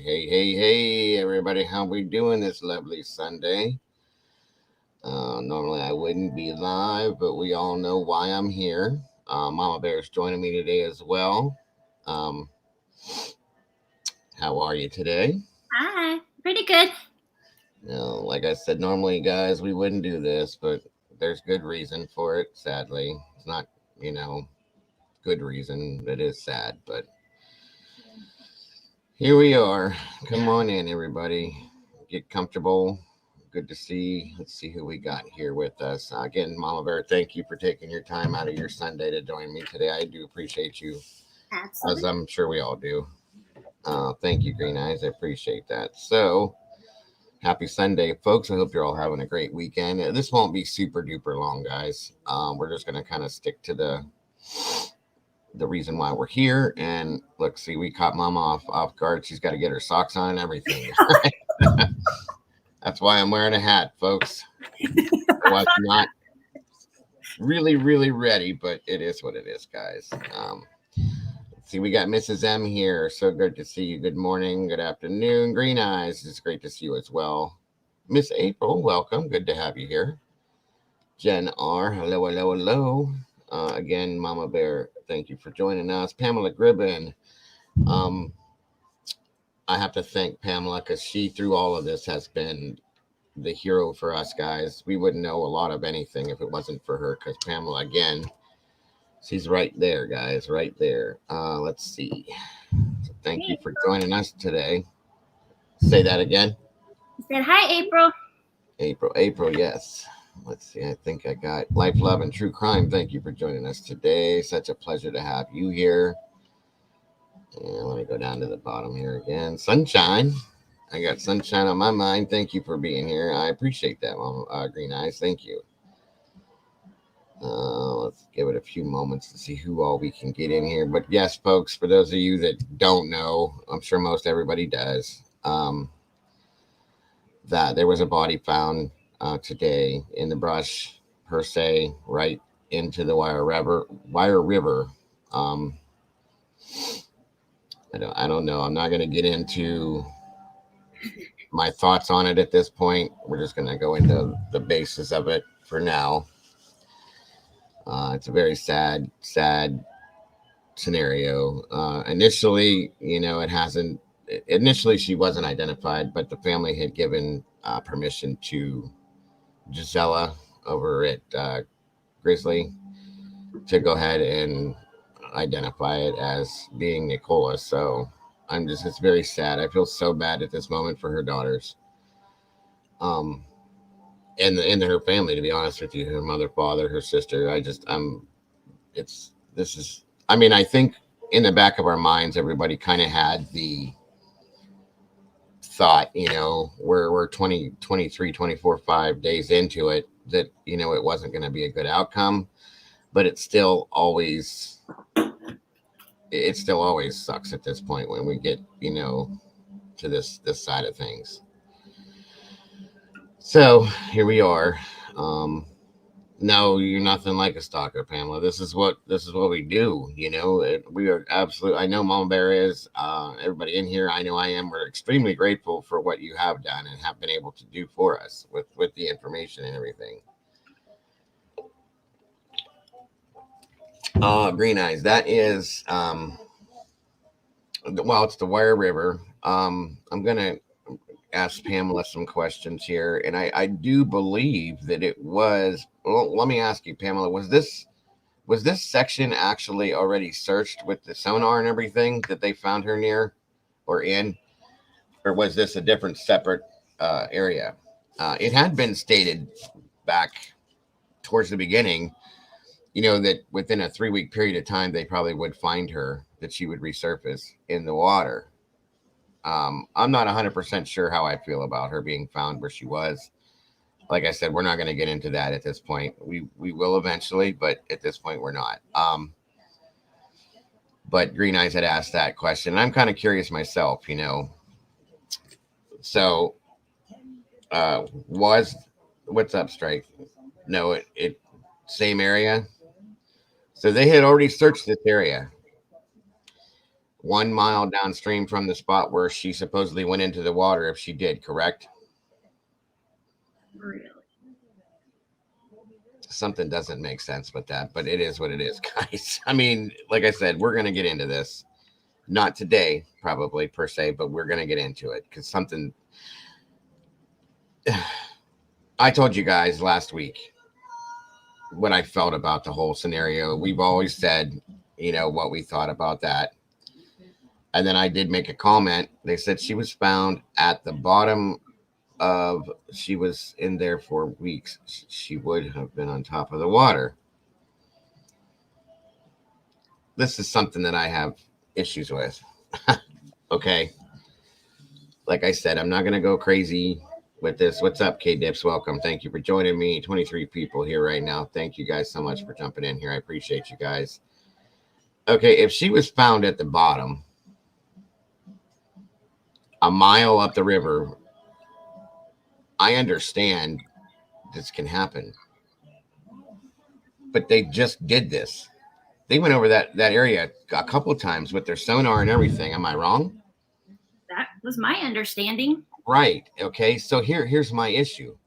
Hey, everybody. How we doing this lovely Sunday? Normally I wouldn't be live, but we all know why I'm here. Mama Bear's joining me today as well. Um, how are you today? Hi, pretty good. Like I said, normally, guys, we wouldn't do this, but there's good reason for it, sadly. It's not, you know, good reason. It is sad, but here we are. Come on in, everybody. Get comfortable. Good to see. Let's see who we got here with us. Again, Mama Bear, thank you for taking your time out of your Sunday to join me today. I do appreciate you, as Absolutely. I'm sure we all do. Thank you, Green Eyes. I appreciate that. So, happy Sunday, folks. I hope you're all having a great weekend. This won't be super duper long, guys. We're just going to kind of stick to the reason why we're here. And look, see, we caught Mama off guard. She's got to get her socks on and everything. That's why I'm wearing a hat, folks. I was not really ready, but it is what it is, guys. Let's see, we got Mrs. M here. So good to see you. Good morning, good afternoon. Green Eyes, it's great to see you as well. Miss April, welcome. Good to have you here. Jen R, hello. Again, Mama Bear, thank you for joining us. Pamela Gribben, um, I have to thank Pamela because she, through all of this, has been the hero for us guys. We wouldn't know a lot of anything if it wasn't for her because Pamela, again, she's right there, guys, right there. Let's see. So thank you Hey, for joining us today. Say that again. I said hi, April. April, yes. Let's see. I think I got Life, Love, and True Crime. Thank you for joining us today. Such a pleasure to have you here. And let me go down to the bottom here again. Sunshine. I got sunshine on my mind. Thank you for being here. I appreciate that, Green Eyes. Thank you. Let's give it a few moments to see who all we can get in here. But yes, folks, for those of you that don't know, I'm sure most everybody does, that there was a body found today in the brush, per se, right into the Wyre River. Um, I don't know. I'm not going to get into my thoughts on it at this point. We're just going to go into the basis of it for now. It's a very sad scenario. Initially, it hasn't. Initially, she wasn't identified, but the family had given permission to Gisela over at Grizzly to go ahead and identify it as being NICOLA. So it's very sad. I feel so bad at this moment for her daughters. Um, and her family, to be honest with you, her mother, father, her sister. This is, I mean, I think in the back of our minds, everybody kind of had the thought, we're 20, 23, 24, 5 days into it, that, it wasn't going to be a good outcome, but it still always sucks at this point when we get, to this side of things. So here we are. No, you're nothing like a stalker, Pamela. This is what we do. We are absolutely. I know Mama Bear is. Everybody in here, I know I am. We're extremely grateful for what you have done and have been able to do for us with the information and everything. Green Eyes. That is. Well, it's the Wyre River. I'm gonna ask Pamela some questions here, and I do believe that it was. Well, let me ask you, Pamela. Was this section actually already searched with the sonar and everything that they found her near or in, or was this a different separate area? It had been stated back towards the beginning, that within a 3-week period of time they probably would find her, that she would resurface in the water. I'm not 100% sure how I feel about her being found where she was. Like I said, we're not going to get into that at this point. We will eventually, but at this point we're not. But Green Eyes had asked that question, and I'm kind of curious myself. So was what's up, Strike? No, it same area. So they had already searched this area. 1 mile downstream from the spot where she supposedly went into the water, if she did, correct? Really? Something doesn't make sense with that, but it is what it is, guys. I mean, like I said, we're going to get into this. Not today, probably per se, but we're going to get into it because something I told you guys last week what I felt about the whole scenario. We've always said, what we thought about that. And then I did make a comment. They said she was found at the bottom of, she was in there for weeks. She would have been on top of the water. This is something that I have issues with. Okay. Like I said, I'm not going to go crazy with this. What's up, K Dips? Welcome. Thank you for joining me. 23 people here right now. Thank you guys so much for jumping in here. I appreciate you guys. Okay. If she was found at the bottom, a mile up the river, I understand this can happen. But they just did this. They went over that area a couple of times with their sonar and everything. Am I wrong? That was my understanding. Right. Okay. So here's my issue.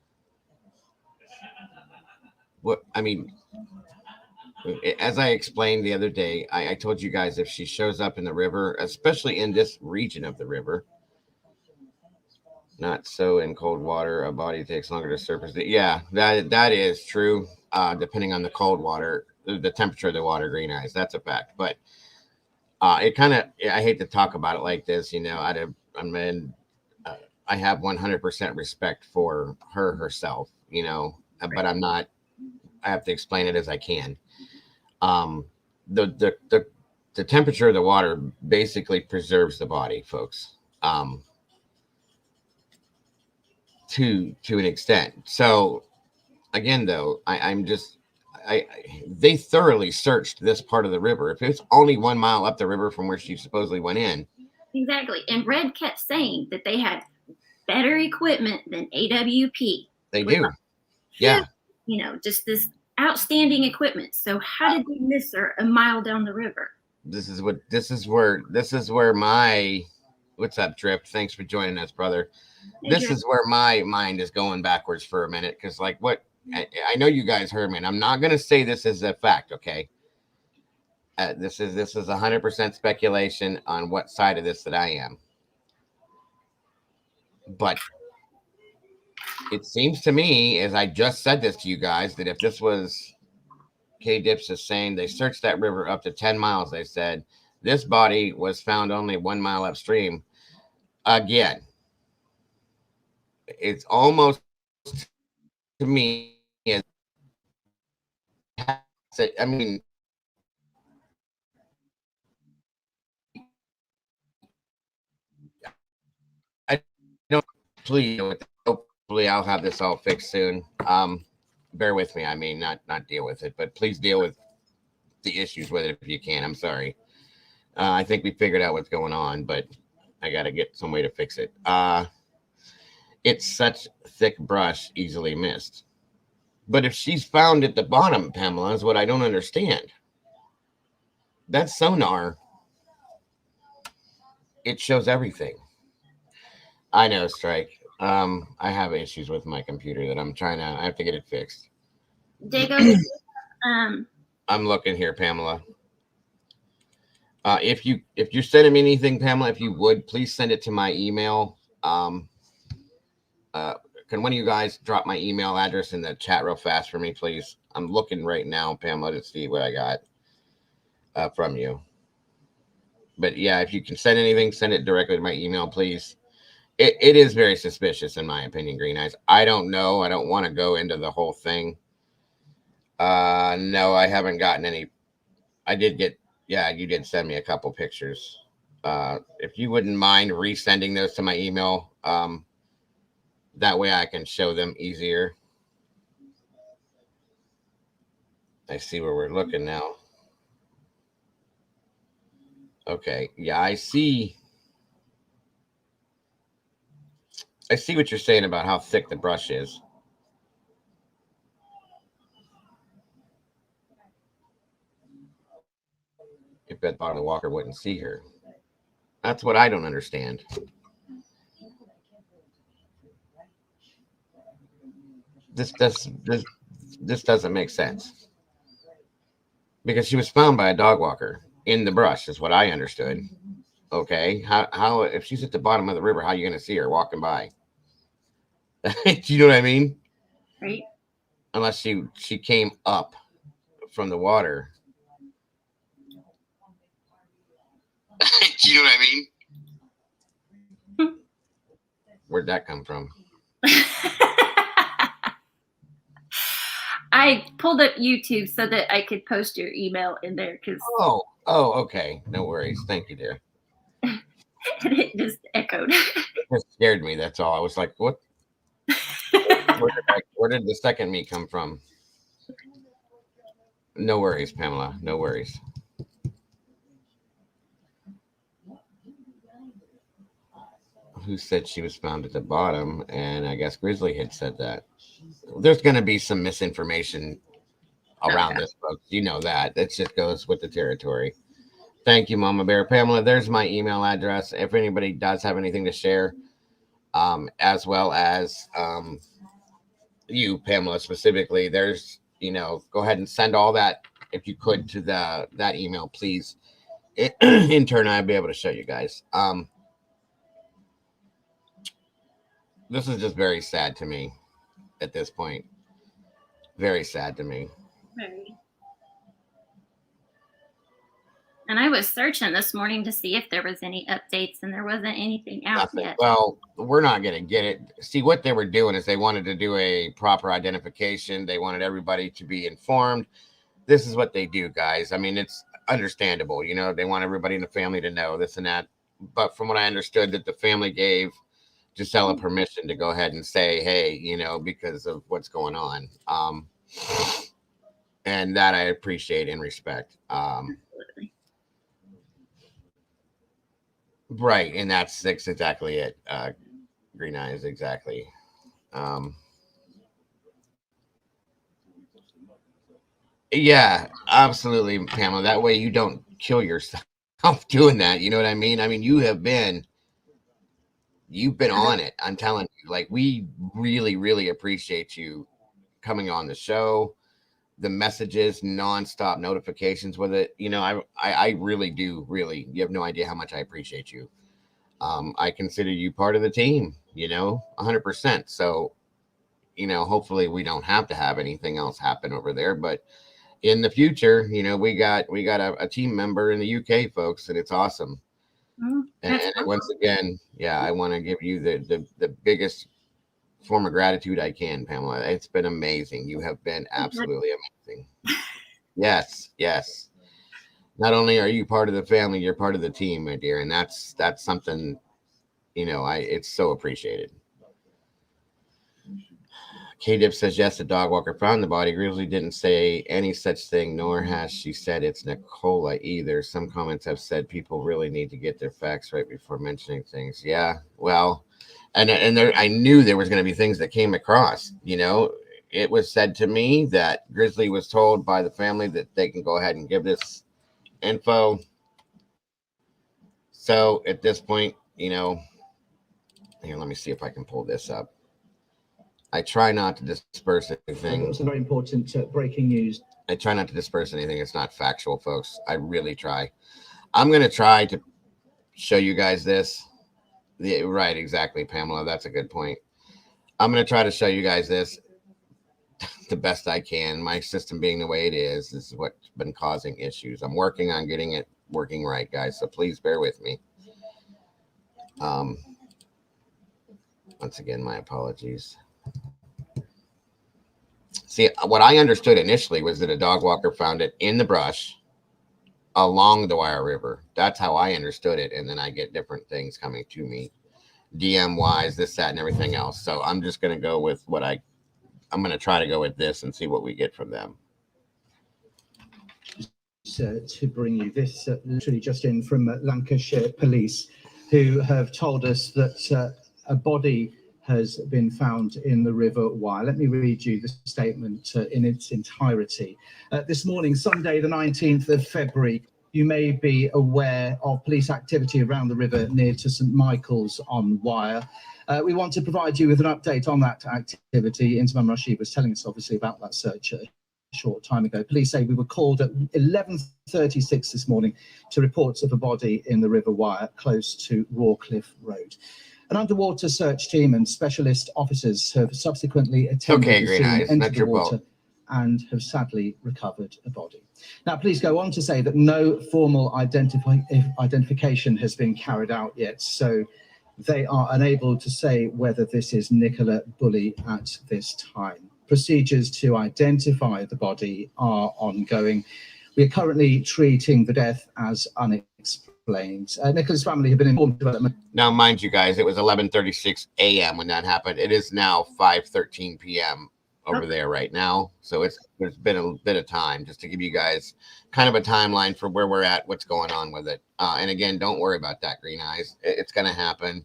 What I mean, as I explained the other day, I told you guys if she shows up in the river, especially in this region of the river, not so in cold water, a body takes longer to surface. Yeah, that is true. Depending on the cold water, the temperature of the water, green eyes, that's a fact. But it kind of, I hate to talk about it like this, I have 100% respect for her herself, but I'm not, I have to explain it as I can. Um, the temperature of the water basically preserves the body, folks, to an extent. So again, though, they thoroughly searched this part of the river. If it's only 1 mile up the river from where she supposedly went in. Exactly. And Red kept saying that they had better equipment than AWP. They do. Yeah. Just this outstanding equipment. So how did they miss her a mile down the river? This is where my, what's up, Drip? Thanks for joining us, brother. This is where my mind is going backwards for a minute. Cause like what, I know you guys heard me, and I'm not going to say this is a fact. Okay. This is 100% speculation on what side of this that I am. But it seems to me, as I just said this to you guys, that if this was K Dips is saying they searched that river up to 10 miles, they said this body was found only 1 mile upstream. Again, it's almost to me as, I mean, I don't, please, hopefully I'll have this all fixed soon. Bear with me. I mean, not deal with it, but please deal with the issues with it if you can. I'm sorry. I think we figured out what's going on, but I got to get some way to fix it. It's such thick brush, easily missed. But if she's found at the bottom, Pamela, is what I don't understand. That sonar, it shows everything. I know, Strike. I have issues with my computer that I have to get it fixed. Dago, I'm looking here, Pamela. If you're sending me anything, Pamela, if you would, please send it to my email. Can one of you guys drop my email address in the chat real fast for me, please? I'm looking right now, Pamela, to see what I got from you. But yeah, if you can send anything, send it directly to my email, please. It is very suspicious, in my opinion, Green Eyes. I don't know. I don't want to go into the whole thing. No, I haven't gotten any. I did get, yeah, you did send me a couple pictures. If you wouldn't mind resending those to my email, that way I can show them easier. I see where we're looking now. Okay. Yeah, I see what you're saying about how thick the brush is. If that bottom of the walker wouldn't see her. That's what I don't understand. This doesn't make sense because she was found by a dog walker in the brush, is what I understood. Okay, how if she's at the bottom of the river, how are you going to see her walking by? Do you know what I mean? Right. Unless she came up from the water. Do you know what I mean? Where'd that come from? I pulled up YouTube so that I could post your email in there because Oh, okay. No worries. Thank you, dear. it just echoed. It just scared me. That's all. I was like, what? Where did the second me come from? No worries, Pamela. No worries. Who said she was found at the bottom? And I guess Grizzly had said that. There's going to be some misinformation around this, folks. You know that. That just goes with the territory. Thank you, Mama Bear. Pamela, there's my email address. If anybody does have anything to share, as well as you, Pamela, specifically, there's, go ahead and send all that, if you could, to that email, please. In turn, I'll be able to show you guys. This is just very sad to me at this point. Very sad to me. Very. And I was searching this morning to see if there was any updates, and there wasn't anything out yet. Well, we're not going to get it. See, what they were doing is they wanted to do a proper identification. They wanted everybody to be informed. This is what they do, guys. I mean, it's understandable. They want everybody in the family to know this and that. But from what I understood, that the family gave Gisela permission to go ahead and say, hey, because of what's going on. And that I appreciate and respect. Absolutely. Right, and that's exactly it. Green Eyes, exactly. Yeah, absolutely, Pamela. That way you don't kill yourself doing that. You know what I mean? I mean, you've been on it. I'm telling you, like, we really, really appreciate you coming on the show. The messages, nonstop notifications with it. I really do. Really, you have no idea how much I appreciate you. I consider you part of the team, 100%. So, hopefully we don't have to have anything else happen over there, but in the future, we got a team member in the UK, folks, and it's awesome. And once again, I want to give you the biggest form of gratitude I can, Pamela. It's been amazing. You have been absolutely amazing. Yes. Not only are you part of the family, you're part of the team, my dear, and that's something, it's so appreciated. K-Dip says, yes, the dog walker found the body. Grizzly didn't say any such thing, nor has she said it's NICOLA either. Some comments have said people really need to get their facts right before mentioning things. Yeah, well, and there, I knew there was going to be things that came across. It was said to me that Grizzly was told by the family that they can go ahead and give this info. So at this point, here, let me see if I can pull this up. I try not to disperse anything. Also very important breaking news. I try not to disperse anything. It's not factual, folks. I really try. I'm going to try to show you guys this. Right, exactly, Pamela. That's a good point. I'm going to try to show you guys this the best I can. My system being the way it is what's been causing issues. I'm working on getting it working right, guys. So please bear with me. Once again, my apologies. See, what I understood initially was that a dog walker found it in the brush along the Wyre River. That's how I understood it. And then I get different things coming to me, DM wise, this, that, and everything else. So I'm just going to go with I'm going to try to go with this and see what we get from them. To bring you this, literally just in from Lancashire Police, who have told us that a body has been found in the River Wyre. Let me read you the statement in its entirety. This morning, Sunday, the 19th of February, You may be aware of police activity around the river near to St Michael's on Wyre. We want to provide you with an update on that activity. Inzamam Rashid was telling us obviously about that search a short time ago. Police say we were called at 11:36 this morning to reports of a body in the River Wyre close to Rawcliffe Road. An underwater search team and specialist officers have subsequently attended the scene, entered the water, and have sadly recovered a body. Now, police go on to say that no formal identification has been carried out yet, so they are unable to say whether this is NICOLA BULLEY at this time. Procedures to identify the body are ongoing. We are currently treating the death as unexplained. Nicola's family have been informed of development. Now, mind you guys, it was 11:36 a.m. when that happened. It is now 5:13 p.m. over there right now. So there's been a bit of time just to give you guys kind of a timeline for where we're at, what's going on with it. And again, don't worry about that, Green Eyes. It's going to happen.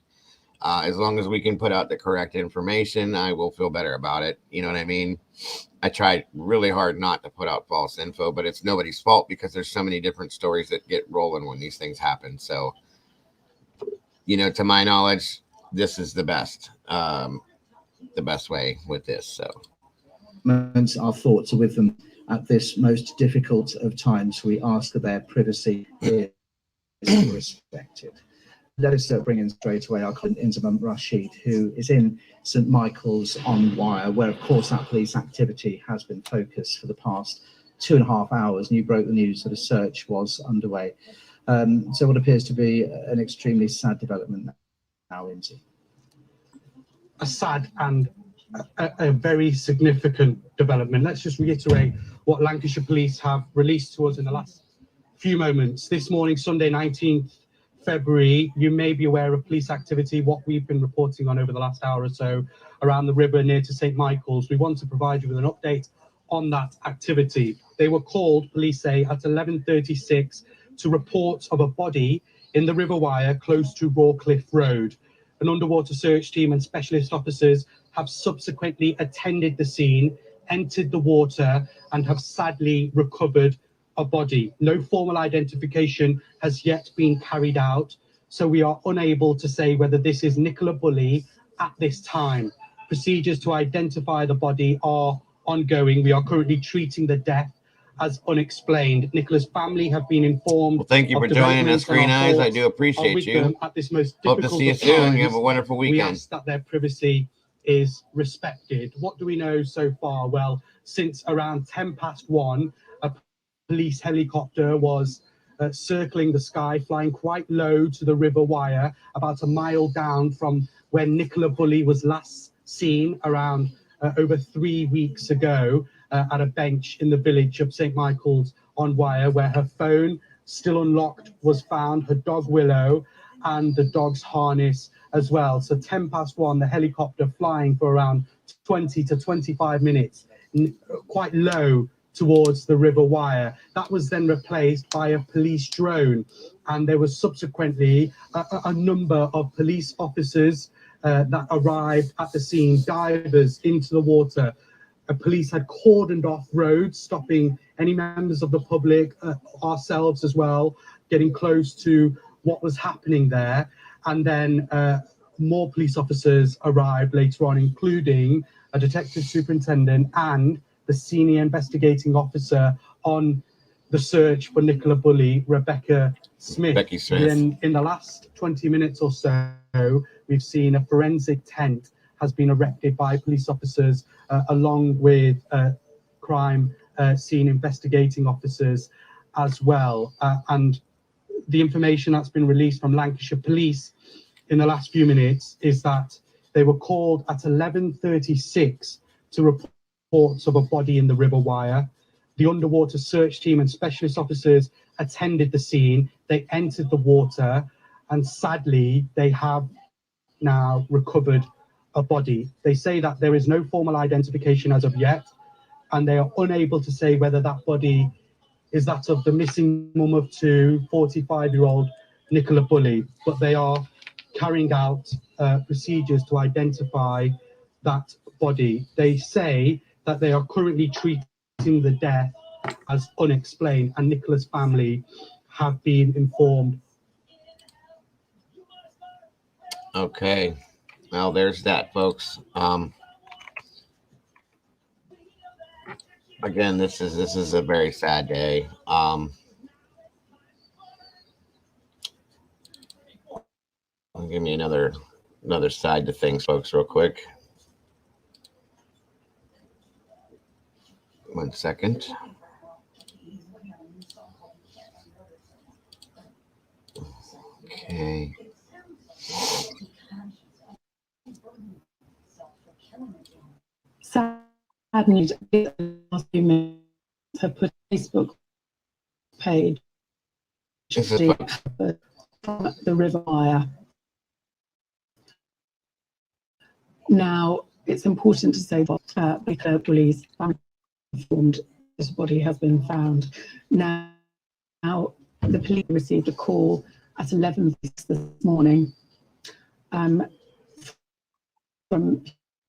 As long as we can put out the correct information, I will feel better about it. You know what I mean? I tried really hard not to put out false info, but it's nobody's fault because there's so many different stories that get rolling when these things happen. So, you know, to my knowledge, this is the best way with this. So our thoughts are with them at this most difficult of times. We ask that their privacy is respected. Let us bring in straight away our colleague Inzamam Rashid, who is in St Michael's on Wyre, where of course that police activity has been focused for the past 2.5 hours. And you broke the news that a search was underway. So what appears to be an extremely sad development now, Inzi. A sad and a very significant development. Let's just reiterate what Lancashire Police have released to us in the last few moments. This morning, Sunday 19th February, you may be aware of police activity, what we've been reporting on over the last hour or so around the river near to St Michael's. We want to provide you with an update on that activity. They were called, police say, at 11:36 to reports of a body in the River Wyre close to Rawcliffe Road. An underwater search team and specialist officers have subsequently attended the scene, entered the water, and have sadly recovered a body. No formal identification has yet been carried out, so we are unable to say whether this is NICOLA BULLEY at this time. Procedures to identify the body are ongoing. We are currently treating the death as unexplained. Nicola's family have been informed. Well, thank you for joining us, Green Eyes. I do appreciate you. At this most hope to see you soon. Times, you have a wonderful weekend. We ask that their privacy is respected. What do we know so far? Well, since around 1:10, a police helicopter was circling the sky, flying quite low to the River Wyre, about a mile down from where NICOLA BULLEY was last seen around over 3 weeks ago at a bench in the village of St Michael's on Wyre, where her phone, still unlocked, was found, her dog Willow, and the dog's harness as well. So 1:10, the helicopter flying for around 20 to 25 minutes, quite low towards the River Wyre. That was then replaced by a police drone, and there was subsequently a number of police officers that arrived at the scene, divers into the water. Police had cordoned off roads, stopping any members of the public, ourselves as well, getting close to what was happening there. And then more police officers arrived later on, including a detective superintendent and the senior investigating officer on the search for NICOLA BULLEY, Rebecca Smith. Then in the last 20 minutes or so, we've seen a forensic tent has been erected by police officers along with crime scene investigating officers as well. And the information that's been released from Lancashire Police in the last few minutes is that they were called at 11:36 to report reports of a body in the River Wyre. The underwater search team and specialist officers attended the scene. They entered the water, and sadly, they have now recovered a body. They say that there is no formal identification as of yet, and they are unable to say whether that body is that of the missing mum of two, 45-year-old NICOLA BULLEY, but they are carrying out procedures to identify that body. They say that they are currently treating the death as unexplained, and Nicola's family have been informed. Okay, well, there's that, folks. Again, this is a very sad day. Give me another side to things, folks, real quick. 1 second. Okay. Sad news. Last few minutes have put a Facebook page from the River Wyre. Now, it's important to say that police informed this body has been found. Now, the police received a call at 11 this morning from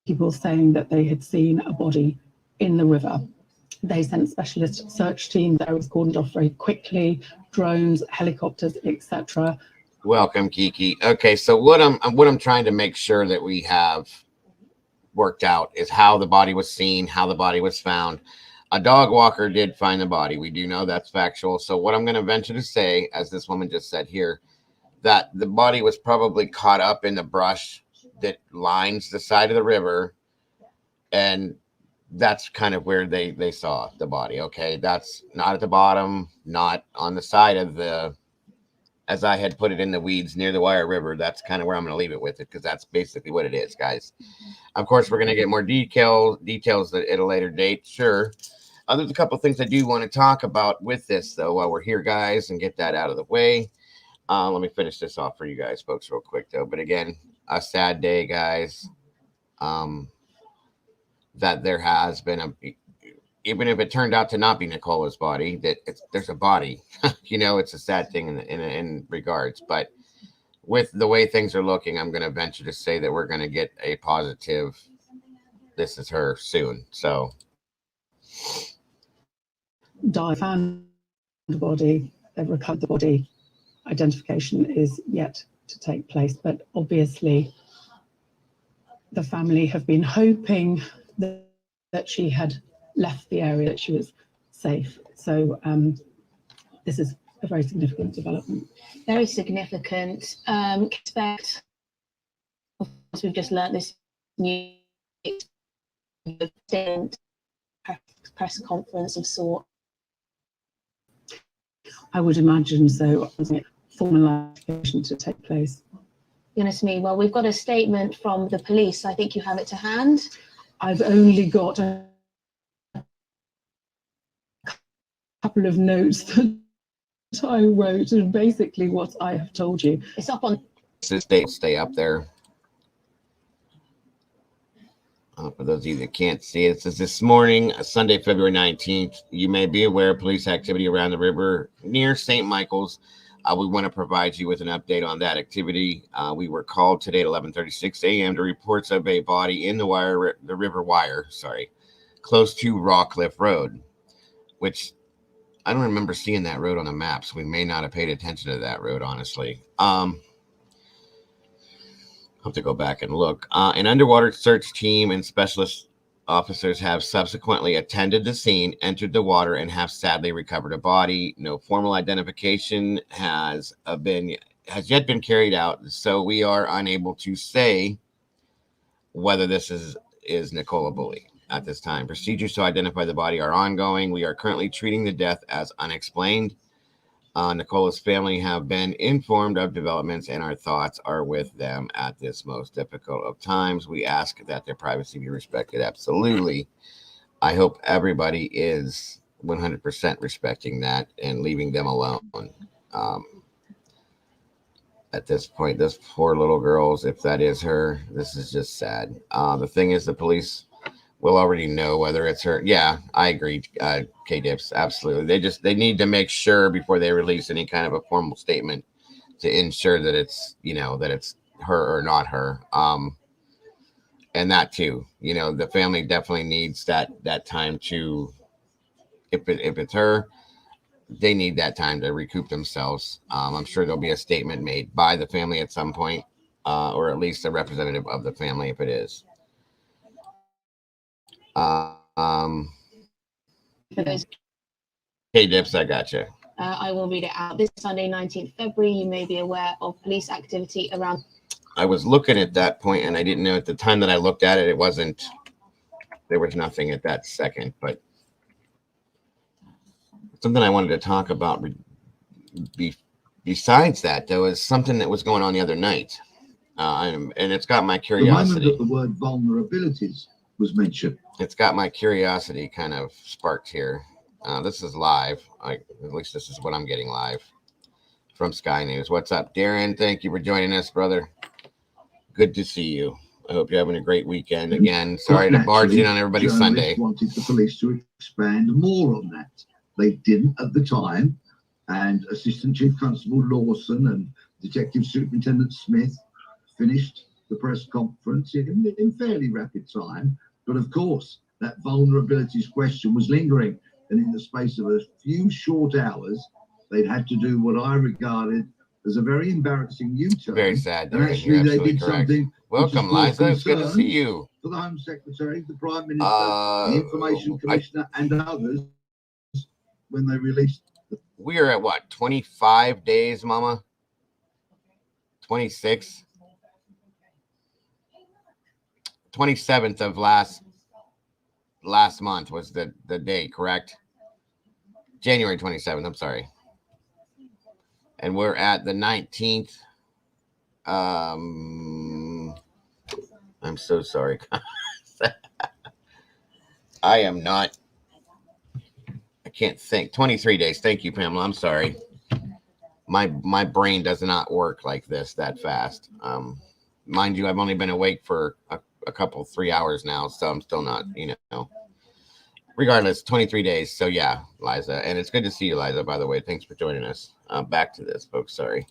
people saying that they had seen a body in the river. They sent specialist search teams that was cordoned off very quickly, drones, helicopters, etc. Welcome, Kiki. Okay, so what I'm trying to make sure that we have worked out is how the body was seen, how the body was found. A dog walker did find the body. We do know that's factual. So what I'm going to venture to say, as this woman just said here, that the body was probably caught up in the brush that lines the side of the river, and that's kind of where they saw the body. Okay, that's not at the bottom, not on the side of the, as I had put it, in the weeds near the Wyre River. That's kind of where I'm going to leave it with it, because that's basically what it is, guys. Of course, we're going to get more details at a later date, sure. There's a couple of things I do want to talk about with this, though, while we're here, guys, and get that out of the way. Let me finish this off for you guys, folks, real quick, though. But again, a sad day, guys. That there has been even if it turned out to not be NICOLA's body, that there's a body. You know, it's a sad thing in regards. But with the way things are looking, I'm going to venture to say that we're going to get a positive, this is her, soon. So, Found the body, they've recovered the body. Identification is yet to take place, but obviously the family have been hoping that she had left the area, that she was safe. So this is a very significant development. Very significant. Expect, of course, we've just learnt this new press conference of sort. I would imagine so. Formal application to take place. Goodness me. Well, we've got a statement from the police. I think you have it to hand. I've only got a couple of notes that I wrote, and basically what I have told you. It's up on. Stay up there. For those of you that can't see it, it says this morning, Sunday, February 19th, you may be aware of police activity around the river near St. Michael's. We want to provide you with an update on that activity. We were called today at 11:36 a.m. to reports of a body in the River Wyre, close to Rawcliffe Road, which I don't remember seeing that road on the map, so we may not have paid attention to that road, honestly. Have to go back and look. An underwater search team and specialist officers have subsequently attended the scene, entered the water, and have sadly recovered a body. No formal identification has yet been carried out, so we are unable to say whether this is NICOLA BULLEY at this time. Procedures to identify the body are ongoing. We are currently treating the death as unexplained. NICOLA's family have been informed of developments, and our thoughts are with them at this most difficult of times. We ask that their privacy be respected. Absolutely. I hope everybody is 100% respecting that and leaving them alone. At this point, those poor little girls, if that is her, this is just sad. The thing is, the police will already know whether it's her. Yeah, I agree, K-Dips, absolutely. They need to make sure before they release any kind of a formal statement to ensure that it's, that it's her or not her. And that too, the family definitely needs that time to, if it's her, they need that time to recoup themselves. I'm sure there'll be a statement made by the family at some point, or at least a representative of the family if it is. Hey, Dips, I gotcha. I will read it out. This Sunday, 19th February, you may be aware of police activity around. I was looking at that point, and I didn't know at the time that I looked at it, there was nothing at that second, but something I wanted to talk about besides that, though, is something that was going on the other night. And it's got my curiosity. The moment that the word vulnerabilities was mentioned. It's got my curiosity kind of sparked here. This is live. At least this is what I'm getting live from Sky News. What's up, Darren? Thank you for joining us, brother. Good to see you. I hope you're having a great weekend. Again, sorry to barge in on everybody's Sunday. Wanted the police to expand more on that. They didn't at the time. And Assistant Chief Constable Lawson and Detective Superintendent Smith finished the press conference in fairly rapid time. But of course, that vulnerabilities question was lingering. And in the space of a few short hours, they'd had to do what I regarded as a very embarrassing U-turn. Very sad. And actually, they did something. Welcome, Liza. It's good to see you. For the Home Secretary, the Prime Minister, the Information Commissioner, and others, when they released. We are at what, 25 days, Mama? 26? 27th of last month was the day, correct? January 27th, I'm sorry. And we're at the 19th. I'm so sorry. I can't think. 23 days. Thank you, Pamela. I'm sorry. My brain does not work like this that fast. Mind you, I've only been awake for a couple 3 hours now, so I'm still not, regardless, 23 days. So yeah, Liza, and it's good to see you, Liza, by the way. Thanks for joining us. Back to this, folks. Sorry.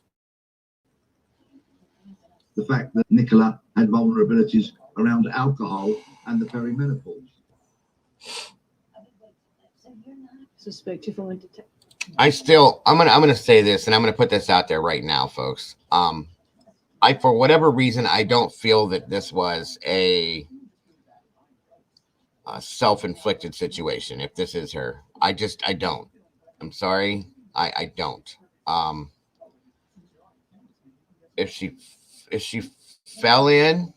The fact that NICOLA had vulnerabilities around alcohol and the perimenopause. I'm gonna say this, and I'm gonna put this out there right now, folks. For whatever reason, I don't feel that this was a self-inflicted situation. If this is her, I don't. I'm sorry, I don't. If she fell in,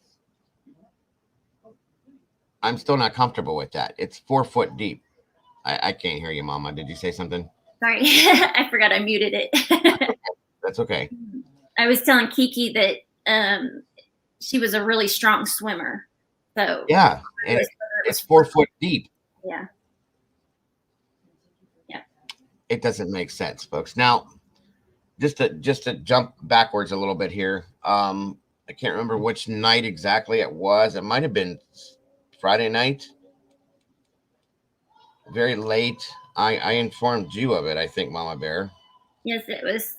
I'm still not comfortable with that. It's 4 foot deep. I can't hear you, Mama. Did you say something? Sorry, I forgot I muted it. That's okay. I was telling Kiki that she was a really strong swimmer. So yeah, and it's 4 foot deep. Yeah. It doesn't make sense, folks. Now, just to jump backwards a little bit here. I can't remember which night exactly it was. It might have been Friday night. Very late. I informed you of it, I think, Mama Bear. Yes, it was.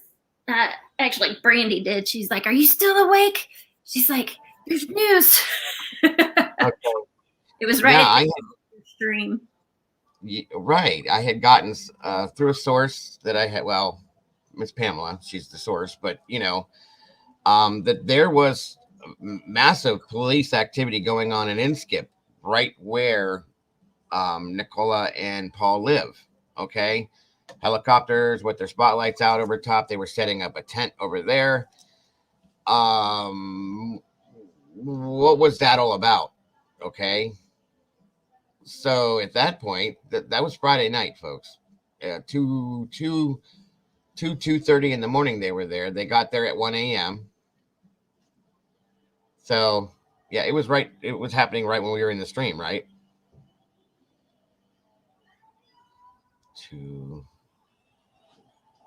Actually, Brandy did. She's like, "Are you still awake?" She's like, "There's news." Okay. It was right at the stream. Right. I had gotten through a source that I had. Well, Miss Pamela, she's the source, but that there was massive police activity going on in Inskip, right where NICOLA and Paul live. Okay, helicopters with their spotlights out over top. They were setting up a tent over there. What was that all about? Okay, so at that point, that was Friday night, folks. 2:30 in the morning they were there. They got there at 1 a.m. So yeah, it was right. It was happening right when we were in the stream, right?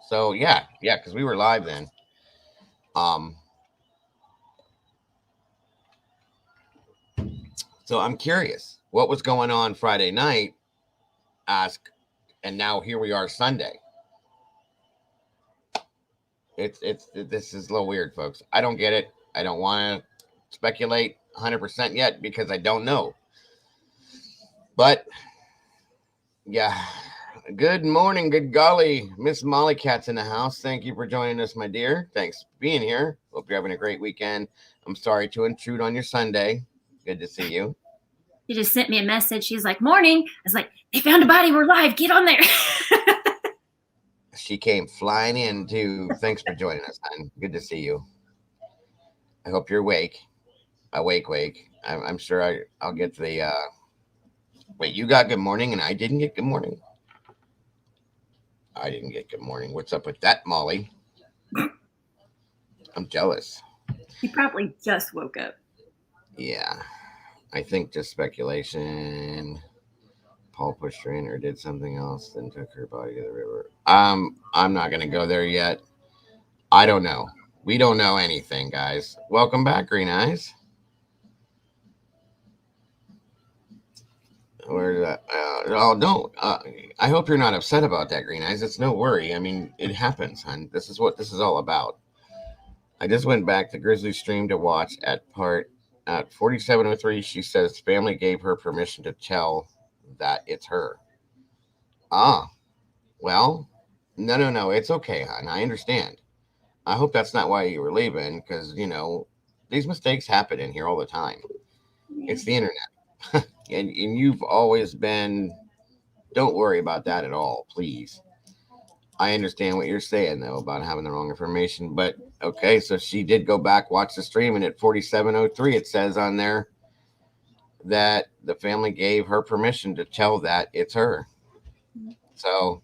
So yeah, because we were live then. So I'm curious what was going on Friday night. And now here we are Sunday. This is a little weird, folks. I don't get it. I don't want to speculate 100% yet because I don't know. But yeah, Good morning, good golly. Miss Molly Cat's in the house. Thank you for joining us, my dear. Thanks for being here. Hope you're having a great weekend. I'm sorry to intrude on your Sunday. Good to see you. She just sent me a message. She's like, morning. I was like, they found a body. We're live. Get on there. She came flying in too. Thanks for joining us, hon. Good to see you. I hope you're awake. Wake. I'm sure I'll get the wait, you got good morning and I didn't get good morning. I didn't get good morning. What's up with that, Molly? I'm jealous. He probably just woke up. Yeah. I think just speculation. Paul pushed her in or did something else, then took her body to the river. I'm not gonna go there yet. I don't know. We don't know anything, guys. Welcome back, Green Eyes. Where's that? Don't. I hope you're not upset about that, Green Eyes. It's no worry. I mean, it happens, hon. This is what this is all about. I just went back to Grizzly's stream to watch at 4703. She says family gave her permission to tell that it's her. Well, no. It's okay, hon. I understand. I hope that's not why you were leaving, because, these mistakes happen in here all the time. It's the internet. and you've always been, don't worry about that at all, please. I understand what you're saying, though, about having the wrong information. But, okay, so she did go back, watch the stream, and at 4703, it says on there that the family gave her permission to tell that it's her. So,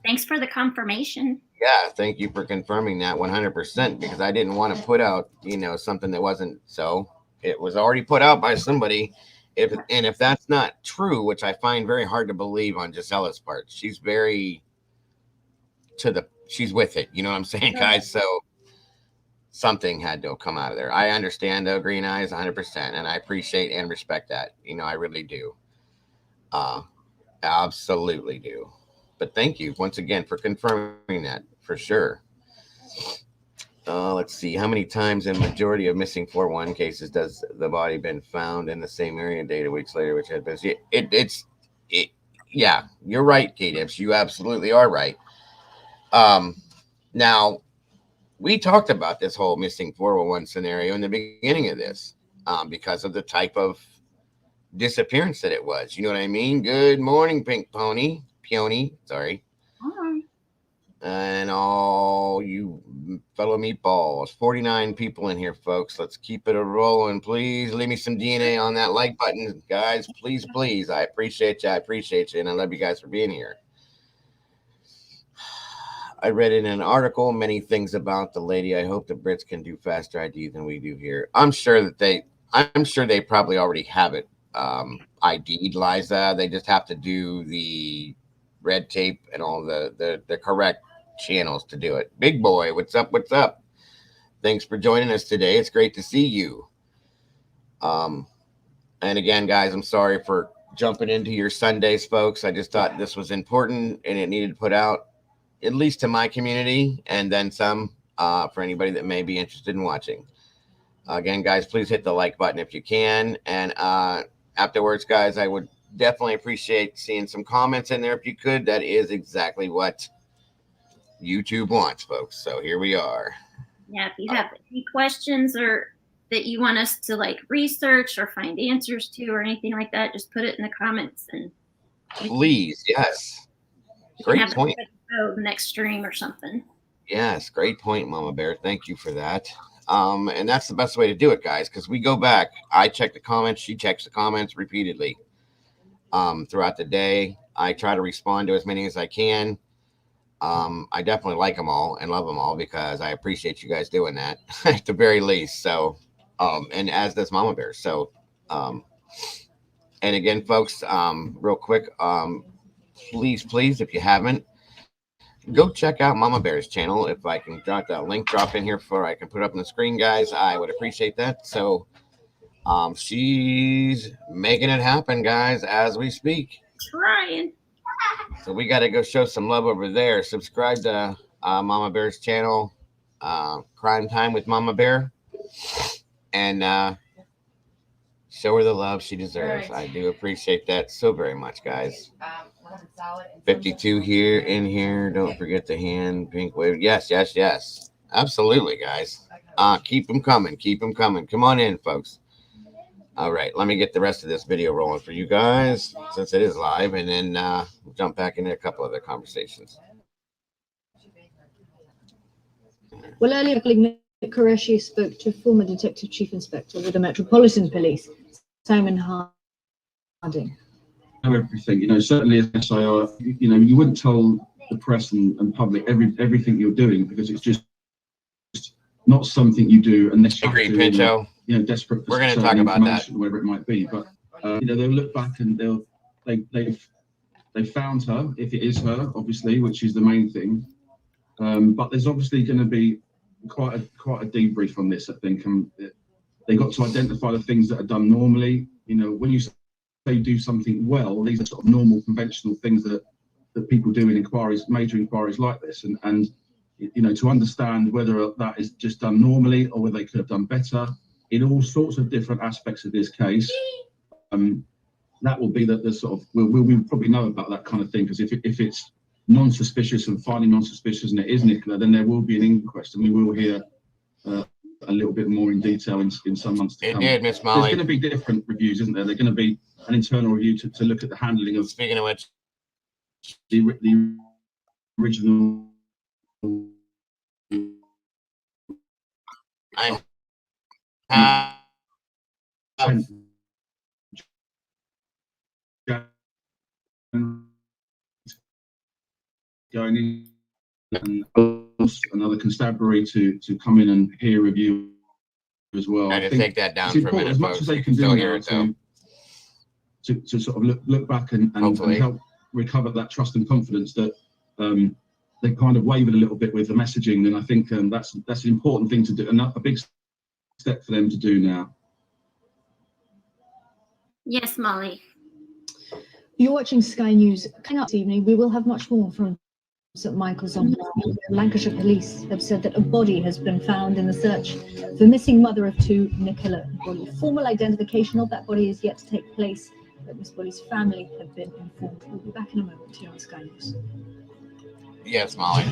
thanks for the confirmation. yeah, thank you for confirming that 100%, because I didn't want to put out, something that wasn't so. It was already put out by somebody. If that's not true, which I find very hard to believe on Gisella's part, she's very she's with it. You know what I'm saying, guys? So something had to come out of there. I understand, though, Green Eyes 100%, and I appreciate and respect that. I really do. Absolutely do. But thank you once again for confirming that for sure. Let's see. How many times in majority of missing 411 cases does the body been found in the same area data weeks later, which had been yeah, you're right, K-Dips. You absolutely are right. Now, we talked about this whole missing 411 scenario in the beginning of this because of the type of disappearance that it was. You know what I mean? Good morning, Pink Pony. Peony, sorry. Hi. And all you fellow meatballs. 49 people in here, folks. Let's keep it a rolling. Please leave me some DNA on that like button, guys. Please. I appreciate you. And I love you guys for being here. I read in an article many things about the lady. I hope the Brits can do faster ID than we do here. I'm sure they probably already have it ID'd, Liza. They just have to do the red tape and all the correct channels to do it. Big boy, what's up? Thanks for joining us today. It's great to see you. And again, guys, I'm sorry for jumping into your Sundays, folks. I just thought this was important and it needed to put out, at least to my community, and then some for anybody that may be interested in watching. Again, guys, please hit the like button if you can. And afterwards, guys, I would definitely appreciate seeing some comments in there if you could. That is exactly what YouTube wants, folks. So here we are. Yeah, if you have any questions or that you want us to research or find answers to or anything like that, just put it in the comments and please. Yes, great point. Next stream or something. Yes, great point, Mama Bear. Thank you for that. And that's the best way to do it, guys, because we go back. I check the comments. She checks the comments repeatedly throughout the day. I try to respond to as many as I can. I definitely like them all and love them all because I appreciate you guys doing that at the very least. So, and as does Mama Bear. So, and again, folks, real quick, please, if you haven't, go check out Mama Bear's channel. If I can drop that link in here before I can put it up on the screen, guys, I would appreciate that. So she's making it happen, guys, as we speak. Trying. So we got to go show some love over there. Subscribe to Mama Bear's channel, Crime Time with Mama Bear, and show her the love she deserves. Right. I do appreciate that so very much, guys. 52 here in here. Don't forget the hand pink wave. Yes, yes, yes. Absolutely, guys. Keep them coming. Keep them coming. Come on in, folks. All right, let me get the rest of this video rolling for you guys since it is live, and then we'll jump back into a couple other conversations. Well, earlier, Nick Qureshi spoke to former Detective Chief Inspector with the Metropolitan Police, Simon Harding. Everything, you know, certainly as SIR, you know, you wouldn't tell the press and public everything you're doing, because it's just not something you do unless you agree, Pincho. You know, desperate for We're going to talk about that, whatever it might be. But you know, they'll look back and they found her, if it is her, obviously, which is the main thing. But there's obviously going to be quite a debrief on this, I think. They got to identify the things that are done normally. You know, when you say do something well, these are sort of normal, conventional things that people do in inquiries, major inquiries like this, and you know, to understand whether that is just done normally or whether they could have done better in all sorts of different aspects of this case. That will be the sort of we'll probably know about that kind of thing, because if it's non-suspicious and finding non-suspicious and it is NICOLA, then there will be an inquest and we will hear a little bit more in detail in some months to come. It did, Miss Molly. There's going to be different reviews, isn't there? There's going to be an internal review to look at the handling of. Speaking of which, the original. I going in and another constabulary to come in and hear review as well. I had to take that down for a minute, as much folks. as they can do here to sort of look back and help recover that trust and confidence that they kind of wavered a little bit with the messaging, and I think that's an important thing to do, and a big step for them to do now. Yes, Molly. You're watching Sky News. Coming up this evening, we will have much more from St Michael's on Lancashire Police have said that a body has been found in the search for missing mother of two, NICOLA Bulley. Formal identification of that body is yet to take place, but Miss Bulley's family have been informed. We'll be back in a moment here on Sky News. Yes, Molly.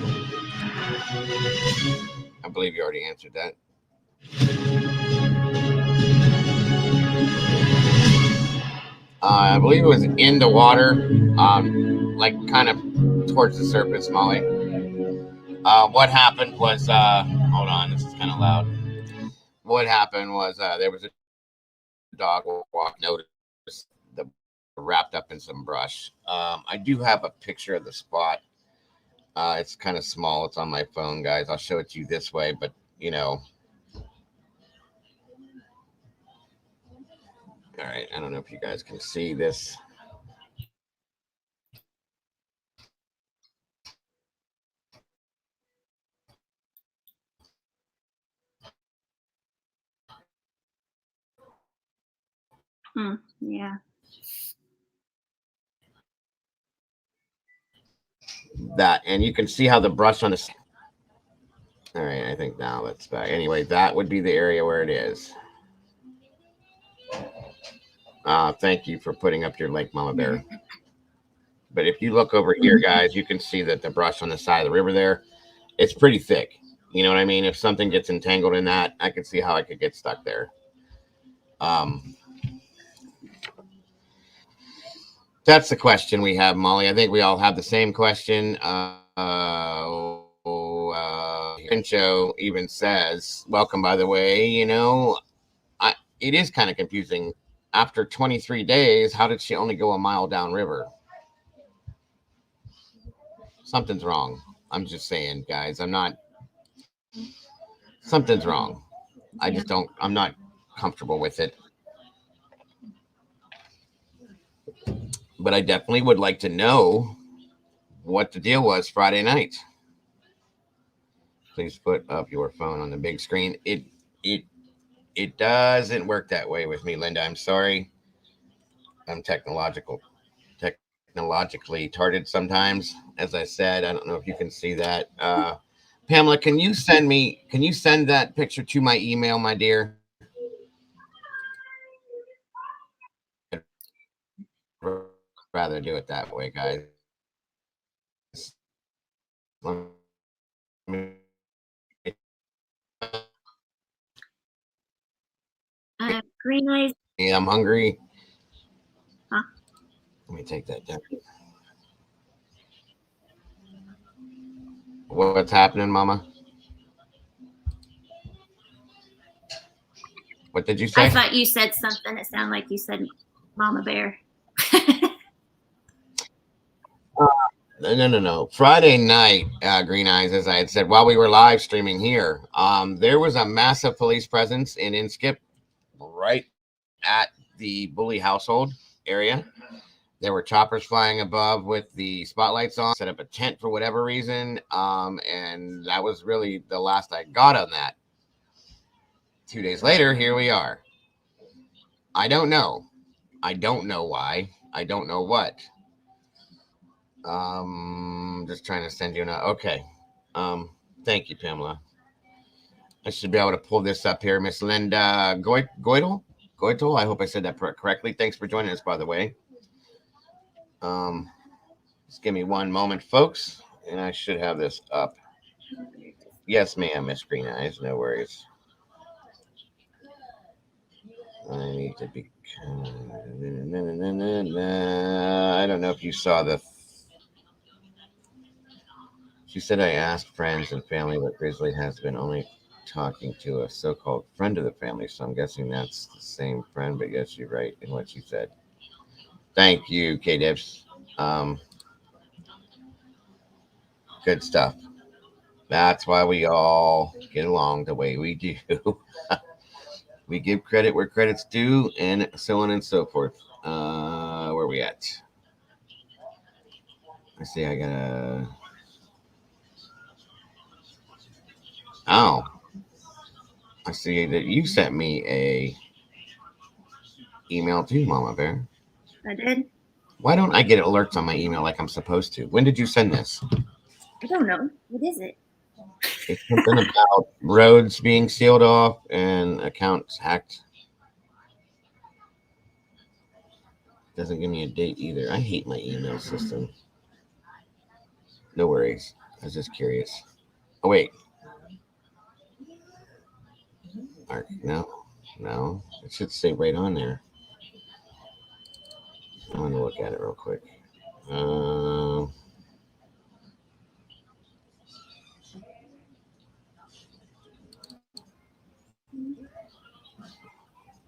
I believe you already answered that. I believe it was in the water, like kind of towards the surface, Molly. What happened was, hold on, this is kind of loud. What happened was there was a dog walk, noticed the wrapped up in some brush. I do have a picture of the spot. It's kind of small. It's on my phone, guys. I'll show it to you this way, but you know. All right, I don't know if you guys can see this. Yeah. That, and you can see how the brush on the. All right, I think now that's back. Anyway, that would be the area where it is. Thank you for putting up your link, Mama Bear. But if you look over here, guys, you can see that the brush on the side of the river there, it's pretty thick. You know what I mean? If something gets entangled in that, I could see how I could get stuck there. That's the question we have, Molly. I think we all have the same question. Pincho even says, welcome, by the way. You know, it is kind of confusing. After 23 days, how did she only go a mile downriver? Something's wrong. I'm just saying, guys. Something's wrong. I'm not comfortable with it. But I definitely would like to know what the deal was Friday night. Please put up your phone on the big screen. It doesn't work that way with me, Linda. I'm sorry. I'm technologically retarded sometimes. As I said, I don't know if you can see that. Pamela, can you send that picture to my email, my dear? rather do it that way, guys. Let me- Green eyes. Yeah, I'm hungry. Huh? Let me take that down. What's happening, Mama? What did you say? I thought you said something. It sounded like you said Mama Bear. No. Friday night, Green Eyes, as I had said, while we were live streaming here, there was a massive police presence in Inskip, right at the Bully household area. There were choppers flying above with the spotlights on, set up a tent for whatever reason. And that was really the last I got on that. 2 days later, here we are. I don't know. I don't know why. I don't know what. Just trying to send you a okay. Thank you, Pamela. I should be able to pull this up here. Miss Linda Goitel. I hope I said that correctly. Thanks for joining us, by the way. Just give me one moment, folks, and I should have this up. Yes, ma'am, Miss Green Eyes. No worries. I need to be. I don't know if you saw the. She said I asked friends and family, but Grizzly has been only talking to a so-called friend of the family, so I'm guessing that's the same friend. But yes, you're right in what she said. Thank you, K-Dips. Good stuff. That's why we all get along the way we do. We give credit where credit's due, and so on and so forth. Where are we at? I see. I gotta. Oh, I see that you sent me a email too, Mama Bear. I did. Why don't I get alerts on my email like I'm supposed to? When did you send this? I don't know. What is it? It's something about roads being sealed off and accounts hacked. Doesn't give me a date either. I hate my email system. No worries. I was just curious. Oh, wait. No. It should say right on there. I'm going to look at it real quick.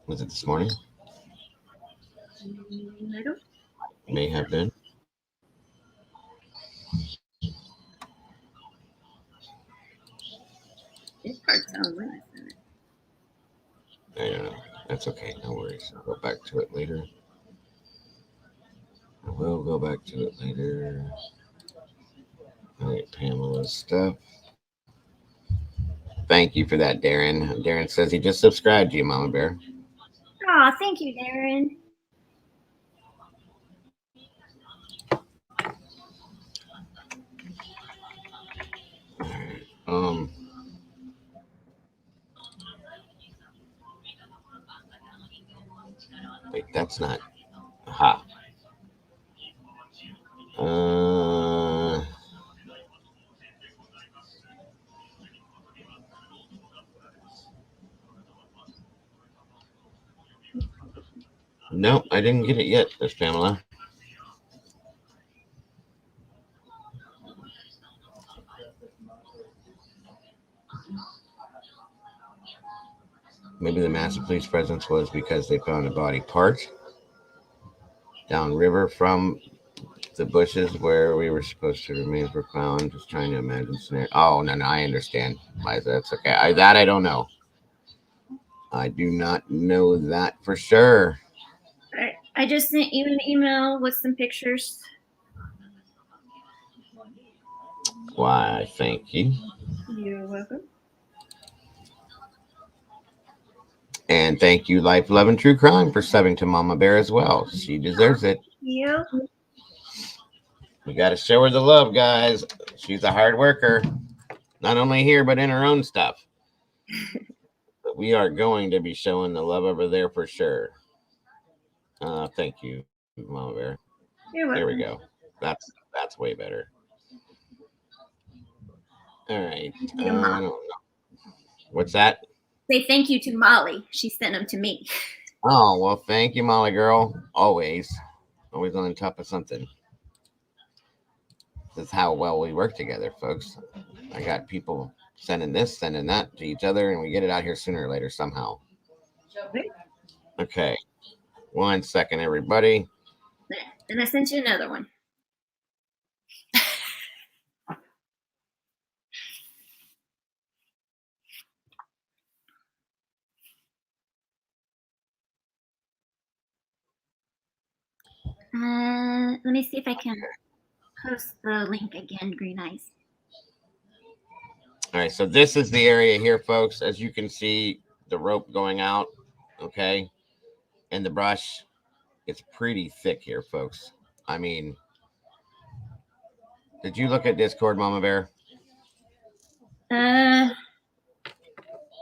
Was it this morning? I don't. May have been. It's hard to tell when I sent it. I don't know. That's okay. No worries. I'll go back to it later. I will go back to it later. All right, Pamela's stuff. Thank you for that, Darren. Darren says he just subscribed to you, Mama Bear. Oh, thank you, Darren. All right. Wait, that's not. Aha. Nope, I didn't get it yet, Miss Pamela. Maybe the massive police presence was because they found a body part downriver from the bushes where we were supposed to remain for found. Just trying to imagine scenario. Oh, no, I understand, Liza. That's okay. I don't know. I do not know that for sure. I just sent you an email with some pictures. Why, thank you. You're welcome. And thank you, Life, Love, and True Crime, for subbing to Mama Bear as well. She deserves it. You. We got to show her the love, guys. She's a hard worker, not only here, but in her own stuff. But we are going to be showing the love over there for sure. Thank you, Mama Bear. You're There we welcome. go. That's way better. All right. Thank you to Molly. I don't know. What's that? Say thank you to Molly. She sent them to me. Oh, well, thank you, Molly girl. Always on top of something. This is how well we work together, folks. I got people sending this, sending that to each other, and we get it out here sooner or later somehow. Okay. 1 second, everybody. And I sent you another one. Let me see if I can post the link again, Green Eyes. All right, so this is the area here, folks. As you can see, the rope going out, okay, and the brush. It's pretty thick here, folks. I mean, did you look at Discord, Mama Bear?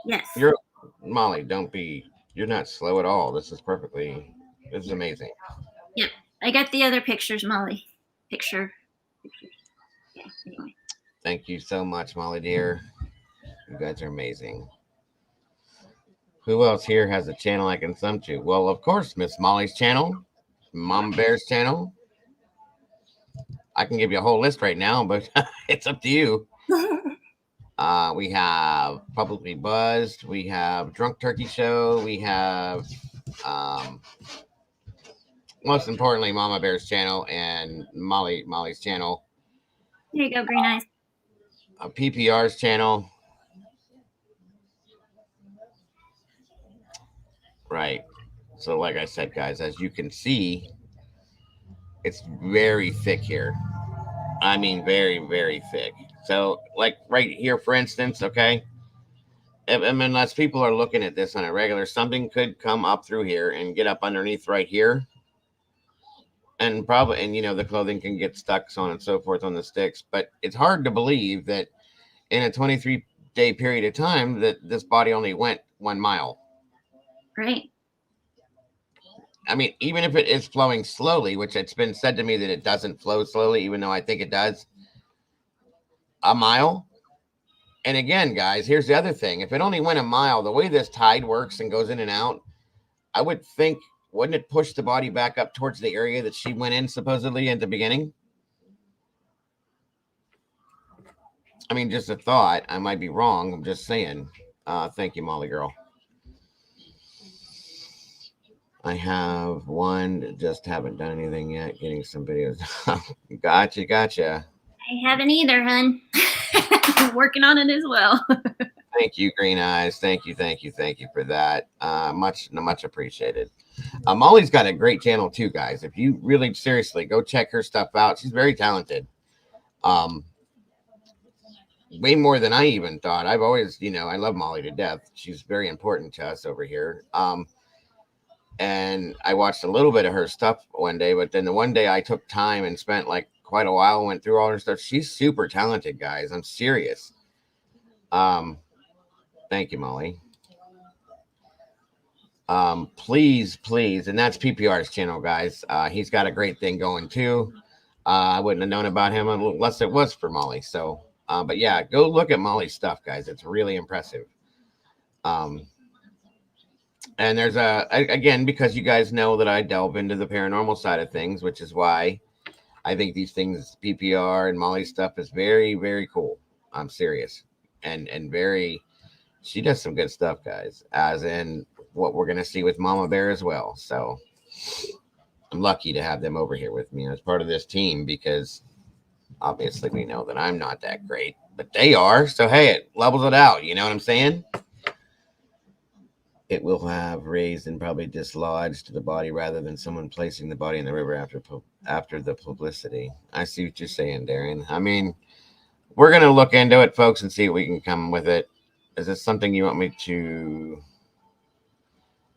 Yes. Molly, you're not slow at all. This is amazing. Yep. I got the other pictures, Molly. Pictures. Yeah, anyway. Thank you so much, Molly dear. You guys are amazing. Who else here has a channel I can sum to? Well, of course, Miss Molly's channel, Mama Bear's channel. I can give you a whole list right now, but it's up to you. We have Publicly Buzzed. We have Drunk Turkey Show. We have, most importantly, Mama Bear's channel and Molly's channel. There you go, Green Eyes. PPR's channel. Right. So like I said, guys, as you can see, it's very thick here. I mean, very, very thick. So like right here, for instance, okay. Unless people are looking at this on a regular, something could come up through here and get up underneath right here. And the clothing can get stuck, so on and so forth on the sticks. But it's hard to believe that in a 23-day period of time that this body only went 1 mile. Right. I mean, even if it is flowing slowly, which it's been said to me that it doesn't flow slowly, even though I think it does, 1 mile. And again, guys, here's the other thing. If it only went 1 mile, the way this tide works and goes in and out, I would think, wouldn't it push the body back up towards the area that she went in supposedly at the beginning? I mean, just a thought. I might be wrong. I'm just saying. Thank you, Molly girl. I have one, just haven't done anything yet. Getting some videos. Gotcha. I haven't either, hun. I'm working on it as well. Thank you, Green Eyes. Thank you for that. Much appreciated. Molly's got a great channel too, guys. If you really seriously go check her stuff out, she's very talented. Way more than I even thought. I've always, I love Molly to death. She's very important to us over here. And I watched a little bit of her stuff one day, but then the one day I took time and spent like quite a while, went through all her stuff. She's super talented, guys. I'm serious. Thank you, Molly. Please. And that's PPR's channel, guys. He's got a great thing going too. I wouldn't have known about him unless it was for Molly. So, but yeah, go look at Molly's stuff, guys. It's really impressive. And there's again, because you guys know that I delve into the paranormal side of things, which is why I think these things, PPR and Molly's stuff, is very, very cool. I'm serious. And she does some good stuff, guys, as in what we're going to see with Mama Bear as well. So I'm lucky to have them over here with me as part of this team, because obviously we know that I'm not that great, but they are. So, hey, it levels it out. You know what I'm saying? It will have raised and probably dislodged the body rather than someone placing the body in the river after the publicity. I see what you're saying, Darren. I mean, we're going to look into it, folks, and see what we can come with it. Is this something you want me to...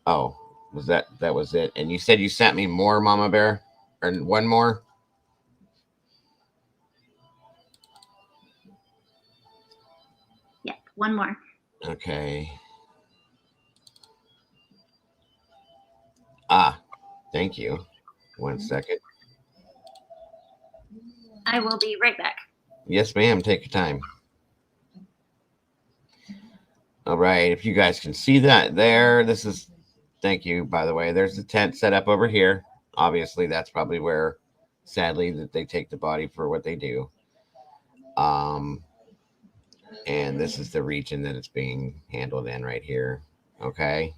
Oh, that was it? And you said you sent me more, Mama Bear? Or one more? Yeah, one more. Okay. Thank you. 1 second. I will be right back. Yes, ma'am. Take your time. All right. If you guys can see that there, this is, thank you, by the way. There's the tent set up over here. Obviously, that's probably where, sadly, that they take the body for what they do. And this is the region that it's being handled in right here. Okay.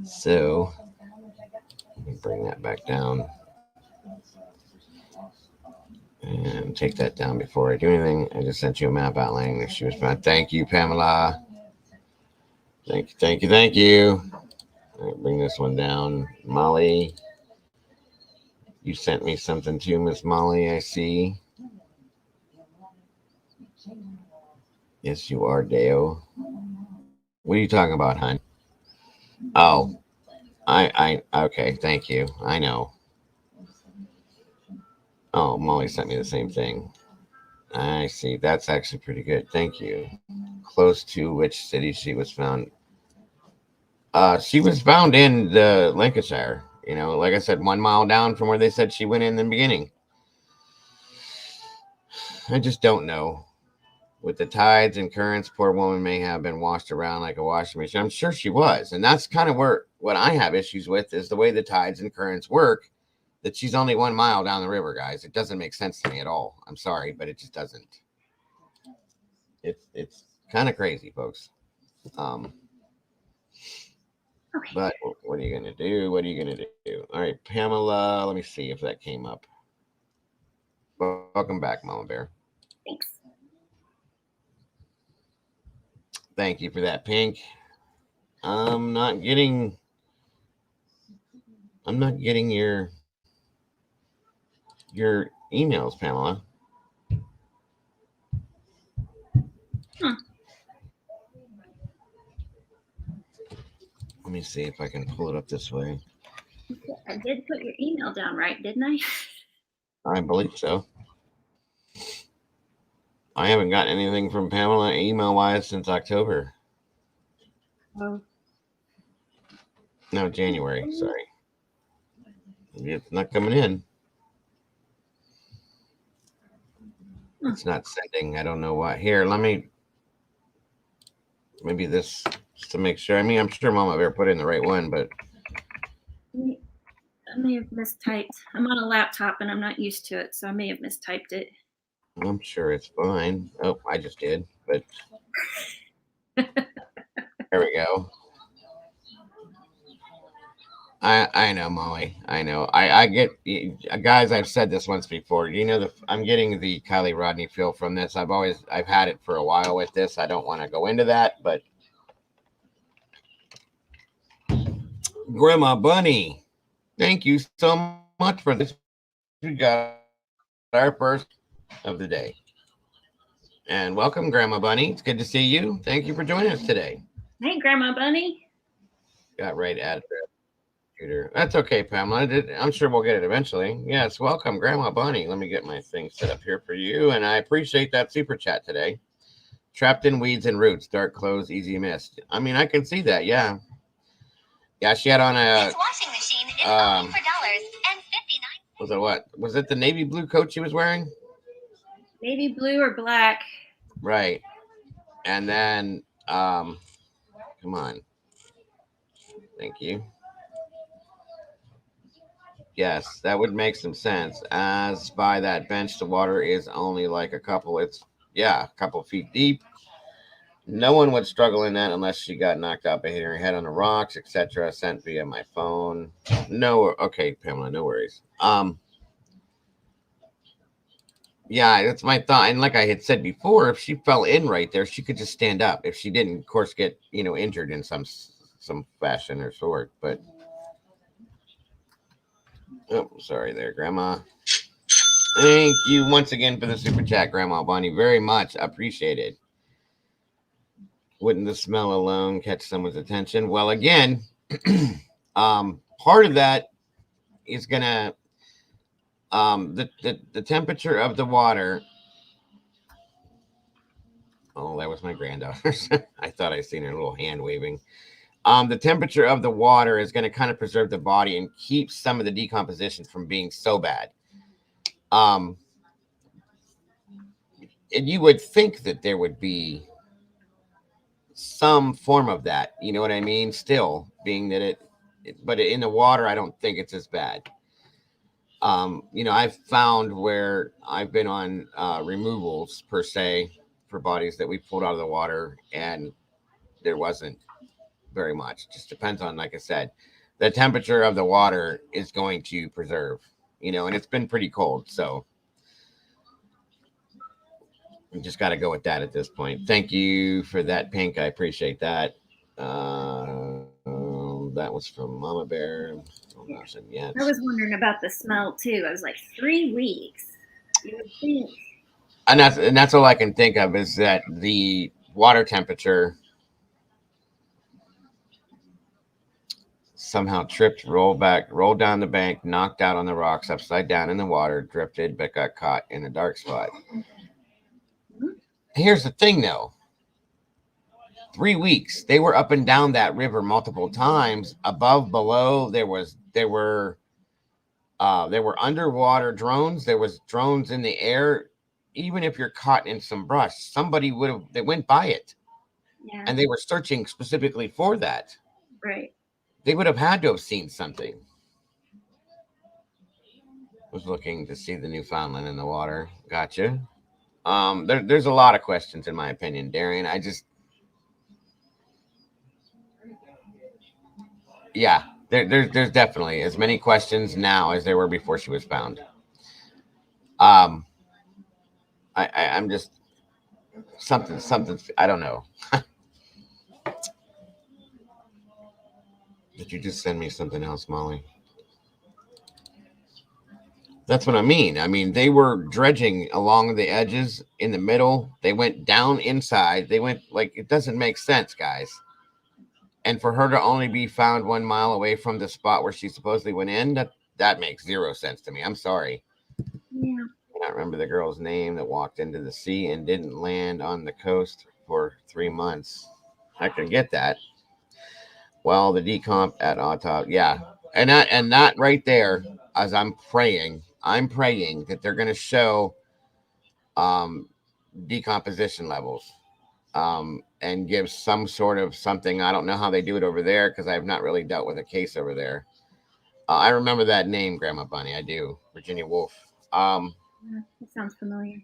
So, let me bring that back down. And take that down before I do anything. I just sent you a map outlining that she was found. Thank you, Pamela. Thank you, thank you, thank you. All right, bring this one down. Molly, you sent me something too, Miss Molly, I see. Yes, you are, Deo. What are you talking about, hon? Oh, okay, thank you. I know. Oh, Molly sent me the same thing. I see. That's actually pretty good. Thank you. Close to which city she was found? She was found in the Lancashire. You know, like I said, 1 mile down from where they said she went in the beginning. I just don't know. With the tides and currents, poor woman may have been washed around like a washing machine. I'm sure she was. And that's kind of what I have issues with is the way the tides and currents work, that she's only 1 mile down the river, guys. It doesn't make sense to me at all. I'm sorry, but it just doesn't. It's kind of crazy, folks. Okay. But what are you going to do? What are you going to do? All right, Pamela, let me see if that came up. Welcome back, Mama Bear. Thanks. Thank you for that, Pink. I'm not getting your emails, Pamela. Let me see if I can pull it up this way. I did put your email down right, didn't I? I believe so. I haven't gotten anything from Pamela email-wise since October. Oh. No, January. Sorry. Maybe it's not coming in. It's not sending. I don't know why. Here, let me. Maybe this, just to make sure. I mean, I'm sure Mama Bear put in the right one, but. I may have mistyped. I'm on a laptop and I'm not used to it, so I may have mistyped it. I'm sure it's fine. Oh, I just did, but. There we go. I know, Molly. I know. I get, guys. I've said this once before. You know, I'm getting the Kylie Rodney feel from this. I've had it for a while with this. I don't want to go into that, but Grandma Bunny, thank you so much for this. We got our first of the day, and welcome, Grandma Bunny. It's good to see you. Thank you for joining us today. Hey, Grandma Bunny. Got right at it. That's okay, Pamela. I'm sure we'll get it eventually. Yes, welcome, Grandma Bunny. Let me get my thing set up here for you. And I appreciate that super chat today. Trapped in weeds and roots, dark clothes, easy missed. I mean, I can see that. Yeah. Yeah, she had on a. This washing machine is only for $1.59. Was it what? Was it the navy blue coat she was wearing? Navy blue or black. Right. And then, come on. Thank you. Yes, that would make some sense. As by that bench, the water is only like a couple feet deep. No one would struggle in that unless she got knocked out by hitting her head on the rocks, etc. Sent via my phone. No, okay, Pamela, no worries. Yeah, that's my thought. And like I had said before, if she fell in right there, she could just stand up. If she didn't, of course, get injured in some fashion or sort, but. Oh, sorry there, Grandma. Thank you once again for the super chat, Grandma Bunny. Very much appreciated. Wouldn't the smell alone catch someone's attention? Well, again, part of that is gonna the temperature of the water. Oh, that was my granddaughter. I thought I seen her little hand waving. The temperature of the water is going to kind of preserve the body and keep some of the decomposition from being so bad. And you would think that there would be some form of that, you know what I mean? Still being that but in the water, I don't think it's as bad. You know, I've found where I've been on removals per se for bodies that we pulled out of the water, and there wasn't very much. Just depends on, like I said, the temperature of the water is going to preserve, you know, and it's been pretty cold, so we just got to go with that at this point. Thank you for that, Pink. I appreciate that. That was from Mama Bear. Nothing yet. I was wondering about the smell too. I was like, 3 weeks. You would think. And that's all I can think of is that the water temperature somehow tripped, rolled down the bank, knocked out on the rocks, upside down in the water, drifted, but got caught in a dark spot. Here's the thing, though. 3 weeks. They were up and down that river multiple times, above, below. There were underwater drones. There was drones in the air. Even if you're caught in some brush, somebody they went by it. Yeah. And they were searching specifically for that. Right. They would have had to have seen something. Was looking to see the Newfoundland in the water. Gotcha. There's a lot of questions in my opinion, Darian. Yeah, there's definitely as many questions now as there were before she was found. I'm just something. I don't know. Did you just send me something else, Molly? That's what I mean. I mean, they were dredging along the edges in the middle. They went down inside. They went it doesn't make sense, guys. And for her to only be found 1 mile away from the spot where she supposedly went in, that makes zero sense to me. I'm sorry. Yeah. I can't remember the girl's name that walked into the sea and didn't land on the coast for 3 months. I can get that. Well, the decomp at autopsy, yeah, and that right there, as I'm praying that they're going to show decomposition levels and give some sort of something. I don't know how they do it over there because I have not really dealt with a case over there. I remember that name, Grandma Bunny. I do, Virginia Woolf. That sounds familiar.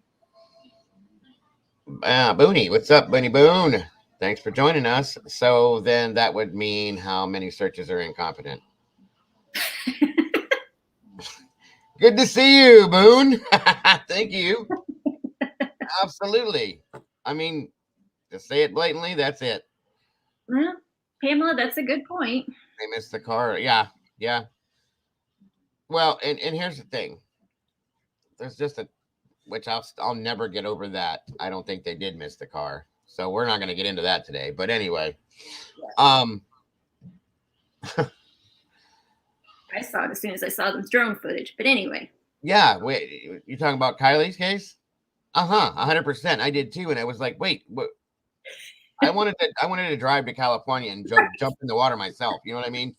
Booney, what's up, Booney Boone? Thanks for joining us. So then that would mean how many searches are incompetent? Good to see you, Boone. Thank you. Absolutely. I mean, to say it blatantly, that's it. Well, Pamela, that's a good point. They missed the car. Yeah. Well, and here's the thing. There's just which I'll never get over that. I don't think they did miss the car. So we're not going to get into that today. But anyway, I saw it as soon as I saw the drone footage. But anyway. Yeah. Wait, you talking about Kylie's case? 100%. I did too. And I was like, wait, what? I wanted to drive to California and jump in the water myself. You know what I mean?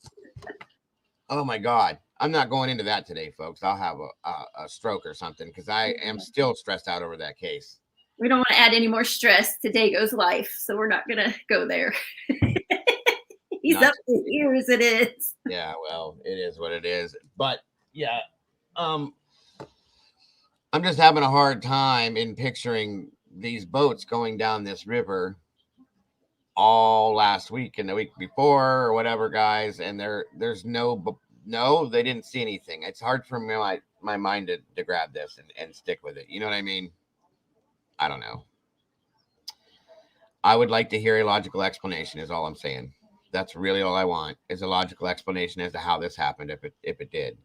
Oh my God. I'm not going into that today, folks. I'll have a stroke or something because I am still stressed out over that case. We don't want to add any more stress to Dago's life, so we're not going to go there. He's up to ears, it is. Yeah, well, it is what it is. But yeah, I'm just having a hard time in picturing these boats going down this river all last week and the week before or whatever, guys. And there's no, they didn't see anything. It's hard for my mind to grab this and stick with it. You know what I mean? I don't know. I would like to hear a logical explanation is all I'm saying. That's really all I want is a logical explanation as to how this happened if it did.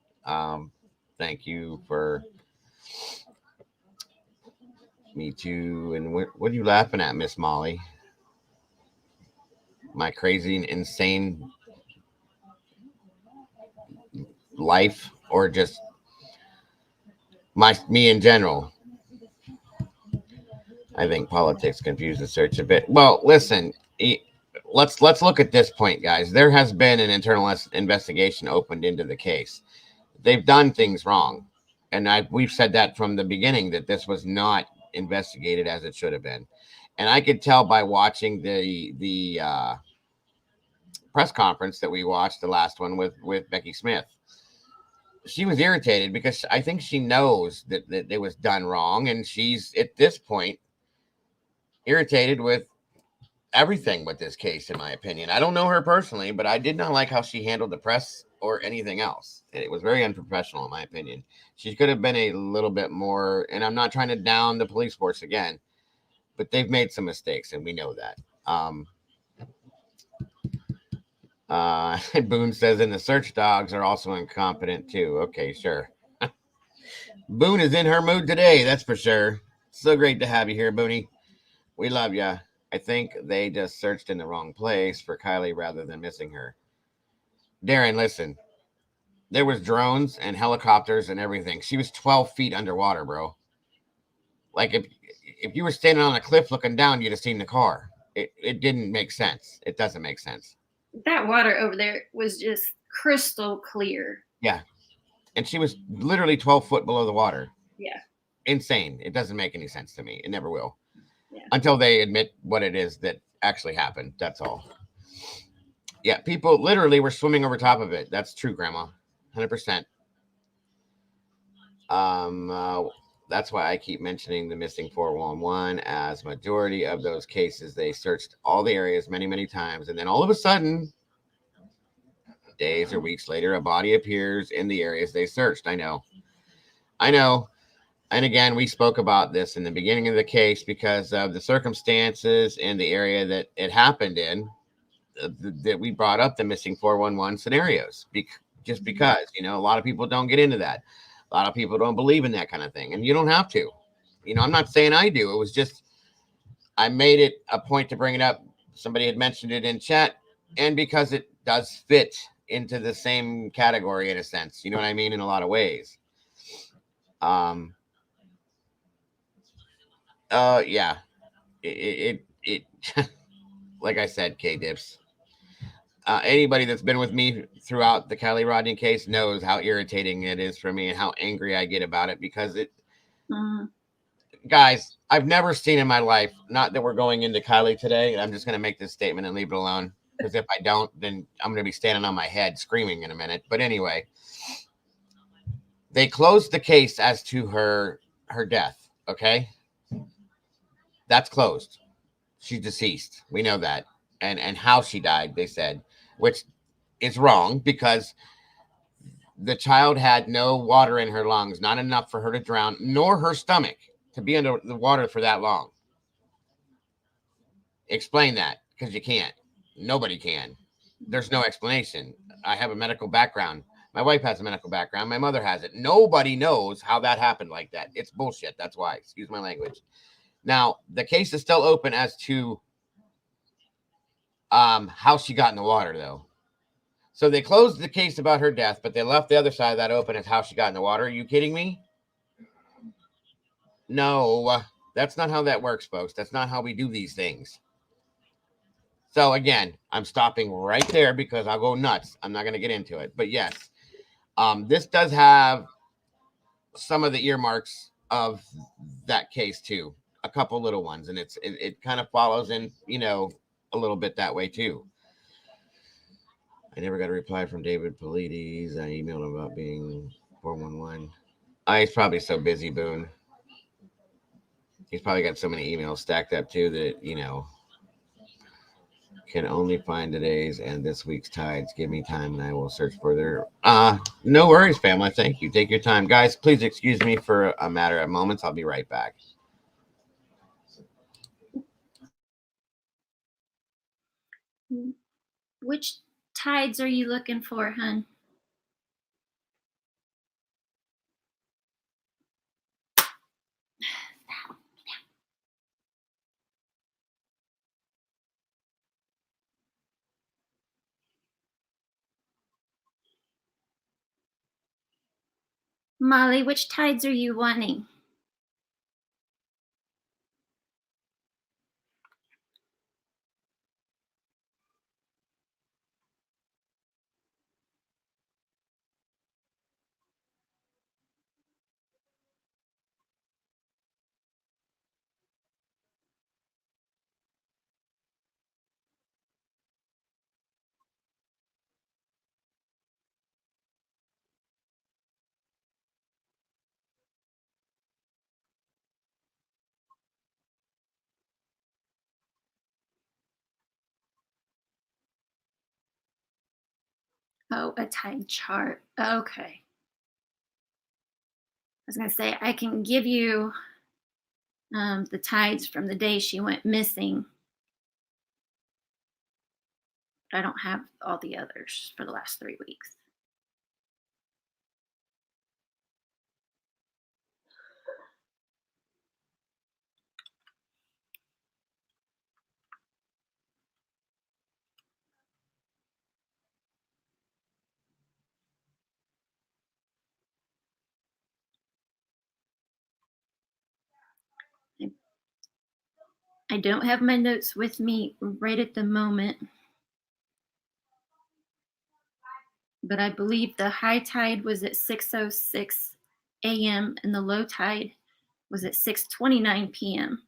Thank you for me too. And what are you laughing at, Miss Molly? My crazy and insane life or just me in general? I think politics confuse the search a bit. Well, listen, let's look at this point, guys. There has been an internal investigation opened into the case. They've done things wrong. And we've said that from the beginning, that this was not investigated as it should have been. And I could tell by watching the press conference that we watched, the last one with Becky Smith. She was irritated because I think she knows that it was done wrong, and she's at this point irritated with everything with this case, in my opinion. I don't know her personally, but I did not like how she handled the press or anything else. It was very unprofessional, in my opinion. She could have been a little bit more, and I'm not trying to down the police force again, but they've made some mistakes, and we know that. Boone says, and the search dogs are also incompetent too. Okay, sure. Boone is in her mood today, that's for sure. So great to have you here, Booney. We love you. I think they just searched in the wrong place for Kylie rather than missing her. Darren, listen. There was drones and helicopters and everything. She was 12 feet underwater, bro. Like if you were standing on a cliff looking down, you'd have seen the car. It didn't make sense. It doesn't make sense. That water over there was just crystal clear. Yeah. And she was literally 12 foot below the water. Yeah. Insane. It doesn't make any sense to me. It never will. Yeah. Until they admit what it is that actually happened. That's all. Yeah, people literally were swimming over top of it. That's true, Grandma. 100%. That's why I keep mentioning the missing 411, as majority of those cases, they searched all the areas many, many times. And then all of a sudden, days or weeks later, a body appears in the areas they searched. I know. And again, we spoke about this in the beginning of the case because of the circumstances in the area that it happened in, that we brought up the missing 411 scenarios. Just because, a lot of people don't get into that. A lot of people don't believe in that kind of thing. And you don't have to. I'm not saying I do. It was just, I made it a point to bring it up. Somebody had mentioned it in chat. And because it does fit into the same category in a sense. You know what I mean? In a lot of ways. Yeah. It like I said, K-Dips. Anybody that's been with me throughout the Kylie Rodney case knows how irritating it is for me and how angry I get about it because guys, I've never seen in my life, not that we're going into Kylie today, and I'm just going to make this statement and leave it alone because if I don't, then I'm going to be standing on my head screaming in a minute. But anyway, they closed the case as to her death. Okay. That's closed. She's deceased. We know that. And how she died, they said, which is wrong because the child had no water in her lungs, not enough for her to drown, nor her stomach to be under the water for that long. Explain that, because you can't. Nobody can. There's no explanation. I have a medical background. My wife has a medical background. My mother has it. Nobody knows how that happened like that. It's bullshit. That's why. Excuse my language. Now, the case is still open as to how she got in the water, though. So they closed the case about her death, but they left the other side of that open as how she got in the water. Are you kidding me? No, that's not how that works, folks. That's not how we do these things. So again, I'm stopping right there because I'll go nuts. I'm not going to get into it. But yes, this does have some of the earmarks of that case too. A couple little ones, and it kind of follows in, a little bit that way too. I never got a reply from David Polides. I emailed him about being 411. He's probably so busy, Boone. He's probably got so many emails stacked up too that, can only find today's and this week's tides. Give me time and I will search further. No worries, family. Thank you. Take your time. Guys, please excuse me for a matter of moments. I'll be right back. Which tides are you looking for, hun? Molly, which tides are you wanting? Oh, a tide chart. Okay. I was going to say, I can give you the tides from the day she went missing. But I don't have all the others for the last 3 weeks. I don't have my notes with me right at the moment, but I believe the high tide was at 6:06 a.m. and the low tide was at 6:29 p.m.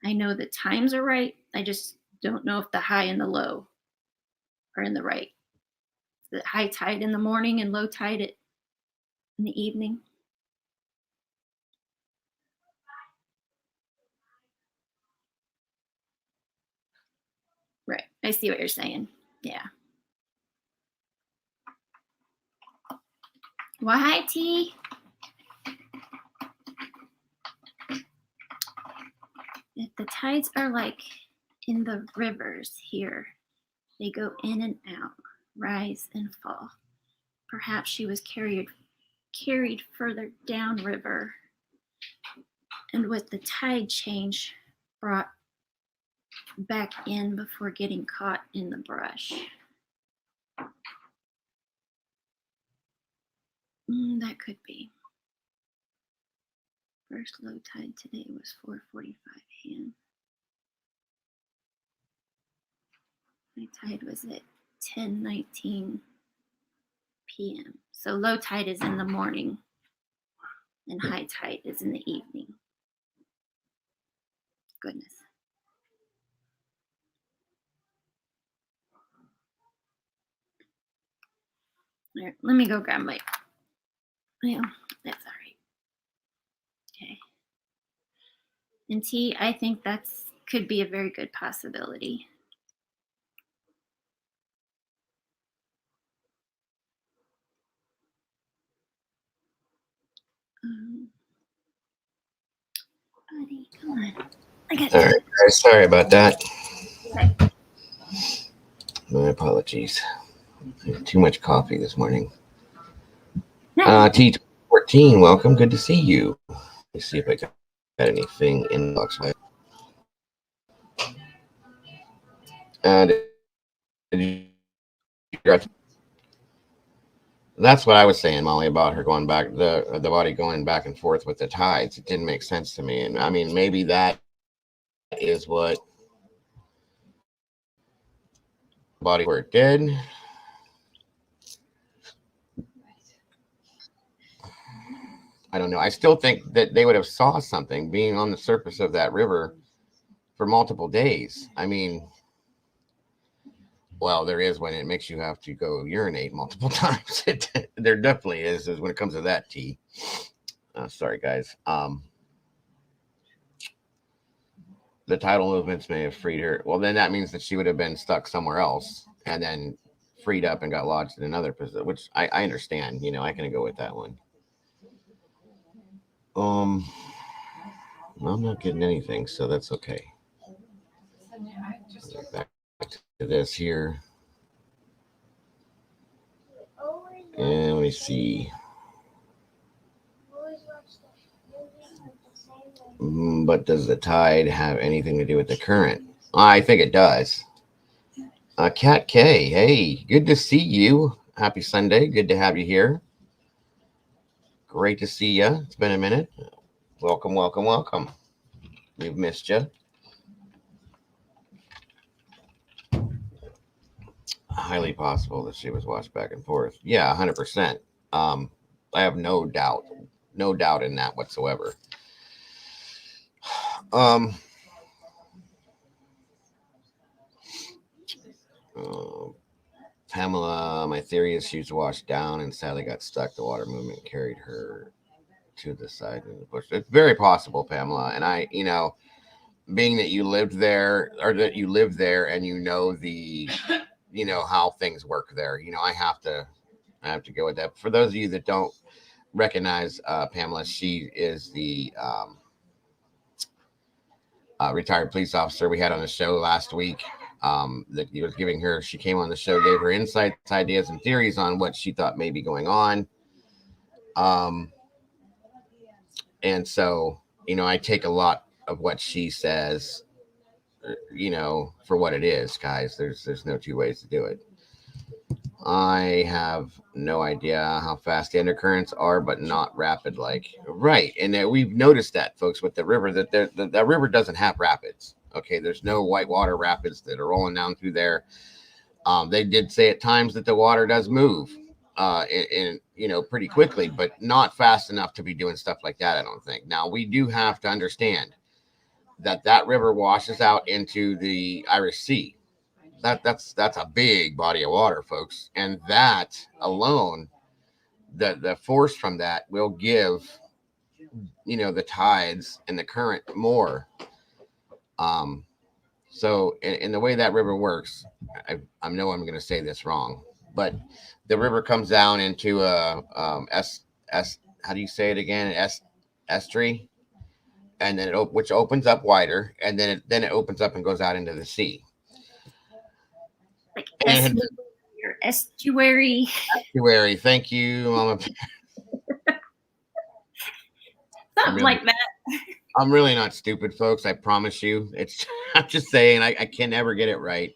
I know the times are right. I just don't know if the high and the low are in the right. The high tide in the morning and low tide in the evening. Right. I see what you're saying. Yeah. Well, hi, T. If the tides are like in the rivers here, they go in and out, rise and fall. Perhaps she was carried further downriver, and with the tide change, brought back in before getting caught in the brush. That could be. First low tide today was 4:45 a.m. High tide was at 10:19 p.m. So low tide is in the morning and high tide is in the evening. Goodness. All right, let me go grab my, yeah, that's all right. Okay. And T, I think that's could be a very good possibility. Buddy, come on. I got All right, guys, sorry about that. My apologies. I had too much coffee this morning. T14, welcome. Good to see you. Let's see if I got anything in the box. That's what I was saying, Molly, about her going back, the body going back and forth with the tides. It didn't make sense to me. And I mean, maybe that is what body where it did. I don't know. I still think that they would have saw something being on the surface of that river for multiple days. I mean, well, there is when it makes you have to go urinate multiple times. There definitely is when it comes to that, T. Sorry, guys. The tidal movements may have freed her. Well, then that means that she would have been stuck somewhere else and then freed up and got lodged in another position, which I understand. You know, I can go with that one. I'm not getting anything, so that's okay. Back to this here. And let me see. But does the tide have anything to do with the current? I think it does. Kat K, hey, good to see you. Happy Sunday. Good to have you here. Great to see you. It's been a minute. Welcome, welcome, welcome. We've missed you. Highly possible that she was washed back and forth. Yeah, 100%. I have no doubt in that whatsoever. Pamela, my theory is she was washed down and sadly got stuck. The water movement carried her to the side of the bush. It's very possible, Pamela. And I, you know, being that you lived there, or that you live there and you know the you know, how things work there. You know, I have to go with that. For those of you that don't recognize Pamela, she is the retired police officer we had on the show last week. That he was giving her, she came on the show, gave her insights, ideas, and theories on what she thought may be going on. And so, you know, I take a lot of what she says, you know, for what it is, guys. There's no two ways to do it. I have no idea how fast the undercurrents are, but not rapid like. Right. And we've noticed that, folks, with the river, that the river doesn't have rapids. Okay. There's no whitewater rapids that are rolling down through there. They did say at times that the water does move in you know, pretty quickly, but not fast enough to be doing stuff like that, I don't think. Now, we do have to understand that river washes out into the Irish Sea. That's a big body of water, folks, and that alone, the force from that will give, you know, the tides and the current more. So in the way that river works, I know I'm going to say this wrong, but the river comes down into a how do you say it again? Estuary, and then which opens up wider, and then it opens up and goes out into the sea. Like And estuary. Estuary, thank you, Mama. Something like that. I'm really not stupid, folks. I promise you. It's I'm just saying I can never get it right.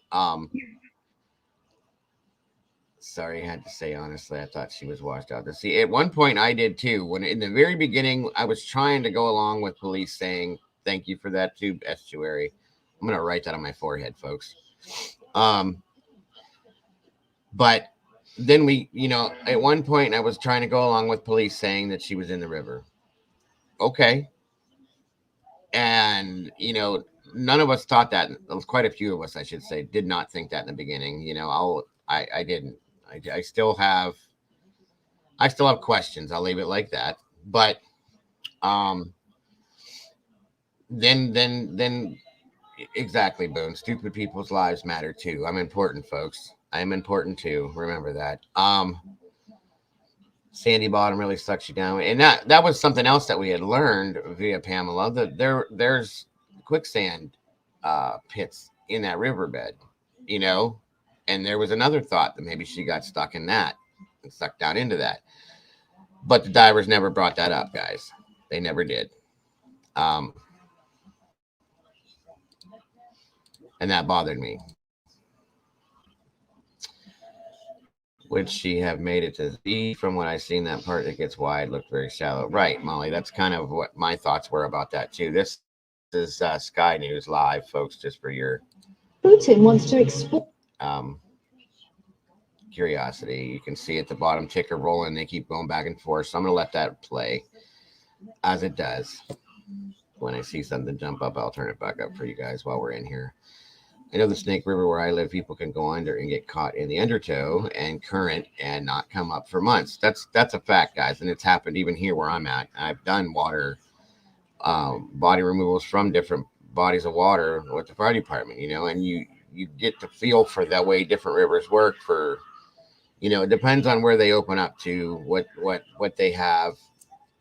Sorry, I had to say honestly, I thought she was washed out to sea. At one point I did too. When in the very beginning, I was trying to go along with police saying, thank you for that too, estuary. I'm gonna write that on my forehead, folks. But then we, you know, at one point I was trying to go along with police saying that she was in the river. Okay. And, you know, none of us thought that. Quite a few of us, I should say, did not think that in the beginning. You know, I didn't. I still have questions. I'll leave it like that. But then exactly, Boone. Stupid people's lives matter too. I'm important, folks. I am important too. Remember that. Sandy bottom really sucks you down, and that was something else that we had learned via Pamela. That there's quicksand pits in that riverbed, you know, and there was another thought that maybe she got stuck in that and sucked down into that. But the divers never brought that up, guys. They never did. And that bothered me. Would she have made it to Z? From what I've seen, that part that gets wide looked very shallow. Right, Molly. That's kind of what my thoughts were about that too. This is Sky News Live, folks, just for your Putin wants to export curiosity. You can see at the bottom ticker rolling. They keep going back and forth. So I'm going to let that play as it does. When I see something jump up, I'll turn it back up for you guys while we're in here. I know the Snake River where I live, people can go under and get caught in the undertow and current and not come up for months. That's a fact, guys, and it's happened even here where I'm at. I've done water body removals from different bodies of water with the fire department, you know, and you get to feel for the way different rivers work. For, you know, it depends on where they open up to, what they have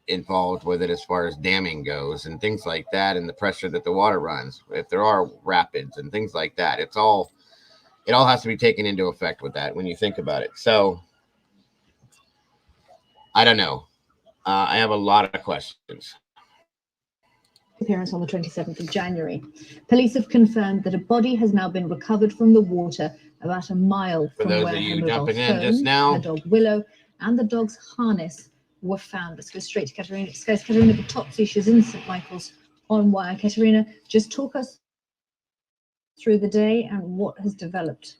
involved with it as far as damming goes and things like that, and the pressure that the water runs, if there are rapids and things like that. It all has to be taken into effect with that when you think about it. So I don't know. I have a lot of questions. Appearance on the 27th of January. Police have confirmed that a body has now been recovered from the water about a mile For from those where of you her mobile jumping in phone, just now, her dog Willow, and the dog's harness were found. Let's go straight to Katerina. Let's go to Katerina Potopsy. She's in St. Michael's on Wyre. Katerina, just talk us through the day and what has developed.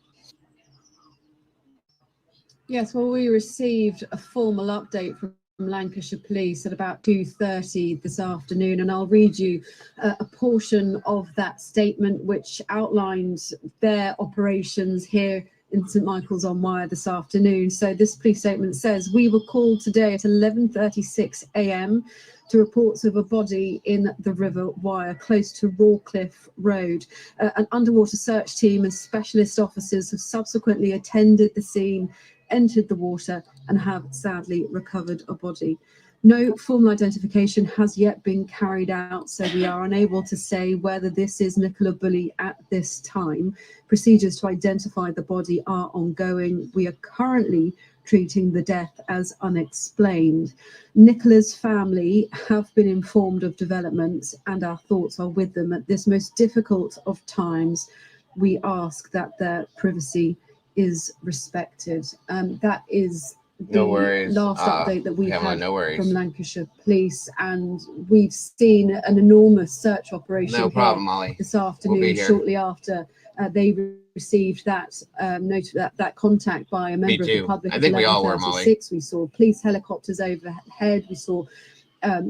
Yes, well, we received a formal update from Lancashire Police at about 2:30 this afternoon, and I'll read you a portion of that statement which outlines their operations here in St Michael's on Wyre this afternoon. So this police statement says, we were called today at 11:36 a.m. to reports of a body in the River Wyre, close to Rawcliffe Road. An underwater search team and specialist officers have subsequently attended the scene, entered the water, and have sadly recovered a body. No formal identification has yet been carried out, so we are unable to say whether this is NICOLA BULLEY at this time. Procedures to identify the body are ongoing. We are currently treating the death as unexplained. NICOLA's family have been informed of developments, and our thoughts are with them at this most difficult of times. We ask that their privacy is respected. That is the last update that we had from Lancashire Police, and we've seen an enormous search operation Molly. this afternoon, shortly after they received that that contact by a member of the public. I think we all were, Molly. We saw police helicopters overhead. We saw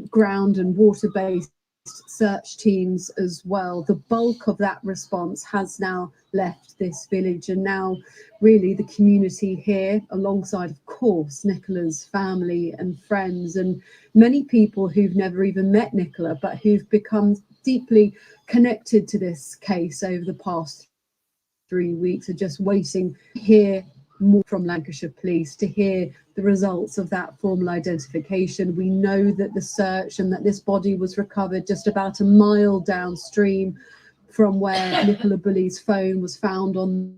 ground and water-based search teams as well. The bulk of that response has now left this village, and now really the community here, alongside of course NICOLA's family and friends and many people who've never even met NICOLA but who've become deeply connected to this case over the past 3 weeks, are just waiting to hear more from Lancashire Police, to hear the results of that formal identification. We know that the search and that this body was recovered just about a mile downstream from where NICOLA BULLEY's phone was found on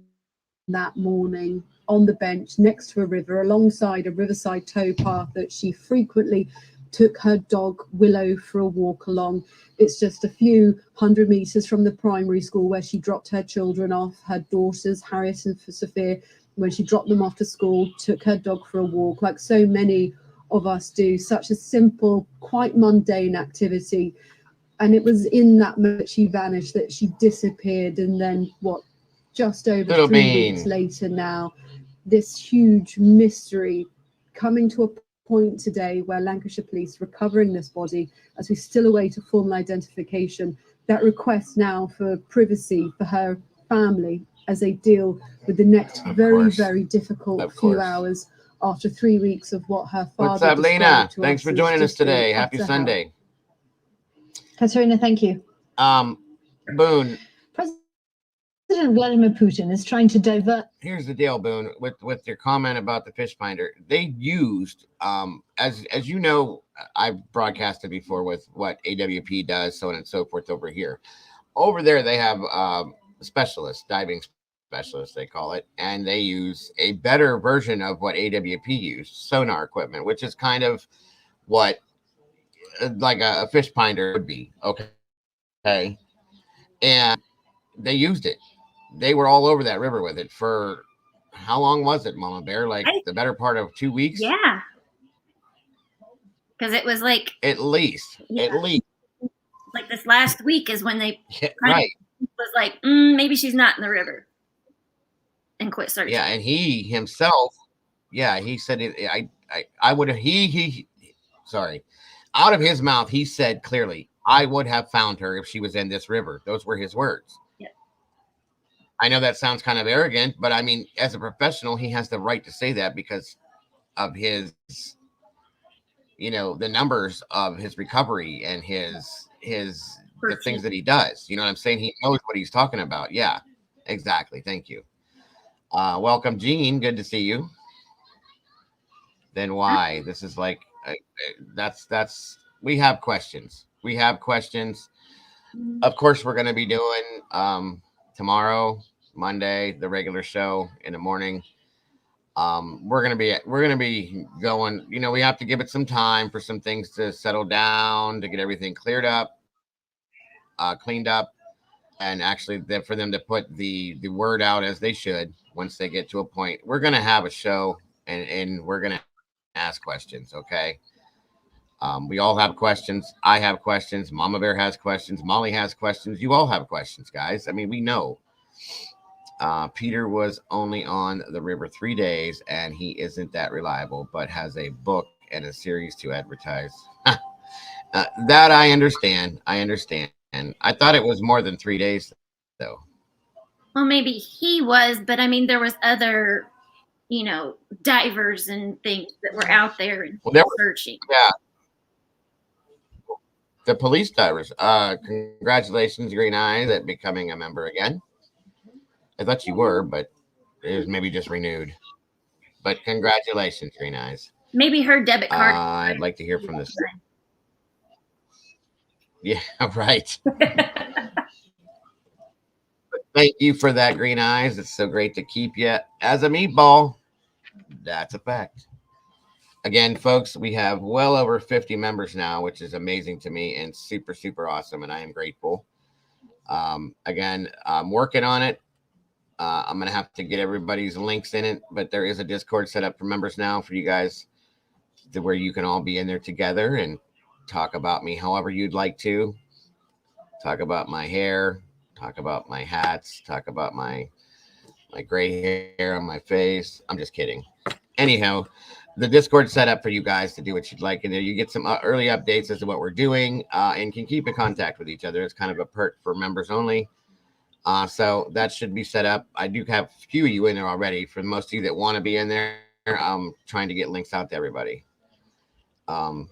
that morning, on the bench next to a river, alongside a riverside towpath that she frequently took her dog Willow for a walk along. It's just a few hundred meters from the primary school where she dropped her children off, her daughters Harriet and Sophia. When she dropped them off to school, took her dog for a walk, like so many of us do. Such a simple, quite mundane activity. And it was in that moment she vanished, that she disappeared. And then just over 3 weeks later now, this huge mystery coming to a point today where Lancashire Police recovering this body as we still await a formal identification. That request now for privacy for her family as they deal with the next very difficult few hours after 3 weeks of what her father. What's up, Lena? Thanks for joining us today. Happy Sunday. Katerina, thank you. Boone. President Vladimir Putin is trying to divert. Here's the deal, Boone, with your comment about the fish finder. They used, as you know, I've broadcasted before with what AWP does, so on and so forth over here. Over there, they have specialists, diving specialists, they call it, and they use a better version of what AWP used, sonar equipment, which is kind of what like a fish finder would be. Okay. And they used it. They were all over that river with it for how long was it, Mama Bear? Like the better part of 2 weeks? Yeah. Because it was like at least like this last week is when they was like, maybe she's not in the river, and quit searching. Yeah, and he himself, he said I would have sorry, out of his mouth he said clearly, I would have found her if she was in this river. Those were his words. Yeah. I know that sounds kind of arrogant, but I mean, as a professional, he has the right to say that because of his, the numbers of his recovery and the things that he does. You know what I'm saying? He knows what he's talking about. Yeah, exactly. Thank you. Welcome, Jean. Good to see you. Then why? This is like, that's, we have questions. Of course, we're going to be doing tomorrow, Monday, the regular show in the morning. We're gonna be going. We have to give it some time for some things to settle down, to get everything cleared up, cleaned up, and actually for them to put the word out as they should. Once they get to a point, we're gonna have a show and we're gonna ask questions. Okay. We all have questions. I have questions. Mama Bear has questions. Molly has questions. You all have questions, guys. I mean, we know. Peter was only on the river 3 days, and he isn't that reliable, but has a book and a series to advertise. That I understand. And I thought it was more than 3 days, though. Well, maybe he was, but I mean, there was other, divers and things that were out there and Well, there were, searching. yeah, the police divers. Congratulations, Green Eyes, at becoming a member again. I thought you were, but it was maybe just renewed. But congratulations, Green Eyes. Maybe her debit card. I'd like to hear from this. Yeah, right. Thank you for that, Green Eyes. It's so great to keep you as a meatball. That's a fact. Again, folks, we have well over 50 members now, which is amazing to me and super, super awesome. And I am grateful. Again, I'm working on it. I'm going to have to get everybody's links in it, but there is a Discord set up for members now for you guys where you can all be in there together and talk about me however you'd like to. Talk about my hair, talk about my hats, talk about my gray hair on my face. I'm just kidding. Anyhow, the Discord set up for you guys to do what you'd like in there. You get some early updates as to what we're doing and can keep in contact with each other. It's kind of a perk for members only. So that should be set up. I do have a few of you in there already. For most of you that want to be in there, I'm trying to get links out to everybody. I'm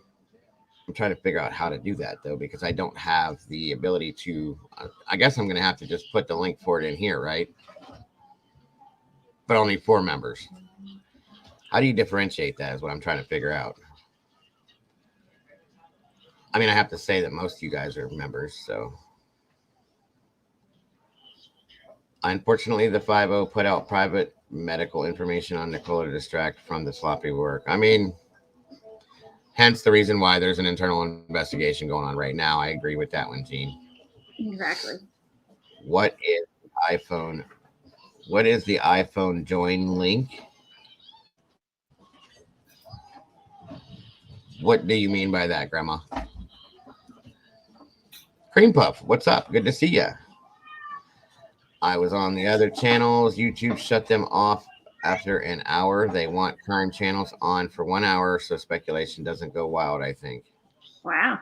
trying to figure out how to do that, though, because I don't have the ability to. I guess I'm going to have to just put the link for it in here, right? But only 4 members. How do you differentiate that is what I'm trying to figure out. I mean, I have to say that most of you guys are members, so. Unfortunately, the 5-0 put out private medical information on NICOLA to distract from the sloppy work. I mean, hence the reason why there's an internal investigation going on right now. I agree with that one, Gene. Exactly. What is the iPhone? What is the iPhone join link? What do you mean by that, Grandma? Cream Puff, what's up? Good to see you. I was on the other channels. YouTube shut them off after an hour. They want crime channels on for 1 hour so speculation doesn't go wild, I think. Wow.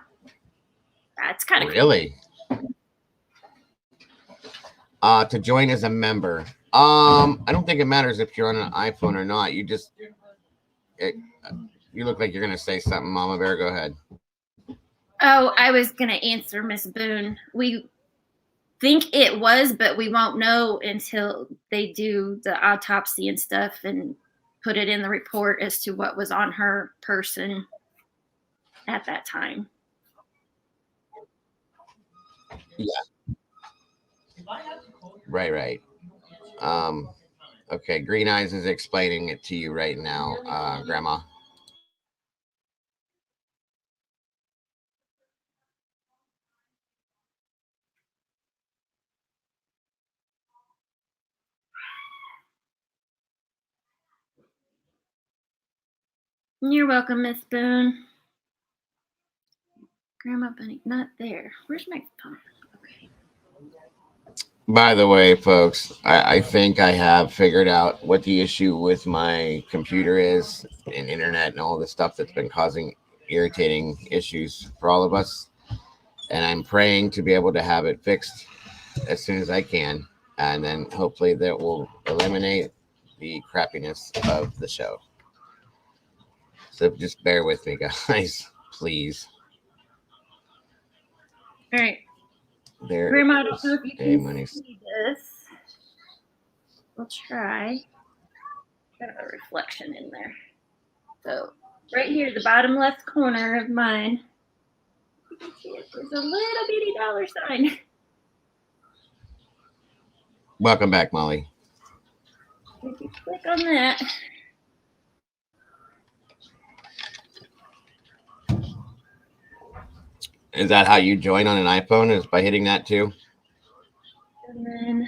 That's kind of really cool. To join as a member. I don't think it matters if you're on an iPhone or not. You just you look like you're gonna say something, Mama Bear. Go ahead. Oh, I was gonna answer Miss Boone. We think it was, but we won't know until they do the autopsy and stuff and put it in the report as to what was on her person at that time. Yeah. Right. Okay, Green Eyes is explaining it to you right now, Grandma. You're welcome, Miss Boone. Grandma Bunny, not there. Where's my phone? Okay. By the way, folks, I think I have figured out what the issue with my computer is and internet and all the stuff that's been causing irritating issues for all of us. And I'm praying to be able to have it fixed as soon as I can. And then hopefully that will eliminate the crappiness of the show. So just bear with me, guys, please. All right. There. Grandma, I don't know if you can see this. We'll try. Got a reflection in there. So right here, the bottom left corner of mine, you can see it. There's a little bitty dollar sign. Welcome back, Molly. If you click on that. Is that how you join on an iPhone? Is by hitting that too? And then,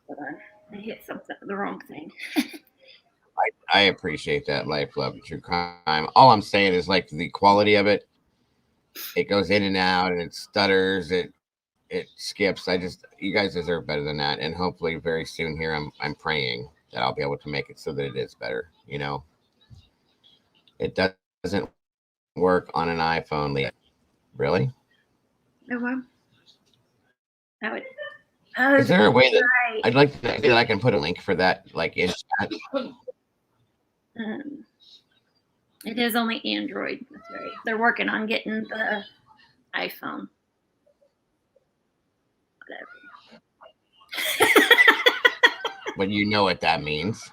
hold on, I hit something, the wrong thing. I appreciate that. Life, love, true crime. All I'm saying is like the quality of it. It goes in and out, and it stutters. It skips. You guys deserve better than that. And hopefully, very soon here, I'm praying that I'll be able to make it so that it is better. You know, it doesn't work on an iPhone. Really? Oh, wow. I would. Is there a way that right. I'd like to think that I can put a link for that, like in chat? It is only Android. That's right. They're working on getting the iPhone. Whatever. But you know what that means.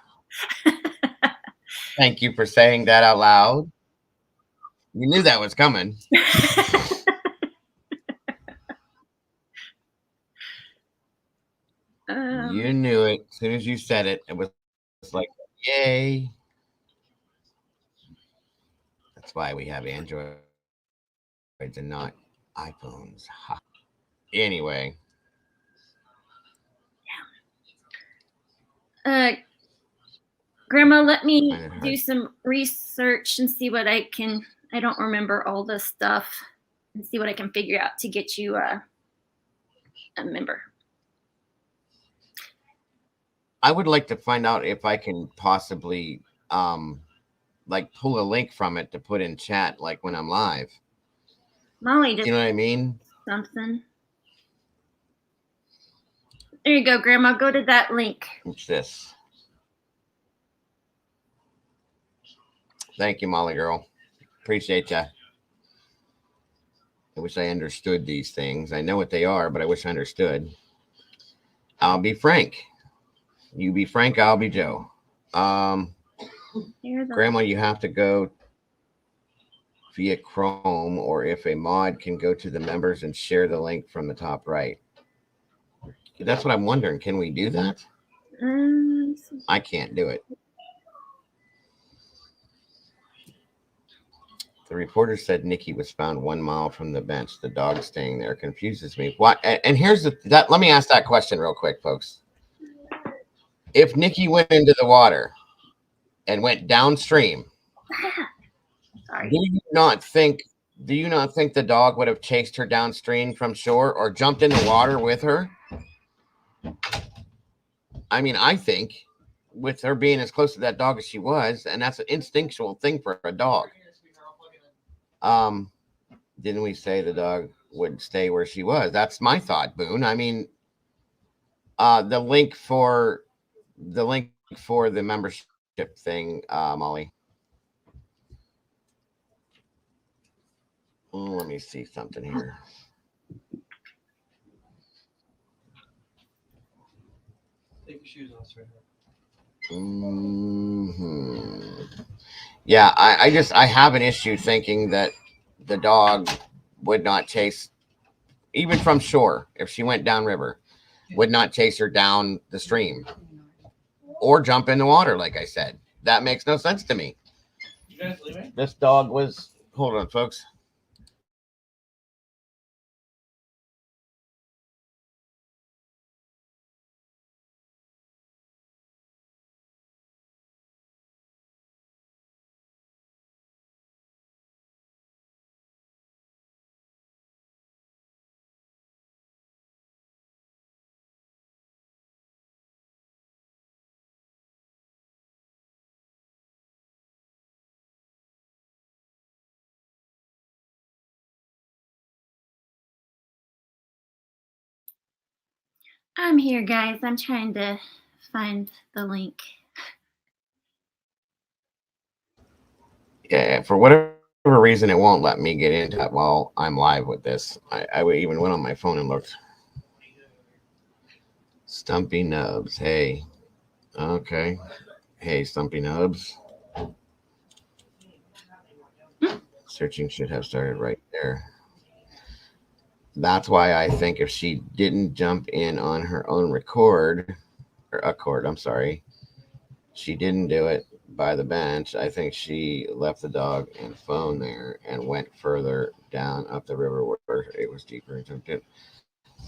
Thank you for saying that out loud. You knew that was coming. You knew it. As soon as you said it, it was like, yay. That's why we have Androids and not iPhones. Ha. Anyway. Grandma, let me do some research and see what I can. I don't remember all this stuff, and see what I can figure out to get you a member. I would like to find out if I can possibly like pull a link from it to put in chat, like when I'm live. Molly, just you know what I mean? Something. There you go, Grandma. Go to that link. What's this? Thank you, Molly girl. Appreciate ya. I wish I understood these things. I know what they are, but I wish I understood. I'll be Frank. You be Frank, I'll be Joe. Grandma, you have to go via Chrome, or if a mod can go to the members and share the link from the top right. That's what I'm wondering. Can we do that? I can't do it. The reporter said Nikki was found 1 mile from the bench. The dog staying there confuses me. What? And here's that. Let me ask that question real quick, folks. If Nikki went into the water and went downstream, do you not think the dog would have chased her downstream from shore or jumped in the water with her? I mean, I think with her being as close to that dog as she was, and that's an instinctual thing for a dog. Didn't we say the dog would stay where she was? That's my thought, Boone. I mean, the link for the membership thing, Molly. Let me see something here. Take your shoes off, right now. Yeah, I have an issue thinking that the dog would not chase, even from shore, if she went downriver, would not chase her down the stream or jump in the water, like I said. That makes no sense to me. You guys leaving? This dog was, hold on, folks. I'm here, guys. I'm trying to find the link. Yeah, for whatever reason, it won't let me get into that while I'm live with this. I even went on my phone and looked. Stumpy Nubs. Hey. Okay. Hey, Stumpy Nubs. Searching should have started right there. That's why I think if she didn't jump in on her own accord, I'm sorry, she didn't do it by the bench. I think she left the dog and phone there and went further down up the river where it was deeper and jumped in.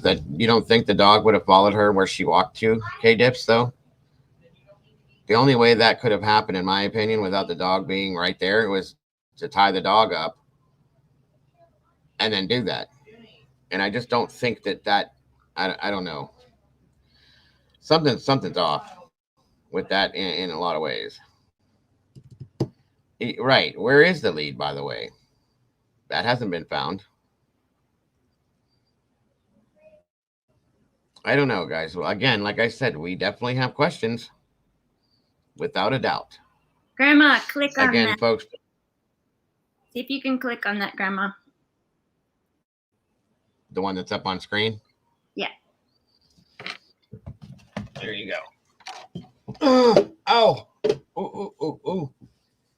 That you don't think the dog would have followed her where she walked to, K-Dips, though? The only way that could have happened, in my opinion, without the dog being right there, was to tie the dog up and then do that. And I just don't think that I don't know. Something's off with that in a lot of ways. Right. Where is the lead, by the way? That hasn't been found. I don't know, guys. Well, again, like I said, we definitely have questions, without a doubt. Grandma, click on Again, that. folks. See if you can click on that, Grandma. The one that's up on screen? Yeah. There you go. Ow. Ooh.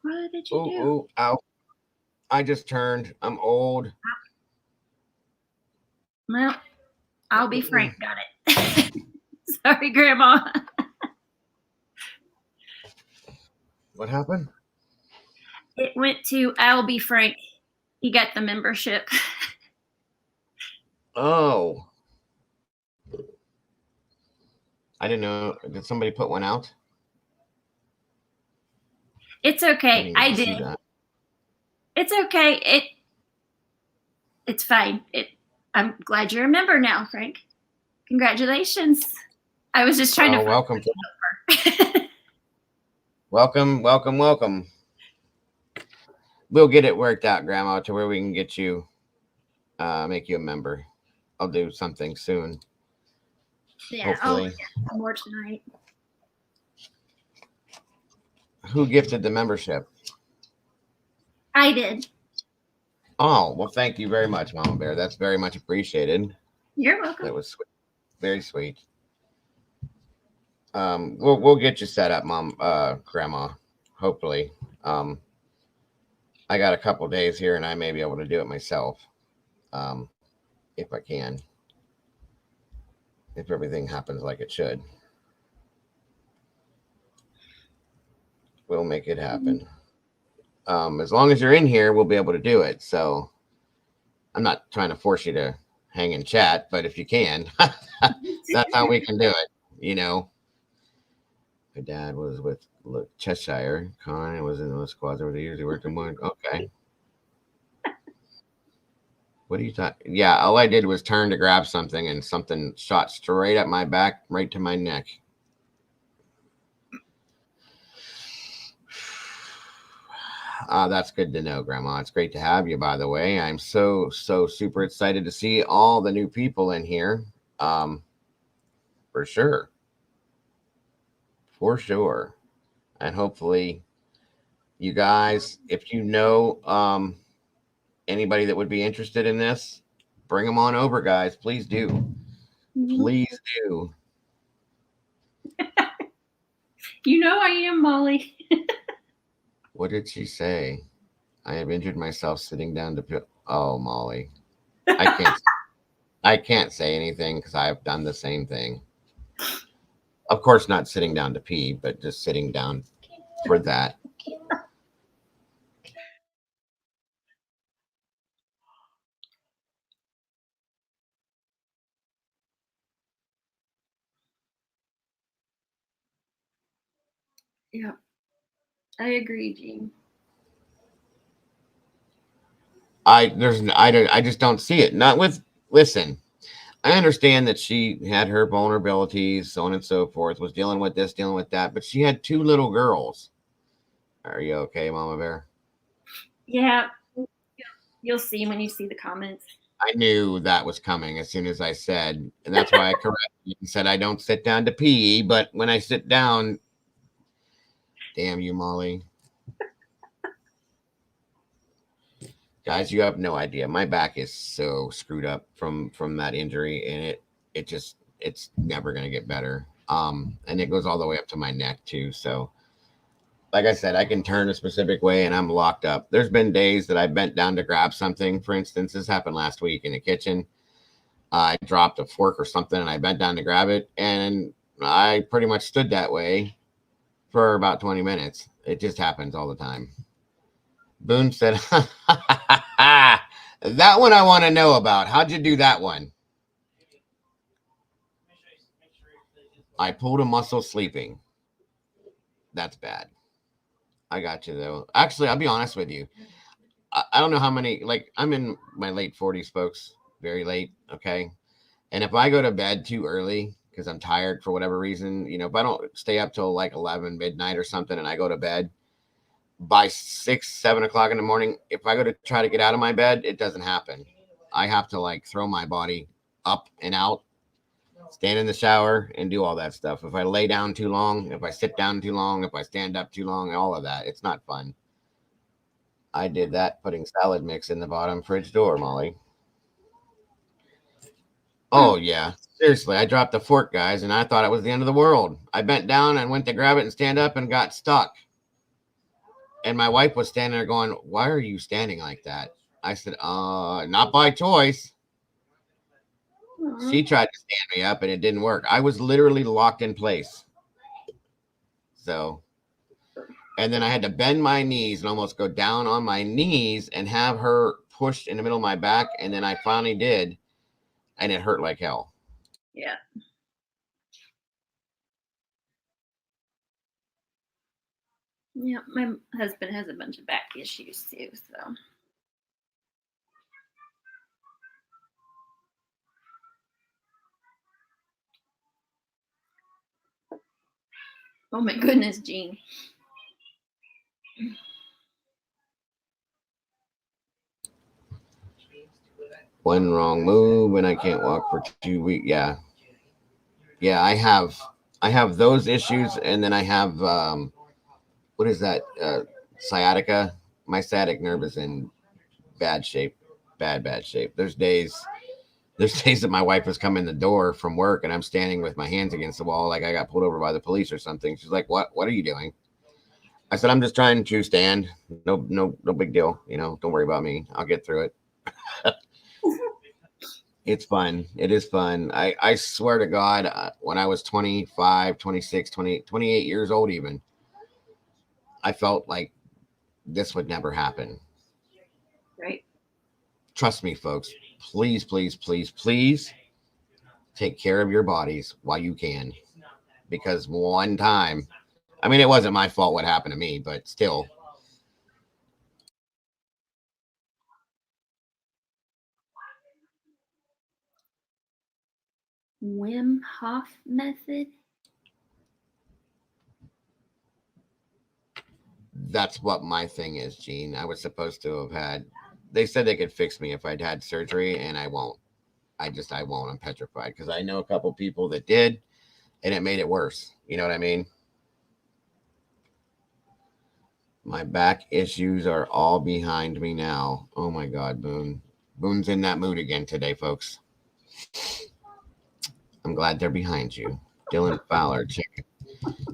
What did you do? Ooh, ow. I just turned. I'm old. Well, I'll be frank. Got it. Sorry, Grandma. What happened? It went to I'll be frank. You got the membership. Oh. I didn't know. Did somebody put one out? It's okay. didn't I even see did. that. It's okay. It's fine. I'm glad you're a member now, Frank. Congratulations. I was just trying to welcome. Welcome. We'll get it worked out, Grandma, to where we can get you, make you a member. I'll do something soon. Yeah, hopefully. More tonight. Who gifted the membership? I did. Oh, well, thank you very much, Mama Bear. That's very much appreciated. You're welcome. That was sweet. Very sweet. We'll get you set up, Grandma. Hopefully. I got a couple days here, and I may be able to do it myself, if I can. If everything happens like it should, we'll make it happen. As long as you're in here, we'll be able to do it. So I'm not trying to force you to hang and chat, but if you can, that's how we can do it. You know, my dad was with Cheshire. Con was in those squads over the years. He worked in one. Okay. What are you talking? Yeah, all I did was turn to grab something, and something shot straight up my back, right to my neck. That's good to know, Grandma. It's great to have you, by the way. I'm so super excited to see all the new people in here. For sure. And hopefully you guys, if you know anybody that would be interested in this, bring them on over, guys. Please do. Please do. You know I am, Molly. What did she say? I have injured myself sitting down to Oh, Molly. I can't say anything because I've done the same thing. Of course, not sitting down to pee, but just sitting down for that. Yeah, I agree, Jean. I just don't see it. Not with. Listen, I understand that she had her vulnerabilities, so on and so forth, was dealing with this, dealing with that, but she had 2 little girls. Are you okay, Mama Bear? Yeah, you'll see when you see the comments. I knew that was coming as soon as I said, and that's why I corrected you and said I don't sit down to pee, but when I sit down, damn you, Molly. Guys, you have no idea. My back is so screwed up from that injury, and it's never gonna get better. And it goes all the way up to my neck too. So, like I said, I can turn a specific way, and I'm locked up. There's been days that I bent down to grab something. For instance, this happened last week in the kitchen. I dropped a fork or something, and I bent down to grab it, and I pretty much stood that way for about 20 minutes. It just happens all the time. Boone said, that one I want to know about. How'd you do that one? I pulled a muscle sleeping. That's bad. I got you, though. Actually, I'll be honest with you. I don't know how many, like, I'm in my late 40s, folks. Very late, okay? And if I go to bed too early because I'm tired for whatever reason, you know, if I don't stay up till like 11 midnight or something and I go to bed, by 6, 7 o'clock in the morning, if I go to try to get out of my bed, it doesn't happen. I have to like throw my body up and out. stand in the shower and do all that stuff. If I lay down too long, if I sit down too long, if I stand up too long, all of that, it's not fun. I did that putting salad mix in the bottom fridge door, Molly. Oh, yeah. Seriously, I dropped the fork, guys, and I thought it was the end of the world. I bent down and went to grab it and stand up and got stuck. And my wife was standing there going, "Why are you standing like that?" I said, not by choice. She tried to stand me up and it didn't work. I was literally locked in place. So, and then I had to bend my knees and almost go down on my knees and have her pushed in the middle of my back. And then I finally did. And it hurt like hell. Yeah. Yeah, my husband has a bunch of back issues too, so. Oh my goodness, Jean. One wrong move and I can't walk for 2 weeks. Yeah. Yeah, I have those issues, and then I have what is that? Sciatica. My sciatic nerve is in bad shape. Bad shape. There's days that my wife has come in the door from work and I'm standing with my hands against the wall like I got pulled over by the police or something. She's like, What are you doing? I said, I'm just trying to stand. No big deal. Don't worry about me. I'll get through it. It's fun. It is fun. I swear to God, when I was 25, 26, 20, 28 years old even, I felt like this would never happen. Right. Trust me, folks. Please, please, please, please take care of your bodies while you can. Because one time, I mean, it wasn't my fault what happened to me, but still. Wim Hof method. That's what my thing is, Gene. I was supposed to have had. They said they could fix me if I'd had surgery, and I won't. I won't. I'm petrified because I know a couple people that did, and it made it worse. You know what I mean? My back issues are all behind me now. Oh my God, Boone. Boone's in that mood again today, folks. I'm glad they're behind you. Dylan Fowler,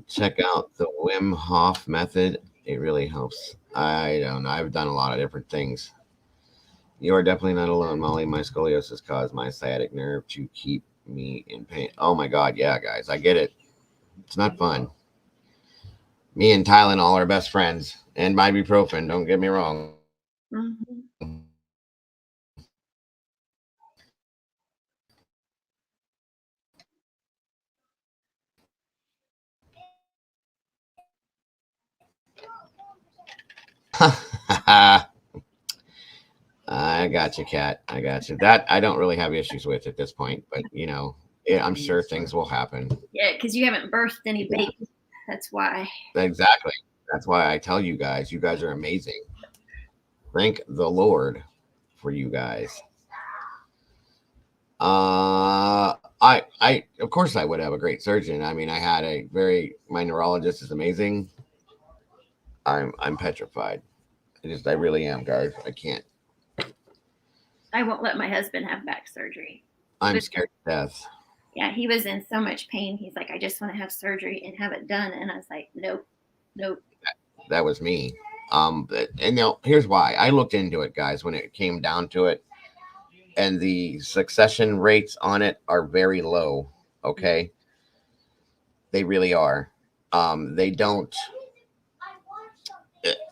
check out the Wim Hof method. It really helps. I don't know. I've done a lot of different things. You are definitely not alone, Molly. My scoliosis caused my sciatic nerve to keep me in pain. Oh my God. Yeah, guys. I get it. It's not fun. Me and Tylenol are best friends, and my ibuprofen. Don't get me wrong. Mm-hmm. I got you, Kat. I got you. That I don't really have issues with at this point, but I'm sure things will happen. Yeah, because you haven't birthed any babies. That's why. Exactly. That's why I tell you guys are amazing. Thank the Lord for you guys. I of course I would have a great surgeon. I mean, my neurologist is amazing. I'm petrified. I really am, guys. I can't. I won't let my husband have back surgery. I'm scared to death. Yeah, he was in so much pain. He's like, I just want to have surgery and have it done. And I was like, nope. That was me. And here's why. I looked into it, guys, when it came down to it. And the succession rates on it are very low. Okay. They really are. They don't.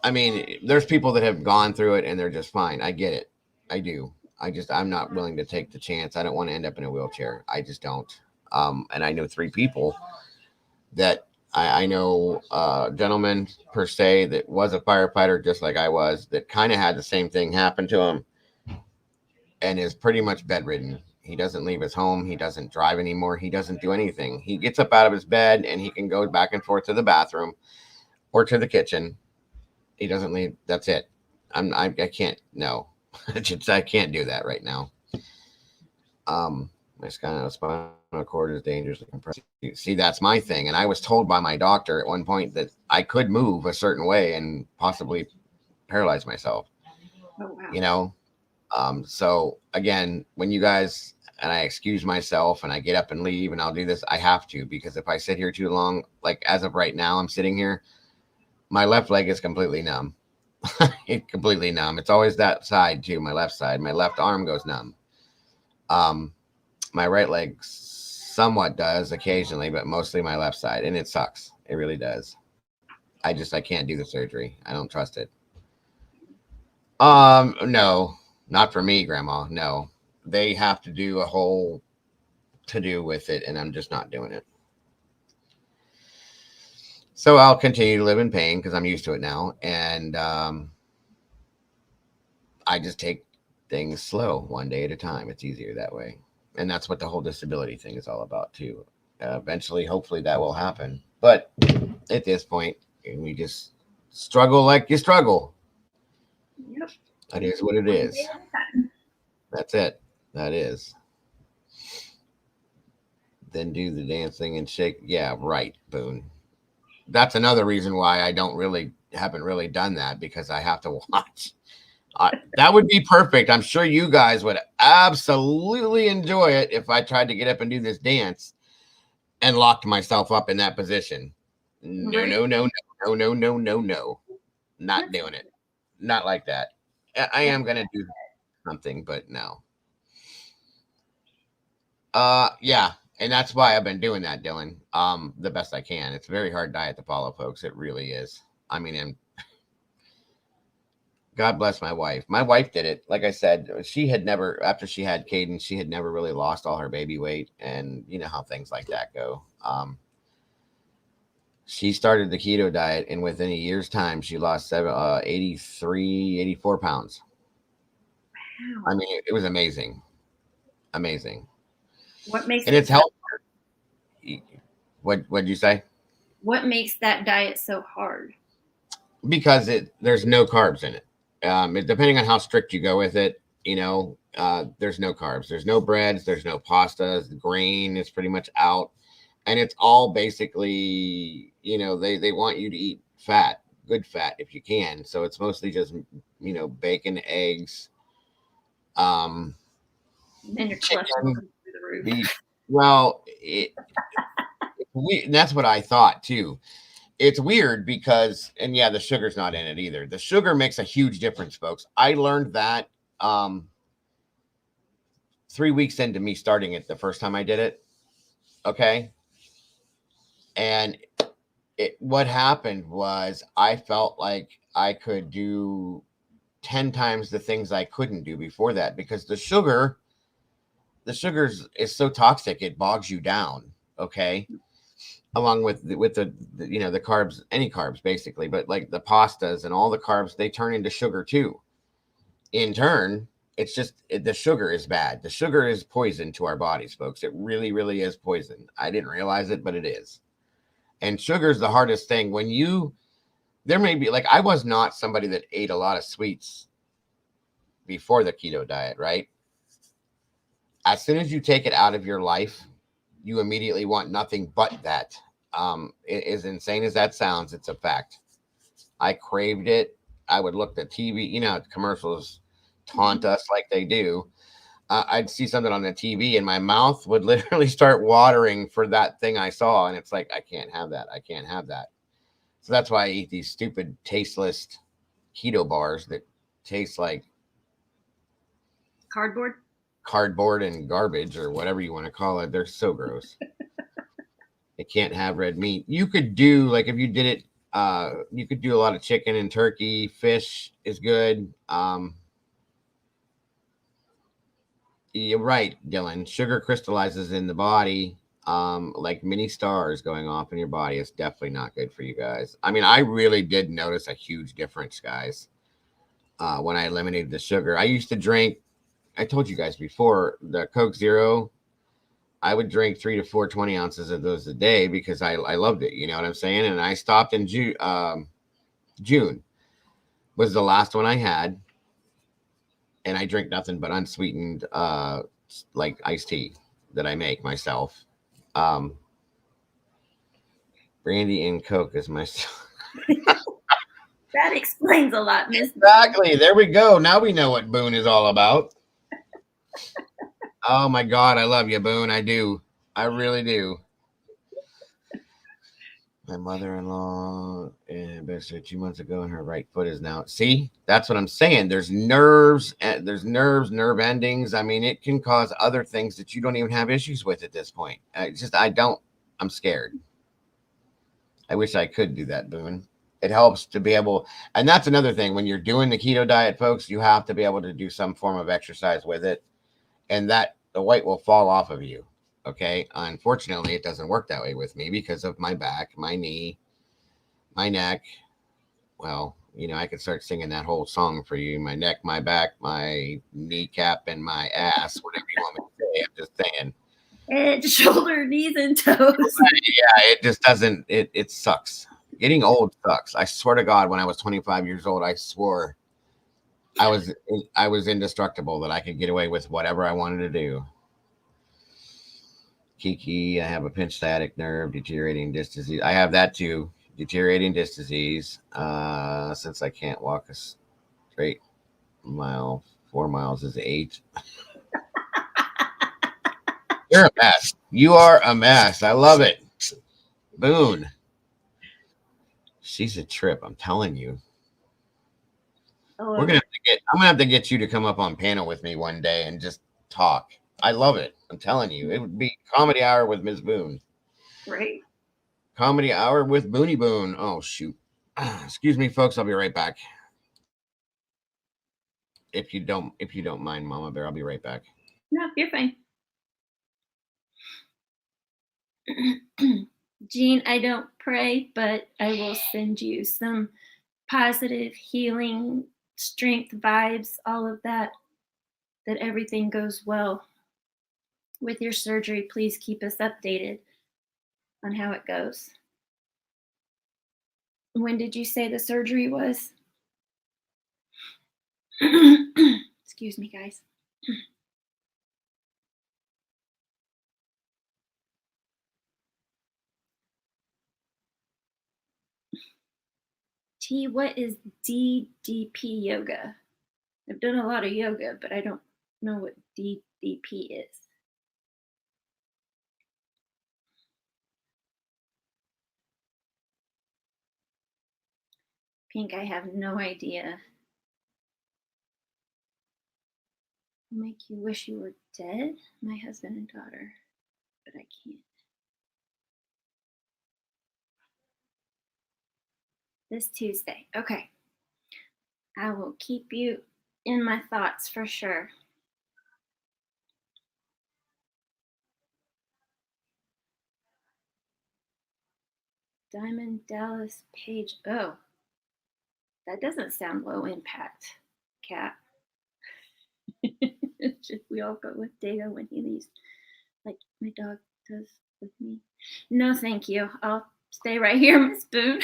I mean, there's people that have gone through it and they're just fine. I get it. I do. I'm not willing to take the chance. I don't want to end up in a wheelchair. I just don't. And I know 3 people that I know a gentleman per se that was a firefighter just like I was, that kind of had the same thing happen to him and is pretty much bedridden. He doesn't leave his home. He doesn't drive anymore. He doesn't do anything. He gets up out of his bed and he can go back and forth to the bathroom or to the kitchen. He doesn't leave. That's it. I can't. No, I can't do that right now. My spinal cord is dangerously compressed. See, that's my thing. And I was told by my doctor at one point that I could move a certain way and possibly paralyze myself. Oh, wow. You know, so again, when you guys and I excuse myself and I get up and leave and I'll do this, I have to, because if I sit here too long, like as of right now, I'm sitting here, my left leg is completely numb. It's completely numb. It's always that side too, my left side. My left arm goes numb. My right leg somewhat does occasionally, but mostly my left side, and it sucks. It really does. I can't do the surgery. I don't trust it. No, not for me, Grandma. No, they have to do a whole to-do with it, and I'm just not doing it. So I'll continue to live in pain because I'm used to it now, and I just take things slow, one day at a time. It's easier that way, and that's what the whole disability thing is all about too. Eventually, hopefully, that will happen. But at this point, we just struggle like you struggle. Yep. That is what it is. That's it. That is. Then do the dancing and shake. Yeah, right, Boone. That's another reason why I haven't really done that, because I have to watch. That would be perfect. I'm sure you guys would absolutely enjoy it if I tried to get up and do this dance and locked myself up in that position. No, Right. no. Not doing it. Not like that. I am going to do something, but no. Yeah. And that's why I've been doing that, Dylan. The best I can. It's a very hard diet to follow, folks. It really is. I mean, and God bless my wife. My wife did it. Like I said, she had never, after she had Caden, she had never really lost all her baby weight. And you know how things like that go. She started the keto diet, and within a year's time, she lost 84 pounds. Wow. I mean, it was amazing. Amazing. What makes And it's helped. What'd you say? What makes that diet so hard? Because there's no carbs in it. Depending on how strict you go with it, there's no carbs. There's no breads. There's no pastas. The grain is pretty much out. And it's all basically, they want you to eat fat, good fat if you can. So it's mostly just, bacon, eggs, And your cholesterol goes through the roof. beef. Well, that's what I thought too. It's weird because, and yeah, the sugar's not in it either. The sugar makes a huge difference, folks. I learned that 3 weeks into me starting it the first time I did it. Okay. And what happened was I felt like I could do 10 times the things I couldn't do before that, because the sugar is so toxic, it bogs you down. Okay. Along with the the carbs, any carbs basically, but like the pastas and all the carbs, they turn into sugar too. In turn, it's just the sugar is bad. The sugar is poison to our bodies, folks. It really, really is poison. I didn't realize it, but it is. And sugar is the hardest thing. There may be, like, I was not somebody that ate a lot of sweets before the keto diet, right? As soon as you take it out of your life, you immediately want nothing but that. As insane as that sounds, it's a fact. I craved it. I would look at TV, commercials taunt us like they do. I'd see something on the TV and my mouth would literally start watering for that thing I saw. And it's like, I can't have that. I can't have that. So that's why I eat these stupid tasteless keto bars that taste like cardboard and garbage, or whatever you want to call it. They're so gross. It can't have red meat. You could do, like, if you did it, you could do a lot of chicken and turkey. Fish is good. You're right, Dylan. Sugar crystallizes in the body, like mini stars going off in your body. It's definitely not good for you guys. I mean, I really did notice a huge difference, guys, when I eliminated the sugar. I used to drink, I told you guys before, the Coke Zero. I would drink 3 to 4 20 ounces of those a day because I loved it. You know what I'm saying? And I stopped in June was the last one I had. And I drink nothing but unsweetened, like iced tea. that I make myself. Brandy and Coke is my. That explains a lot, Miss. Exactly. There we go. Now we know what Boone is all about. Oh my God, I love you, Boone. I do. I really do. My mother-in-law invested 2 months ago, and her right foot is now. See, that's what I'm saying. There's nerves, and there's nerve endings. I mean, it can cause other things that you don't even have issues with at this point. I'm scared. I wish I could do that, Boone. It helps to be able, and that's another thing. When you're doing the keto diet, folks, you have to be able to do some form of exercise with it, and that the weight will fall off of you. Okay. Unfortunately, it doesn't work that way with me because of my back, my knee, my neck. Well, I could start singing that whole song for you. My neck, my back, my kneecap, and my ass, whatever you want me to say. I'm just saying. Head, shoulder, knees, and toes. Yeah, it just doesn't, it sucks. Getting old sucks. I swear to God, when I was 25 years old, I swore I was indestructible, that I could get away with whatever I wanted to do. Kiki, I have a pinched sciatic nerve, deteriorating disc disease. I have that too, deteriorating disc disease. Since I can't walk a straight mile, 4 miles is 8. You're a mess. You are a mess. I love it. Boone. She's a trip, I'm telling you. Oh, I'm gonna have to get you to come up on panel with me one day and just talk. I love it. I'm telling you, it would be comedy hour with Ms. Boone. right. Comedy hour with Booney Boone. Oh shoot. Excuse me, folks. I'll be right back. If you don't mind, Mama Bear, I'll be right back. No, you're fine. Jean, I don't pray, but I will send you some positive healing, strength vibes, all of that everything goes well with your surgery. Please keep us updated on how it goes. When did you say the surgery was? Excuse me, guys. T, what is DDP yoga? I've done a lot of yoga, but I don't know what DDP is. Pink, I have no idea. Make you wish you were dead? My husband and daughter, but I can't. This Tuesday. Okay. I will keep you in my thoughts for sure. Diamond Dallas Page. Oh, that doesn't sound low impact, Cat. We all go with Dago when he leaves, like my dog does with me. No, thank you. I'll stay right here, Miss Boone.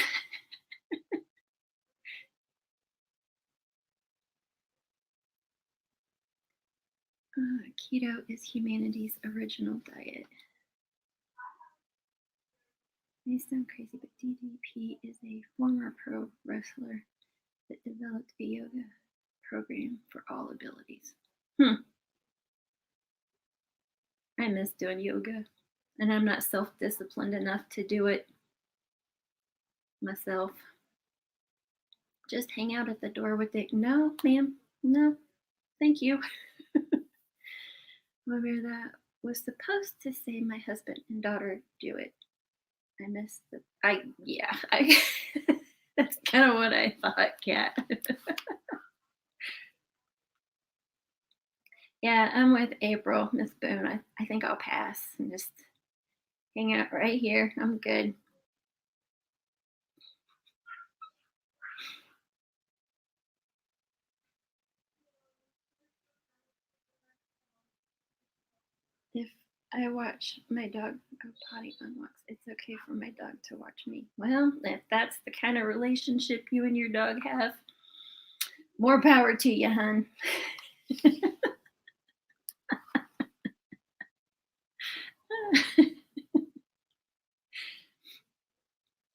Keto is humanity's original diet. May sound crazy, but DDP is a former pro wrestler that developed a yoga program for all abilities. I miss doing yoga, and I'm not self-disciplined enough to do it myself. Just hang out at the door with it. No, ma'am. No, thank you. Whoever that was supposed to say my husband and daughter do it. I missed that's kind of what I thought, Kat. Yeah, I'm with April, Miss Boone. I think I'll pass and just hang out right here. I'm good. If I watch my dog go potty on walks, it's okay for my dog to watch me. Well, if that's the kind of relationship you and your dog have, more power to you, hun.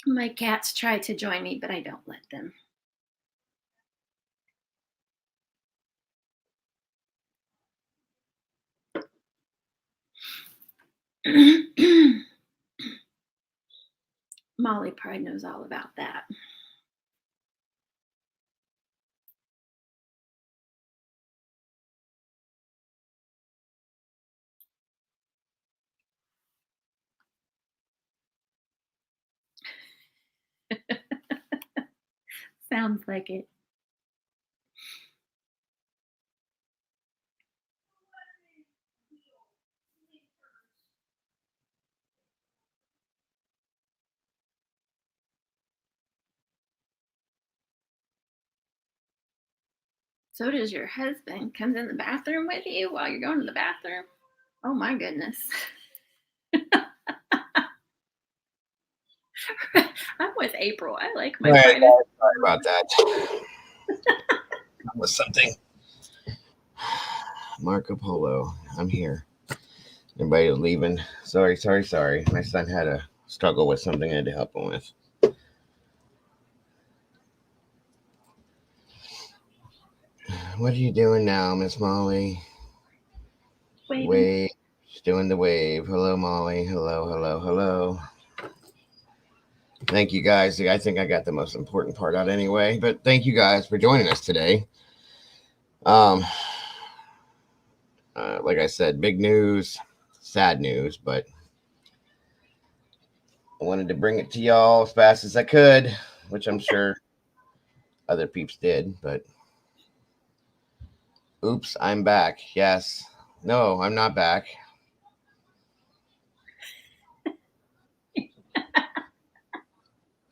My cats try to join me, but I don't let them. Molly probably knows all about that. Sounds like it. So does your husband. Comes in the bathroom with you while you're going to the bathroom? Oh my goodness. I'm with April. I like my privacy. Sorry about that. That was something. Marco Polo, I'm here. Everybody leaving. Sorry. My son had a struggle with something I had to help him with. What are you doing now, Miss Molly? Wave. She's doing the wave. Hello, Molly. Hello. Thank you, guys. I think I got the most important part out anyway, but thank you guys for joining us today. Like I said, big news, sad news, but I wanted to bring it to y'all as fast as I could, which I'm sure other peeps did, but oops, I'm back. Yes. No, I'm not back.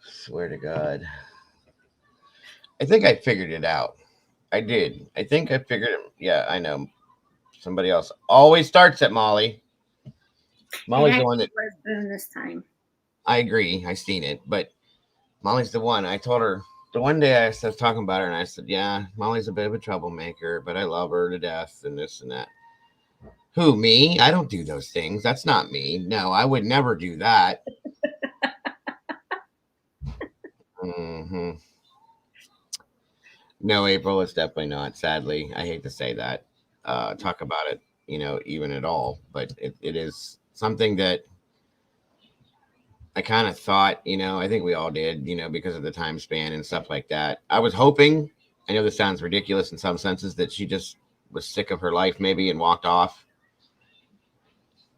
Swear to God. I think I figured it out. I did. I think I figured it. Yeah, I know. Somebody else always starts at Molly. Molly's the one that was boom this time. I agree. I seen it, but Molly's the one. I told her the one day I was talking about her, and I said, "Yeah, Molly's a bit of a troublemaker, but I love her to death, and this and that." Who, me? I don't do those things. That's not me. No, I would never do that. Mm-hmm. No, April, it's definitely not. Sadly, I hate to say that. Talk about it, even at all, but it is something that I kind of thought, I think we all did, because of the time span and stuff like that. I was hoping, I know this sounds ridiculous in some senses, that she just was sick of her life maybe and walked off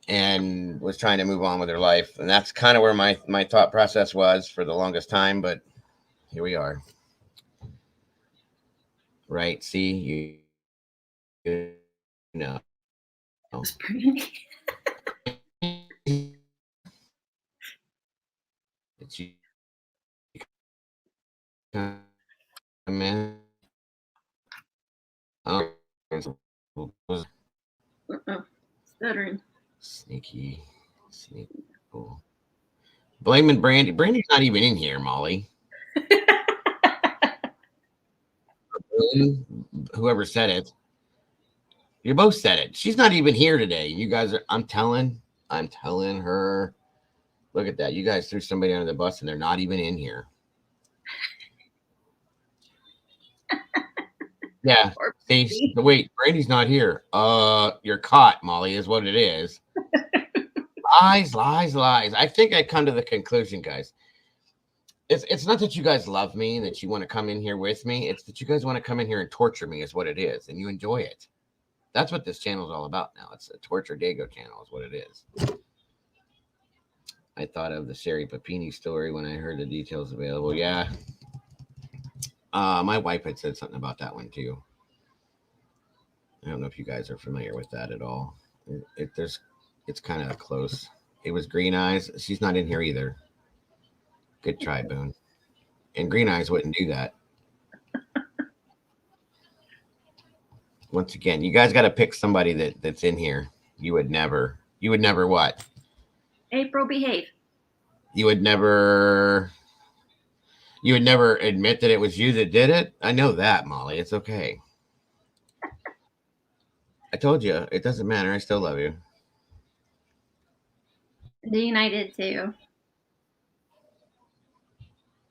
and was trying to move on with her life. And that's kind of where my thought process was for the longest time, but here we are. Right. See, you know. It's pretty. Did you come in? Oh, Stuttering. Sneaky. Cool. Blaming Brandy. Brandy's not even in here, Molly. Whoever said it. You both said it. She's not even here today. You guys are, I'm telling her. Look at that. You guys threw somebody under the bus and they're not even in here. Yeah. See, wait, Brandy's not here. You're caught, Molly, is what it is. Lies. I think I come to the conclusion, guys. It's not that you guys love me and that you want to come in here with me. It's that you guys want to come in here and torture me is what it is. And you enjoy it. That's what this channel is all about now. It's a Torture Dago channel is what it is. I thought of the Sherry Papini story when I heard the details available. Yeah. My wife had said something about that one too. I don't know if you guys are familiar with that at all. It's kind of close. It was Green Eyes. She's not in here either. Good try, Boone. And Green Eyes wouldn't do that. Once again, you guys got to pick somebody that's in here. You would never what? April, behave. You would never admit that it was you that did it. I know that, Molly. It's okay. I told you, it doesn't matter. I still love you. Dean, I did too.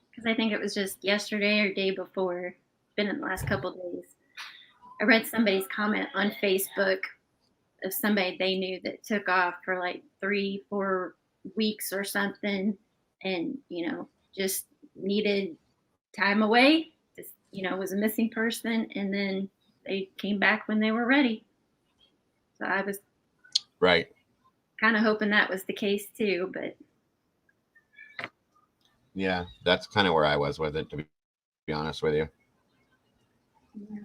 Because I think it was just yesterday or day before, been in the last couple days. I read somebody's comment on Facebook of somebody they knew that took off for like 3-4 weeks or something, and just needed time away. Just was a missing person, and then they came back when they were ready. So I was Right. kind of hoping that was the case too, but Yeah, that's kind of where I was with it, to be honest with you. yeah.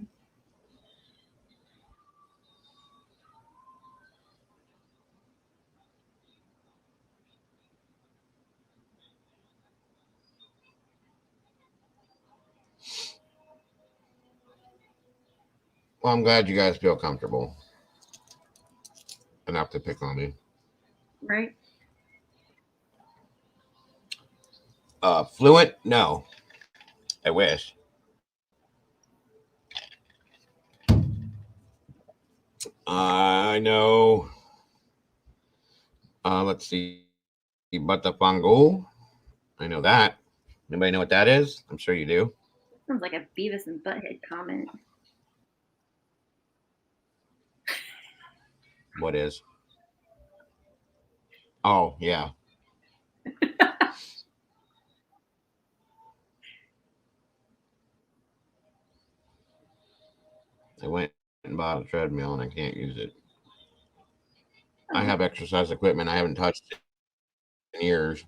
Well, I'm glad you guys feel comfortable enough to pick on me. Right. Fluent? No. I wish. I know. Let's see. Batapango. I know that. Anybody know what that is? I'm sure you do. Sounds like a Beavis and Butthead comment. What is? Oh, yeah. I went and bought a treadmill and I can't use it. I have exercise equipment I haven't touched in years.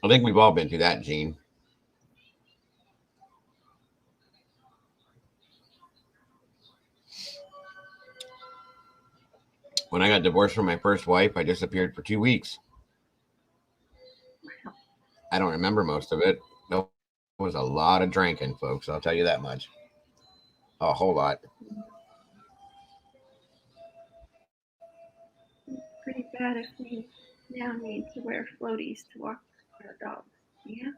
I think we've all been through that, Gene. When I got divorced from my first wife, I disappeared for 2 weeks. I don't remember most of it. There was a lot of drinking, folks. I'll tell you that much. A whole lot. Pretty bad if we now need to wear floaties to walk our dogs. Yeah.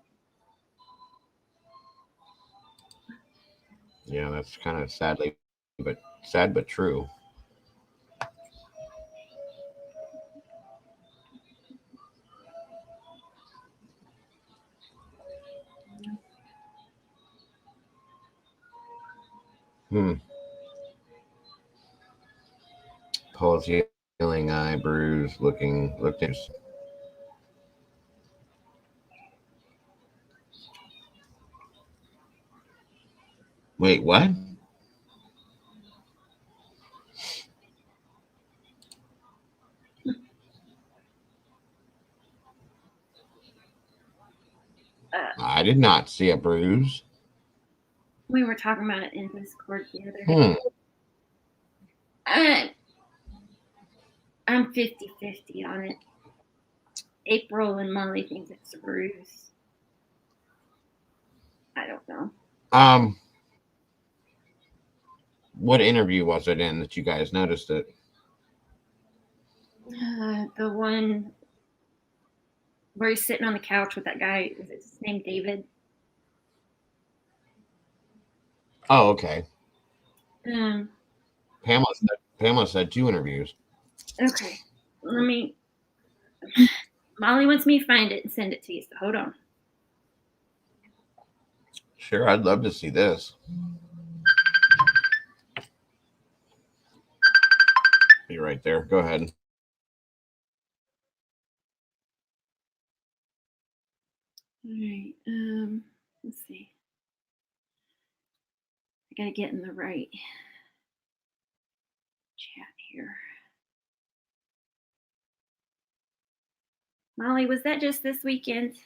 Yeah, that's kind of sad but true. Paul's healing eye, bruise, looked in. Wait, what? I did not see a bruise. We were talking about it in Discord the other day. I'm 50-50 on it. April and Molly thinks it's a bruise. I don't know. What interview was it in that you guys noticed it? The one where he's sitting on the couch with that guy. Is his name David? Oh, okay. Um. Pamela said 2 interviews. Okay. Molly wants me to find it and send it to you. So hold on. Sure, I'd love to see this. Be right there. Go ahead. All right. Let's see. I gotta get in the right chat here. Molly, was that just this weekend?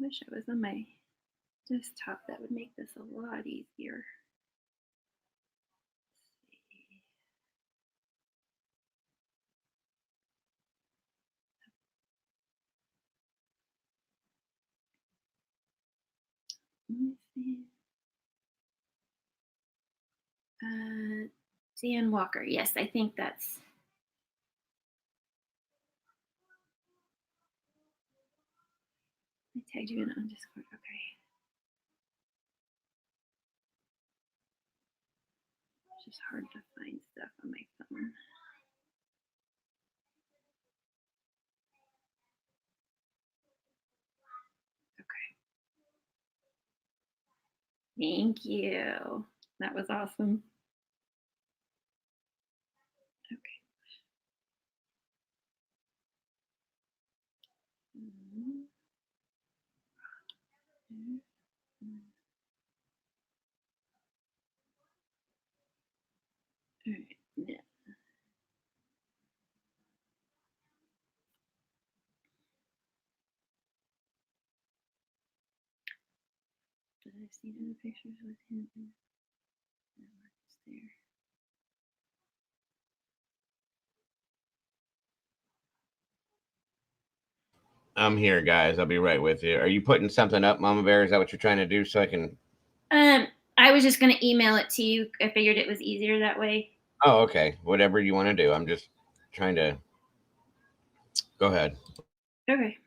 Wish I was on my desktop. That would make this a lot easier. Let me see. Dan Walker. Yes, I think that's. I tagged you in on Discord. Okay. It's just hard to find stuff on my phone. Okay. Thank you. That was awesome. Okay. All right. Yeah. Did I see any pictures with him? It's there. I'm here, guys. I'll be right with you. Are you putting something up, Mama Bear? Is that what you're trying to do so I can? I was just going to email it to you. I figured it was easier that way. Oh, okay. Whatever you want to do. I'm just trying to. Go ahead. Okay.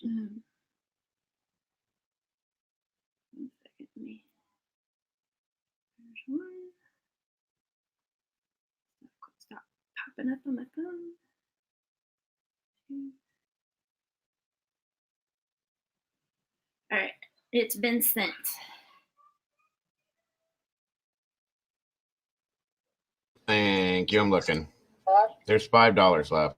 One second. There's one. Stop popping up on my phone. All right. It's been sent. Thank you. I'm looking. There's $5 left.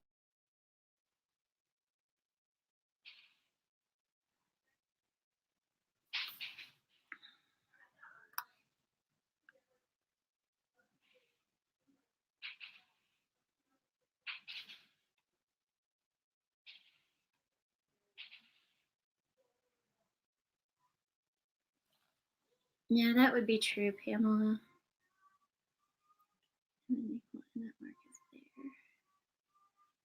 Yeah, that would be true, Pamela.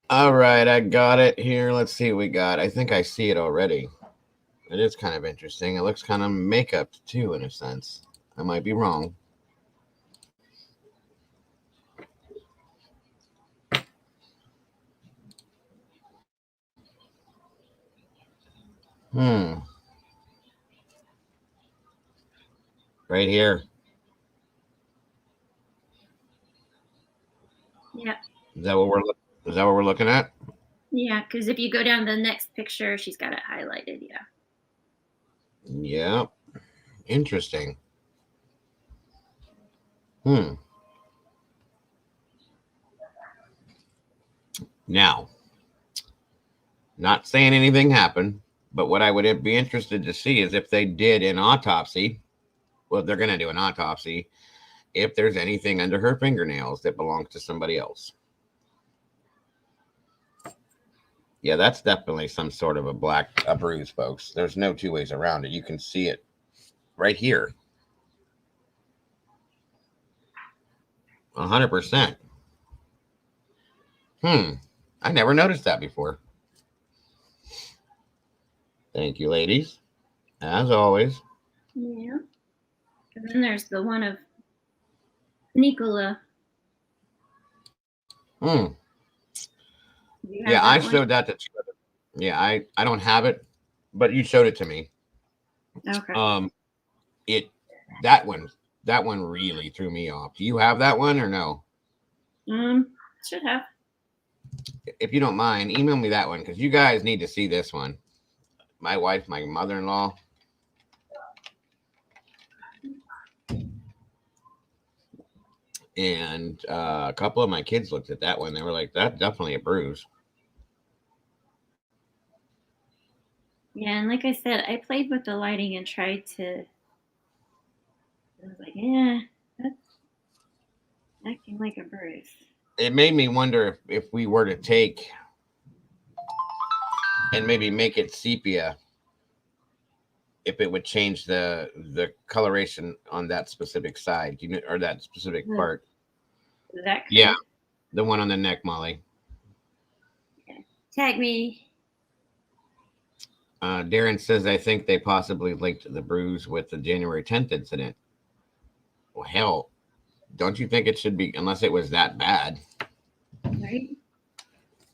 All right, I got it here. Let's see what we got. I think I see it already. It is kind of interesting. It looks kind of makeup too, in a sense. I might be wrong. Right here. Yeah. Is that what we're looking at? Yeah, because if you go down to the next picture, she's got it highlighted. Yeah. Yeah. Interesting. Now, not saying anything happened, but what I would be interested to see is if they did an autopsy. Well, they're going to do an autopsy. If there's anything under her fingernails that belongs to somebody else. Yeah, that's definitely some sort of a bruise, folks. There's no two ways around it. You can see it right here. 100%. I never noticed that before. Thank you, ladies. As always. Yeah. And then there's the one of NICOLA. Yeah, I showed that to you. Yeah, I don't have it, but you showed it to me. Okay. That one really threw me off. Do you have that one or no? Should have. If you don't mind, email me that one because you guys need to see this one. My wife, my mother-in-law. And a couple of my kids looked at that one. They were like, that's definitely a bruise. Yeah, and like I said, I played with the lighting and tried to. I was like, yeah, that's acting like a bruise. It made me wonder if we were to take and maybe make it sepia, if it would change the coloration on that specific side, or that specific part. That could. Yeah, the one on the neck, Molly. Yeah. Tag me. Darren says, I think they possibly linked the bruise with the January 10th incident. Well, hell, don't you think it should be, unless it was that bad? Right?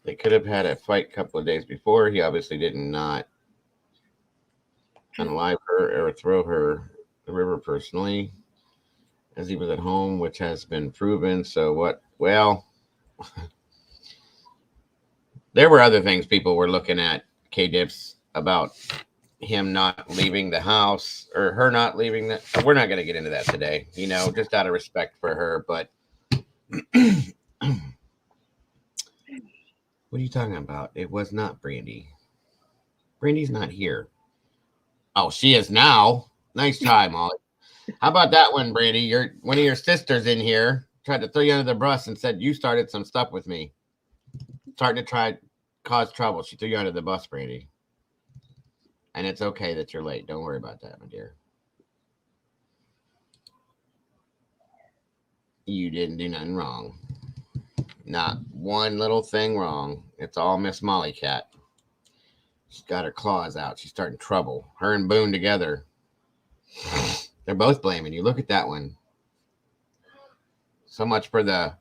They could have had a fight a couple of days before. He obviously did not unalive her or throw her the river personally, as he was at home, which has been proven. So what? Well, there were other things people were looking at, K-Dips, about him not leaving the house or her not leaving the. We're not going to get into that today, you know, just out of respect for her. But what are you talking about? It was not Brandy. Brandy's not here. Oh, she is now. Nice try, Molly. How about that one, Brandy? One of your sisters in here tried to throw you under the bus and said you started some stuff with me. Starting to try cause trouble. She threw you under the bus, Brandy. And it's okay that you're late. Don't worry about that, my dear. You didn't do nothing wrong. Not one little thing wrong. It's all Miss Molly Cat. She's got her claws out. She's starting trouble. Her and Boone together. They're both blaming you. Look at that one. So much for the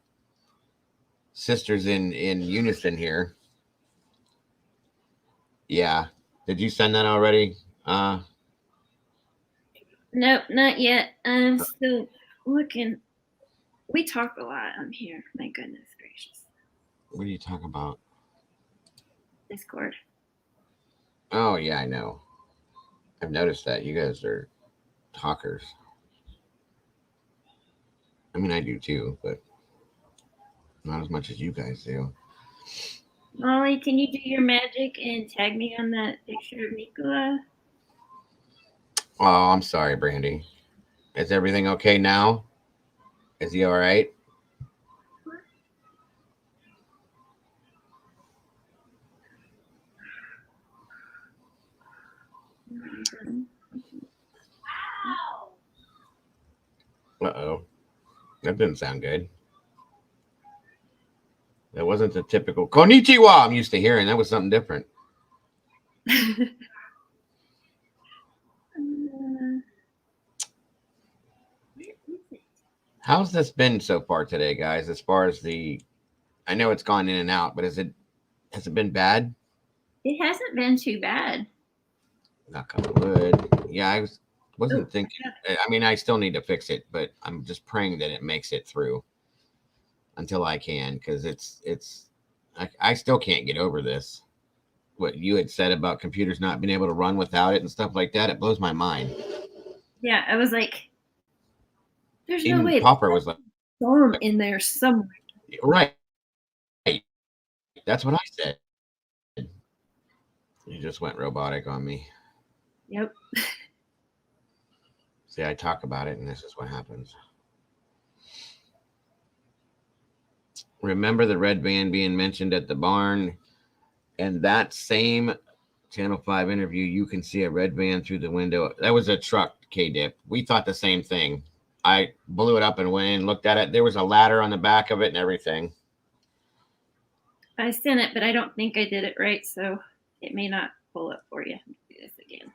sisters in unison here. Yeah. Did you send that already? Nope, not yet. I'm still looking. We talk a lot on here. My goodness gracious. What are you talking about? Discord. Oh, yeah, I know. I've noticed that. You guys are talkers. I mean, I do too, but not as much as you guys do. Molly, can you do your magic and tag me on that picture of NICOLA? Oh, I'm sorry, Brandy. Is everything okay now? Is he all right? Uh-oh. That didn't sound good. That wasn't the typical konnichiwa I'm used to hearing. That was something different. How's this been so far today, guys? As far as I know it's gone in and out, but has it been bad? It hasn't been too bad. Knock on wood. Yeah, I wasn't thinking. I mean, I still need to fix it, but I'm just praying that it makes it through until I can, because I still can't get over this. What you had said about computers not being able to run without it and stuff like that, it blows my mind. Yeah, I was like, there's Even no way. Popper was like, storm in there somewhere. right. That's what I said. You just went robotic on me. Yep. See, I talk about it, and this is what happens. Remember the red van being mentioned at the barn? And that same Channel 5 interview, you can see a red van through the window. That was a truck, K-Dip. We thought the same thing. I blew it up and went in, looked at it. There was a ladder on the back of it and everything. I sent it, but I don't think I did it right, so it may not pull up for you. Do this again.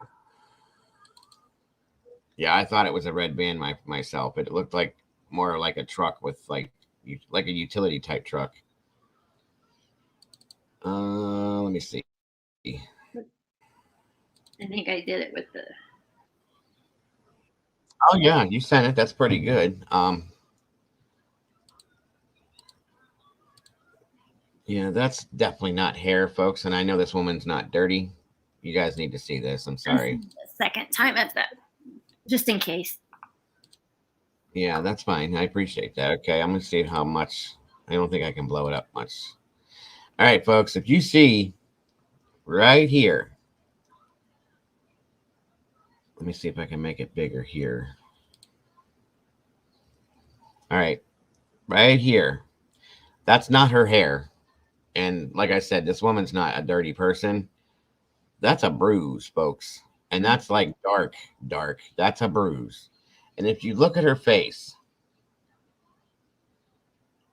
Yeah, I thought it was a red van myself. It looked like more like a truck with like a utility type truck. Let me see. I think I did it with the. Oh yeah, you sent it. That's pretty good. Yeah, that's definitely not hair, folks. And I know this woman's not dirty. You guys need to see this. I'm sorry. The second time at that, just in case. Yeah, that's fine. I appreciate that. Okay, I'm gonna see how much. I don't think I can blow it up much. All right, folks. If you see right here, let me see if I can make it bigger here. All right, right here. That's not her hair. And like I said, this woman's not a dirty person. That's a bruise, folks. And that's like dark. That's a bruise. And if you look at her face,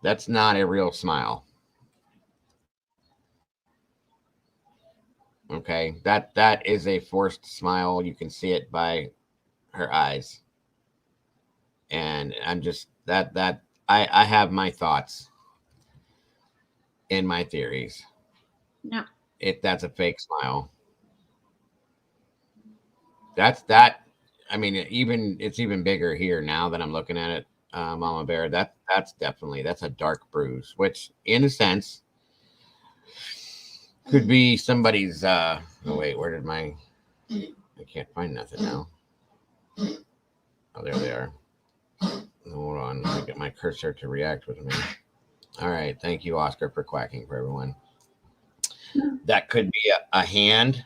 that's not a real smile. Okay, that is a forced smile. You can see it by her eyes. And I'm just I have my thoughts and my theories. Yep. That's a fake smile. That. I mean, it's even bigger here now that I'm looking at it, Mama Bear. That's a dark bruise, which in a sense could be somebody's. Oh wait, where did my? I can't find nothing now. Oh, there they are. Hold on, let me get my cursor to react with me. All right, thank you, Oscar, for quacking for everyone. That could be a hand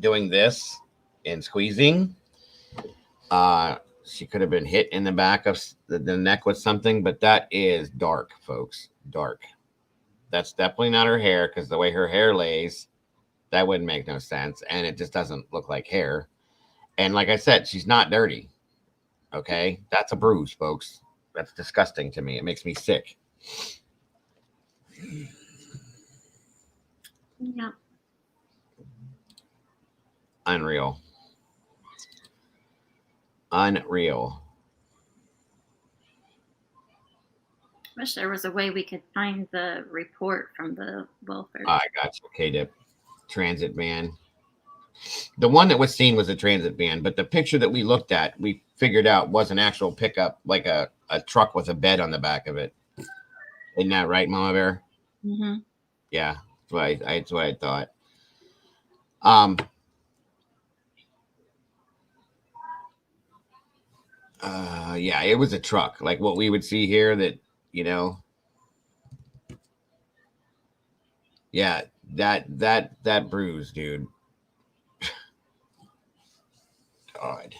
doing this and squeezing. She could have been hit in the back of the neck with something, but that is dark, folks. Dark. That's definitely not her hair, because the way her hair lays, that wouldn't make no sense, and it just doesn't look like hair. And like I said, she's not dirty. Okay, that's a bruise, folks. That's disgusting to me. It makes me sick. Yep. Unreal. Unreal. Wish there was a way we could find the report from the welfare. I got you. K-Dip. Transit van. The one that was seen was a transit van, but the picture that we looked at, we figured out was an actual pickup, like a truck with a bed on the back of it. Isn't that right, Mama Bear? Mm-hmm. Yeah, that's what I thought. Yeah, it was a truck, like what we would see here. That, you know, yeah, that bruise, dude. God,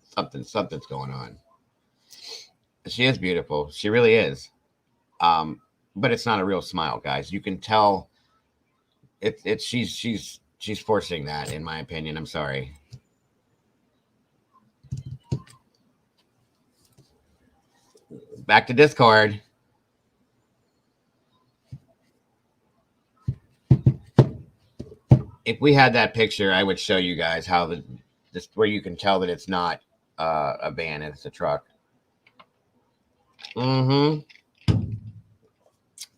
something's going on. She is beautiful. She really is. But it's not a real smile, guys. You can tell. She's forcing that, in my opinion. I'm sorry. Back to Discord. If we had that picture, I would show you guys how this where you can tell that it's not a van, it's a truck. Mm-hmm.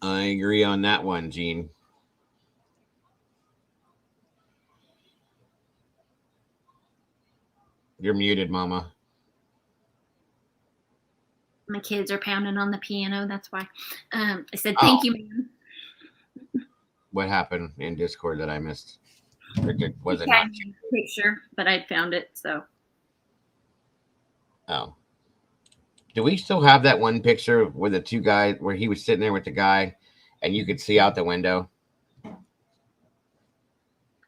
I agree on that one, Gene. You're muted, Mama. My kids are pounding on the piano. That's why. I said, thank you, ma'am. What happened in Discord that I missed? Or was it not not? Picture, but I found it, so. Oh. Do we still have that one picture with the two guys where he was sitting there with the guy and you could see out the window?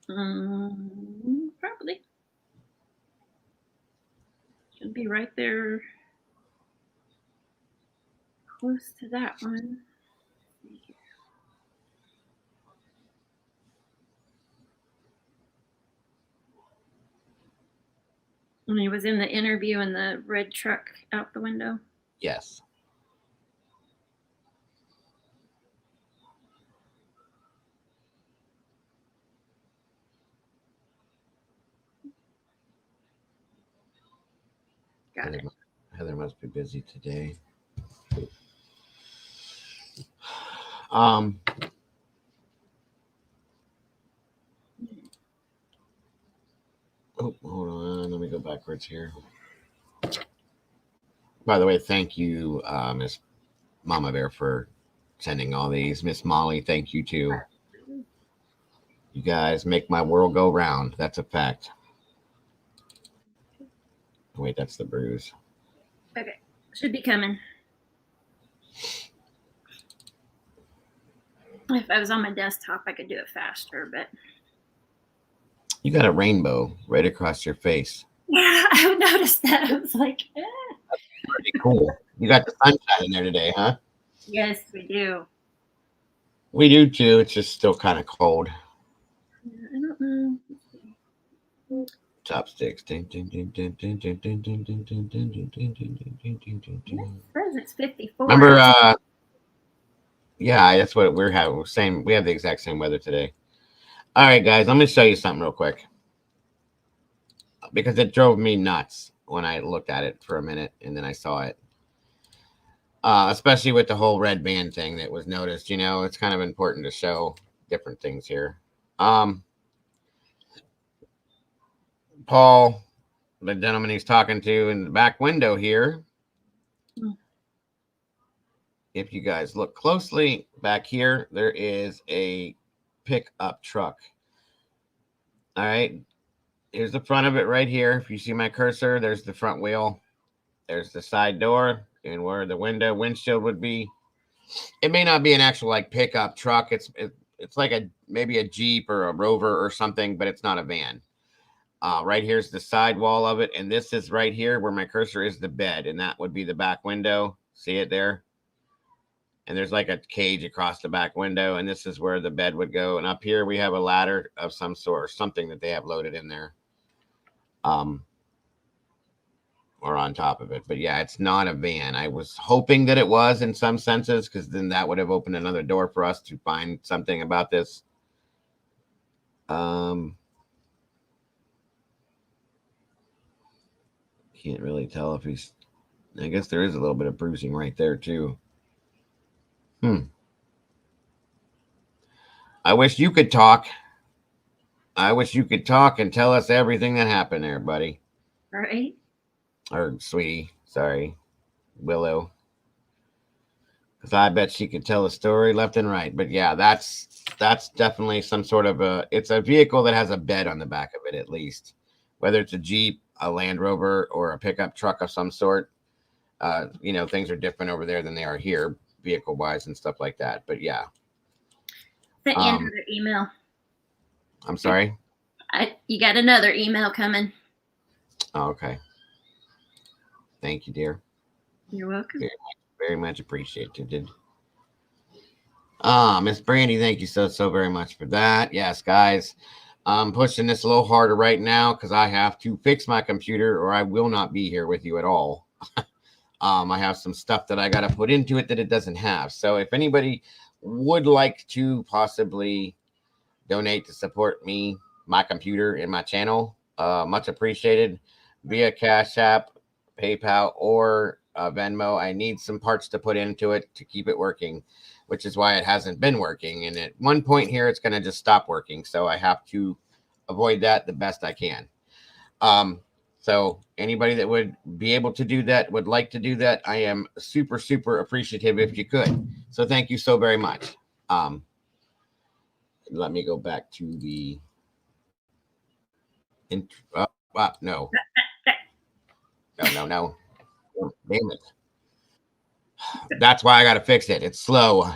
Probably. Should be right there. Close to that one. When he was in the interview in the red truck out the window. Yes. Got it. Heather must be busy today. Oh, hold on. Let me go backwards here. By the way, thank you, Miss Mama Bear, for sending all these. Miss Molly, thank you too. You guys make my world go round. That's a fact. Wait, that's the bruise. Okay, should be coming. If I was on my desktop, I could do it faster, but. You got a rainbow right across your face. Yeah, I noticed that. I was like, eh. That's pretty cool. You got the sunshine in there today, huh? Yes, we do. We do too. It's just still kind of cold. I don't know. Chopsticks. It says it's 54. Remember, yeah, that's what we're having. We have the exact same weather today. All right, guys, let me show you something real quick because it drove me nuts when I looked at it for a minute and then I saw it. Especially with the whole red band thing that was noticed. You know, it's kind of important to show different things here. Paul, the gentleman he's talking to in the back window here, if you guys look closely back here, there is a pickup truck. All right, here's the front of it right here. If you see my cursor, there's the front wheel, there's the side door, and where the windshield would be. It may not be an actual like pickup truck. It's like maybe a Jeep or a Rover or something, but it's not a van. Right here's the side wall of it, and this is right here where my cursor is the bed, and that would be the back window. See it there? And there's like a cage across the back window, and this is where the bed would go. And up here we have a ladder of some sort, or something that they have loaded in there, or on top of it. But yeah, it's not a van. I was hoping that it was in some senses, because then that would have opened another door for us to find something about this. Can't really tell if he's, I guess there is a little bit of bruising right there too. I wish you could talk. I wish you could talk and tell us everything that happened there, buddy. Right. Or sweetie, sorry, Willow. Because I bet she could tell a story left and right. But yeah, that's definitely some sort of it's a vehicle that has a bed on the back of it, at least. Whether it's a Jeep, a Land Rover, or a pickup truck of some sort. You know, things are different over there than they are here, vehicle-wise and stuff like that. But yeah. Sent you another email. I'm sorry? You got another email coming. Oh, okay. Thank you, dear. You're welcome. Very much appreciated. Miss Brandy, thank you so very much for that. Yes, guys. I'm pushing this a little harder right now because I have to fix my computer or I will not be here with you at all. I have some stuff that I got to put into it that it doesn't have. So if anybody would like to possibly donate to support me, my computer, and my channel, much appreciated, via Cash App, PayPal, or Venmo. I need some parts to put into it to keep it working, which is why it hasn't been working. And at one point here, it's going to just stop working. So I have to avoid that the best I can. So anybody that would be able to do that, would like to do that, I am super appreciative if you could. So thank you so very much. Let me go back to the no. No. Damn it. That's why I got to fix it. It's slow.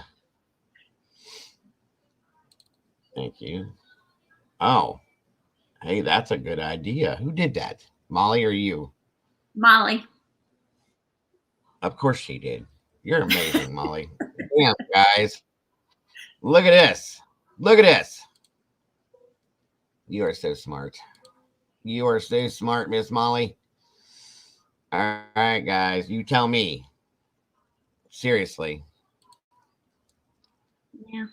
Thank you. Oh, hey, that's a good idea. Who did that? Molly or you? Molly. Of course she did. You're amazing, Molly. Damn, guys. Look at this. Look at this. You are so smart. You are so smart, Miss Molly. All right, guys. You tell me. Seriously. Yeah.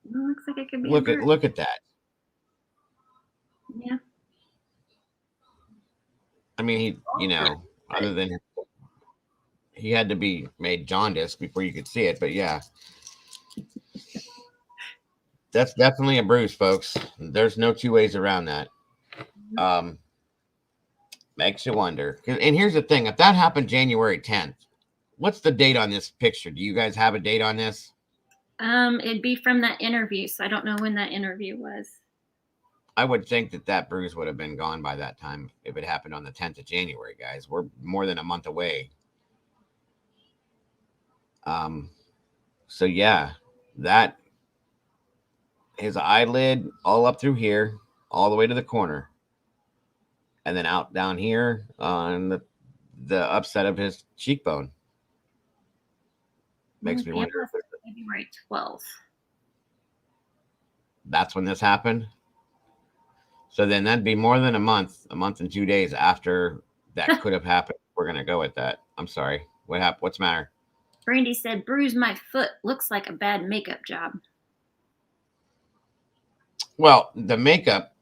Well, looks like it could be. Look at that. Yeah. I mean, other than he had to be made jaundice before you could see it, but yeah. That's definitely a bruise, folks. There's no two ways around that. Makes you wonder. And here's the thing. If that happened January 10th, what's the date on this picture? Do you guys have a date on this? It'd be from that interview, so I don't know when that interview was. I would think that bruise would have been gone by that time if it happened on the 10th of January, guys. We're more than a month away. So yeah, that his eyelid all up through here, all the way to the corner, and then out down here on the upset of his cheekbone. Makes me wonder if February 12th. That's when this happened. So then that'd be more than a month and 2 days after that could have happened. We're gonna go with that. I'm sorry. What happened? What's the matter? Brandy said, "Bruise my foot. Looks like a bad makeup job." Well, the makeup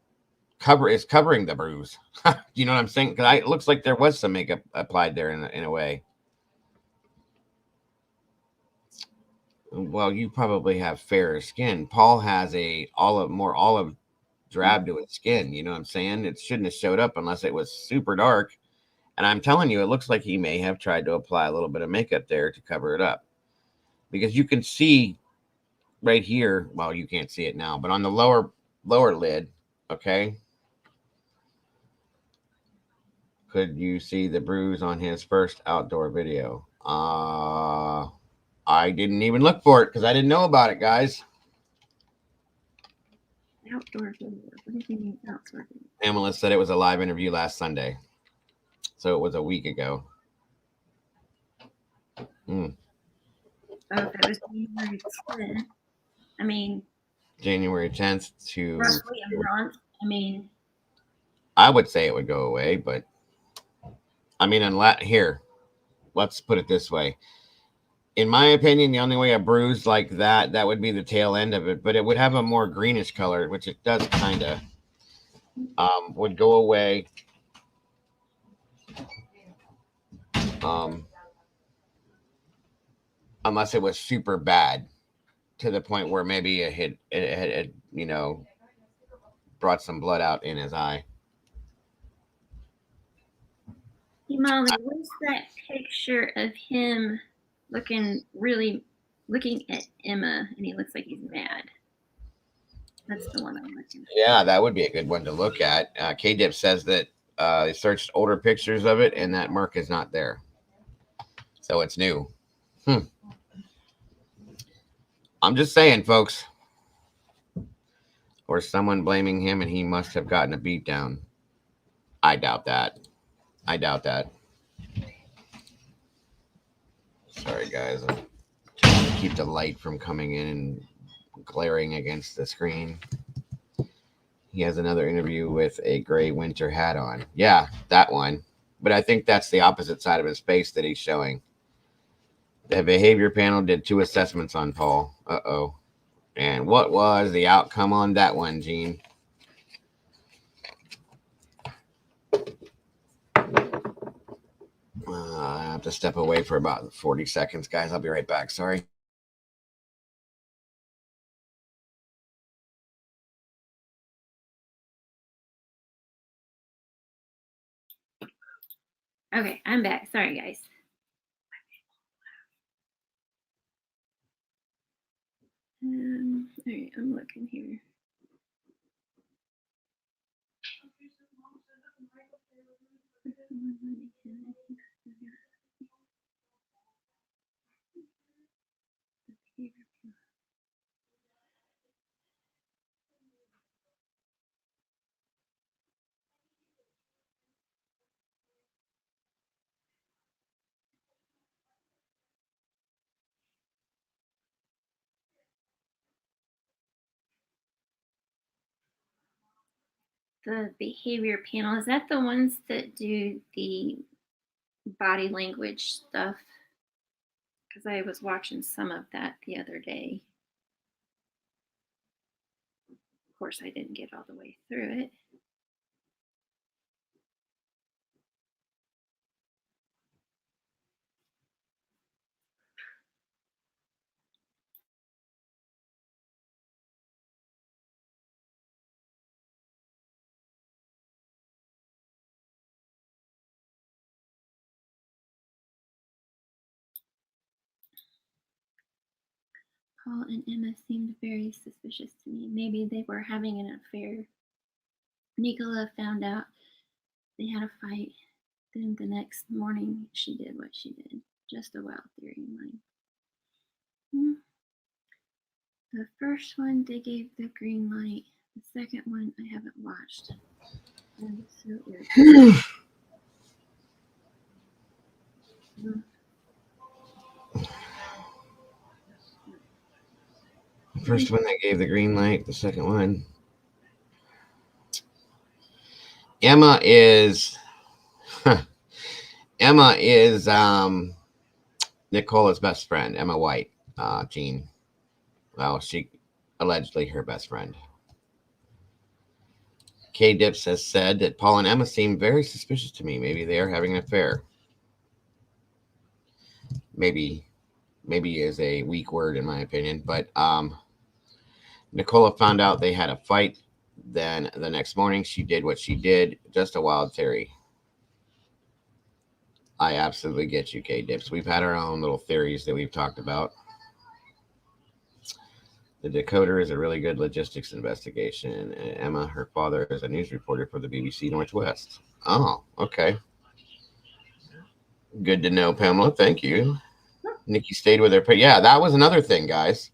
is covering the bruise. You know what I'm saying? Because it looks like there was some makeup applied there in a way. Well, you probably have fairer skin. Paul has a more olive drab to his skin. You know what I'm saying? It shouldn't have showed up unless it was super dark. And I'm telling you, it looks like he may have tried to apply a little bit of makeup there to cover it up, because you can see right here. Well, you can't see it now, but on the lower lid, okay. Could you see the bruise on his first outdoor video? I didn't even look for it because I didn't know about it, guys. Outdoor video. What do you mean outdoor video? Pamela said it was a live interview last Sunday. So it was a week ago. Oh, if it was January 10th, I mean, January 10th to roughly a month. I mean, I would say it would go away, but I mean, here, let's put it this way. In my opinion, the only way a bruise like that would be the tail end of it, but it would have a more greenish color, which it does kind of, would go away. Unless it was super bad to the point where maybe it had brought some blood out in his eye. hey, Molly, what's that picture of him looking at Emma, and he looks like he's mad? That's the one I'm looking at. Yeah, that would be a good one to look at. K-Dip says that they searched older pictures of it, and that mark is not there. So it's new. I'm just saying, folks. Or someone blaming him and he must have gotten a beat down. I doubt that. Sorry, guys. I'm trying to keep the light from coming in and glaring against the screen. He has another interview with a gray winter hat on. Yeah, that one. But I think that's the opposite side of his face that he's showing. The behavior panel did 2 assessments on Paul. Uh-oh. And what was the outcome on that one, Gene? I have to step away for about 40 seconds, guys. I'll be right back. Sorry. Okay, I'm back. Sorry, guys. All right, I'm looking here. The behavior panel, is that the ones that do the body language stuff? Because I was watching some of that the other day. Of course, I didn't get all the way through it. Paul and Emma seemed very suspicious to me. Maybe they were having an affair. NICOLA found out they had a fight. Then the next morning, she did what she did. Just a wild theory of mine. The first one, they gave the green light. The second one, I haven't watched. I'm so irritated. First one that gave the green light. The second one. Emma is Nicola's best friend, Emma White, Jean. Well, she allegedly her best friend. K Dips has said that Paul and Emma seem very suspicious to me. Maybe they are having an affair. Maybe is a weak word in my opinion, but NICOLA found out they had a fight. Then the next morning she did what she did. Just a wild theory. I absolutely get you, K Dips. We've had our own little theories that we've talked about. The Decoder is a really good logistics investigation. Emma, her father, is a news reporter for the BBC Northwest. Oh, okay. Good to know, Pamela. Thank you. Nikki stayed with her. But yeah, that was another thing, guys.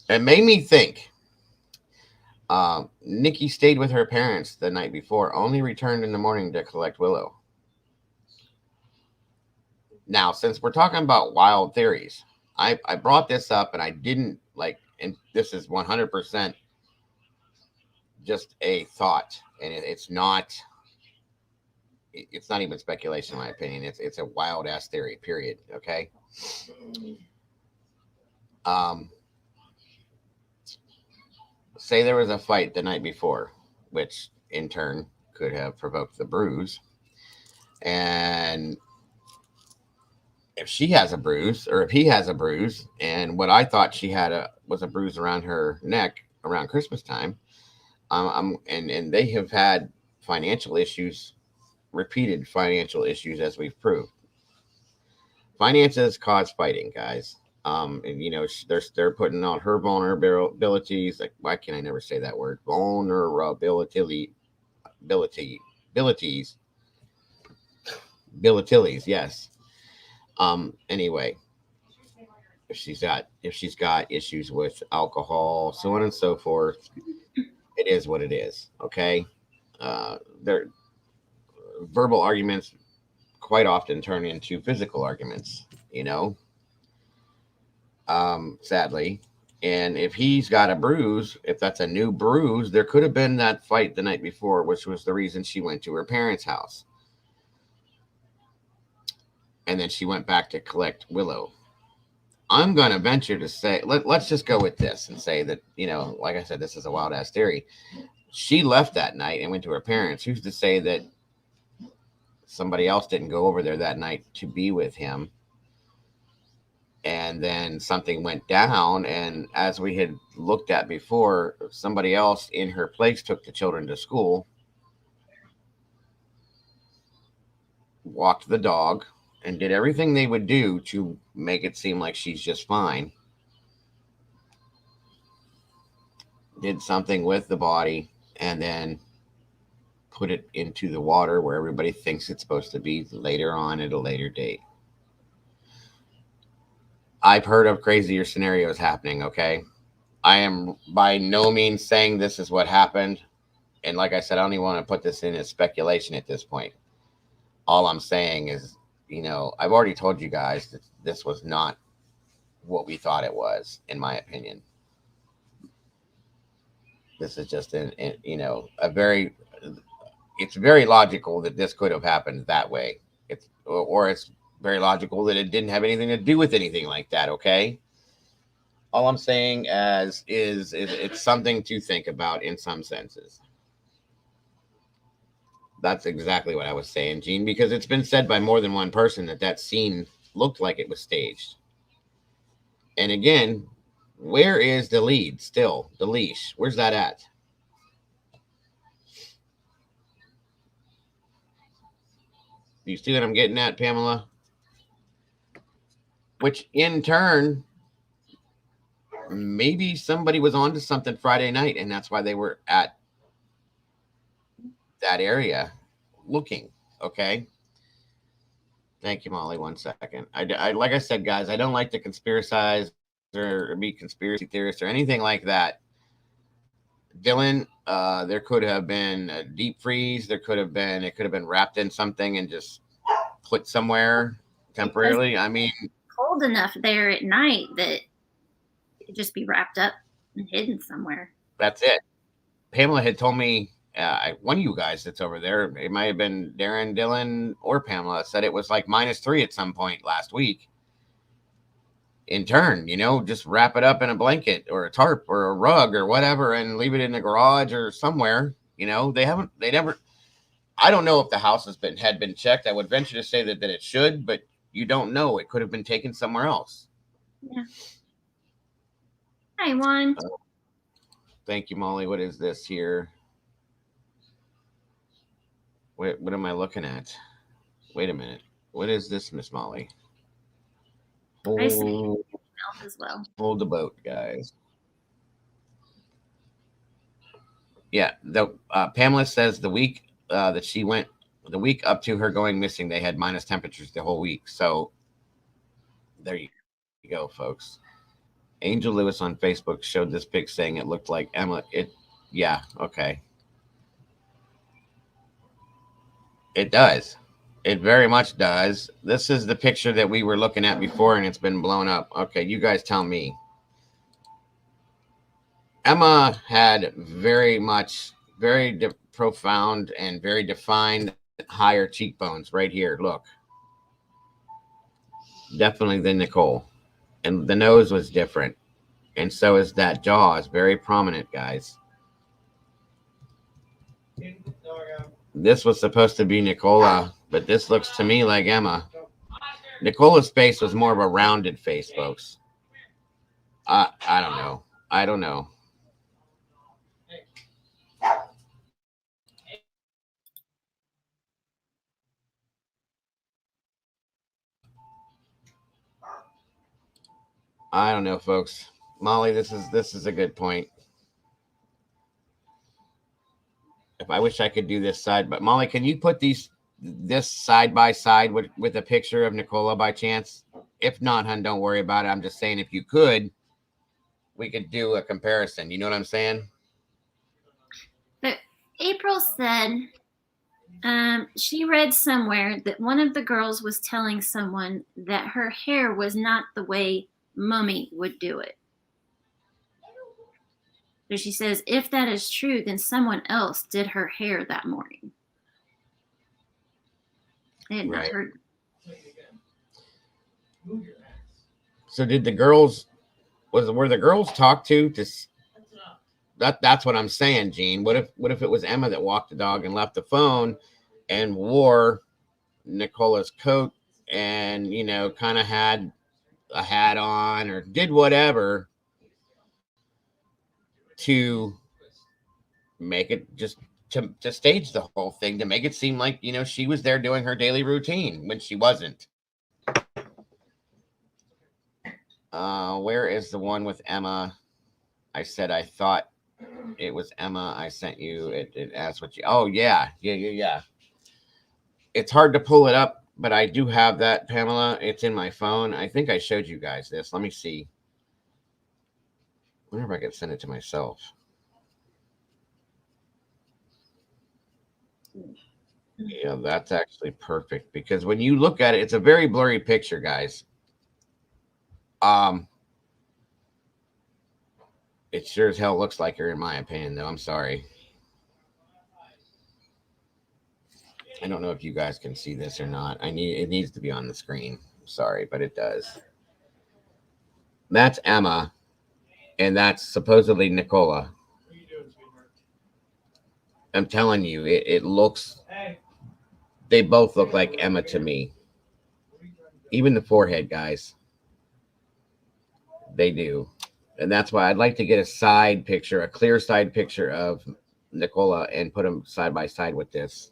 It made me think. Nikki stayed with her parents the night before, only returned in the morning to collect Willow. Now, since we're talking about wild theories, I brought this up and I didn't like, and this is 100% just a thought, and it's not even speculation in my opinion. It's a wild ass theory, period. Okay. Say there was a fight the night before, which in turn could have provoked the bruise, and if she has a bruise, or if he has a bruise, and what I thought she had was a bruise around her neck around Christmas time, and they have had financial issues, repeated financial issues, as we've proved. Finances cause fighting, guys. And you know, they're putting out her vulnerabilities. Like, why can't I never say that word? Vulnerabilities. Yes. Anyway, if she's got issues with alcohol, so on and so forth, it is what it is. Okay. Their verbal arguments quite often turn into physical arguments, you know, sadly. And if he's got a bruise, if that's a new bruise, there could have been that fight the night before, which was the reason she went to her parents' house. And then she went back to collect Willow. I'm going to venture to say, let's just go with this and say that, you know, like I said, this is a wild ass theory. She left that night and went to her parents. Who's to say that somebody else didn't go over there that night to be with him? And then something went down. And as we had looked at before, somebody else in her place took the children to school, walked the dog, and did everything they would do to make it seem like she's just fine. Did something with the body and then put it into the water where everybody thinks it's supposed to be later on at a later date. I've heard of crazier scenarios happening, okay? I am by no means saying this is what happened. And like I said, I don't even want to put this in as speculation at this point. All I'm saying is, you know, I've already told you guys that this was not what we thought it was, in my opinion. This is just you know, it's very logical that this could have happened that way. Or it's very logical that it didn't have anything to do with anything like that. Okay. All I'm saying is it's something to think about in some senses. That's exactly what I was saying, Gene, because it's been said by more than one person that scene looked like it was staged. And again, where is the lead still? The leash. Where's that at? You see what I'm getting at, Pamela? Which in turn, maybe somebody was onto something Friday night, and that's why they were at that area looking. Okay. Thank you, Molly. 1 second. I like I said, guys, I don't like to conspiracize or be conspiracy theorist or anything like that. Dylan, there could have been a deep freeze. It could have been wrapped in something and just put somewhere temporarily. I mean, cold enough there at night that it could just be wrapped up and hidden somewhere. That's it. Pamela had told me, one of you guys that's over there, it might have been Darren, Dylan, or Pamela, said it was like -3 at some point last week. in turn, just wrap it up in a blanket or a tarp or a rug or whatever and leave it in the garage or somewhere. They never, I don't know if the house had been checked. I would venture to say that it should, but you don't know. It could have been taken somewhere else. Yeah. Hi, Juan. Thank you, Molly. What is this here? What am I looking at? Wait a minute. What is this, Miss Molly? I see as well. Hold the boat, guys. Yeah, Pamela says the week that she went, the week up to her going missing, they had minus temperatures the whole week. So there you go, folks. Angel Lewis on Facebook showed this pic saying it looked like Emma. Yeah, okay. It does. It very much does. This is the picture that we were looking at before, and it's been blown up. Okay, you guys tell me. Emma had very profound and very defined higher cheekbones right here. Look. Definitely than Nicole. And the nose was different. And so is that jaw. Is very prominent, guys. This was supposed to be Nicola, but this looks to me like Emma. Nicola's face was more of a rounded face, folks. I don't know. I don't know. I don't know, folks. Molly, this is a good point. If I wish I could do this side, but Molly, can you put this side by side with a picture of Nicola by chance? If not, hun, don't worry about it. I'm just saying, if you could, we could do a comparison. You know what I'm saying? But April said she read somewhere that one of the girls was telling someone that her hair was not the way Mummy would do it. So she says, if that is true, then someone else did her hair that morning. I had not heard. So did the girls? Were the girls talked to? That's what I'm saying, Gene. What if it was Emma that walked the dog and left the phone, and wore Nicola's coat, and kind of had a hat on or did whatever to make it just to stage the whole thing, to make it seem like she was there doing her daily routine when she wasn't. Where is the one with Emma? I said I thought it was Emma. I sent you. It asked what you. Oh yeah. It's hard to pull it up, but I do have that, Pamela. It's in my phone. I think I showed you guys this. Let me see. I wonder if I could send it to myself. Yeah, that's actually perfect, because when you look at it, it's a very blurry picture, guys. It sure as hell looks like her, in my opinion, though. I'm sorry. I don't know if you guys can see this or not. It needs to be on the screen. Sorry, but it does. That's Emma, and that's supposedly Nicola. I'm telling you, it looks. They both look like Emma to me. Even the forehead, guys. They do. And that's why I'd like to get a side picture, a clear side picture of Nicola, and put them side by side with this.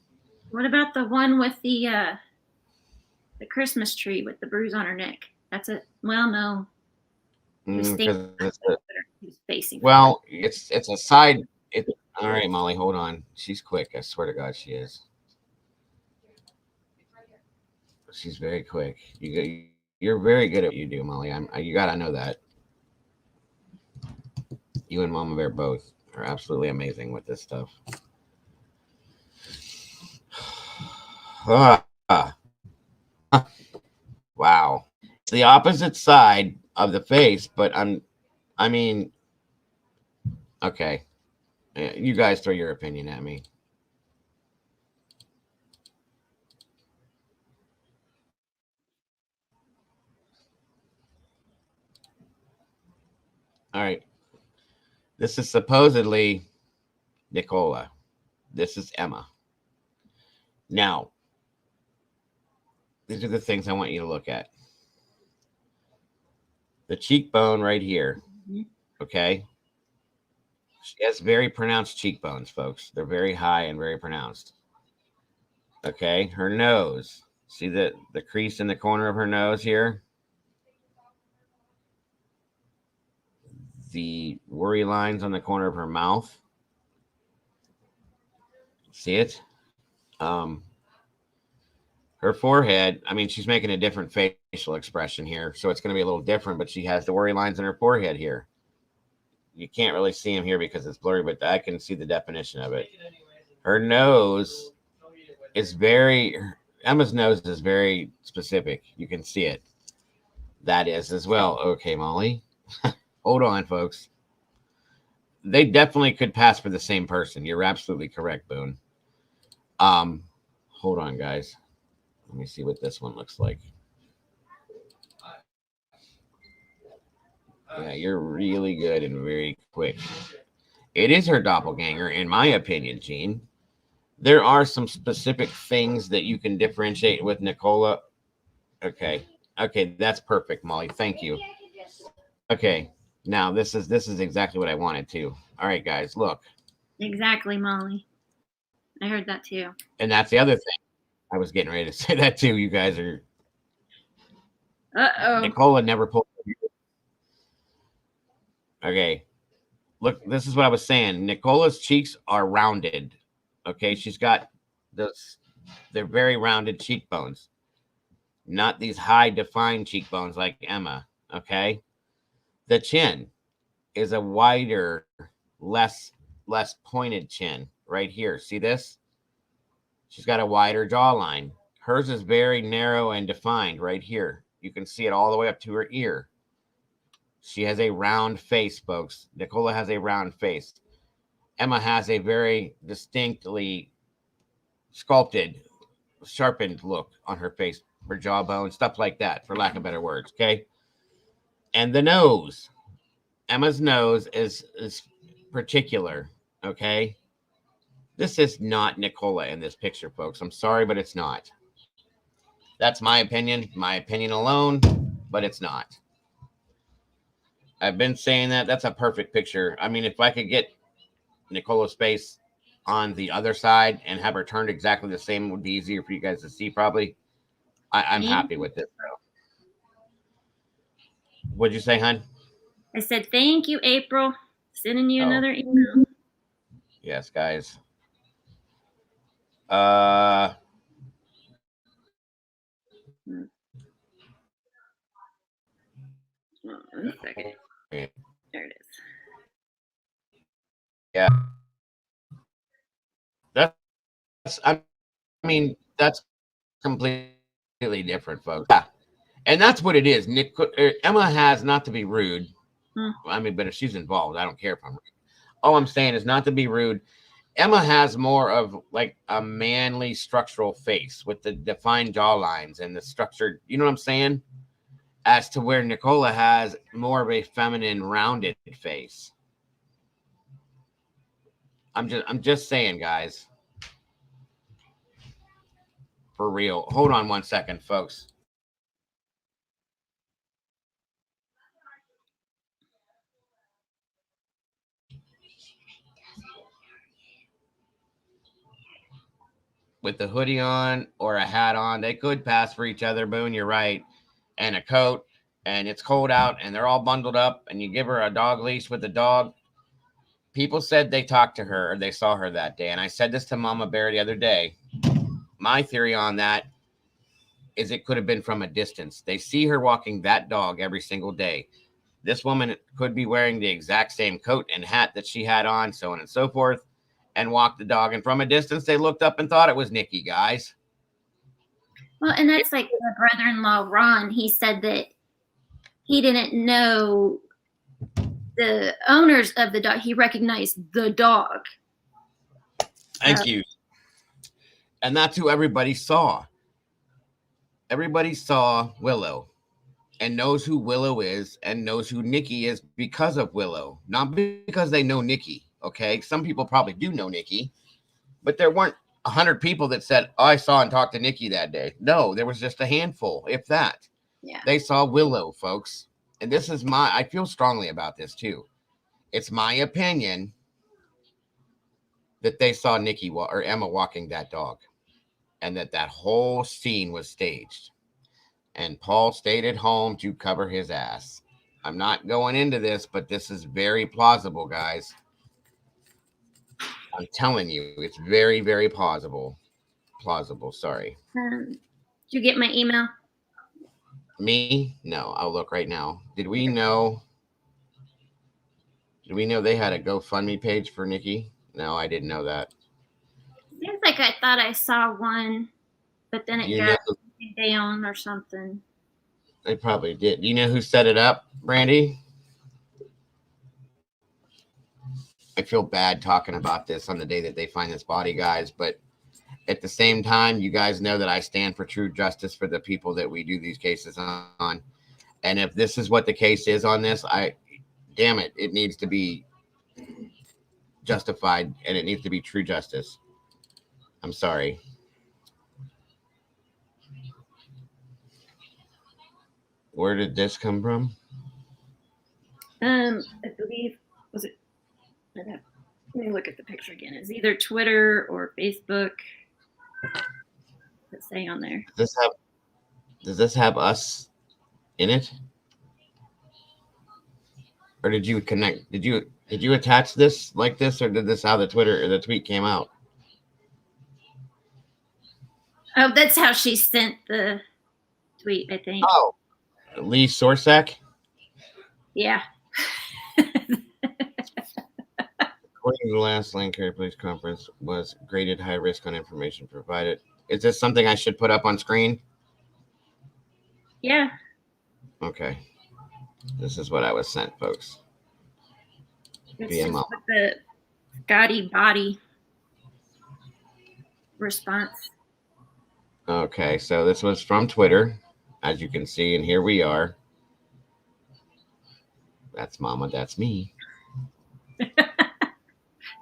What about the one with the Christmas tree with the bruise on her neck? That's it. Well, no. Facing. Well, it's a side. All right, Molly, hold on. She's quick. I swear to God, she is. She's very quick. You're very good at what you do, Molly. You gotta know that. You and Mama Bear both are absolutely amazing with this stuff. Wow. It's the opposite side of the face, but okay. You guys throw your opinion at me. right. This is supposedly NICOLA. This is Emma. Now, these are the things I want you to look at. The cheekbone right here. Okay. She has very pronounced cheekbones, folks. They're very high and very pronounced. Okay. Her nose. See the crease in the corner of her nose here? The worry lines on the corner of her mouth. See it? Her forehead, I mean, she's making a different facial expression here, so it's going to be a little different, but she has the worry lines in her forehead here. You can't really see them here because it's blurry, but I can see the definition of it. Her nose is Emma's nose is very specific. You can see it. That is as well. Okay, Molly. Hold on, folks. They definitely could pass for the same person. You're absolutely correct, Boone. Hold on, guys. Let me see what this one looks like. Yeah, you're really good and very quick. It is her doppelganger, in my opinion, Gene. There are some specific things that you can differentiate with NICOLA. Okay. Okay, that's perfect, Molly. Thank you. Okay. Now this is exactly what I wanted to. All right, guys, look. Exactly, Molly. I heard that too. And that's the other thing. I was getting ready to say that too. You guys are. NICOLA never pulled. Okay. Look, this is what I was saying. NICOLA's cheeks are rounded. Okay. She's got those, they're very rounded cheekbones, not these high defined cheekbones like Emma. Okay. The chin is a wider, less pointed chin right here. See this? She's got a wider jawline. Hers is very narrow and defined right here. You can see it all the way up to her ear. She has a round face, folks. NICOLA has a round face. Emma has a very distinctly sculpted, sharpened look on her face, her jawbone, stuff like that, for lack of better words, okay? And the nose. Emma's nose is particular, okay? This is not NICOLA in this picture, folks. I'm sorry, but it's not. That's my opinion alone, but it's not. I've been saying that. That's a perfect picture. I mean, if I could get NICOLA's face on the other side and have her turned exactly the same, it would be easier for you guys to see, probably. I'm happy with this, though. What'd you say, hon? I said, thank you, April. Sending you another email. Yes, guys. One second. There it is. Yeah. That's completely different, folks. Yeah. And that's what it is. Emma has, not to be rude. I mean, but if she's involved, I don't care if I'm rude. All I'm saying is, not to be rude, Emma has more of like a manly structural face with the defined jaw lines and the structured, you know what I'm saying? As to where NICOLA has more of a feminine rounded face. I'm just saying, guys. For real. Hold on one second, folks. With the hoodie on or a hat on, they could pass for each other, Boone, you're right. And a coat, and it's cold out, and they're all bundled up, and you give her a dog leash with the dog. People said they talked to her or they saw her that day. And I said this to Mama Bear the other day. My theory on that is it could have been from a distance. They see her walking that dog every single day. This woman could be wearing the exact same coat and hat that she had on, so on and so forth, and walked the dog. And from a distance, they looked up and thought it was Nikki, guys. Well, and that's like the brother-in-law, Ron. He said that he didn't know the owners of the dog. He recognized the dog. Thank you. And that's who everybody saw. Everybody saw Willow. and knows who Willow is and knows who Nikki is because of Willow, not because they know Nikki. Okay. Some people probably do know Nikki, but there weren't 100 people that said, oh, I saw and talked to Nikki that day. No, there was just a handful, if that. Yeah. They saw Willow, folks. And this is I feel strongly about this too. It's my opinion that they saw Nikki or Emma walking that dog, and that whole scene was staged. And Paul stayed at home to cover his ass. I'm not going into this, but this is very plausible, guys. I'm telling you, it's very, very plausible. Plausible, sorry. Did you get my email? Me? No, I'll look right now. Did we know they had a GoFundMe page for Nikki? No, I didn't know that. Seems like I thought I saw one, but then it got down or something. They probably did. Do you know who set it up, Brandy? I feel bad talking about this on the day that they find this body, guys, but at the same time, you guys know that I stand for true justice for the people that we do these cases on. And if this is what the case is on this, damn it, it needs to be justified, and it needs to be true justice. I'm sorry. Where did this come from? I believe, was it? Let me look at the picture again. It's either Twitter or Facebook. Let's say on there. Does this have us in it? Or did you connect? Did you attach this like this, or did this how the tweet came out? Oh, that's how she sent the tweet, I think. Oh, Lee Sorsak? Yeah. According to the last LANCASHIRE police conference, was graded high risk on information provided. Is this something I should put up on screen? Yeah. Okay. This is what I was sent, folks. It's just with the Scotty body response. Okay, so this was from Twitter, as you can see, and here we are. That's Mama, that's me.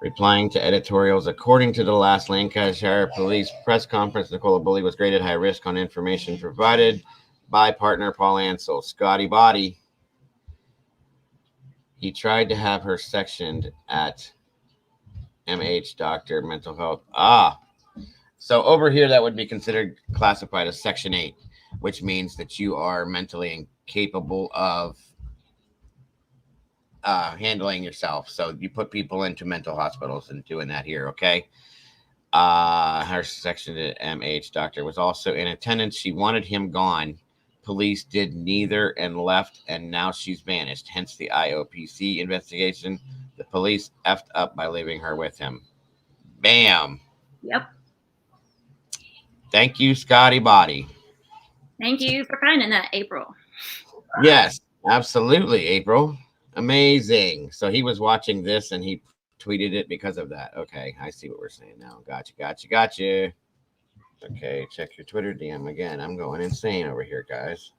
Replying to editorials, according to the last Lancashire police press conference, NICOLA Bully was graded high risk on information provided by partner Paul Ansel. Scotty Body. He tried to have her sectioned at MH Doctor Mental Health. So over here, that would be considered classified as Section 8, which means that you are mentally incapable of handling yourself. So you put people into mental hospitals and doing that here, okay? Her section at MH Doctor was also in attendance. She wanted him gone. Police did neither and left, and now she's vanished. Hence the IOPC investigation. The police effed up by leaving her with him. Bam. Yep. Thank you, Scotty Body. Thank you for finding that, April. Yes, absolutely, April. Amazing. So he was watching this and he tweeted it because of that. Okay, I see what we're saying now. Gotcha. Okay, check your Twitter DM again. I'm going insane over here, guys.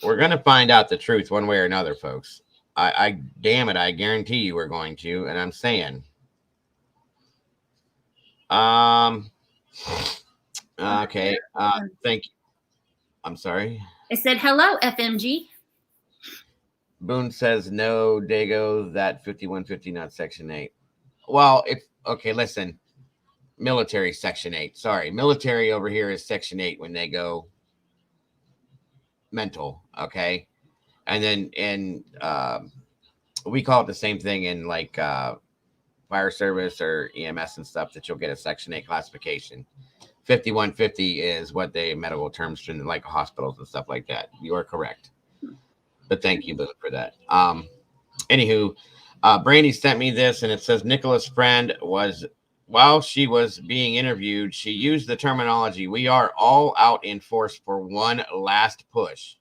We're going to find out the truth one way or another, folks. I damn it, I guarantee you we're going to, and I'm saying. Okay. Thank you. I'm sorry. I said hello, FMG. Boone says no, Dago, that 5150, not Section 8. Well, it's okay. Listen, military Section 8. Sorry, military over here is Section 8 when they go mental. Okay, and then we call it the same thing in like fire service or EMS and stuff, that you'll get a Section 8 classification. 5150 is what they medical terms in like hospitals and stuff like that. You are correct. But thank you for that. Anywho, Brandy sent me this, and it says Nicola's friend was, while she was being interviewed, she used the terminology, "We are all out in force for one last push."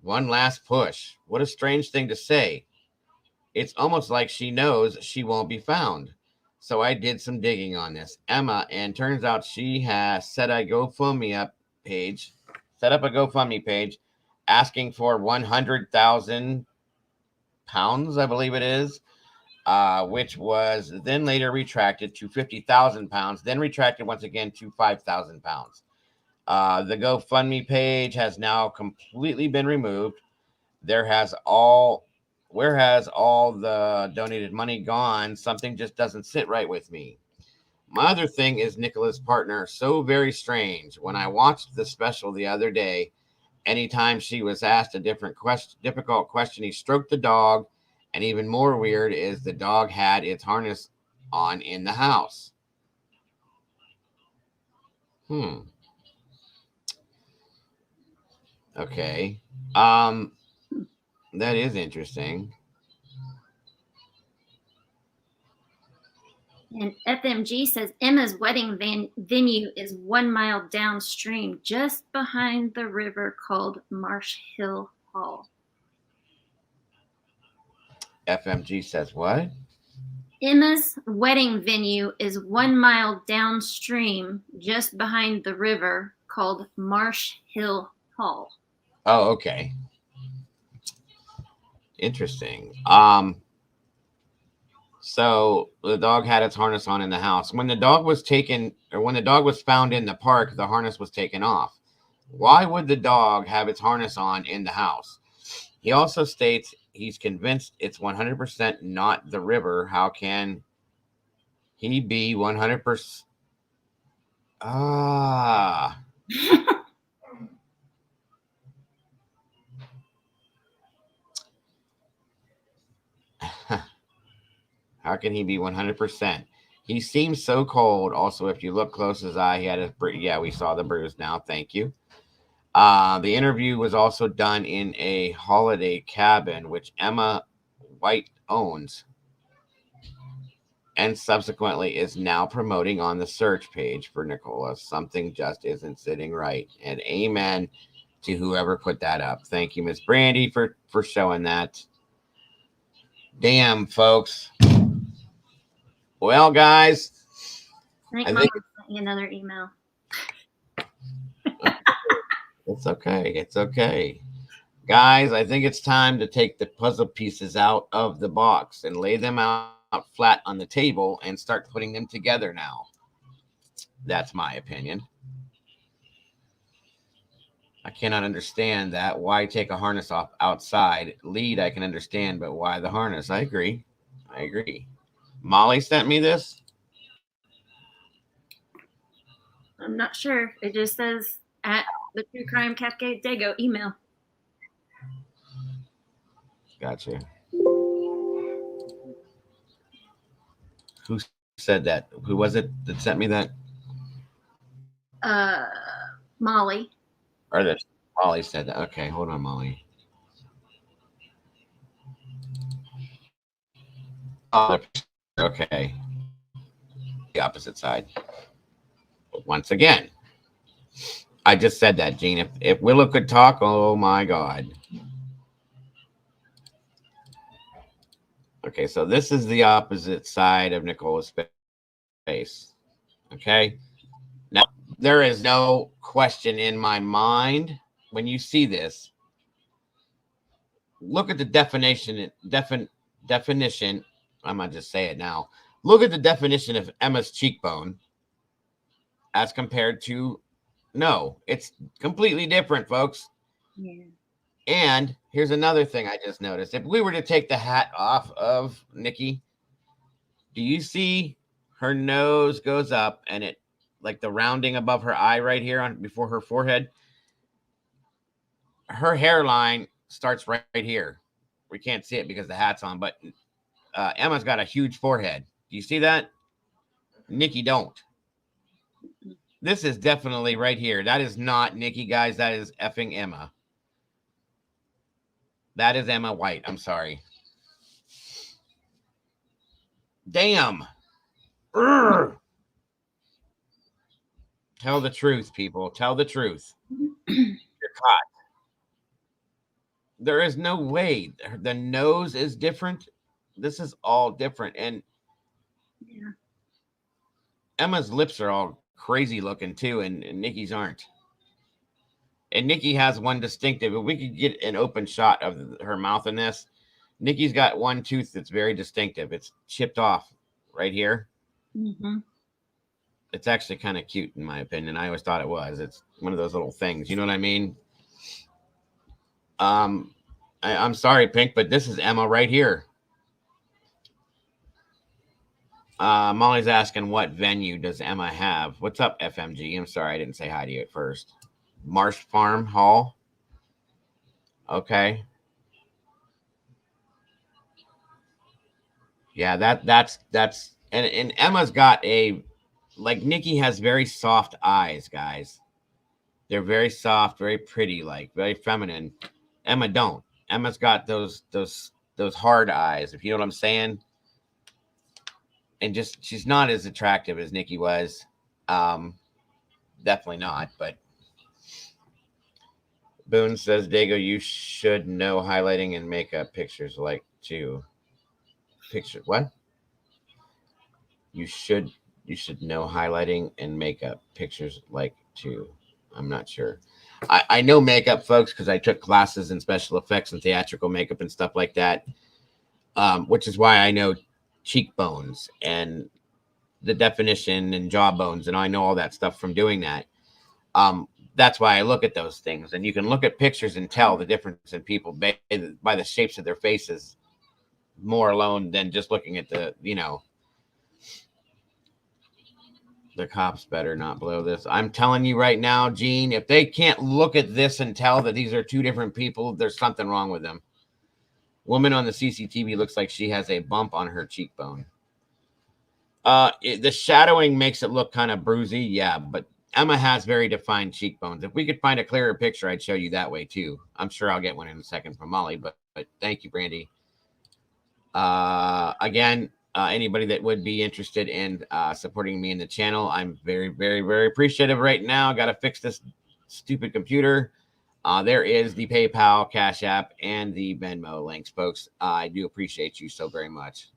One last push. What a strange thing to say. It's almost like she knows she won't be found. So I did some digging on this, Emma, and turns out she has set a GoFundMe up page set up a GoFundMe page asking for 100,000 pounds, I believe it is, which was then later retracted to 50,000 pounds, then retracted once again to 5,000 pounds. The GoFundMe page has now completely been removed. Where has all the donated money gone? Something just doesn't sit right with me. My other thing is NICOLA's partner. So very strange. When I watched the special the other day, anytime she was asked a difficult question, he stroked the dog. And even more weird is the dog had its harness on in the house. Okay. That is interesting. And FMG says Emma's wedding venue is 1 mile downstream, just behind the river, called Marsh Hill Hall. FMG says what? Emma's wedding venue is 1 mile downstream, just behind the river, called Marsh Hill Hall. Oh, okay. Interesting. So the dog had its harness on in the house. When the dog was found in the park, the harness was taken off. Why would the dog have its harness on in the house? He also states he's convinced it's 100% not the river. How can he be 100%? How can he be 100%? He seems so cold. Also, if you look close as he had his yeah, we saw the bruise now. Thank you. The interview was also done in a holiday cabin, which Emma White owns, and subsequently is now promoting on the search page for NICOLA. Something just isn't sitting right. And amen to whoever put that up. Thank you, Miss Brandy, for showing that. Damn, folks. Well, guys, I think Mom sent me another email. It's okay. It's okay. Guys, I think it's time to take the puzzle pieces out of the box and lay them out flat on the table and start putting them together now. That's my opinion. I cannot understand that. Why take a harness off outside? Lead, I can understand, but why the harness? I agree. Molly sent me this. I'm not sure. It just says at the True Crime Cascade Dago email. Gotcha. Who said that? Who was it that sent me that? Molly. Or that Molly said that. Okay, hold on, Molly. Okay. The opposite side. But once again, I just said that, Gene. If Willow could talk, oh my God. Okay, so this is the opposite side of NICOLA's face. Okay. Now, there is no question in my mind when you see this. Look at the definition. I'm going to just say it now. Look at the definition of Emma's cheekbone as compared to, no, it's completely different, folks. Yeah. And here's another thing I just noticed. If we were to take the hat off of Nikki, do you see her nose goes up and it, like the rounding above her eye right here on before her forehead, her hairline starts right here. We can't see it because the hat's on, but Emma's got a huge forehead. Do you see that? Nikki don't. This is definitely right here. That is not Nikki, guys. That is effing Emma. That is Emma White. I'm sorry. Damn. Urgh. Tell the truth, people. Tell the truth. You're caught. There is no way. The nose is different. This is all different. And yeah. Emma's lips are all crazy looking too, and Nikki's aren't. And Nikki has one distinctive. If we could get an open shot of her mouth in this, Nikki's got one tooth that's very distinctive. It's chipped off right here. Mm-hmm. It's actually kind of cute, in my opinion. I always thought it was. It's one of those little things. You know what I mean? I'm sorry, Pink, but this is Emma right here. Molly's asking, what venue does Emma have? What's up, FMG? I'm sorry I didn't say hi to you at first. Marsh Farm Hall. Okay. Yeah, that's and Emma's got like Nikki has very soft eyes, guys. They're very soft, very pretty, like very feminine. Emma don't. Emma's got those hard eyes, if you know what I'm saying. And just she's not as attractive as Nikki was. Definitely not, but Boone says, Dago, you should know highlighting and makeup pictures like too. Picture what? You should know highlighting and makeup pictures like too. I'm not sure. I know makeup, folks, because I took classes in special effects and theatrical makeup and stuff like that, which is why I know cheekbones and the definition and jawbones, and I know all that stuff from doing that. That's why I look at those things, and you can look at pictures and tell the difference in people by the shapes of their faces more alone than just looking at the, you know, the cops better not blow this. I'm telling you right now, Gene, if they can't look at this and tell that these are two different people, there's something wrong with them. Woman on the CCTV looks like she has a bump on her cheekbone. The shadowing makes it look kind of bruisey, yeah, but Emma has very defined cheekbones. If we could find a clearer picture, I'd show you that way too. I'm sure I'll get one in a second from Molly, but thank you, Brandy. Again, anybody that would be interested in supporting me in the channel, I'm very, very, very appreciative right now. Got to fix this stupid computer. There is the PayPal, Cash App, and the Venmo links, folks. I do appreciate you so very much.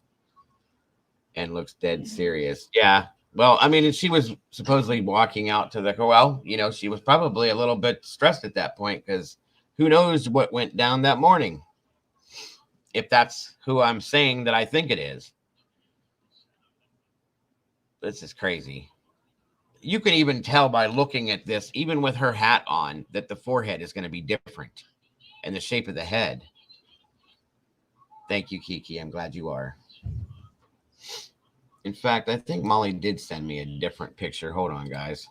And looks dead serious. Yeah. Well, I mean, she was supposedly walking out to the, well, you know, she was probably a little bit stressed at that point because who knows what went down that morning. If that's who I'm saying that I think it is. This is crazy. You can even tell by looking at this, even with her hat on, that the forehead is going to be different and the shape of the head. Thank you, Kiki. I'm glad you are. In fact, I think Molly did send me a different picture. Hold on, guys.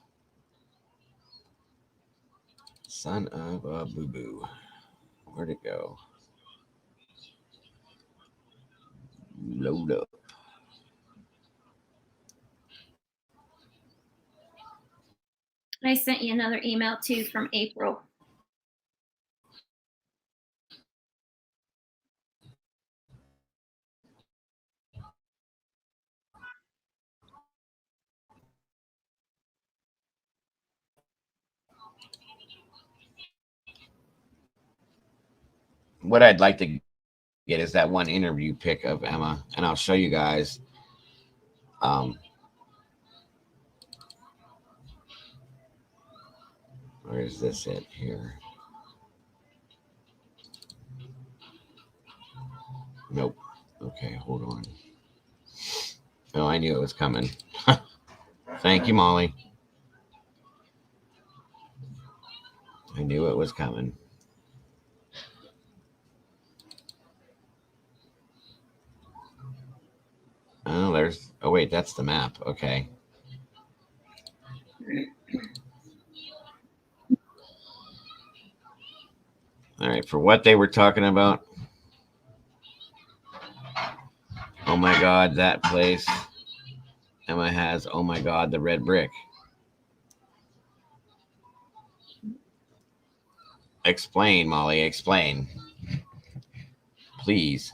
Son of a boo-boo. Where'd it go? Load up. I sent you another email too from April. What I'd like to get is that one interview pic of Emma, and I'll show you guys. Where is this at here? Nope. Okay, hold on. Oh, I knew it was coming. Thank you, Molly. I knew it was coming. Oh, there's, oh wait, that's the map. Okay. All right, for what they were talking about. Oh my God, that place. Emma has, oh my God, the red brick. Explain, Molly, explain. Please.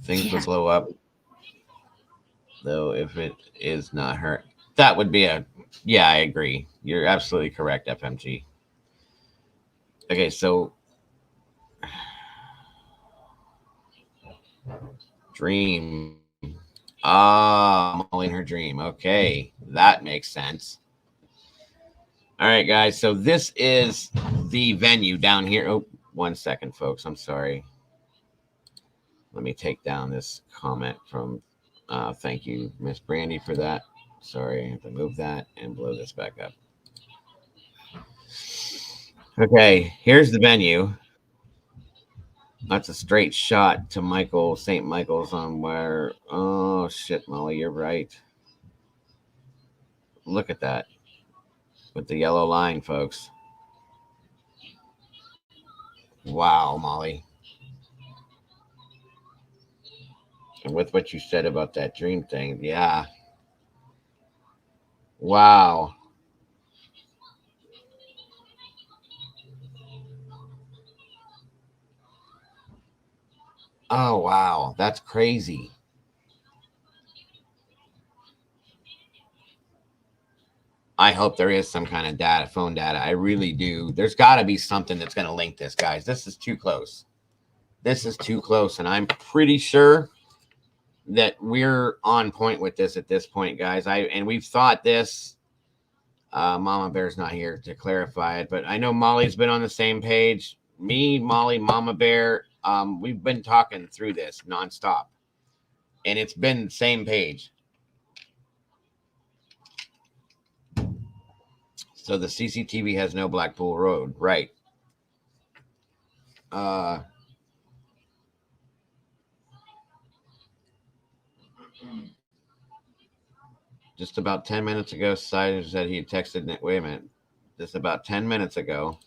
Things would blow up, though, if it is not her. That would be a, yeah, I agree. You're absolutely correct, FMG. Okay, so Dream. Molly in her dream. Okay, that makes sense. All right, guys. So this is the venue down here. Oh, 1 second, folks. I'm sorry. Let me take down this comment from. Thank you, Miss Brandy, for that. Sorry, I have to move that and blow this back up. Okay, here's the venue. That's a straight shot to St. Michael's on where. Oh shit, Molly, you're right. Look at that with the yellow line, folks. Wow, Molly. And with what you said about that dream thing, yeah. Wow. Oh, wow. That's crazy. I hope there is some kind of data, phone data. I really do. There's got to be something that's going to link this, guys. This is too close. This is too close. And I'm pretty sure that we're on point with this at this point, guys. And we've thought this. Mama Bear's not here to clarify it, but I know Molly's been on the same page. Me, Molly, Mama Bear, we've been talking through this nonstop, and it's been the same page. So the CCTV has no Blackpool Road, right? Just about 10 minutes ago, Sider said he had texted. Wait a minute. Just about 10 minutes ago,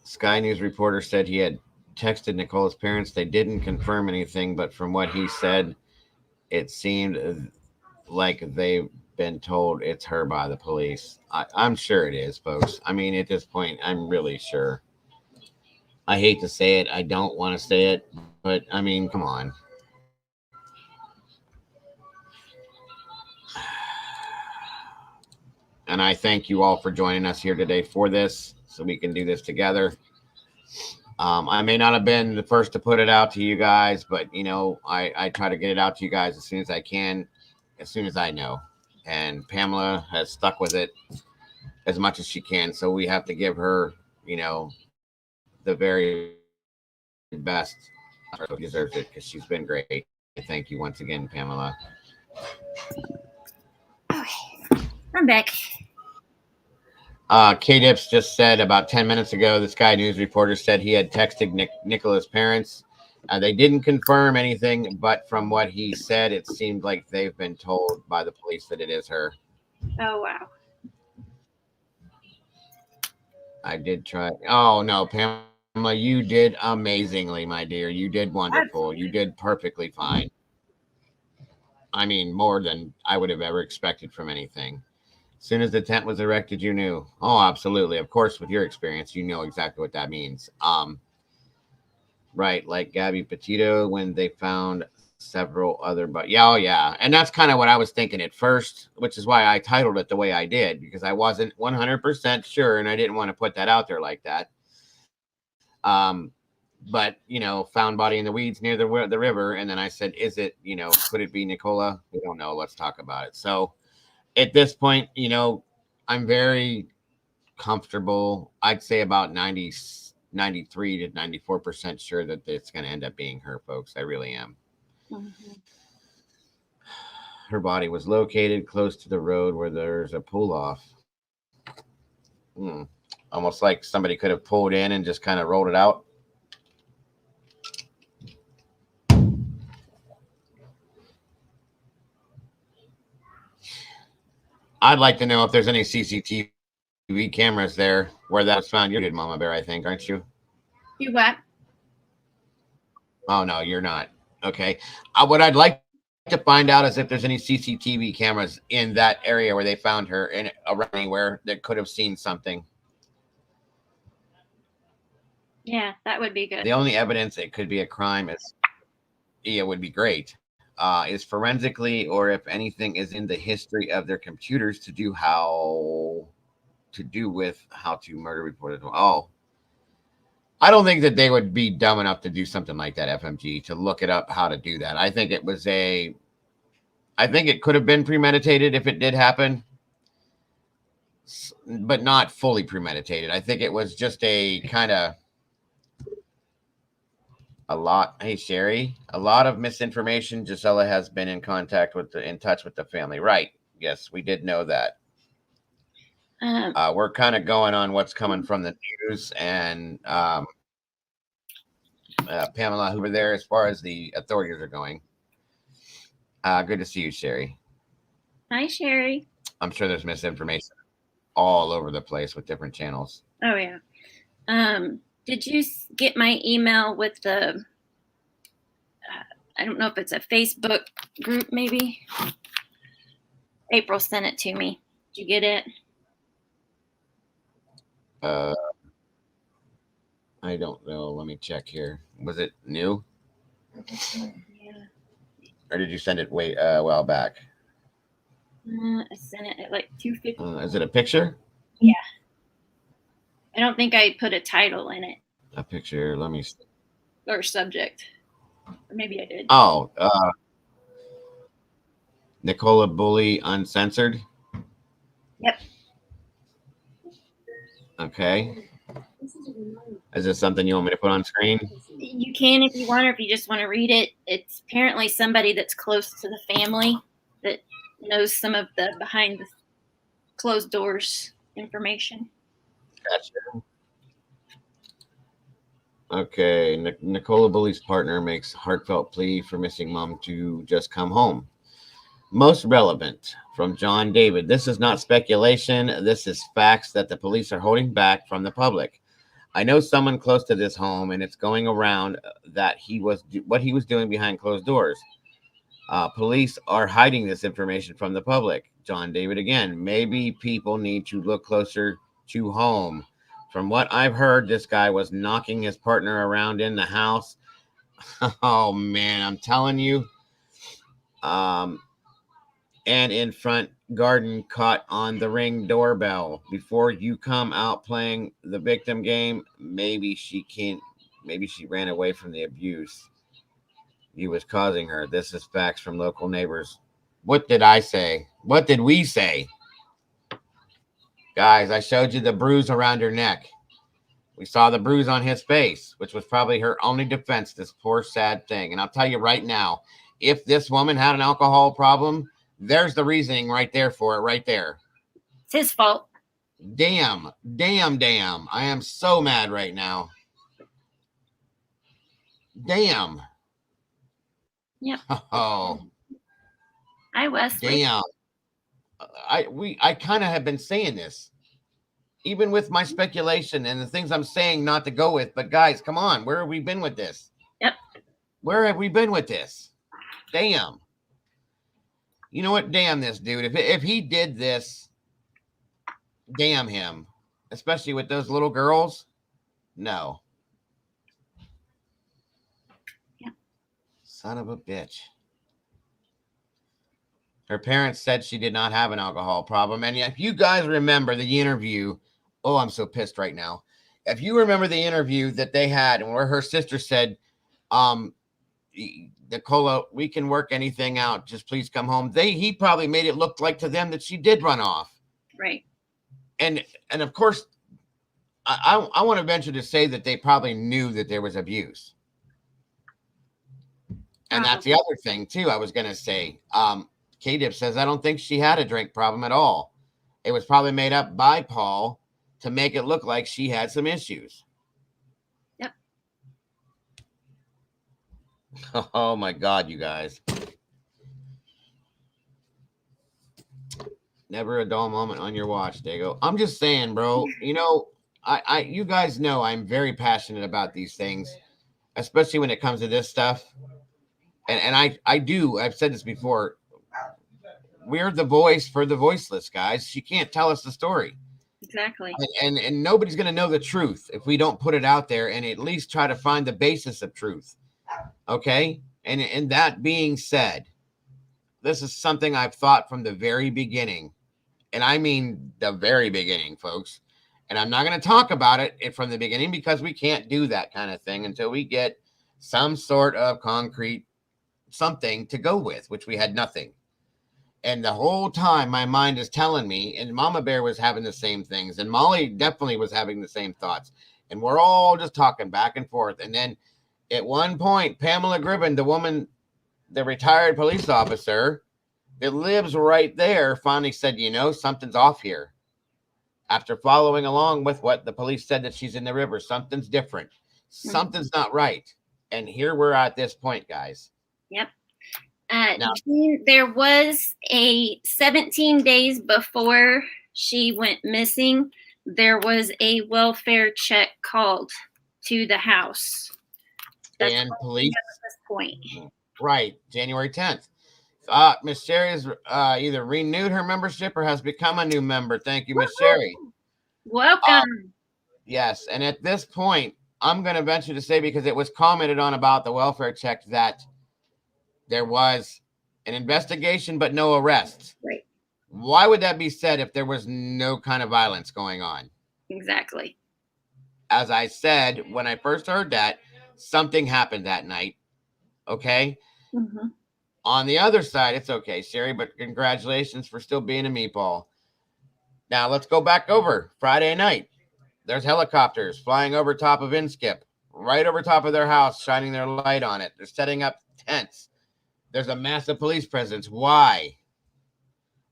Sky News reporter said he had texted Nicola's parents. They didn't confirm anything, but from what he said, it seemed like they've been told it's her by the police. I'm sure it is, folks. I mean, at this point, I'm really sure. I hate to say it. I don't want to say it, but I mean, come on. And I thank you all for joining us here today for this, so we can do this together. I may not have been the first to put it out to you guys, but you know, I try to get it out to you guys as soon as I can, as soon as I know. And Pamela has stuck with it as much as she can, so we have to give her, you know, the very best. She deserves it because she's been great. Thank you once again, Pamela. Okay, I'm back. K-Dips just said about 10 minutes ago, the Sky News reporter said he had texted Nicola's parents. They didn't confirm anything, but from what he said, it seemed like they've been told by the police that it is her. Oh, wow. I did try. Oh, no, Pamela, you did amazingly, my dear. You did wonderful. You did perfectly fine. I mean, more than I would have ever expected from anything. As soon as the tent was erected, you knew. Oh, absolutely. Of course, with your experience, you know exactly what that means. Right, like Gabby Petito when they found several other, but yeah, oh yeah. And that's kind of what I was thinking at first, which is why I titled it the way I did, because I wasn't 100% sure and I didn't want to put that out there like that. But you know, found body in the weeds near the river, and then I said, is it, you know, could it be Nicola? We don't know. Let's talk about it. So at this point, you know, I'm very comfortable. I'd say about 93 to 94% sure that it's going to end up being her, folks. I really am. Mm-hmm. Her body was located close to the road where there's a pull off. Almost like somebody could have pulled in and just kind of rolled it out. I'd like to know if there's any CCTV cameras there where that was found. You're good, Mama Bear, I think, aren't you? You what? Oh, no, you're not. Okay. What I'd like to find out is if there's any CCTV cameras in that area where they found her and around anywhere that could have seen something. Yeah, that would be good. The only evidence it could be a crime is, yeah, would be great. Is forensically, or if anything is in the history of their computers to do with how to murder report as well. Oh, I don't think that they would be dumb enough to do something like that, FMG, to look it up how to do that. I think it could have been premeditated if it did happen, but not fully premeditated. I think it was just a kind of hey, Sherry, a lot of misinformation. Gisela has been in touch with the family. Right. Yes, we did know that. We're kind of going on what's coming from the news and Pamela Hoover there as far as the authorities are going. Good to see you, Sherry. Hi, Sherry. I'm sure there's misinformation all over the place with different channels. Oh, yeah. Did you get my email with the, I don't know if it's a Facebook group, maybe? April sent it to me. Did you get it? I don't know. Let me check here. Was it new? Yeah. Or did you send it a while back? I sent it at like 2:50. Is it a picture? Yeah. I don't think I put a title in it. A picture. Let me see. Or subject. Or maybe I did. Oh, NICOLA Bully Uncensored. Yep. Okay. Is this something you want me to put on screen? You can if you want, or if you just want to read it. It's apparently somebody that's close to the family that knows some of the behind the closed doors information. Gotcha. Okay. NICOLA Bully's partner makes heartfelt plea for missing mom to just come home. Most relevant from John David. This is not speculation. This is facts that the police are holding back from the public. I know someone close to this home, and it's going around that what he was doing behind closed doors. Police are hiding this information from the public. John David again. Maybe people need to look closer to home. From what I've heard, this guy was knocking his partner around in the house. Oh man, I'm telling you. And in front garden caught on the Ring doorbell. Before you come out playing the victim game, maybe she ran away from the abuse he was causing her. This is facts from local neighbors. What did I say? What did we say? Guys, I showed you the bruise around her neck. We saw the bruise on his face, which was probably her only defense, this poor sad thing. And I'll tell you right now, if this woman had an alcohol problem, there's the reasoning right there for it, right there. It's his fault. Damn. I am so mad right now. Damn. Yep. Oh. Hi, Wesley. Damn. I kind of have been saying this, even with my speculation and the things I'm saying not to go with. But guys, come on. Where have we been with this? Yep. Where have we been with this? Damn. You know what? Damn this dude. If he did this, damn him. Especially with those little girls. No. Yeah. Son of a bitch. Her parents said she did not have an alcohol problem. And if you guys remember the interview, oh, I'm so pissed right now. If you remember the interview that they had and where her sister said, NICOLA, we can work anything out. Just please come home. He probably made it look like to them that she did run off. Right. And of course, I want to venture to say that they probably knew that there was abuse. And that's the other thing too. I was going to say, K-Dip says, I don't think she had a drink problem at all. It was probably made up by Paul to make it look like she had some issues. Yep. Oh my God, you guys. Never a dull moment on your watch, Dago. I'm just saying, bro, you know, you guys know I'm very passionate about these things, especially when it comes to this stuff. And I've said this before. We're the voice for the voiceless, guys. She can't tell us the story. Exactly. And nobody's going to know the truth if we don't put it out there and at least try to find the basis of truth. Okay? And that being said, this is something I've thought from the very beginning. And I mean the very beginning, folks. And I'm not going to talk about it from the beginning because we can't do that kind of thing until we get some sort of concrete something to go with, which we had nothing. And the whole time my mind is telling me, and Mama Bear was having the same things, and Molly definitely was having the same thoughts. And we're all just talking back and forth. And then at one point, Pamela Gribben, the woman, the retired police officer that lives right there, finally said, you know, something's off here. After following along with what the police said, that she's in the river, something's different. Something's not right. And here we're at this point, guys. Yep. Jean, there was a 17 days before she went missing, there was a welfare check called to the house. That's and police at this point. Right, January 10th. Miss Sherry has either renewed her membership or has become a new member. Thank you, Miss Sherry. Welcome. Yes, and at this point, I'm going to venture to say, because it was commented on about the welfare check, that there was an investigation but no arrests. Right. Why would that be said if there was no kind of violence going on? Exactly. As I said, when I first heard that, something happened that night. Okay? Mm-hmm. On the other side, it's okay, Sherry, but congratulations for still being a meatball. Now, let's go back over Friday night. There's helicopters flying over top of Inskip, right over top of their house, shining their light on it. They're setting up tents. There's a massive police presence. Why?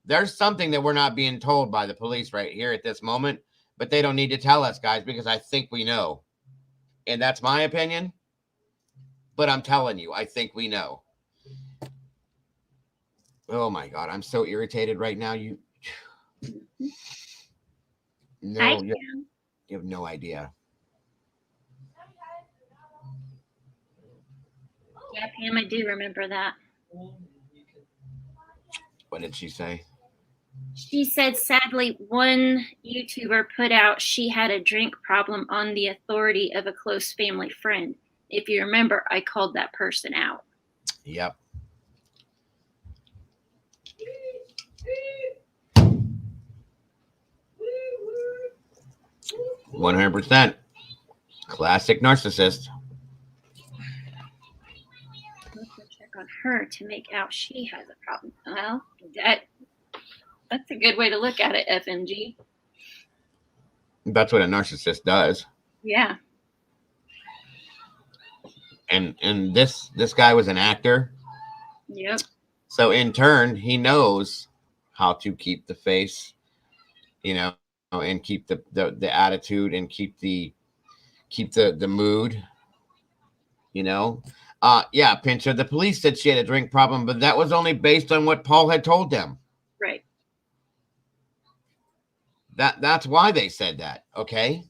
There's something that we're not being told by the police right here at this moment, but they don't need to tell us, guys, because I think we know. And that's my opinion. But I'm telling you, I think we know. Oh my God, I'm so irritated right now. You have no idea. Yeah, Pam, I do remember that. What did she say? She said, sadly, one YouTuber put out she had a drink problem on the authority of a close family friend. If you remember, I called that person out. Yep. $100%. Classic narcissist. Let's go check on her to make out she has a problem. Well, that's a good way to look at it, FMG. That's what a narcissist does. Yeah. And this guy was an actor. Yep. So in turn, he knows how to keep the face, you know, and keep the attitude and keep the mood, you know. Yeah, Pincha, the police said she had a drink problem, but that was only based on what Paul had told them. Right. That's why they said that, okay?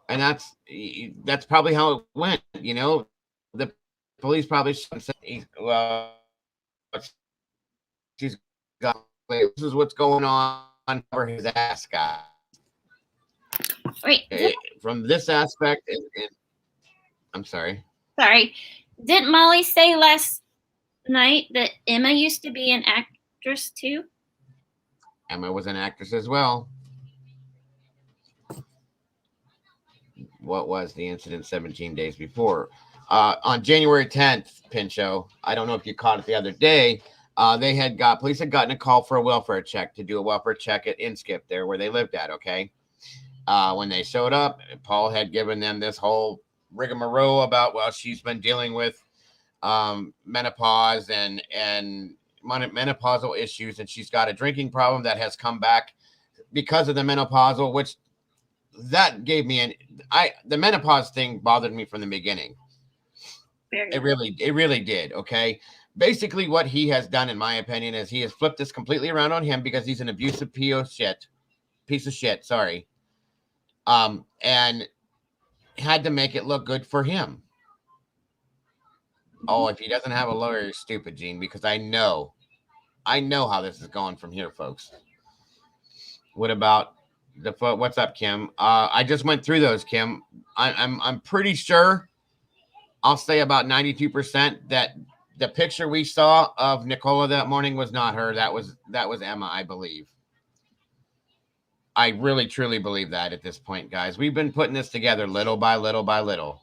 And that's probably how it went, you know. The police probably said, well, she's got, this is what's going on for his ass, guy. Wait. From this aspect, I'm sorry. Sorry. Didn't Molly say last night that Emma used to be an actress too? Emma was an actress as well. What was the incident 17 days before? On January 10th, Pincho, I don't know if you caught it the other day, police had gotten a call for a welfare check, to do a welfare check at Inskip there where they lived at, okay? When they showed up, Paul had given them this whole rigmarole about, well, she's been dealing with menopause and menopausal issues, and she's got a drinking problem that has come back because of the menopausal, which that gave me the menopause thing bothered me from the beginning. It really did. Okay. Basically what he has done, in my opinion, is he has flipped this completely around on him because he's an abusive piece of shit. Sorry. And had to make it look good for him. Oh, if he doesn't have a lawyer, he's stupid, Gene, because I know how this is going from here, folks. What about what's up, Kim? I just went through those, Kim. I'm pretty sure, I'll say about 92%, that the picture we saw of NICOLA that morning was not her. That was Emma, I believe. I really truly believe that at this point, guys. We've been putting this together little by little by little.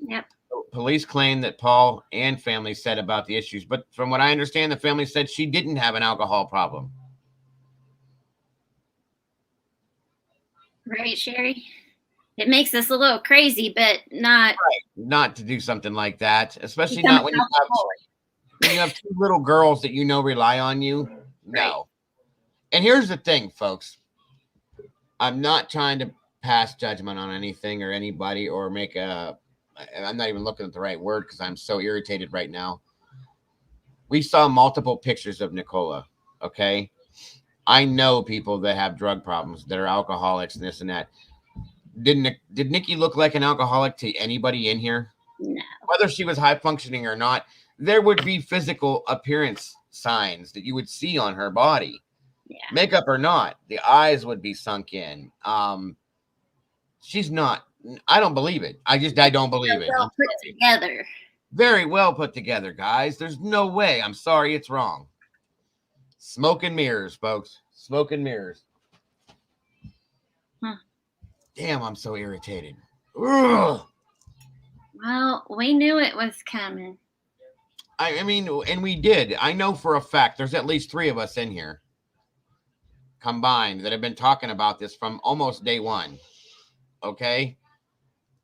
Yep. Police claim that Paul and family said about the issues, but from what I understand, the family said she didn't have an alcohol problem. Right, Sherry? It makes this a little crazy, but not Not to do something like that, especially become not when you have two little girls that you know rely on you. No. Right. And here's the thing, folks. I'm not trying to pass judgment on anything or anybody or make a. I'm not even looking at the right word because I'm so irritated right now. We saw multiple pictures of NICOLA. Okay. I know people that have drug problems that are alcoholics and this and that. Did Nikki look like an alcoholic to anybody in here? No. Whether she was high functioning or not, there would be physical appearance signs that you would see on her body. Yeah. Makeup or not, the eyes would be sunk in. She's not. I don't believe it. I don't believe it. Well put together. Very well put together, guys. There's no way. I'm sorry, it's wrong. Smoke and mirrors, folks. Smoke and mirrors. Damn, I'm so irritated. Ugh. Well, we knew it was coming. I mean, and we did. I know for a fact there's at least 3 of us in here combined that have been talking about this from almost day one. Okay?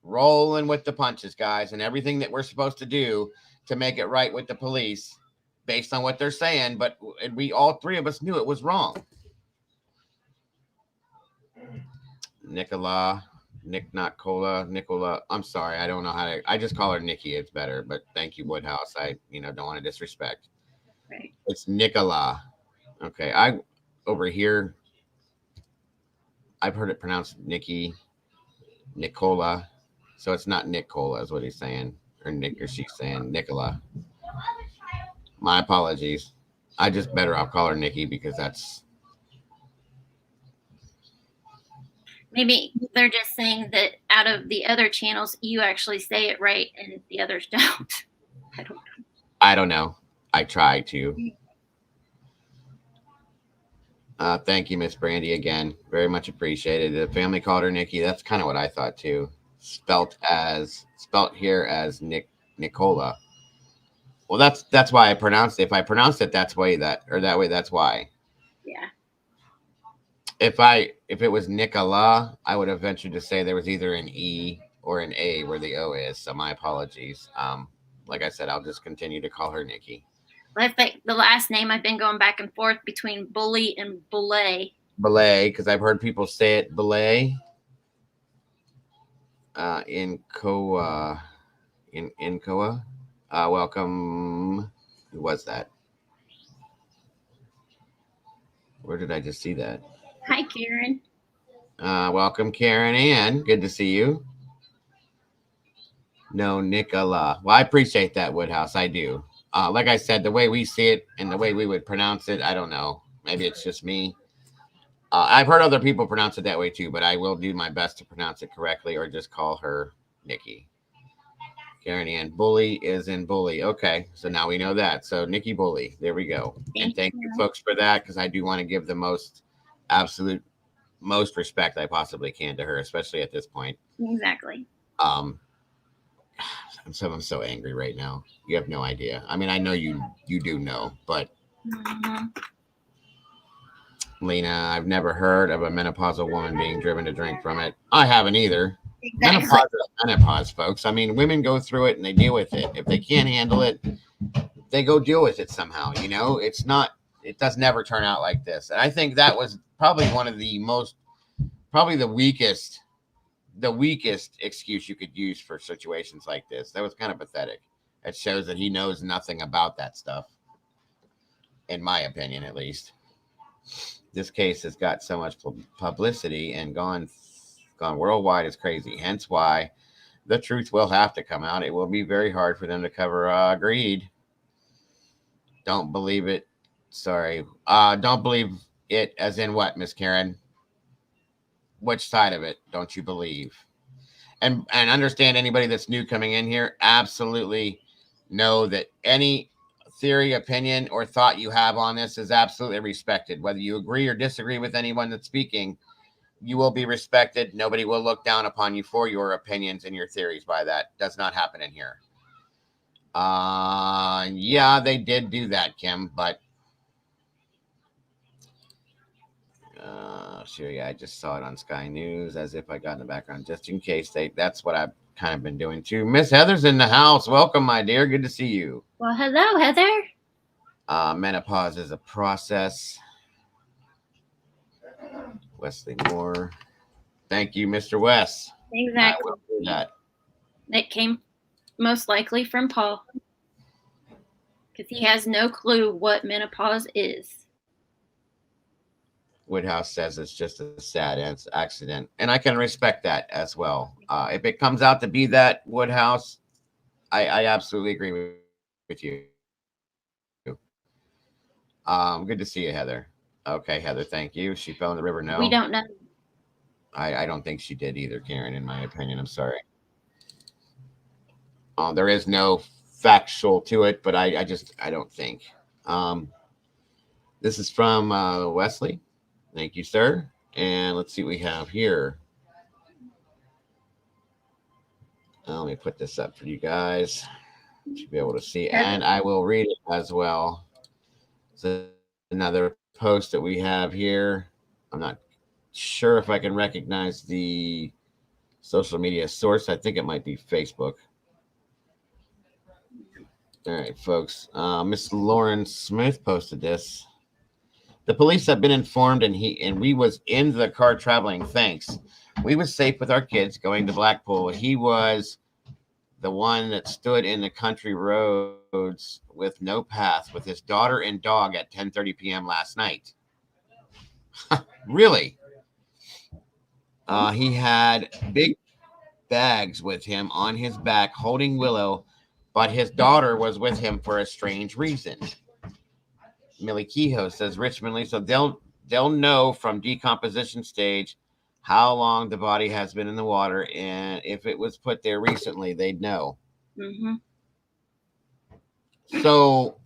Rolling with the punches, guys, and everything that we're supposed to do to make it right with the police based on what they're saying, but we all 3 of us knew it was wrong. NICOLA. I'm sorry. I don't know how to. I just call her Nikki. It's better. But thank you, Woodhouse. I, don't want to disrespect. Right. It's NICOLA. Okay. Over here, I've heard it pronounced Nikki, NICOLA. So it's not NICOLA is what he's saying, or she's saying NICOLA. My apologies. I just better off call her Nikki because that's. Maybe they're just saying that out of the other channels, you actually say it right and the others don't. I don't know. I try to. Thank you, Miss Brandy, again. Very much appreciated. The family called her Nikki. That's kind of what I thought too. Spelt here as NICOLA. Well, that's why I pronounced it. If I pronounced it that way, that's why. Yeah. If it was NICOLA, I would have ventured to say there was either an E or an A where the O is. So my apologies. Like I said, I'll just continue to call her Nikki. That's like the last name I've been going back and forth between Bully and BULLEY. BULLEY, because I've heard people say it BULLEY. NICOLA. Welcome. Who was that? Where did I just see that? Hi, Karen. Welcome, Karen Ann. Good to see you. No, NICOLA. Well, I appreciate that, Woodhouse. I do. Like I said, the way we see it and the way we would pronounce it, I don't know. Maybe it's just me. I've heard other people pronounce it that way too, but I will do my best to pronounce it correctly or just call her Nikki. Karen Ann. Bully is in Bully. Okay, so now we know that. So Nikki Bully. There we go. And thank you, folks, for that, because I do want to give the absolute most respect I possibly can to her, especially at this point. Exactly. I'm so angry right now. You have no idea. I mean, I know you do know, but Lena, I've never heard of a menopausal woman being driven to drink from it. I haven't either. Exactly. Menopause, folks. I mean, women go through it and they deal with it. If they can't handle it, they go deal with it somehow. It does never turn out like this. And I think that was probably one of the the weakest excuse you could use for situations like this. That was kind of pathetic. It shows that he knows nothing about that stuff, in my opinion, at least. This case has got so much publicity and gone worldwide. It's crazy. Hence why the truth will have to come out. It will be very hard for them to cover. Agreed. Don't believe it. Sorry. Don't believe it as in what, Miss Karen? Which side of it don't you believe? And understand, anybody that's new coming in here, absolutely know that any theory, opinion, or thought you have on this is absolutely respected. Whether you agree or disagree with anyone that's speaking, you will be respected. Nobody will look down upon you for your opinions and your theories by that. Does not happen in here. Yeah, they did do that, Kim, but sure, yeah, I just saw it on Sky News as if I got in the background just in case. That's what I've kind of been doing too. Miss Heather's in the house. Welcome, my dear. Good to see you. Well, hello, Heather. Menopause is a process. Wesley Moore. Thank you, Mr. West. Exactly. I will do that. It came most likely from Paul, because he has no clue what menopause is. Woodhouse says it's just a sad accident, and I can respect that as well. If it comes out to be that, Woodhouse, I absolutely agree with you. Good to see you, Heather. Okay, Heather, thank you. She fell in the river. No, We don't know. I don't think she did either, Karen, in my opinion. I'm sorry. There is no factual to it, but I don't think. This is from Wesley. Thank you, sir. And let's see what we have here. Let me put this up for you guys to be able to see, and I will read it as well. So another post that we have here. I'm not sure if I can recognize the social media source. I think it might be Facebook. All right, folks. Miss Lauren Smith posted this. The police have been informed, and we was in the car traveling. Thanks. We was safe with our kids going to Blackpool. He was the one that stood in the country roads with no path with his daughter and dog at 10:30 p.m. last night. Really? He had big bags with him on his back holding Willow, but his daughter was with him for a strange reason. Millie Kehoe says Richmond Lisa, they'll know from decomposition stage how long the body has been in the water, and if it was put there recently, they'd know. Mm-hmm. So,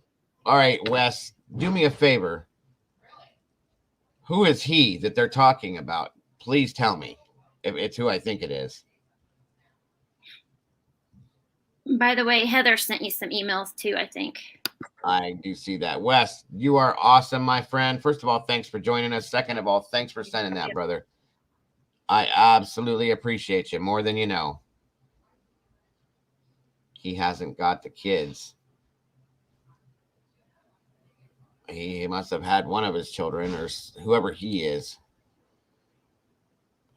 all right, Wes, do me a favor. Who is he that they're talking about? Please tell me if it's who I think it is. By the way, Heather sent you some emails too, I think. I do see that. Wes, you are awesome, my friend. First of all, thanks for joining us. Second of all, thanks for sending that, brother. I absolutely appreciate you more than you know. He hasn't got the kids. He must have had one of his children or whoever he is.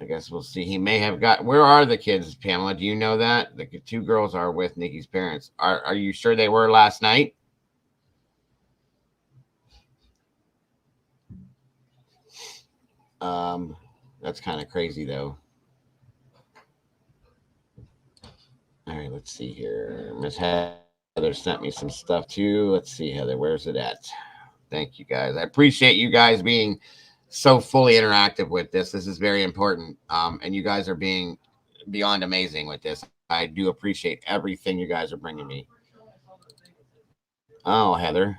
I guess we'll see. He may have got. Where are the kids, Pamela? Do you know that? The two girls are with Nikki's parents. Are you sure they were last night? That's kind of crazy, though. All right, let's see here. Miss Heather sent me some stuff, too. Let's see, Heather. Where's it at? Thank you, guys. I appreciate you guys being so fully interactive with this. This is very important. And you guys are being beyond amazing with this. I do appreciate everything you guys are bringing me. Oh, Heather.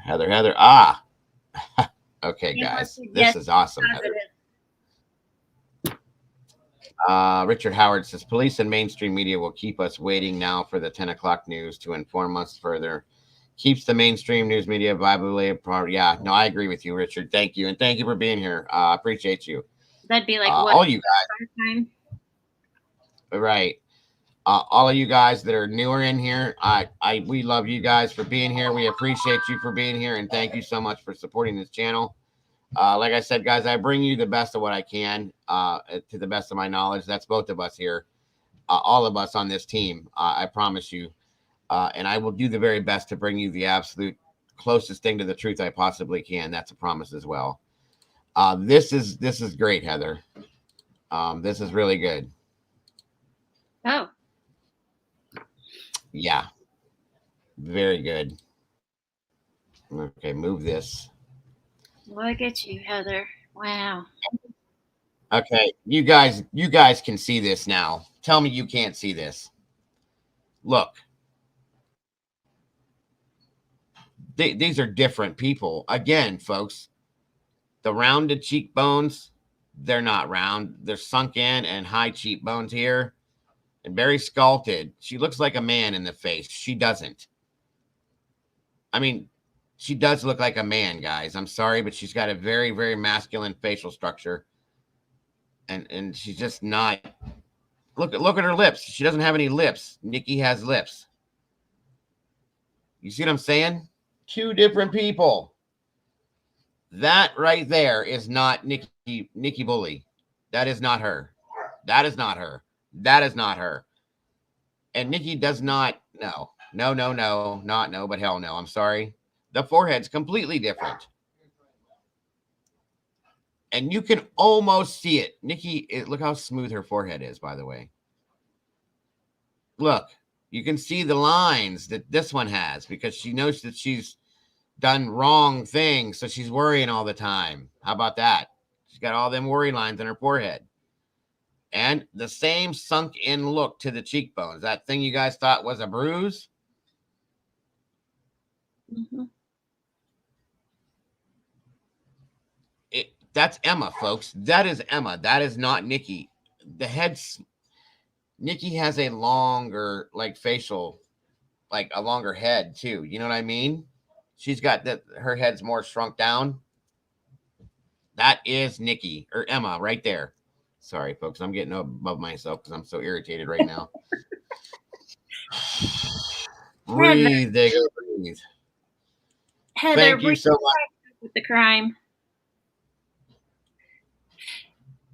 Ah. Okay, guys. This is awesome, Heather. Richard Howard says, police and mainstream media will keep us waiting now for the 10 o'clock news to inform us further. Keeps the mainstream news media viably. Yeah, no, I agree with you, Richard. Thank you. And thank you for being here. I appreciate you. That'd be like all you guys. Right. All of you guys that are newer in here, we love you guys for being here. We appreciate you for being here. And thank you so much for supporting this channel. Like I said, guys, I bring you the best of what I can, to the best of my knowledge. That's both of us here, all of us on this team. I promise you. And I will do the very best to bring you the absolute closest thing to the truth I possibly can. That's a promise as well. This is great, Heather. This is really good. Oh. Yeah. Very good. Okay, move this. Look at you, Heather. Wow. Okay, you guys can see this now. Tell me you can't see this. Look. these are different people. Again, folks, the rounded cheekbones, they're not round. They're sunk in and high cheekbones here and very sculpted. She looks like a man in the face. She doesn't. I mean, she does look like a man, guys. I'm sorry, but she's got a very, very masculine facial structure. And she's just not. Look at her lips. She doesn't have any lips. Nikki has lips. You see what I'm saying? Two different people. That right there is not Nikki Bully. That is not her. That is not her. That is not her. And Nikki does not. No, not no, but hell no. I'm sorry. The forehead's completely different. And you can almost see it. Nikki, look how smooth her forehead is, by the way. Look, you can see the lines that this one has because she knows that she's done wrong things. So she's worrying all the time. How about that? She's got all them worry lines on her forehead. And the same sunk in look to the cheekbones. That thing you guys thought was a bruise. Mm-hmm. That's Emma, folks. That is Emma. That is not Nikki. The head's Nikki has a longer, like, facial, like a longer head too. You know what I mean? She's got that. Her head's more shrunk down. That is Nikki or Emma right there. Sorry, folks. I'm getting above myself because I'm so irritated right now. Breathe, Digger, breathe. Heather, Thank you so much. With the crime.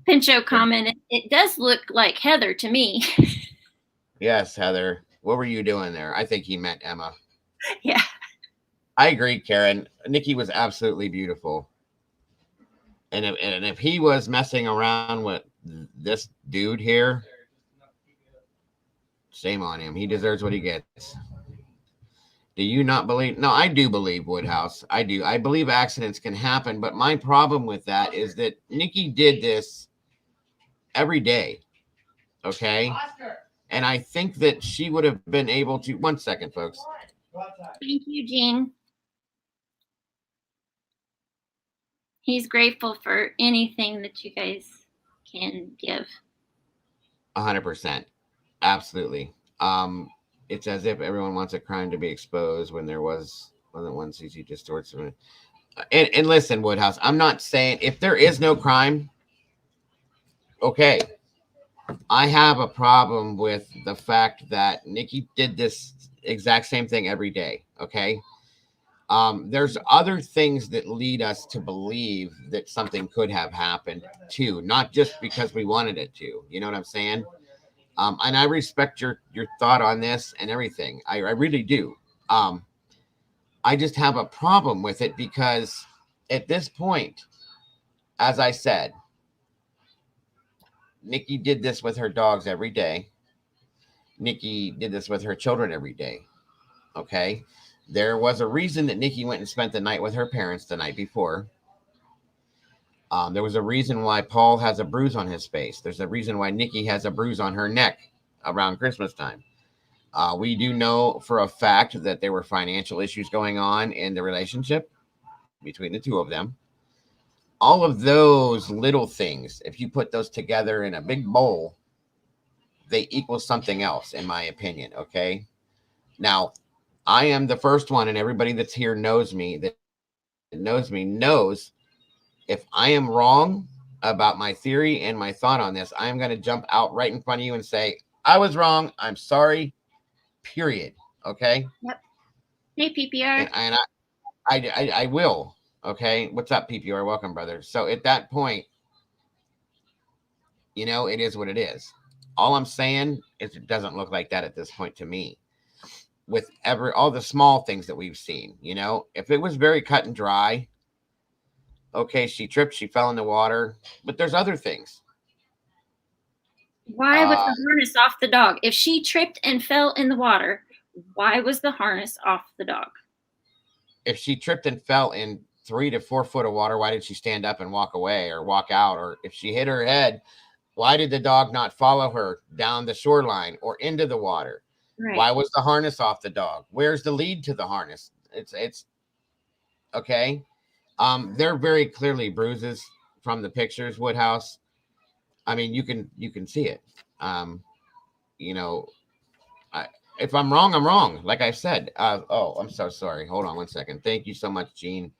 Pinchot commented, it does look like Heather to me. Yes, Heather. What were you doing there? I think he meant Emma. Yeah. I agree, Karen. Nikki was absolutely beautiful. And if he was messing around with this dude here, shame on him. He deserves what he gets. Do you not believe? No, I do believe, Woodhouse. I do. I believe accidents can happen. But my problem with that is that Nikki did this every day. Okay. And I think that she would have been able to. 1 second, folks. Thank you, Gene. He's grateful for anything that you guys can give. 100%. Absolutely. It's as if everyone wants a crime to be exposed when there wasn't one CC distorts. And listen, Woodhouse, I'm not saying if there is no crime, okay. I have a problem with the fact that Nikki did this exact same thing every day. Okay. There's other things that lead us to believe that something could have happened too, not just because we wanted it to. You know what I'm saying? And I respect your thought on this and everything. I really do. I just have a problem with it because at this point, as I said, Nikki did this with her dogs every day. Nikki did this with her children every day. Okay. There was a reason that Nikki went and spent the night with her parents the night before. There was a reason why Paul has a bruise on his face. There's a reason why Nikki has a bruise on her neck around Christmas time. We do know for a fact that there were financial issues going on in the relationship between the two of them. All of those little things, if you put those together in a big bowl, they equal something else, in my opinion. Okay. Now, I am the first one, and everybody that's here knows me, that knows me knows if I am wrong about my theory and my thought on this, I am going to jump out right in front of you and say, I was wrong. I'm sorry. Period. Okay. Yep. Hey, PPR. And I will. Okay. What's up, PPR? Welcome, brother. So at that point, you know, it is what it is. All I'm saying is it doesn't look like that at this point to me. With all the small things that we've seen, you know, if it was very cut and dry, okay, she tripped, she fell in the water, but there's other things. Why was the harness off the dog? If she tripped and fell in the water, why was the harness off the dog? If she tripped and fell in 3 to 4 foot of water, why did she stand up and walk away or walk out? Or if she hit her head, why did the dog not follow her down the shoreline or into the water? Right. Why was the harness off the dog? Where's the lead to the harness? It's Okay. They're very clearly bruises from the pictures, Woodhouse. I mean, you can see it. You know, if I'm wrong, I'm wrong. Like I said. Oh, I'm so sorry. Hold on one second. Thank you so much, Gene.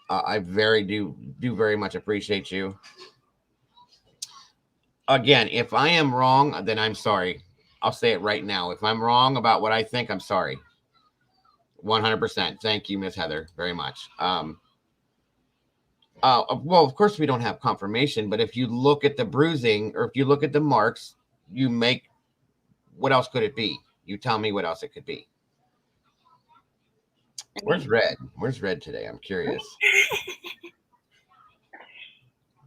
I do very much appreciate you. Again, if I am wrong, then I'm sorry. I'll say it right now. If I'm wrong about what I think, I'm sorry. 100%. Thank you, Miss Heather, very much. Well, of course we don't have confirmation, but if you look at the bruising or if you look at the marks, you make, what else could it be? You tell me what else it could be. Where's Red? Where's Red today? I'm curious.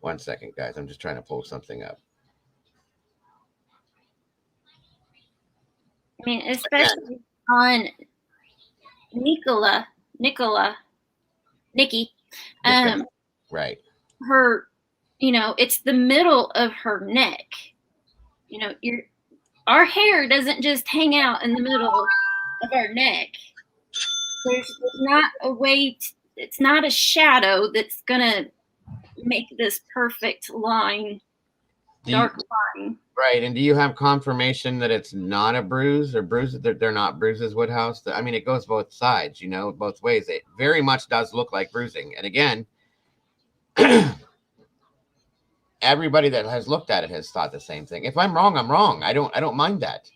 1 second, guys. I'm just trying to pull something up. I mean, especially on Nikki. Right. Her, you know, it's the middle of her neck. You know, our hair doesn't just hang out in the middle of our neck. There's not a way, it's not a shadow that's gonna make this perfect line, dark line. Right. And do you have confirmation that it's not a bruise or bruises? They're not bruises, Woodhouse? I mean, it goes both sides, you know, both ways. It very much does look like bruising. And again, everybody that has looked at it has thought the same thing. If I'm wrong, I'm wrong. I don't mind that.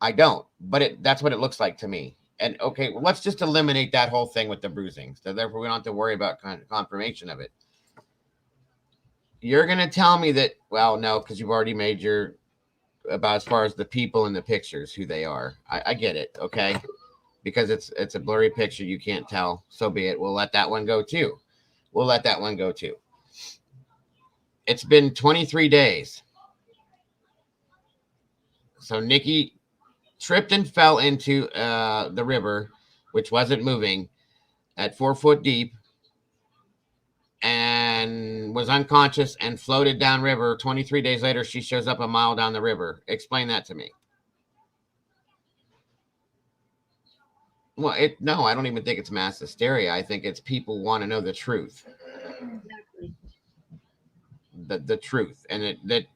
I don't. But that's what it looks like to me. And okay, well, let's just eliminate that whole thing with the bruising. So therefore, we don't have to worry about confirmation of it. You're going to tell me that, well, no, because you've already made your, about as far as the people in the pictures, who they are. I get it, okay? Because it's a blurry picture, you can't tell. So be it. We'll let that one go too. We'll let that one go too. It's been 23 days. So Nikki tripped and fell into the river, which wasn't moving, at 4 foot deep, and was unconscious and floated downriver. 23 days later, she shows up a mile down the river. Explain that to me. Well, no, I don't even think it's mass hysteria. I think it's people want to know the truth. Exactly. The truth. And that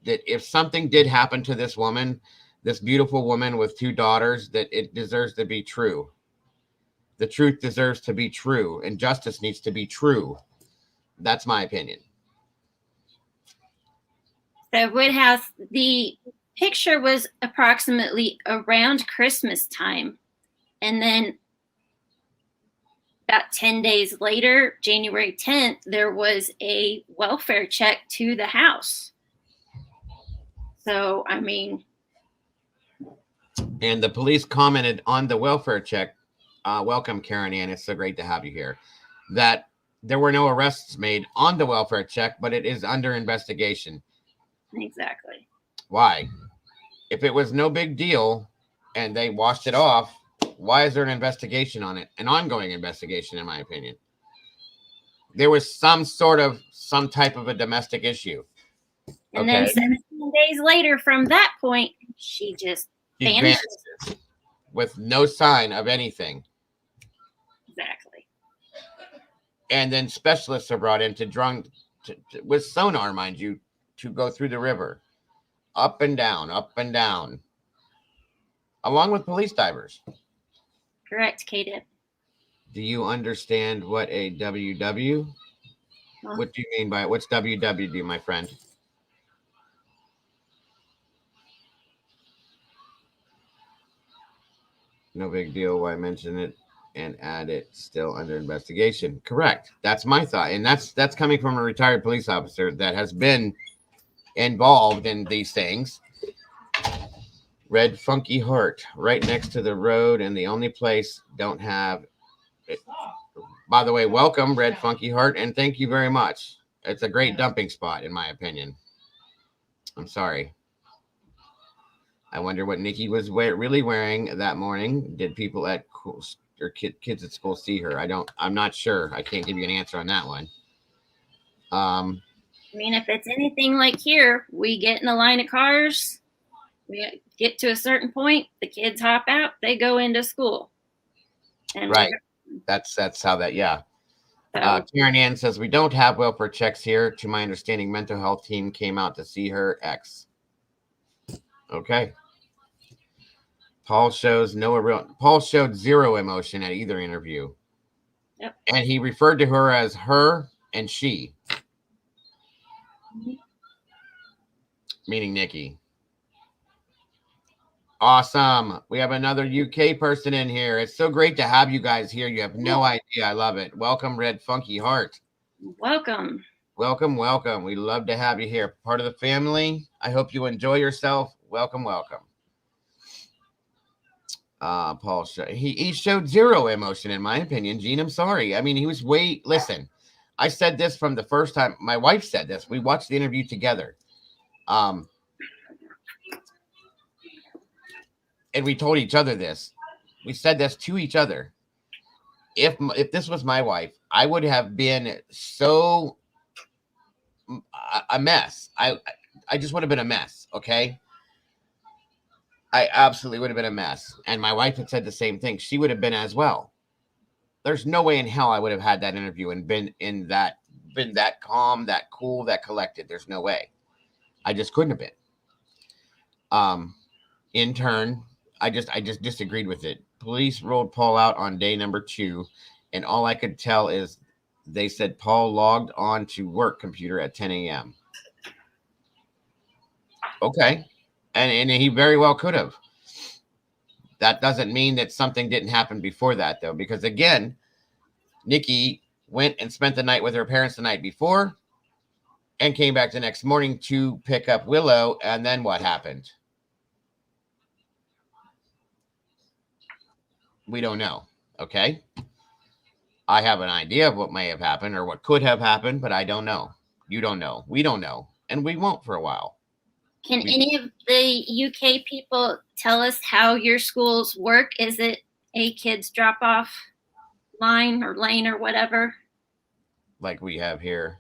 if something did happen to this woman, this beautiful woman with 2 daughters, that it deserves to be true. The truth deserves to be true, and justice needs to be true. That's my opinion. So Woodhouse, the picture was approximately around Christmas time. And then about 10 days later, January 10th, there was a welfare check to the house. So, I mean. And the police commented on the welfare check. Welcome, Karen Ann. It's so great to have you here. That there were no arrests made on the welfare check, but it is under investigation. Exactly. Why? If it was no big deal and they washed it off, why is there an investigation on it? An ongoing investigation, in my opinion. There was some type of a domestic issue. And then 17 days later from that point, she just vanishes. With no sign of anything. Exactly. And then specialists are brought in with sonar, mind you, to go through the river. Up and down, along with police divers. Correct, K-Dip. Do you understand what a WW? Huh? What do you mean by it? What's WW, my friend? No big deal. Why mention it and add it? Still under investigation. Correct. That's my thought. And that's coming from a retired police officer that has been involved in these things. Red Funky Heart, right next to the road, and the only place don't have it. By the way, welcome, Red Funky Heart, and thank you very much. It's a great dumping spot, in my opinion. I'm sorry. I wonder what Nikki was really wearing that morning. Did people at kids at school see her? I'm not sure. I can't give you an answer on that one. I mean, if it's anything like here, we get in a line of cars, we get to a certain point, the kids hop out, they go into school. And right. That's how that, yeah. So, Karen Ann says, we don't have welfare checks here. To my understanding, mental health team came out to see her ex. Okay. Paul showed zero emotion at either interview. Yep. And he referred to her as her and she. Meaning Nikki. Awesome. We have another UK person in here. It's so great to have you guys here. You have no idea. I love it. Welcome, Red Funky Heart. welcome. Welcome, welcome. We love to have you here. Part of the family. I hope you enjoy yourself. Welcome, welcome. Paul, he showed zero emotion, in my opinion. Gene, I'm sorry. I mean, he was listen, I said this from the first time. My wife said this. We watched the interview together. And we told each other this. We said this to each other. If this was my wife, I would have been so a mess. I just would have been a mess. Okay. I absolutely would have been a mess. And my wife had said the same thing. She would have been as well. There's no way in hell I would have had that interview and been that calm, that cool, that collected. There's no way. I just couldn't have been. In turn, I just disagreed with it. Police rolled Paul out on day number 2, and all I could tell is they said Paul logged on to work computer at 10 a.m. Okay. And he very well could have. That doesn't mean that something didn't happen before that, though, because again, Nikki went and spent the night with her parents the night before and came back the next morning to pick up Willow. And then what happened? We don't know. Okay. I have an idea of what may have happened or what could have happened, but I don't know. You don't know. We don't know. And we won't for a while. Can any of the UK people tell us how your schools work? Is it a kids drop off line or lane or whatever? Like we have here.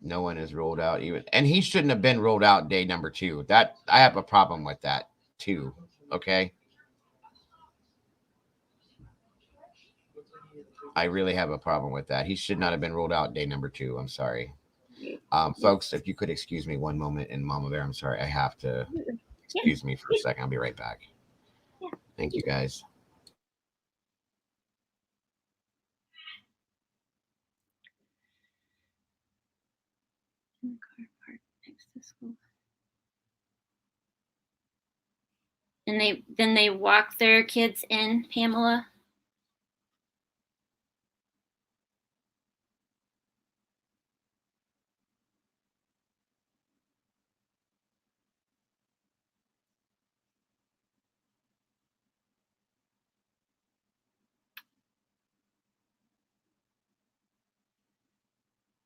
No one is rolled out even. And he shouldn't have been rolled out day number 2. That I have a problem with that too. Okay. I really have a problem with that. He should not have been rolled out day number 2. I'm sorry. Folks, if you could excuse me one moment, and Mama Bear, I'm sorry. I have to excuse me for a second. I'll be right back. Thank you, guys. And they walk their kids in, Pamela?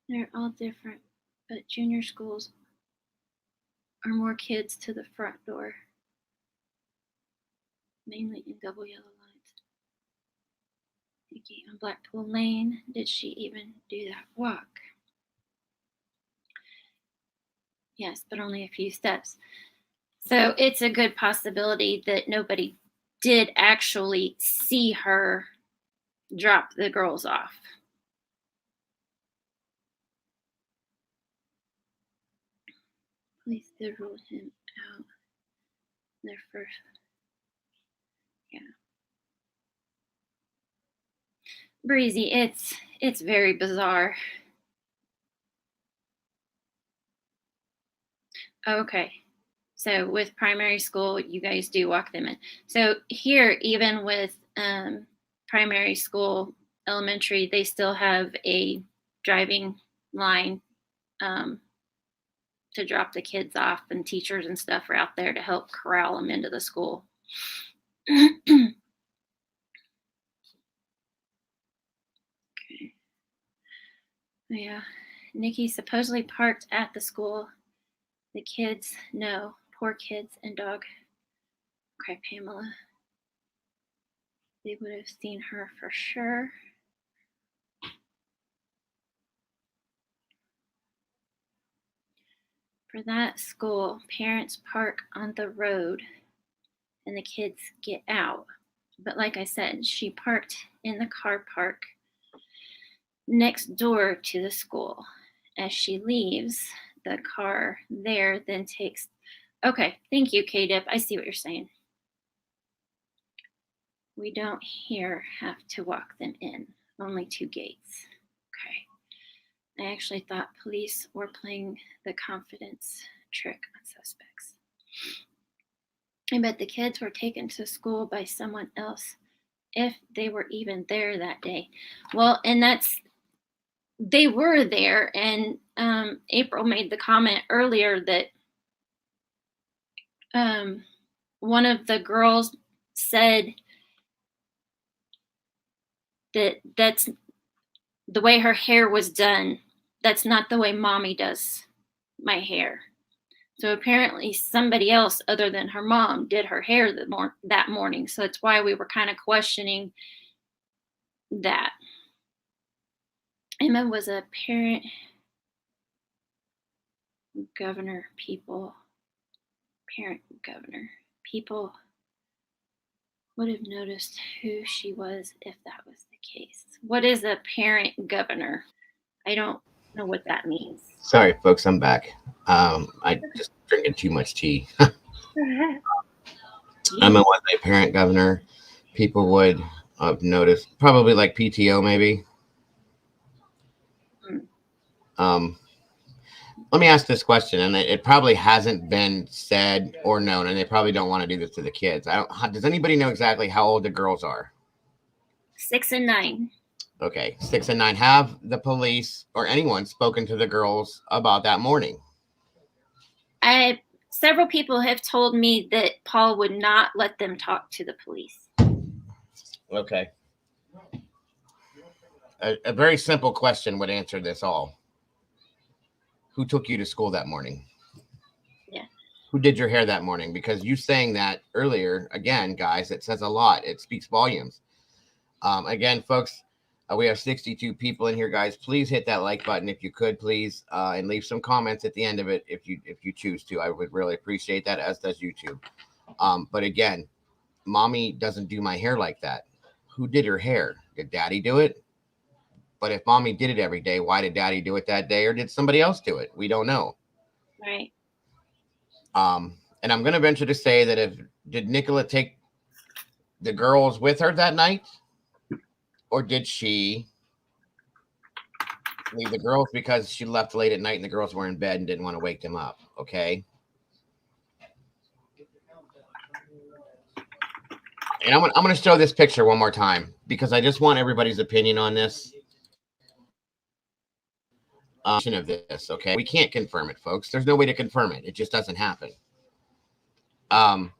They're all different, but junior schools are more kids to the front door, mainly in double yellow lines. Nikki on Blackpool Lane, did she even do that walk? Yes, but only a few steps. So it's a good possibility that nobody did actually see her drop the girls off. Police did rule him out their first. Yeah. Breezy, it's very bizarre. Okay. So with primary school, you guys do walk them in. So here, even with primary school, elementary, they still have a driving line to drop the kids off, and teachers and stuff are out there to help corral them into the school. Okay. Yeah. Nikki supposedly parked at the school. The kids, no. Poor kids and dog. Okay, Pamela. They would have seen her for sure. For that school, parents park on the road and the kids get out. But like I said, she parked in the car park next door to the school. As she leaves, the car there then takes. Okay, thank you, K-Dip. I see what you're saying. We don't here have to walk them in, only 2 gates. Okay. I actually thought police were playing the confidence trick on suspects. I bet the kids were taken to school by someone else if they were even there that day. Well, and they were there, and April made the comment earlier that one of the girls said that's the way her hair was done. That's not the way mommy does my hair. So apparently somebody else other than her mom did her hair that morning. So that's why we were kind of questioning that. Emma was a parent governor. People would have noticed who she was if that was the case. What is a parent governor? I don't know what that means. Sorry, folks, I'm back. I just drinking too much tea. Emma was a parent governor. People would have noticed, probably like PTO, maybe. Let me ask this question, and it probably hasn't been said or known, and they probably don't want to do this to the kids. Does anybody know exactly how old the girls are? 6 and 9. Okay, 6 and 9. Have the police or anyone spoken to the girls about that morning? Several people have told me that Paul would not let them talk to the police. Okay. A very simple question would answer this all. Who took you to school that morning? Yeah. Who did your hair that morning? Because you saying that earlier, again, guys, it says a lot. It speaks volumes. Again, folks, we have 62 people in here, guys. Please hit that like button if you could, please, and leave some comments at the end of it if you choose to. I would really appreciate that, as does YouTube. But again, mommy doesn't do my hair like that. Who did her hair? Did daddy do it? But if mommy did it every day, why did daddy do it that day, or did somebody else do it? We don't know. Right. And I'm going to venture to say that did NICOLA take the girls with her that night, or did she leave the girls because she left late at night and the girls were in bed and didn't want to wake them up? Okay. And I'm going to show this picture one more time because I just want everybody's opinion on this. Of this, okay? We can't confirm it, folks. There's no way to confirm it. It just doesn't happen. Child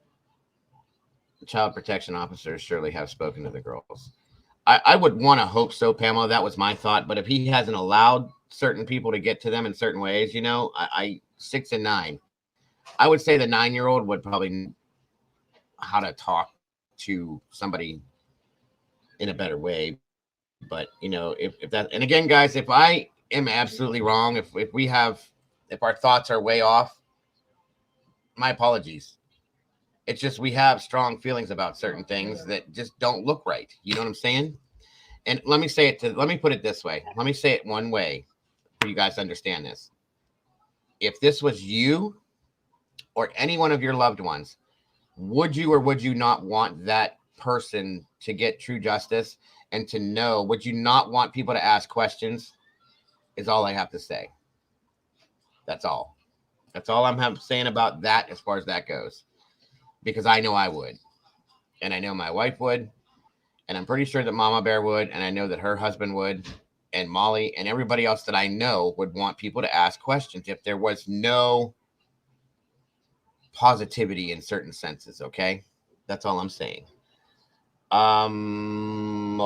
protection officers surely have spoken to the girls. I would want to hope so, Pamela. That was my thought. But if he hasn't allowed certain people to get to them in certain ways, 6 and 9, I would say the 9-year-old would probably know how to talk to somebody in a better way. But, if that, and again, guys, if I am absolutely wrong, if our thoughts are way off, my apologies. It's just we have strong feelings about certain things that just don't look right. You know what I'm saying? And let me put it this way. Let me say it one way for you guys to understand this. If this was you or any one of your loved ones, would you or would you not want that person to get true justice and to know? Would you not want people to ask questions? Is all I have to say. That's all. That's all I'm saying about that as far as that goes. Because I know I would. And I know my wife would. And I'm pretty sure that Mama Bear would. And I know that her husband would. And Molly and everybody else that I know would want people to ask questions if there was no positivity in certain senses. Okay? That's all I'm saying.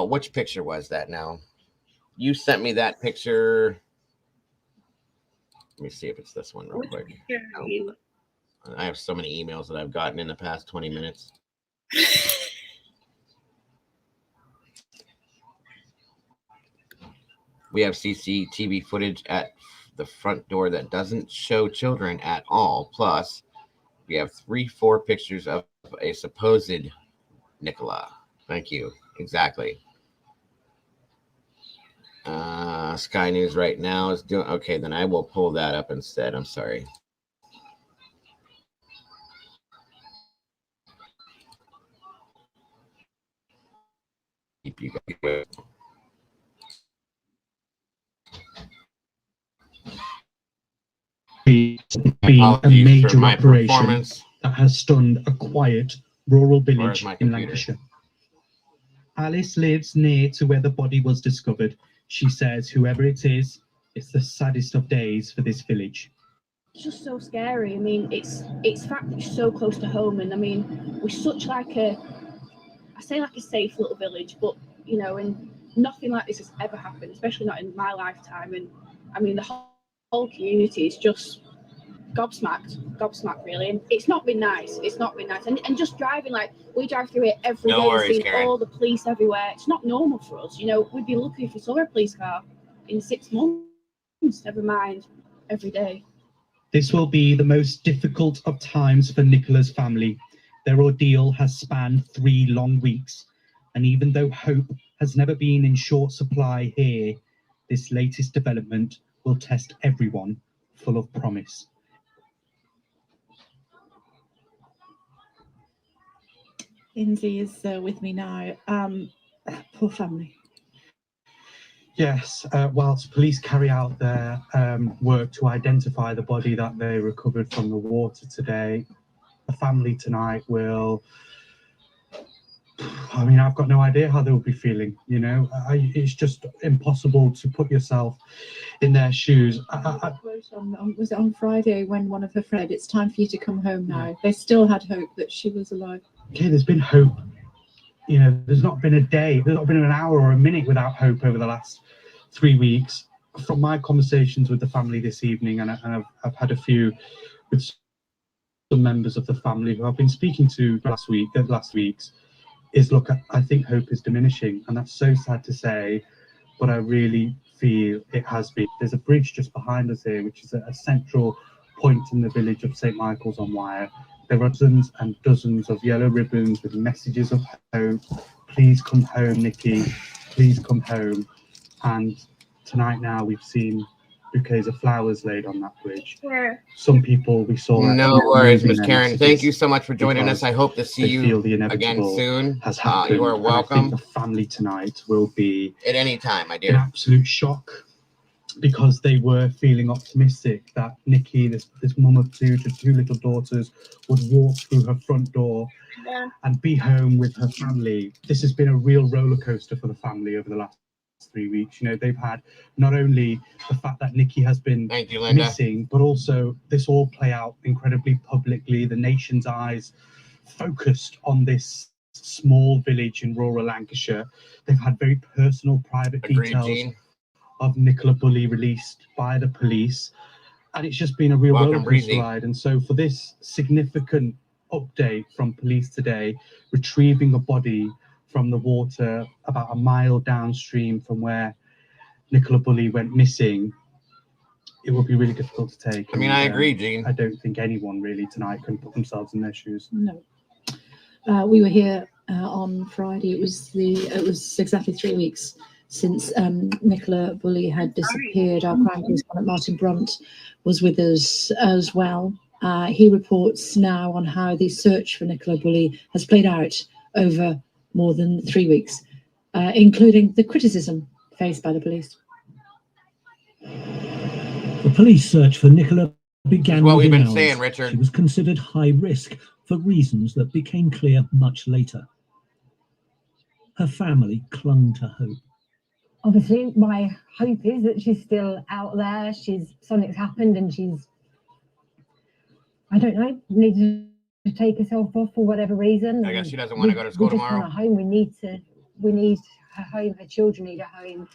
Which picture was that now? You sent me that picture. Let me see if it's this one real quick. Oh. I have so many emails that I've gotten in the past 20 minutes. We have CCTV footage at the front door that doesn't show children at all. Plus, we have 4 pictures of a supposed NICOLA. Thank you. Exactly. Sky News right now is doing okay. Then I will pull that up instead. I'm sorry. Keep you guys. Been a major operation that has stunned a quiet rural village in Lancashire. Alice lives near to where the body was discovered. She says whoever it is, it's the saddest of days for this village. It's just so scary. I mean, it's fact that it's so close to home, and I mean, we're such like I say like a safe little village, but you know, and nothing like this has ever happened, especially not in my lifetime. And I mean, the whole community is just gobsmacked really, and it's not been nice. And just driving, like we drive through it every day, worries, seeing Karen. all the police everywhere. It's not normal for us, you know. We'd be lucky if we saw a police car in 6 months, never mind every day. This will be the most difficult of times for Nicola's family. Their ordeal has spanned 3 long weeks, and even though hope has never been in short supply here, this latest development will test everyone full of promise. Lindsay is with me now. Poor family. Yes, whilst police carry out their work to identify the body that they recovered from the water today, the family tonight will, I mean, I've got no idea how they'll be feeling, you know. It's just impossible to put yourself in their shoes. Was it on Friday when one of her friends, it's time for you to come home now? They still had hope that she was alive. Okay, there's been hope. You know, there's not been a day, there's not been an hour or a minute without hope over the last 3 weeks. From my conversations with the family this evening, and I've had a few with some members of the family who I've been speaking to last weeks, is look, I think hope is diminishing, and that's so sad to say, but I really feel it has been. There's a bridge just behind us here, which is a central point in the village of St. Michael's on Wyre. There are dozens and dozens of yellow ribbons with messages of hope. Please come home, Nikki. Please come home. And tonight now we've seen bouquets of flowers laid on that bridge. Where? Some people we saw. No worries, Miss Karen. Thank you so much for joining us. I hope to see you again soon. Has happened. You are welcome. I think the family tonight will be at any time, my dear. In absolute shock, because they were feeling optimistic that Nikki, this mum of two little daughters, would walk through her front door and be home with her family. This has been a real roller coaster for the family over the last 3 weeks. You know, they've had not only the fact that Nikki has been missing, but also this all play out incredibly publicly. The nation's eyes focused on this small village in rural Lancashire. They've had very personal, private details of Nicola Bulley released by the police, and it's just been a real roller coaster ride. And so for this significant update from police today, retrieving a body from the water about a mile downstream from where Nicola Bulley went missing, it will be really difficult to take. I mean, I agree, Gene. I don't think anyone really tonight can put themselves in their shoes. No. We were here on Friday. It was exactly 3 weeks since Nicola Bulley had disappeared. Our crime correspondent Martin Brunt was with us as well. He reports now on how the search for Nicola Bulley has played out over more than 3 weeks, including the criticism faced by the police. The police search for Nicola began within hours. Richard. She was considered high risk for reasons that became clear much later. Her family clung to hope. Obviously, my hope is that she's still out there. Something's happened, and I don't know, needed to take herself off for whatever reason. I guess she doesn't want to go to school tomorrow. We just want a home. We need her home. Her children need a home.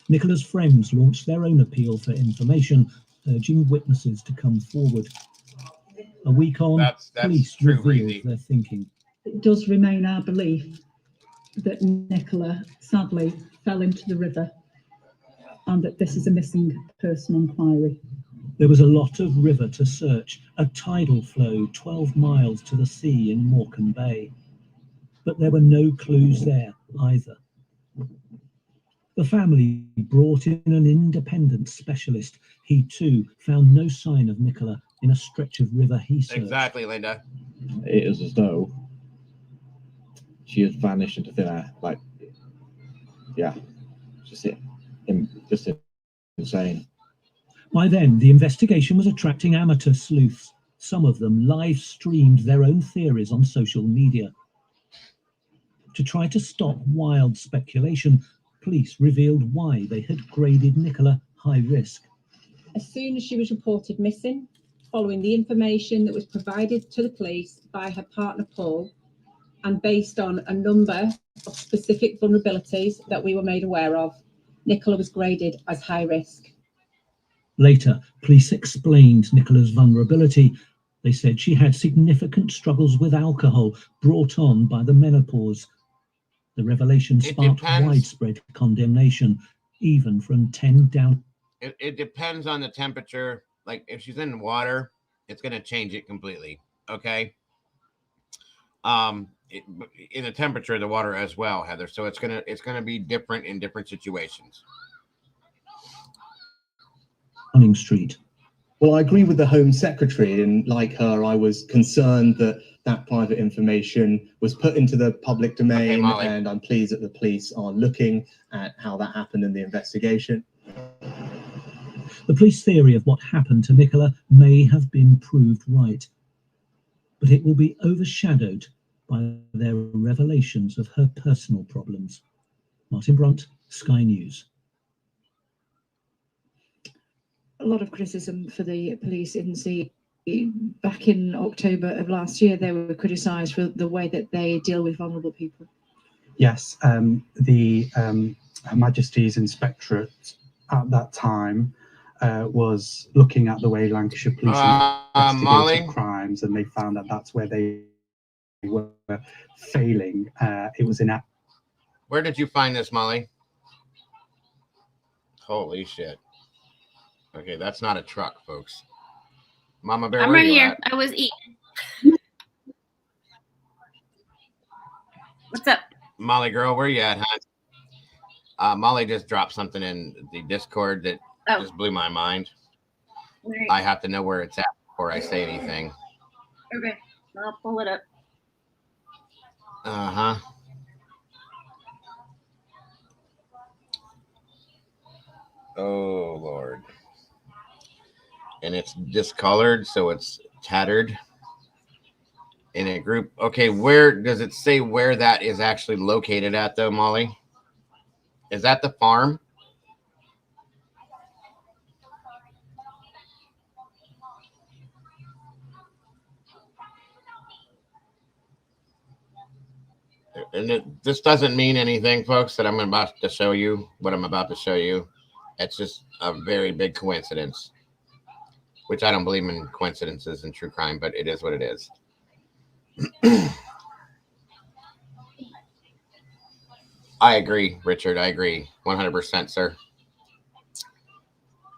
Nicola's friends launched their own appeal for information, urging witnesses to come forward. A week on, police revealed their thinking. It does remain our belief that Nicola sadly fell into the river and that this is a missing person inquiry. There was a lot of river to search, a tidal flow 12 miles to the sea in Morecambe Bay. but there were no clues there either. The family brought in an independent specialist. He too found no sign of NICOLA in a stretch of river he searched. Exactly, Linda. It is as though she has vanished into thin air. Like, yeah, just insane. By then, the investigation was attracting amateur sleuths. Some of them live streamed their own theories on social media. To try to stop wild speculation, police revealed why they had graded NICOLA high risk. As soon as she was reported missing, following the information that was provided to the police by her partner Paul, and based on a number of specific vulnerabilities that we were made aware of, NICOLA was graded as high risk. Later, police explained NICOLA's vulnerability. They said she had significant struggles with alcohol brought on by the menopause. The revelation sparked widespread condemnation, even from 10 down. It depends on the temperature. Like if she's in water, it's going to change it completely. Okay. In the temperature of the water as well, Heather. So it's gonna be different in different situations. Downing Street. Well, I agree with the Home Secretary, and like her, I was concerned that that private information was put into the public domain, and I'm pleased that the police are looking at how that happened in the investigation. The police theory of what happened to NICOLA may have been proved right, but it will be overshadowed by their revelations of her personal problems. Martin Brunt, Sky News. A lot of criticism for the police agency. Back in October of last year, they were criticised for the way that they deal with vulnerable people. Yes, the Her Majesty's Inspectorate at that time was looking at the way Lancashire Police investigated crimes, and they found that that's where they were failing. It was in. Where did you find this, Molly? Holy shit. Okay, that's not a truck, folks. Mama Bear, I'm right here. I was eating. What's up? Molly girl, where you at, huh? Molly just dropped something in the Discord that just blew my mind. Right. I have to know where it's at before I say anything. Okay, I'll pull it up. Uh-huh. Oh, Lord. And it's discolored, so it's tattered in a group. Okay, where does it say where that is actually located at, though, Molly? Is that the farm? And this doesn't mean anything, folks, that I'm about to show you what I'm about to show you. It's just a very big coincidence, which I don't believe in coincidences in true crime, but it is what it is. I agree, Richard. I agree 100%, sir.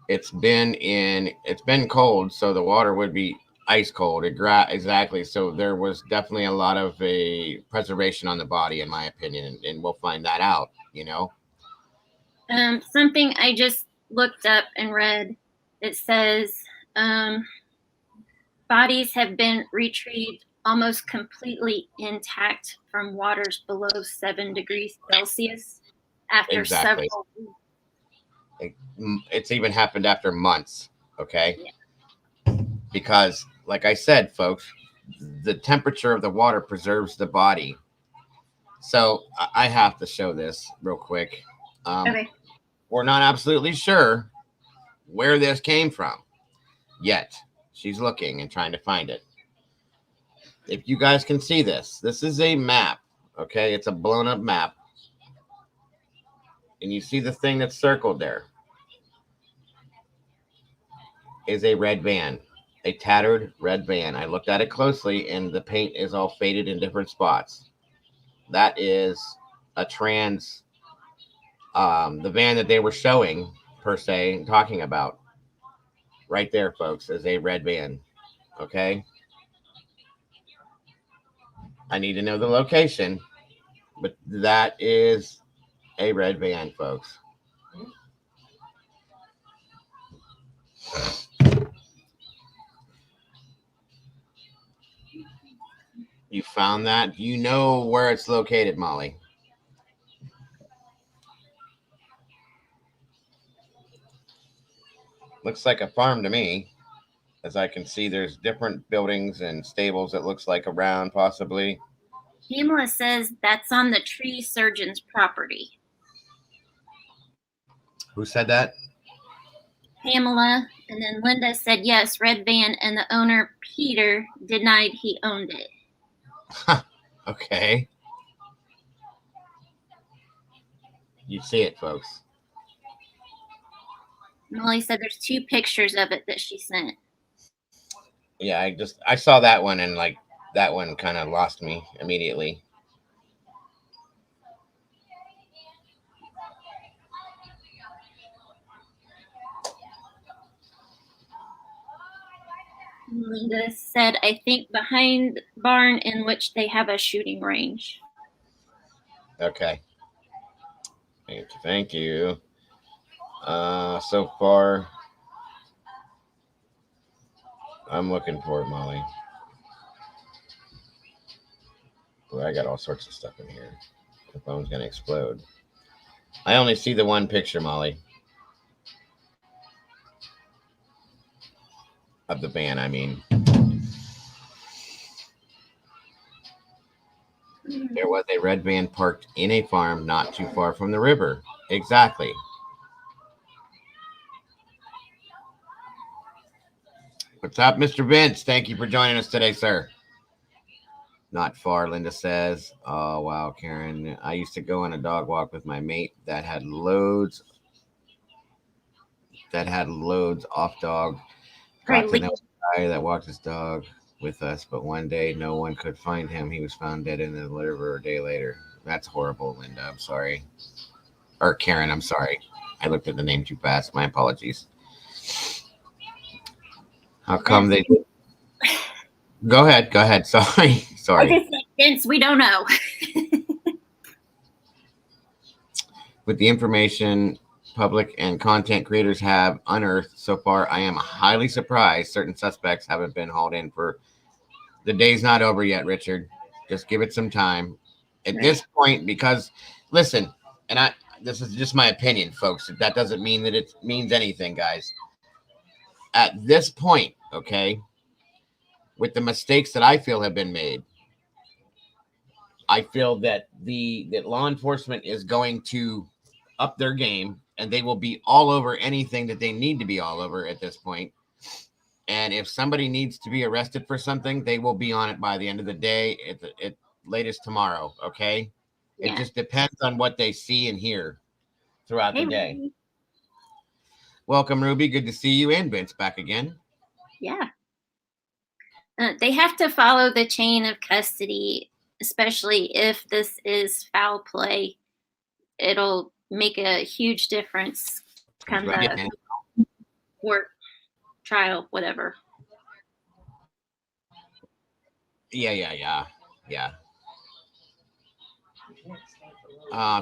It's been cold, so the water would be ice cold. Exactly. So there was definitely a lot of a preservation on the body, in my opinion, and we'll find that out, you know. Something I just looked up and read. It says bodies have been retrieved almost completely intact from waters below 7 degrees Celsius after several weeks. It's even happened after months, okay? Yeah. Because, like I said, folks, the temperature of the water preserves the body. So I have to show this real quick. Okay. We're not absolutely sure where this came from yet. She's looking and trying to find it. If you guys can see this, this is a map, okay? It's a blown up map. And you see the thing that's circled there is a red van, a tattered red van. I looked at it closely and the paint is all faded in different spots. That is a trans, the van that they were showing, per se, talking about. Right there, folks, is a red van, okay? I need to know the location But that is a red van, folks. You found that? You know where it's located, Molly? Looks like a farm to me. As I can see, there's different buildings and stables, it looks like, around, possibly. Pamela says that's on the tree surgeon's property. Who said that? Pamela, and then Linda said yes, red van, and the owner, Peter, denied he owned it. Okay. You see it, folks. Molly said there's 2 pictures of it that she sent. Yeah, I saw that one, and like that one kind of lost me immediately. Linda said, I think behind barn in which they have a shooting range. Okay. Thank you. So far, I'm looking for it, Molly. Boy, I got all sorts of stuff in here. The phone's gonna explode. I only see the one picture, Molly. Of the van, I mean. There was a red van parked in a farm not too far from the river. Exactly. What's up, Mr. Vince? Thank you for joining us today, sir. Not far, Linda says. Oh, wow, Karen. I used to go on a dog walk with my mate that had loads off dog. Got to know a guy that walked his dog with us, but one day no one could find him. He was found dead in the river a day later. That's horrible, Linda. I'm sorry. Or Karen, I'm sorry. I looked at the name too fast. My apologies. How come they... Go ahead. Sorry. Vince, we don't know. With the information public and content creators have unearthed so far, I am highly surprised certain suspects haven't been hauled in for... The day's not over yet, Richard. Just give it some time. At this point, because, listen, and this is just my opinion, folks. That doesn't mean that it means anything, guys. At this point, okay, with the mistakes that I feel have been made, I feel that that law enforcement is going to up their game, and they will be all over anything that they need to be all over at this point. And if somebody needs to be arrested for something, they will be on it by the end of the day, at latest tomorrow, okay? Yeah. It just depends on what they see and hear throughout the day. Ruby. Welcome, Ruby. Good to see you, and Vince back again. Yeah. They have to follow the chain of custody, especially if this is foul play. It'll make a huge difference come the court trial, whatever. Yeah.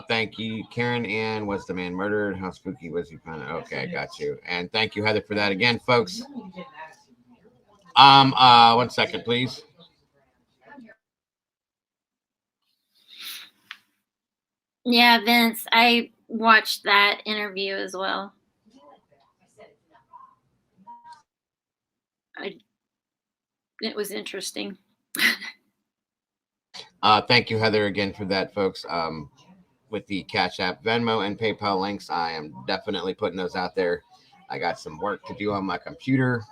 Thank you, Karen. And was the man murdered? How spooky was he found? Okay, I got you. And thank you, Heather, for that again, folks. 1 second, please. Yeah, Vince, I watched that interview as well. It was interesting. Thank you, Heather, again for that, folks. With the Cash App, Venmo, and PayPal links, I am definitely putting those out there. I got some work to do on my computer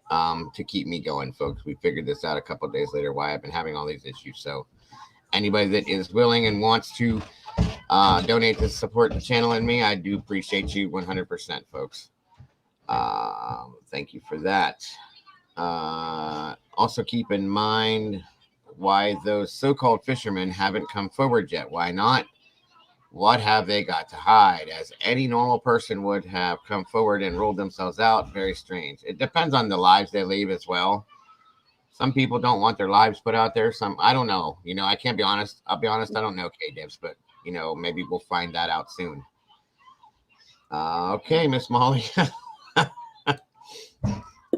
to keep me going, folks. We figured this out a couple of days later, why I've been having all these issues. So anybody that is willing and wants to donate to support the channel and me, I do appreciate you 100%, folks. Thank you for that. Also keep in mind why those so-called fishermen haven't come forward yet. Why not? What have they got to hide? As any normal person would have come forward and ruled themselves out. Very strange. It depends on the lives they leave as well. some people don't want their lives put out there. Some, I don't know. You know, I can't be honest. I'll be honest. I don't know K-Divs, but you know, maybe we'll find that out soon. Okay, Miss Molly.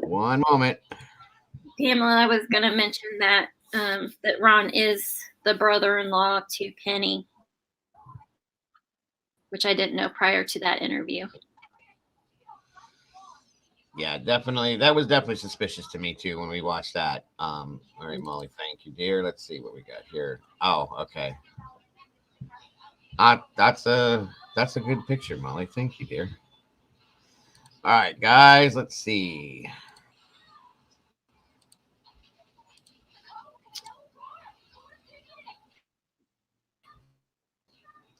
One moment. Pamela, I was going to mention that that Ron is the brother-in-law to Penny, which I didn't know prior to that interview. Yeah, definitely. That was definitely suspicious to me too when we watched that. All right, Molly, thank you, dear. Let's see what we got here. Oh, okay. That's a good picture, Molly. Thank you, dear. All right, guys, let's see.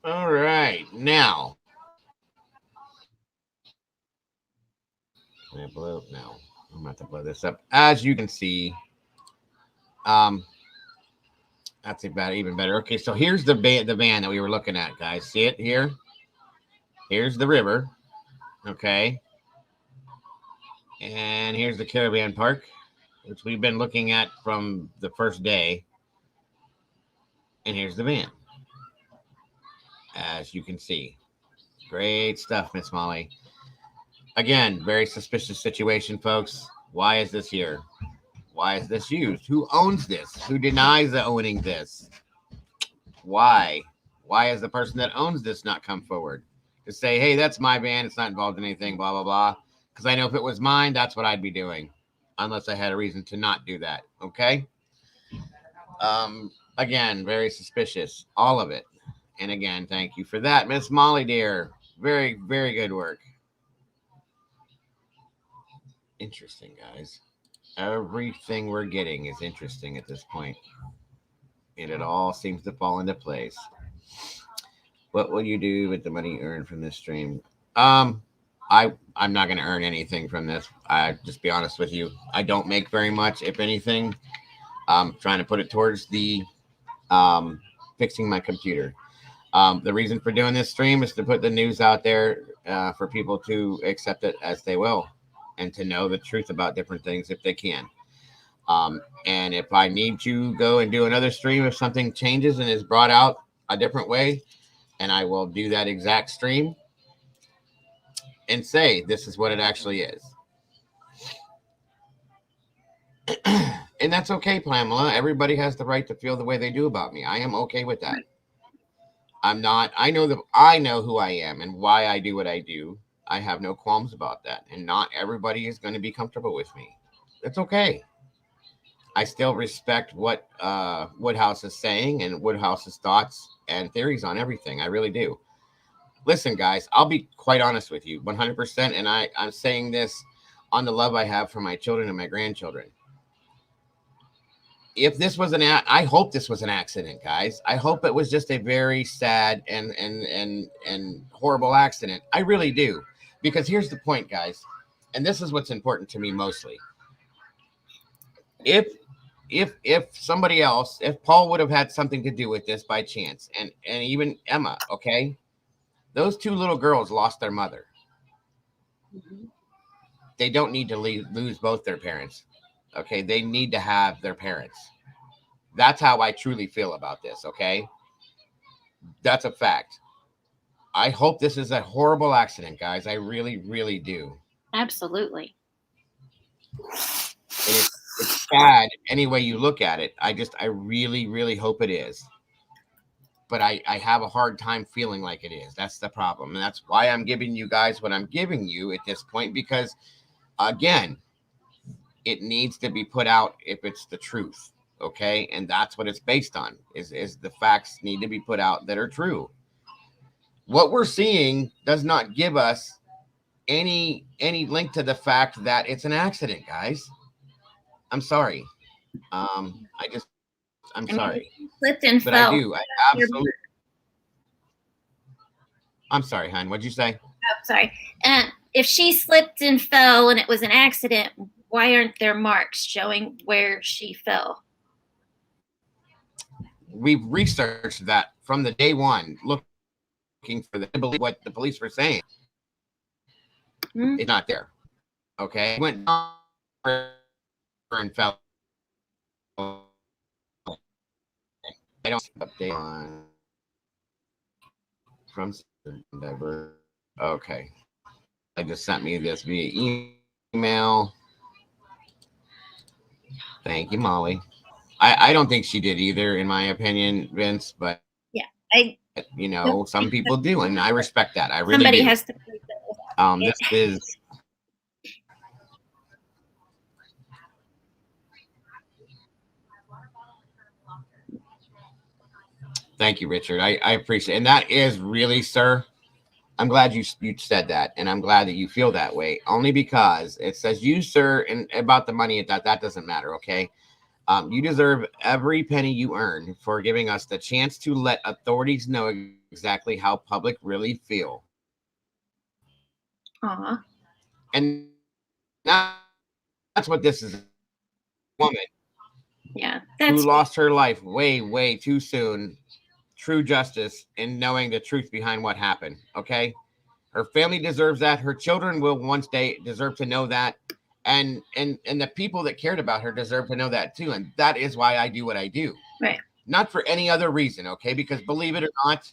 All right, now. Can I blow? No, I'm about to blow this up. As you can see, that's about even better. Okay, so here's the van that we were looking at, guys. See it here? Here's the river. Okay. And here's the caravan park, which we've been looking at from the first day. And here's the van. As you can see. Great stuff, Miss Molly. Again, very suspicious situation, folks. Why is this here? Why is this used? Who owns this? Who denies the owning this? Why? Why has the person that owns this not come forward to say, hey, that's my van. It's not involved in anything, blah, blah, blah. Because I know if it was mine, that's what I'd be doing. Unless I had a reason to not do that. Okay? Again, very suspicious. All of it. And again, thank you for that, Miss Molly, dear. Very, very good work. Interesting, guys. Everything we're getting is interesting at this point. And it all seems to fall into place. What will you do with the money earned from this stream? I'm not going to earn anything from this. I just be honest with you. I don't make very much, if anything. I'm trying to put it towards the fixing my computer. The reason for doing this stream is to put the news out there for people to accept it as they will and to know the truth about different things if they can. And if I need to go and do another stream, if something changes and is brought out a different way, and I will do that exact stream and say, this is what it actually is. And that's okay, Pamela. Everybody has the right to feel the way they do about me. I am okay with that. I'm not, I know who I am and why I do what I do. I have no qualms about that. And not everybody is going to be comfortable with me. That's okay. I still respect what Woodhouse is saying and Woodhouse's thoughts and theories on everything. I really do. Listen, guys, I'll be quite honest with you, 100%. And I'm saying this on the love I have for my children and my grandchildren. If this was I hope this was an accident, guys. I hope it was just a very sad and horrible accident. I really do. Because here's the point, guys. And this is what's important to me mostly. If somebody else, if Paul would have had something to do with this by chance, and even Emma, okay, those two little girls lost their mother. They don't need to lose both their parents. Okay, they need to have their parents. That's how I truly feel about this, okay? That's a fact. I hope this is a horrible accident, guys. I really, really do. Absolutely. And it's sad any way you look at it. I really, really hope it is. But I have a hard time feeling like it is. That's the problem. And that's why I'm giving you guys what I'm giving you at this point. Because, again, it needs to be put out if it's the truth. Okay? And that's what it's based on. Is the facts need to be put out that are true. What we're seeing does not give us any link to the fact that it's an accident, guys. I'm sorry. I'm sorry. Slipped and but fell. I do. I absolutely. I'm sorry, hon. What'd you say? Oh, sorry. If she slipped and fell and it was an accident, why aren't there marks showing where she fell? We've researched that from the day one, looking for what the police were saying. It's not there. Okay. Went down and fell I don't update on from Debrief. Okay. I just sent me this via email. Thank you, Molly. I don't think she did either, in my opinion, Vince, but yeah, you know, some people do, and I respect that. I really somebody do. has to This is thank you, Richard. I appreciate it. And that is really, sir. I'm glad you said that, and I'm glad that you feel that way. Only because it says you, sir, and about the money. That doesn't matter. Okay, you deserve every penny you earn for giving us the chance to let authorities know exactly how public really feel. Aw. And that's what this is. A woman, yeah, who lost her life way too soon. True justice in knowing the truth behind what happened. Okay. Her family deserves that. Her children will one day deserve to know that. And the people that cared about her deserve to know that too. And that is why I do what I do. Right. Not for any other reason, okay? Because believe it or not,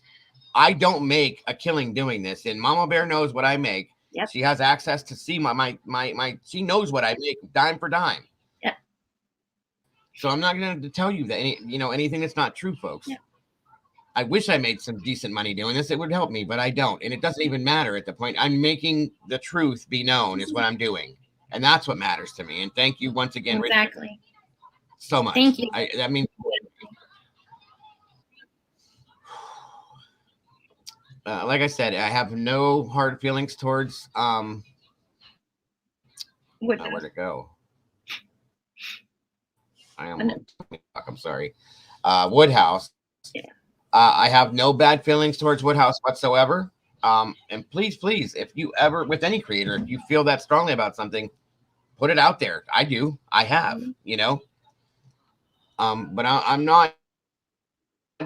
I don't make a killing doing this. And Mama Bear knows what I make. Yep. She has access to see my she knows what I make dime for dime. Yep. So I'm not going to tell you that anything that's not true, folks. Yep. I wish I made some decent money doing this. It would help me, but I don't. And it doesn't even matter at the point. I'm making the truth be known is what I'm doing. And that's what matters to me. And thank you once again, exactly. Richard, so much. Thank you. I mean, like I said, I have no hard feelings towards where'd it go? I'm sorry. Woodhouse. Yeah. I have no bad feelings towards Woodhouse whatsoever. And please, if you ever, with any creator, if you feel that strongly about something, put it out there. I do. I have, but I'm not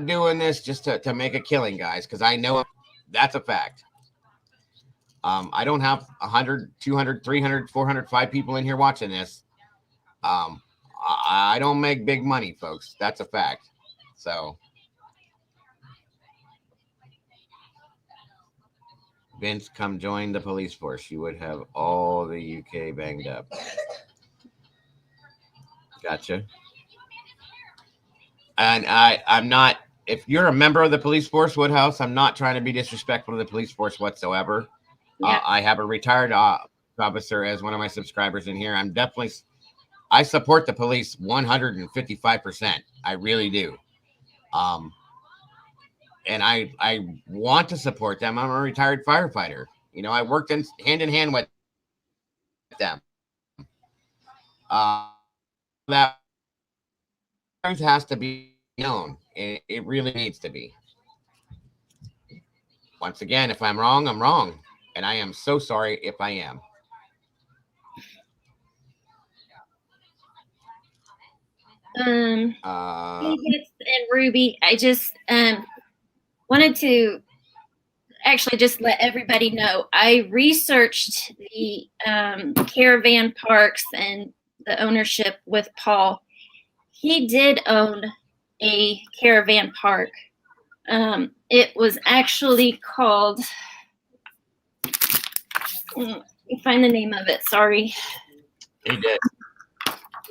doing this just to make a killing, guys, because I know that's a fact. I don't have 100, 200, 300, 400, 5 people in here watching this. I don't make big money, folks. That's a fact. So Vince, come join the police force. You would have all the UK banged up. Gotcha. And I'm not, if you're a member of the police force, Woodhouse, I'm not trying to be disrespectful to the police force whatsoever. Yeah. I have a retired officer as one of my subscribers in here. I support the police 155%. I really do. And I want to support them. I'm a retired firefighter. I worked hand in hand with them. That truth has to be known. It really needs to be. Once again, if I'm wrong, I'm wrong. And I am so sorry if I am. And Ruby, I just wanted to actually just let everybody know I researched the caravan parks and the ownership with Paul. He did own a caravan park. It was actually called, let me find the name of it, sorry. He did.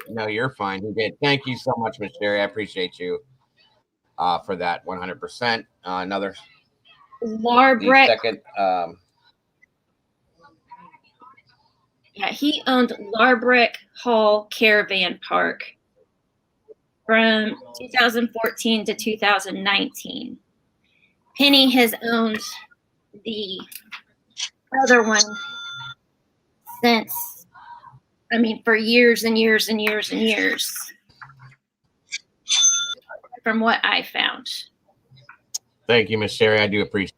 No, you're fine. He did. Thank you so much, Miss Sherry. I appreciate you for that 100%. Another Larbrick. Second. Yeah, he owned Larbrick Hall Caravan Park from 2014 to 2019. Penny has owned the other one since, for years and years and years and years, from what I found. Thank you, Miss Sherry. I do appreciate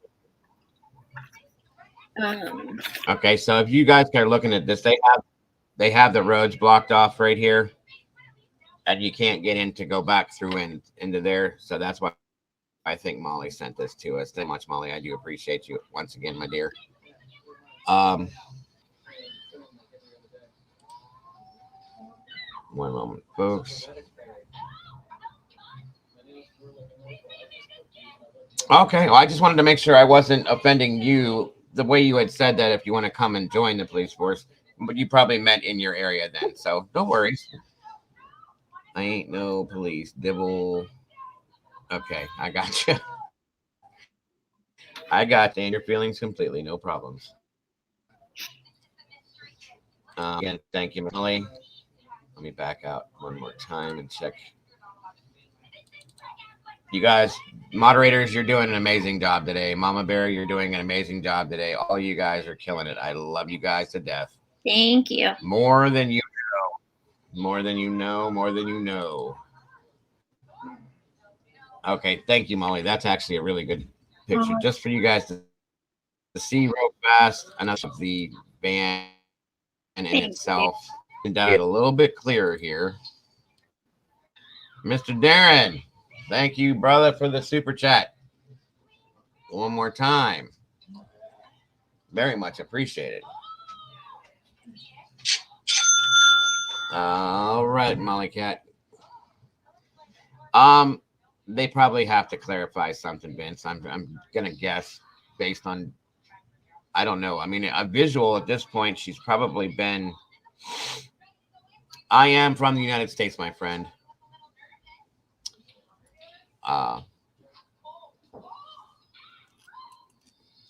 it. Okay, so if you guys are looking at this, they have the roads blocked off right here, and you can't get in to go back through into there. So that's why I think Molly sent this to us. Thank you much, Molly. I do appreciate you once again, my dear. One moment, folks. Okay, well, I just wanted to make sure I wasn't offending you the way you had said that if you want to come and join the police force, but you probably meant in your area then, so no worries. I ain't no police, dibble. Okay, I got you. I got you, and your feelings completely, no problems. Again, thank you, Molly. Let me back out one more time and check. You guys, moderators, you're doing an amazing job today. Mama Bear, you're doing an amazing job today. All you guys are killing it. I love you guys to death. Thank you. More than you know. More than you know. More than you know. Okay, thank you, Molly. That's actually a really good picture just for you guys to see real fast. Enough of the van in itself. And a little bit clearer here. Mr. Darren, thank you, brother, for the super chat. One more time. Very much appreciated. All right, Molly Cat. They probably have to clarify something, Vince. I'm gonna guess based on, I don't know. I mean, a visual at this point, she's probably been. I am from the United States, my friend. I'm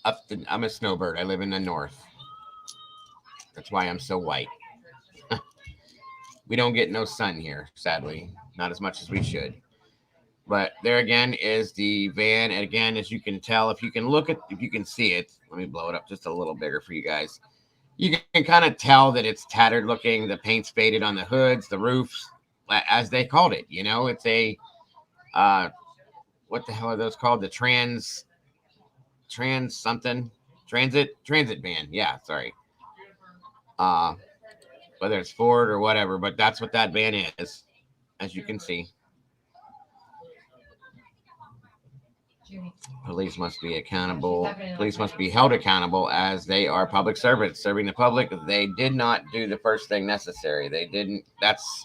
a snowbird. I live in the north. That's why I'm so white. We don't get no sun here, sadly. Not as much as we should. But there again is the van. And again, as you can tell, if you can see it, let me blow it up just a little bigger for you guys. You can kind of tell that it's tattered looking. The paint's faded on the hoods, the roofs, as they called it. You know, it's a, what the hell are those called? The transit van. Yeah, sorry. Whether it's Ford or whatever, but that's what that van is, as you can see. Police must be accountable. Police must be held accountable as they are public servants serving the public. They did not do the first thing necessary. They didn't. That's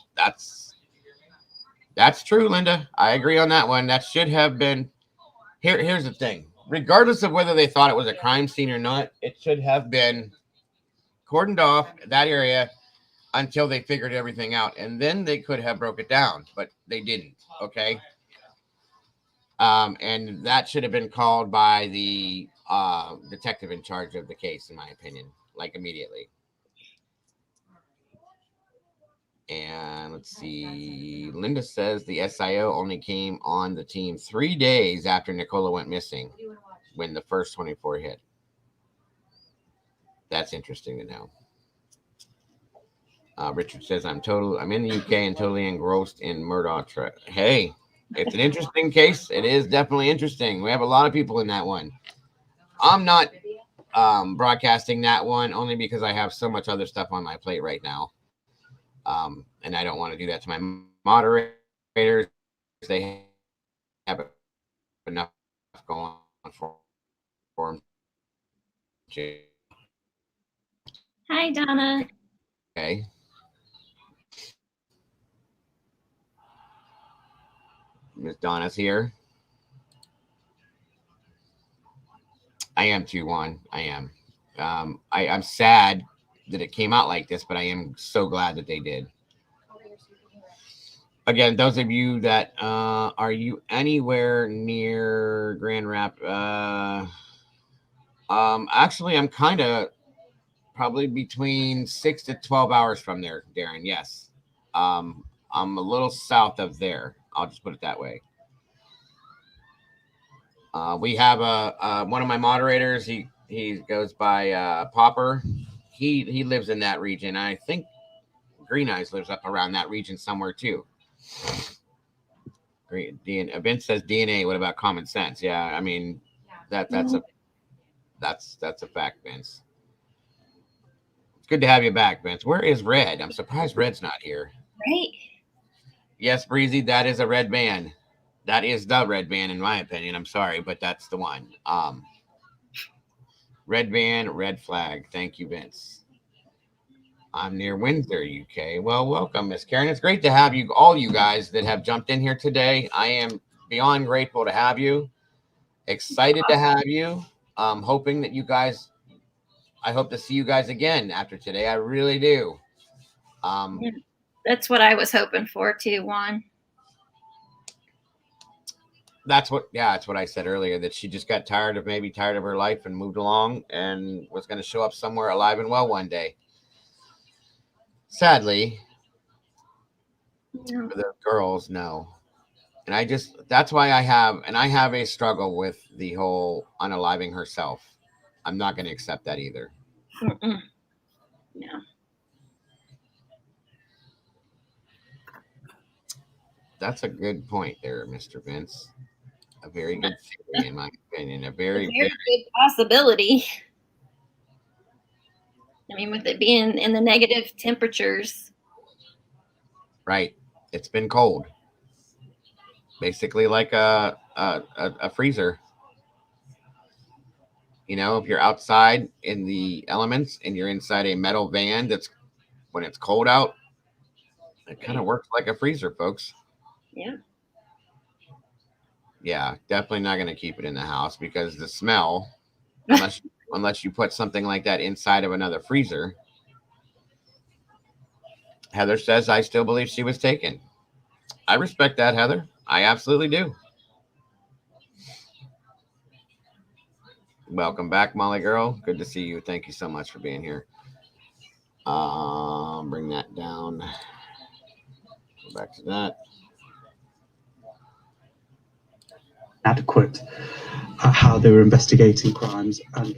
true, Linda. I agree on that one. That should have been. Here's the thing. Regardless of whether they thought it was a crime scene or not, it should have been cordoned off that area until they figured everything out, and then they could have broke it down, but they didn't. Okay. And that should have been called by the detective in charge of the case, in my opinion, like immediately. And let's see. Linda says the SIO only came on the team 3 days after NICOLA went missing when the first 24 hit. That's interesting to know. Richard says I'm in the UK and totally engrossed in Murdoch. Hey. It's an interesting case. It is definitely interesting. We have a lot of people in that one. I'm not broadcasting that one only because I have so much other stuff on my plate right now. And I don't want to do that to my moderators. They have enough going for them. Hi, Donna. Okay. Miss Donna's here. I am too, Juan. I am. I'm sad that it came out like this, but I am so glad that they did. Again, those of you that are you anywhere near Grand Rapids? Actually, I'm kind of probably between 6 to 12 hours from there, Darren. Yes. I'm a little south of there. I'll just put it that way. We have one of my moderators. He goes by Popper. He lives in that region. I think Green Eyes lives up around that region somewhere too. Vince says DNA. What about common sense? Yeah, I mean that's a fact, Vince. It's good to have you back, Vince. Where is Red? I'm surprised Red's not here. Right. Yes, Breezy, that is a red band. That is the red band, in my opinion. I'm sorry, but that's the one. Red band, red flag. Thank you, Vince. I'm near Windsor, UK. Well, welcome, Miss Karen. It's great to have you, all you guys that have jumped in here today. I am beyond grateful to have you. Excited to have you. Hoping that you guys, I hope to see you guys again after today. I really do. Yeah, that's what I was hoping for too, Juan. That's what I said earlier, that she just got tired of her life and moved along and was going to show up somewhere alive and well one day. Sadly, for the girls, no. And that's why I have a struggle with the whole unaliving herself. I'm not going to accept that either. No. That's a good point there, Mr. Vince. A very good theory, in my opinion. A very good possibility. I mean, with it being in the negative temperatures. Right. It's been cold. Basically like a freezer. You know, if you're outside in the elements and you're inside a metal van when it's cold out, it kind of works like a freezer, folks. Yeah. Yeah, definitely not going to keep it in the house because the smell, unless you put something like that inside of another freezer. Heather says, I still believe she was taken. I respect that, Heather. I absolutely do. Welcome back, Molly girl. Good to see you. Thank you so much for being here. Bring that down. Go back to that. Adequate at how they were investigating crimes. And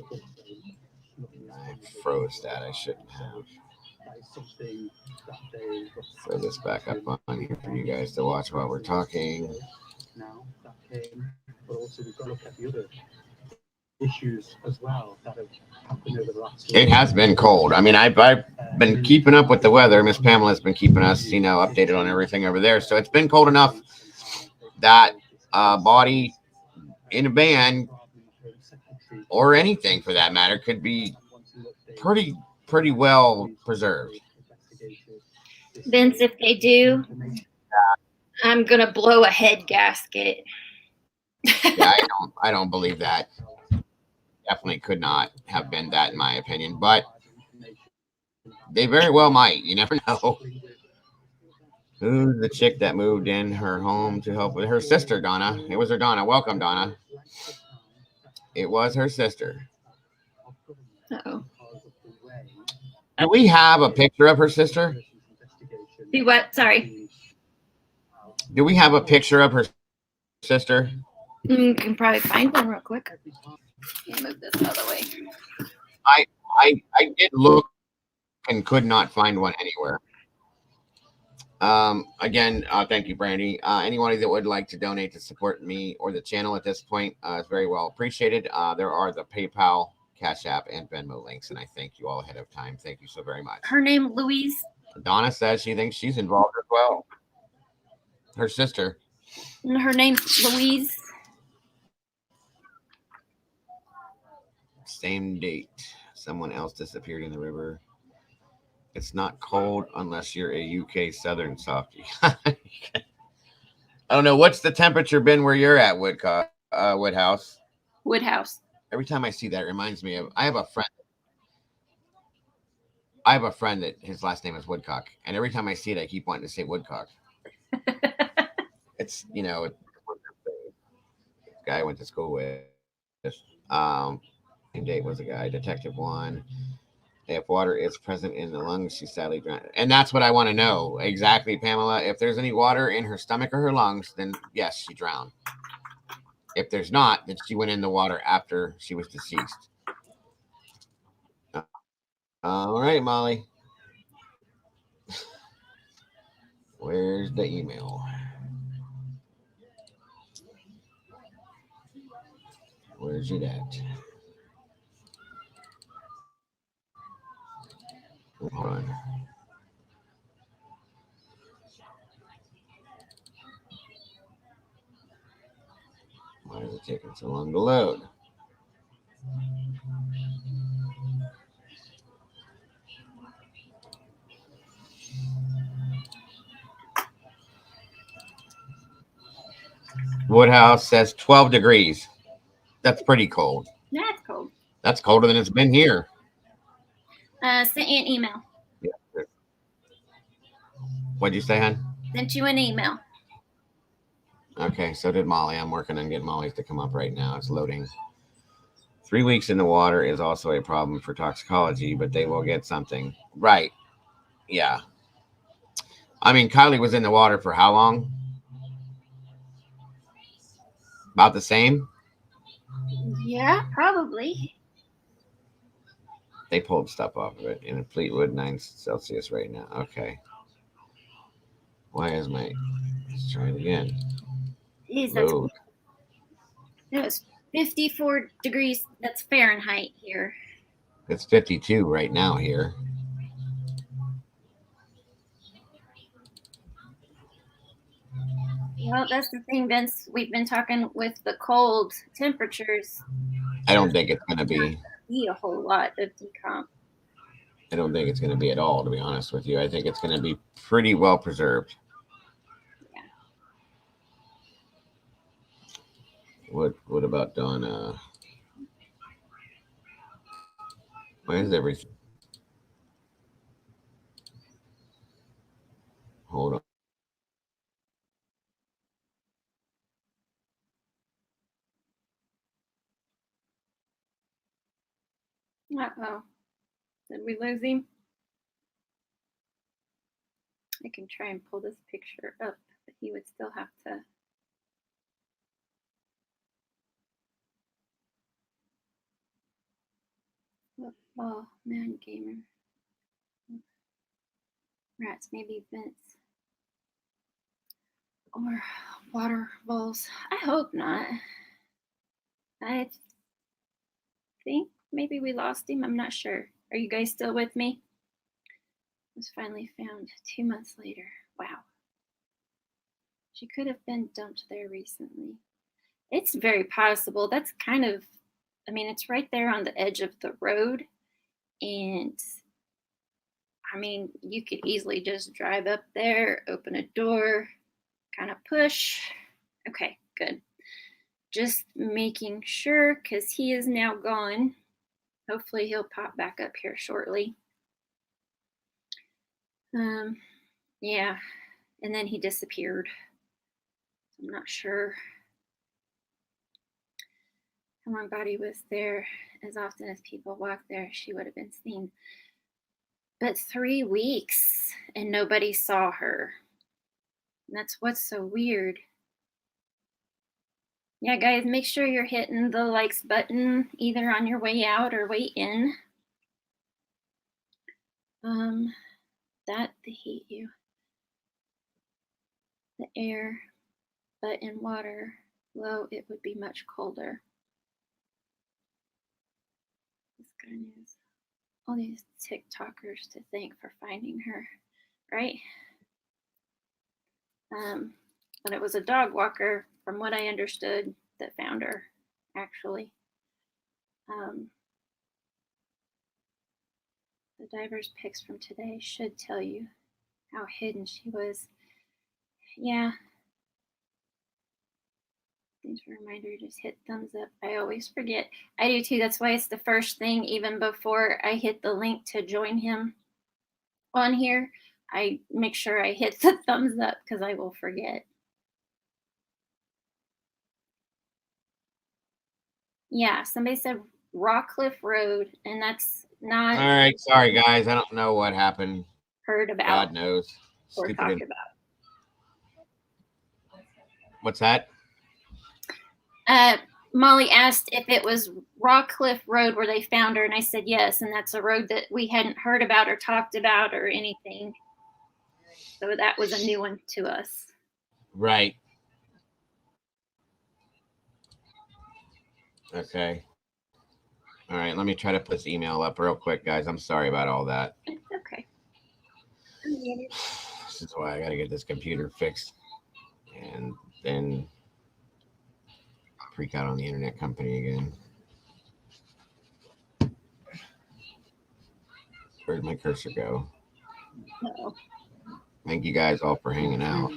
I froze that. I shouldn't have. Throw this back up on here for you guys to watch while we're talking. Now that came, but also we've got to look at the other issues as well that have happened over the last It has been cold. I mean, I've been keeping up with the weather. Miss Pamela's been keeping us, updated on everything over there. So it's been cold enough that body in a van or anything for that matter could be pretty well preserved. Vince, if they do, I'm gonna blow a head gasket. Yeah, I don't believe that. Definitely could not have been that in my opinion, but they very well might. You never know. Who's the chick that moved in her home to help with her sister, Donna? It was her Donna. Welcome, Donna. It was her sister. Uh-oh. Do we have a picture of her sister? Do what? Sorry. Do we have a picture of her sister? You can probably find one real quick. Let me move this out of the way. I did look and could not find one anywhere. Again, thank you, Brandy. Anyone that would like to donate to support me or the channel at this point is very well appreciated. There are the PayPal, Cash App, and Venmo links, and I thank you all ahead of time. Thank you so very much. Her name, Louise. Donna says she thinks she's involved as well. Her sister. Her name's Louise. Same date. Someone else disappeared in the river. It's not cold unless you're a UK Southern softie. I don't know. What's the temperature been where you're at, Woodhouse? Woodhouse. Every time I see that, it reminds me of, I have a friend that his last name is Woodcock. And every time I see it, I keep wanting to say Woodcock. It's, the guy I went to school with. Date was a guy, Detective One. If water is present in the lungs, she sadly drowned. And that's what I want to know. Exactly, Pamela. If there's any water in her stomach or her lungs, then yes, she drowned. If there's not, then she went in the water after she was deceased. All right, Molly. Where's the email? Where's it at? Hold on. Why is it taking so long to load? Woodhouse says 12 degrees. That's pretty cold. That's cold. That's colder than it's been here. Sent you an email. Yeah. What'd you say, hon? Sent you an email. Okay, so did Molly. I'm working on getting Molly's to come up right now. It's loading. 3 weeks in the water is also a problem for toxicology, but they will get something. Right. Yeah. I mean, Kylie was in the water for how long? About the same? Yeah, probably. They pulled stuff off of it in Fleetwood, 9 Celsius right now. Okay. Why is my... Let's try it again. Jeez, that's Load. it was 54 degrees. That's Fahrenheit here. It's 52 right now here. Well, that's the thing, Vince. We've been talking with the cold temperatures. I don't think it's going to be. Be a whole lot of decomp. I don't think it's going to be at all, to be honest with you. I think it's going to be pretty well preserved. Yeah. What about Donna? Why is everything? Hold on. Uh-oh. Did we lose him? I can try and pull this picture up, but he would still have to. Oh, man, gamer. Rats, maybe Vince. Or water bowls. I hope not. I think maybe we lost him. I'm not sure. Are you guys still with me? Was finally found 2 months later. Wow. She could have been dumped there recently. It's very possible. That's kind of, I mean, it's right there on the edge of the road. And I mean, you could easily just drive up there, open a door, kind of push. Okay, good. Just making sure, because he is now gone. Hopefully he'll pop back up here shortly. Yeah, and then he disappeared. I'm not sure how long body was there. As often as people walked there, she would have been seen. But 3 weeks and nobody saw her. And that's what's so weird. Yeah, guys, make sure you're hitting the likes button either on your way out or way in. That the heat you. The air, but in water, low, it would be much colder. This guy news. All these TikTokers to thank for finding her, right? But it was a dog walker, from what I understood, that found her, actually. The diver's pics from today should tell you how hidden she was. Yeah. Thanks for a reminder, just hit thumbs up. I always forget. I do too. That's why it's the first thing, even before I hit the link to join him on here. I make sure I hit the thumbs up because I will forget. Yeah, somebody said Rockcliffe Road, and that's not. All right, sorry guys, I don't know what happened. Heard about. God knows. Or talked about. What's that? Molly asked if it was Rockcliffe Road where they found her, and I said yes, and that's a road that we hadn't heard about or talked about or anything. So that was a new one to us. Right. Okay. All right, let me try to put this email up real quick, guys. I'm sorry about all that. It's okay. This is why I got to get this computer fixed and then freak out on the internet company again. Where'd my cursor go? Uh-oh. Thank you guys all for hanging out.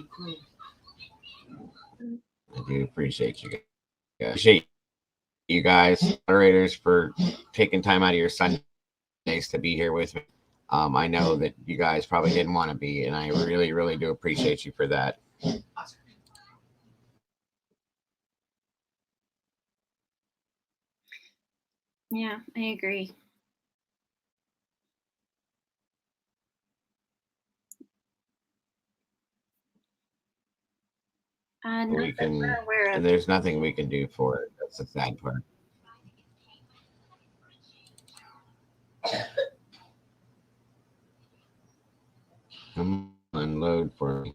I do appreciate you guys. Appreciate you guys, moderators, for taking time out of your Sundays to be here with me. I know that you guys probably didn't want to be, and I really, really do appreciate you for that. Yeah, I agree. We can, and there's nothing we can do for it. That's the sad part. Come unload for me.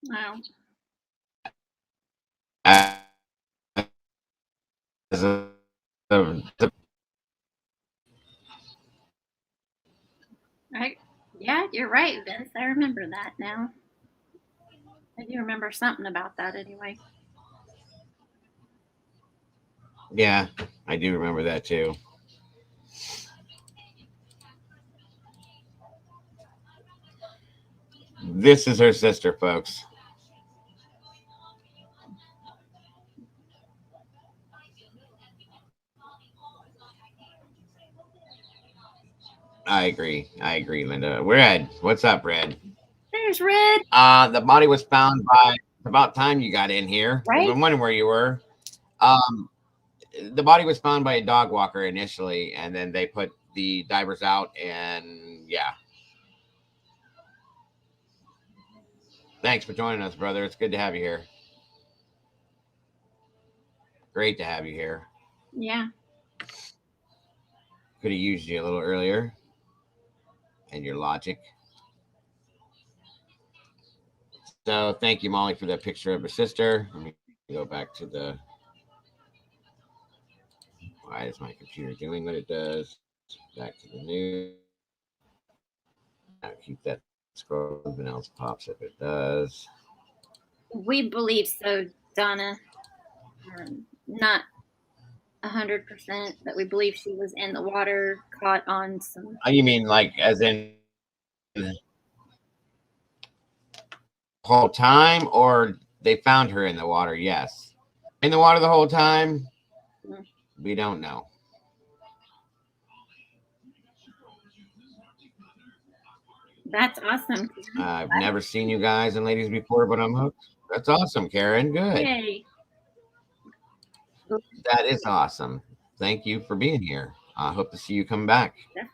Wow. Yeah, you're right, Vince. I remember that now. I do remember something about that anyway. Yeah, I do remember that too. This is her sister, folks. I agree, Linda. Red, what's up, Red? There's Red. The body was found by about time you got in here. Right? I've been wondering where you were. The body was found by a dog walker initially, and then they put the divers out, and yeah. Thanks for joining us, brother. It's good to have you here. Great to have you here. Yeah. Could have used you a little earlier. And your logic. So thank you, Molly, for that picture of her sister. Let me go back to the... Why is my computer doing what it does? Back to the news. I'll keep that scroll. Something else pops if it does. We believe so, Donna. Not 100%, but we believe she was in the water, caught on some... Oh, you mean like as in whole time, or they found her in the water? Yes. In the water the whole time? We don't know. That's awesome. I've never seen you guys and ladies before, but I'm hooked. That's awesome, Karen. Good. Yay. That is awesome. Thank you for being here. I hope to see you come back. Definitely.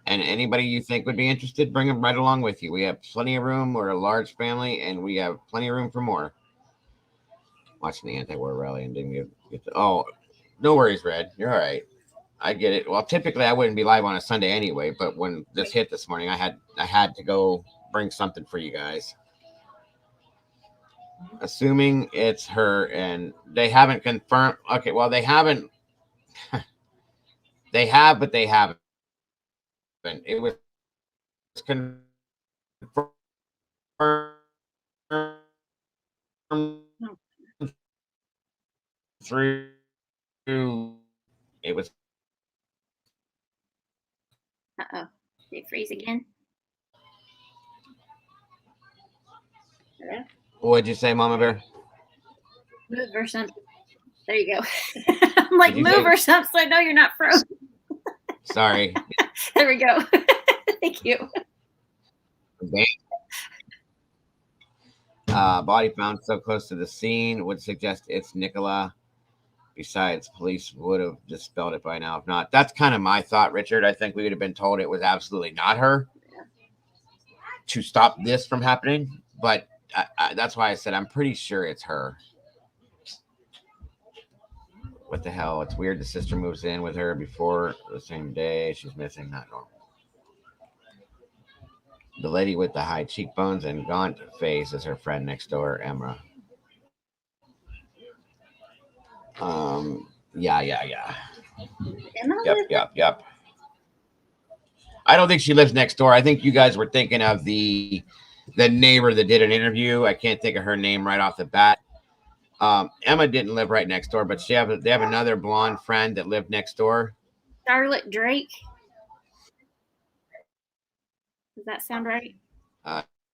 And anybody you think would be interested, bring them right along with you. We have plenty of room. We're a large family, and we have plenty of room for more. Watching the anti-war rally and didn't get to... Oh, no worries, Red. You're all right. I get it. Well, typically I wouldn't be live on a Sunday anyway, but when this hit this morning, I had to go bring something for you guys. Assuming it's her, and they haven't confirmed. Okay, well, they haven't. They have, but they haven't. It was confirmed. Through it was. Uh-oh. Did it freeze again? Hello? What'd you say, Mama Bear? Move or something. There you go. I'm like, move or something, so I know you're not frozen. Sorry. There we go. Thank you. Body found so close to the scene would suggest it's NICOLA. Besides, police would have dispelled it by now. If not, that's kind of my thought, Richard. I think we would have been told it was absolutely not her to stop this from happening. But that's why I said I'm pretty sure it's her. What the hell? It's weird. The sister moves in with her before the same day. She's missing. Not normal. The lady with the high cheekbones and gaunt face is her friend next door, Emma. Yeah. Yep. I don't think she lives next door. I think you guys were thinking of the neighbor that did an interview. I can't think of her name right off the bat. Emma didn't live right next door, but they have another blonde friend that lived next door. Charlotte Drake. Does that sound right?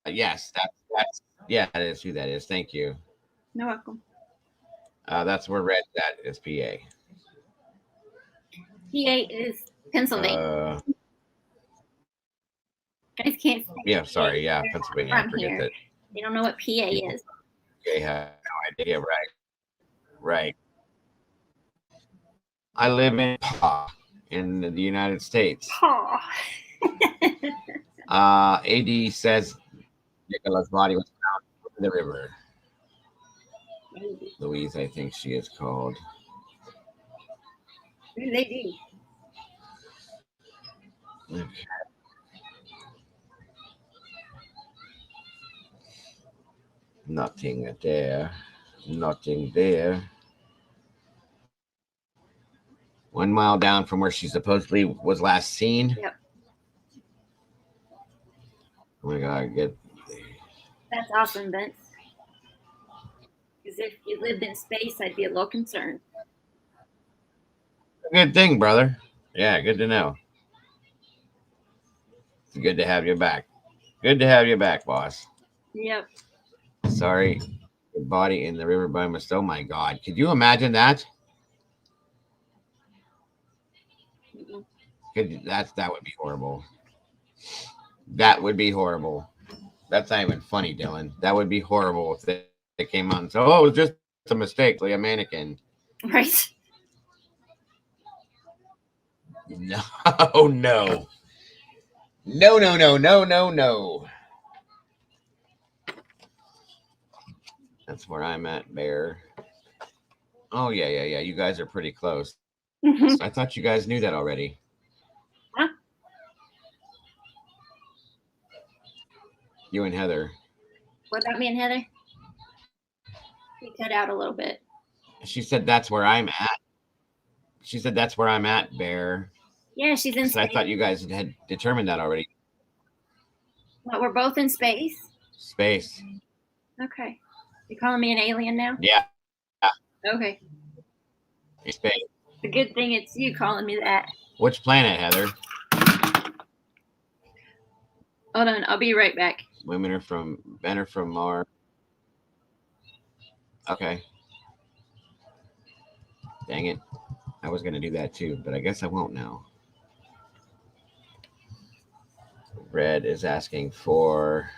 Yes, that's yeah, that is who that is. Thank you. You're welcome. That's where Red's at is PA. PA is Pennsylvania. Guys can't say Yeah, PA. sorry. Yeah, They're Pennsylvania. not I from forget here. that. They don't know what PA is. They have no idea. Right. Right. I live in PA in the United States. Paw. AD says Nicola's body was found in the river. Louise, I think she is called. What do they do? Okay. Nothing there. Nothing there. 1 mile down from where she supposedly was last seen. Yep. Oh my God, good. That's awesome, Vince. Because if you lived in space, I'd be a little concerned. Good thing, brother. Yeah, good to know. It's good to have you back. Good to have you back, boss. Yep. Sorry, your body in the river by mistake. Oh my God, could you imagine that? That would be horrible. That would be horrible. That's not even funny, Dylan. That would be horrible if they came out and said, "Oh, it was just a mistake, like a mannequin." Right. No, no, no, no, no, no, no, no. That's where I'm at, Bear. Oh yeah, yeah, yeah. You guys are pretty close. I thought you guys knew that already. Huh? You and Heather. What about me and Heather? We cut out a little bit. She said that's where I'm at. She said that's where I'm at, Bear. Yeah, she's in So I space. thought you guys had determined that already. What, we're both in space? Space. Okay. You calling me an alien now? Yeah. Okay. Space. It's a good thing it's you calling me that. Which planet, Heather? Hold on, I'll be right back. Men are from Mars. Okay. Dang it. I was going to do that too, but I guess I won't now. Red is asking for...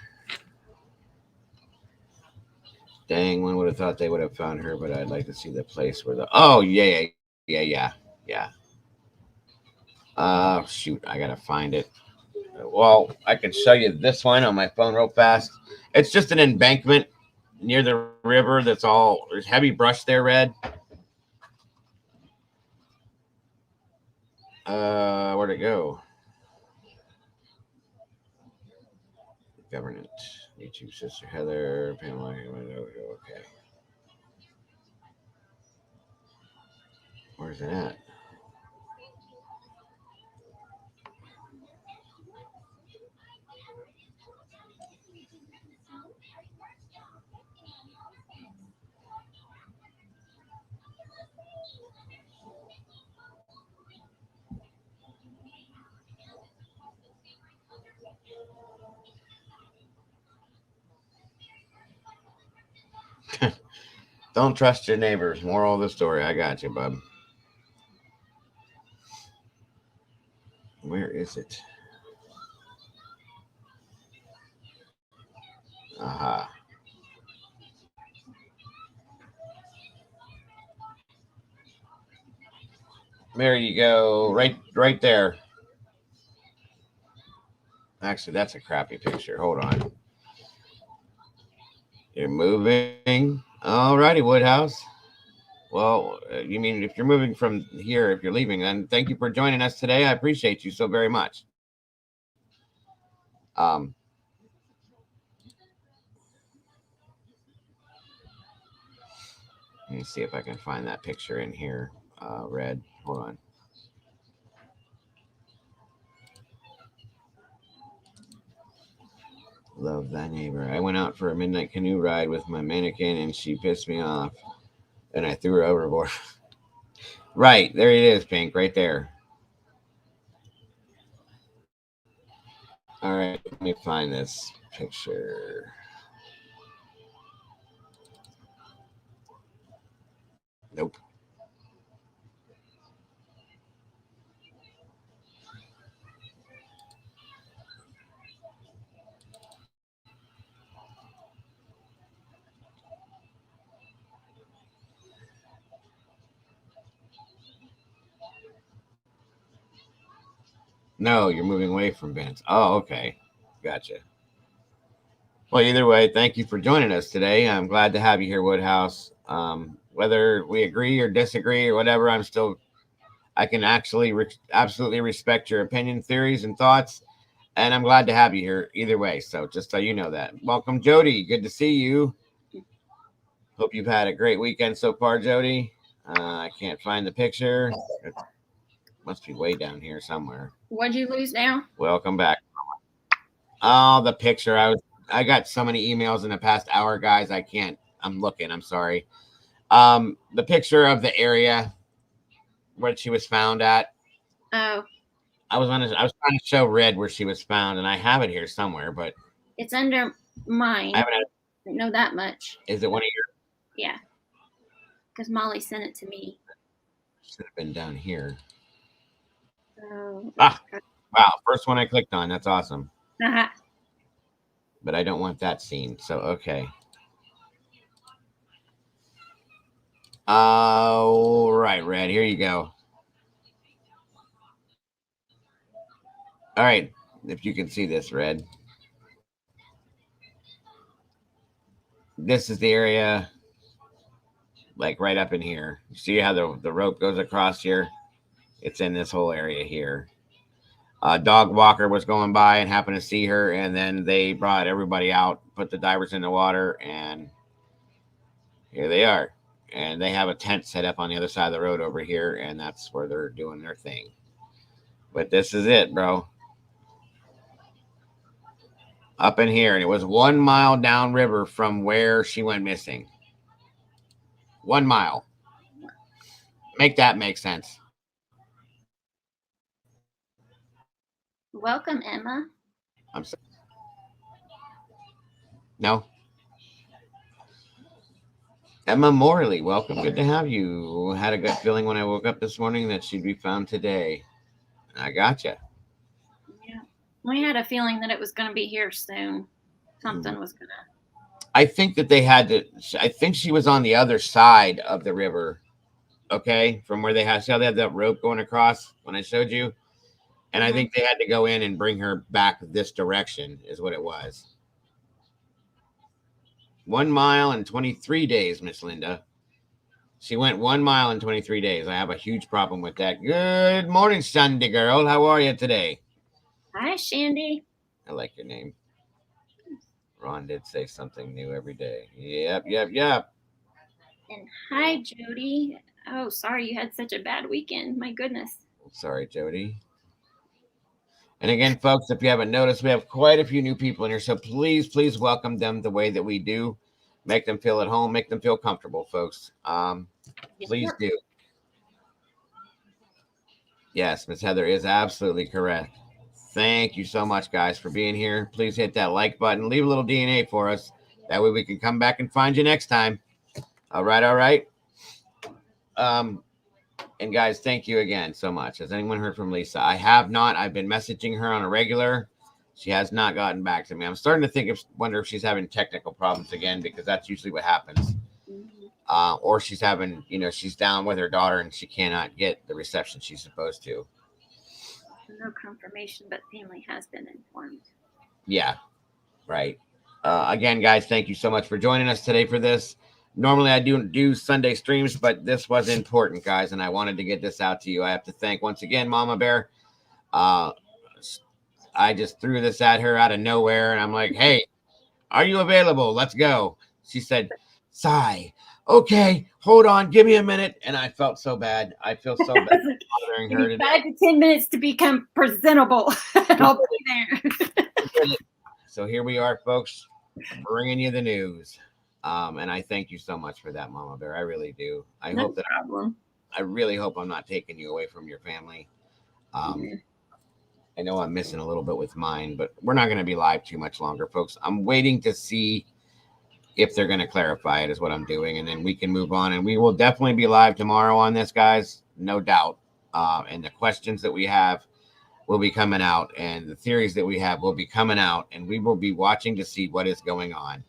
Dang, one would have thought they would have found her, but I'd like to see the place where the... Oh, yeah. Shoot, I got to find it. Well, I can show you this one on my phone real fast. It's just an embankment near the river that's all... There's heavy brush there, Red. Where'd it go? Government. YouTube sister Heather. Pamela. Okay. Where's it at? Don't trust your neighbors. Moral of the story. I got you, bub. Where is it? Aha. There you go. Right there. Actually, that's a crappy picture. Hold on. You're moving. Alrighty, Woodhouse. Well, you mean if you're moving from here, if you're leaving, then thank you for joining us today. I appreciate you so very much. Let me see if I can find that picture in here. Red. Hold on. Love thy neighbor. I went out for a midnight canoe ride with my mannequin and she pissed me off and I threw her overboard. Right. There it is, Pink. Right there. All right. Let me find this picture. Nope. No, you're moving away from Vince. Oh, okay. Gotcha. Well, either way, thank you for joining us today. I'm glad to have you here, Woodhouse. Whether we agree or disagree or whatever, I can actually absolutely respect your opinion, theories, and thoughts. And I'm glad to have you here either way. So just so you know that. Welcome, Jody. Good to see you. Hope you've had a great weekend so far, Jody. I can't find the picture. It must be way down here somewhere. What'd you lose now? Welcome back. Oh, the picture. I got so many emails in the past hour, guys. I'm looking. I'm sorry. The picture of the area where she was found at. Oh. I was trying to show Red where she was found, and I have it here somewhere, but it's under mine. I know that much. Is it one of your? Yeah. Because Molly sent it to me. Should have been down here. So, wow. First one I clicked on. That's awesome. Uh-huh. But I don't want that scene. So, okay. All right, Red. Here you go. All right. If you can see this, Red. This is the area, like right up in here. You see how the rope goes across here? It's in this whole area here. A dog walker was going by and happened to see her, and then they brought everybody out, put the divers in the water, and here they are. And they have a tent set up on the other side of the road over here, and that's where they're doing their thing. But this is it, bro. Up in here, and it was 1 mile downriver from where she went missing. 1 mile. Make that make sense. Welcome, Emma. I'm sorry. No. Emma Morley, welcome. Good to have you. Had a gut feeling when I woke up this morning that she'd be found today. I gotcha. Yeah. We had a feeling that it was going to be here soon. Something was going to. I think that they had to. I think she was on the other side of the river. Okay. From where they had, see how they had that rope going across when I showed you? And I think they had to go in and bring her back this direction, is what it was. 1 mile and 23 days, Miss Linda. She went 1 mile and 23 days. I have a huge problem with that. Good morning, Sunday girl. How are you today? Hi, Shandy. I like your name. Ron did say something new every day. Yep. And hi, Jody. Oh, sorry you had such a bad weekend. My goodness. Sorry, Jody. And again, folks, if you haven't noticed, we have quite a few new people in here. So please welcome them the way that we do. Make them feel at home. Make them feel comfortable, folks. Please do. Yes, Miss Heather is absolutely correct. Thank you so much, guys, for being here. Please hit that like button. Leave a little DNA for us. That way we can come back and find you next time. All right. And guys, thank you again so much. Has anyone heard from Lisa? I have not. I've been messaging her on a regular. She has not gotten back to me. I'm starting to wonder if she's having technical problems again, because that's usually what happens. Or she's having, she's down with her daughter and she cannot get the reception she's supposed to. No confirmation, but family has been informed. Yeah, right. Again, guys, thank you so much for joining us today for this. Normally I do Sunday streams, but this was important, guys, and I wanted to get this out to you. I have to thank once again Mama Bear. I just threw this at her out of nowhere, and I'm like, hey, are you available? Let's go. She said, sigh. Okay, hold on, give me a minute. And I felt so bad. I feel so bad bothering her today. 5 to 10 minutes to become presentable. I'll be there. So here we are, folks, bringing you the news. And I thank you so much for that, Mama Bear. I really do. I really hope I'm not taking you away from your family. I know I'm missing a little bit with mine, but we're not going to be live too much longer, folks. I'm waiting to see if they're going to clarify it is what I'm doing, and then we can move on. And we will definitely be live tomorrow on this, guys, no doubt. And the questions that we have will be coming out, and the theories that we have will be coming out, and we will be watching to see what is going on.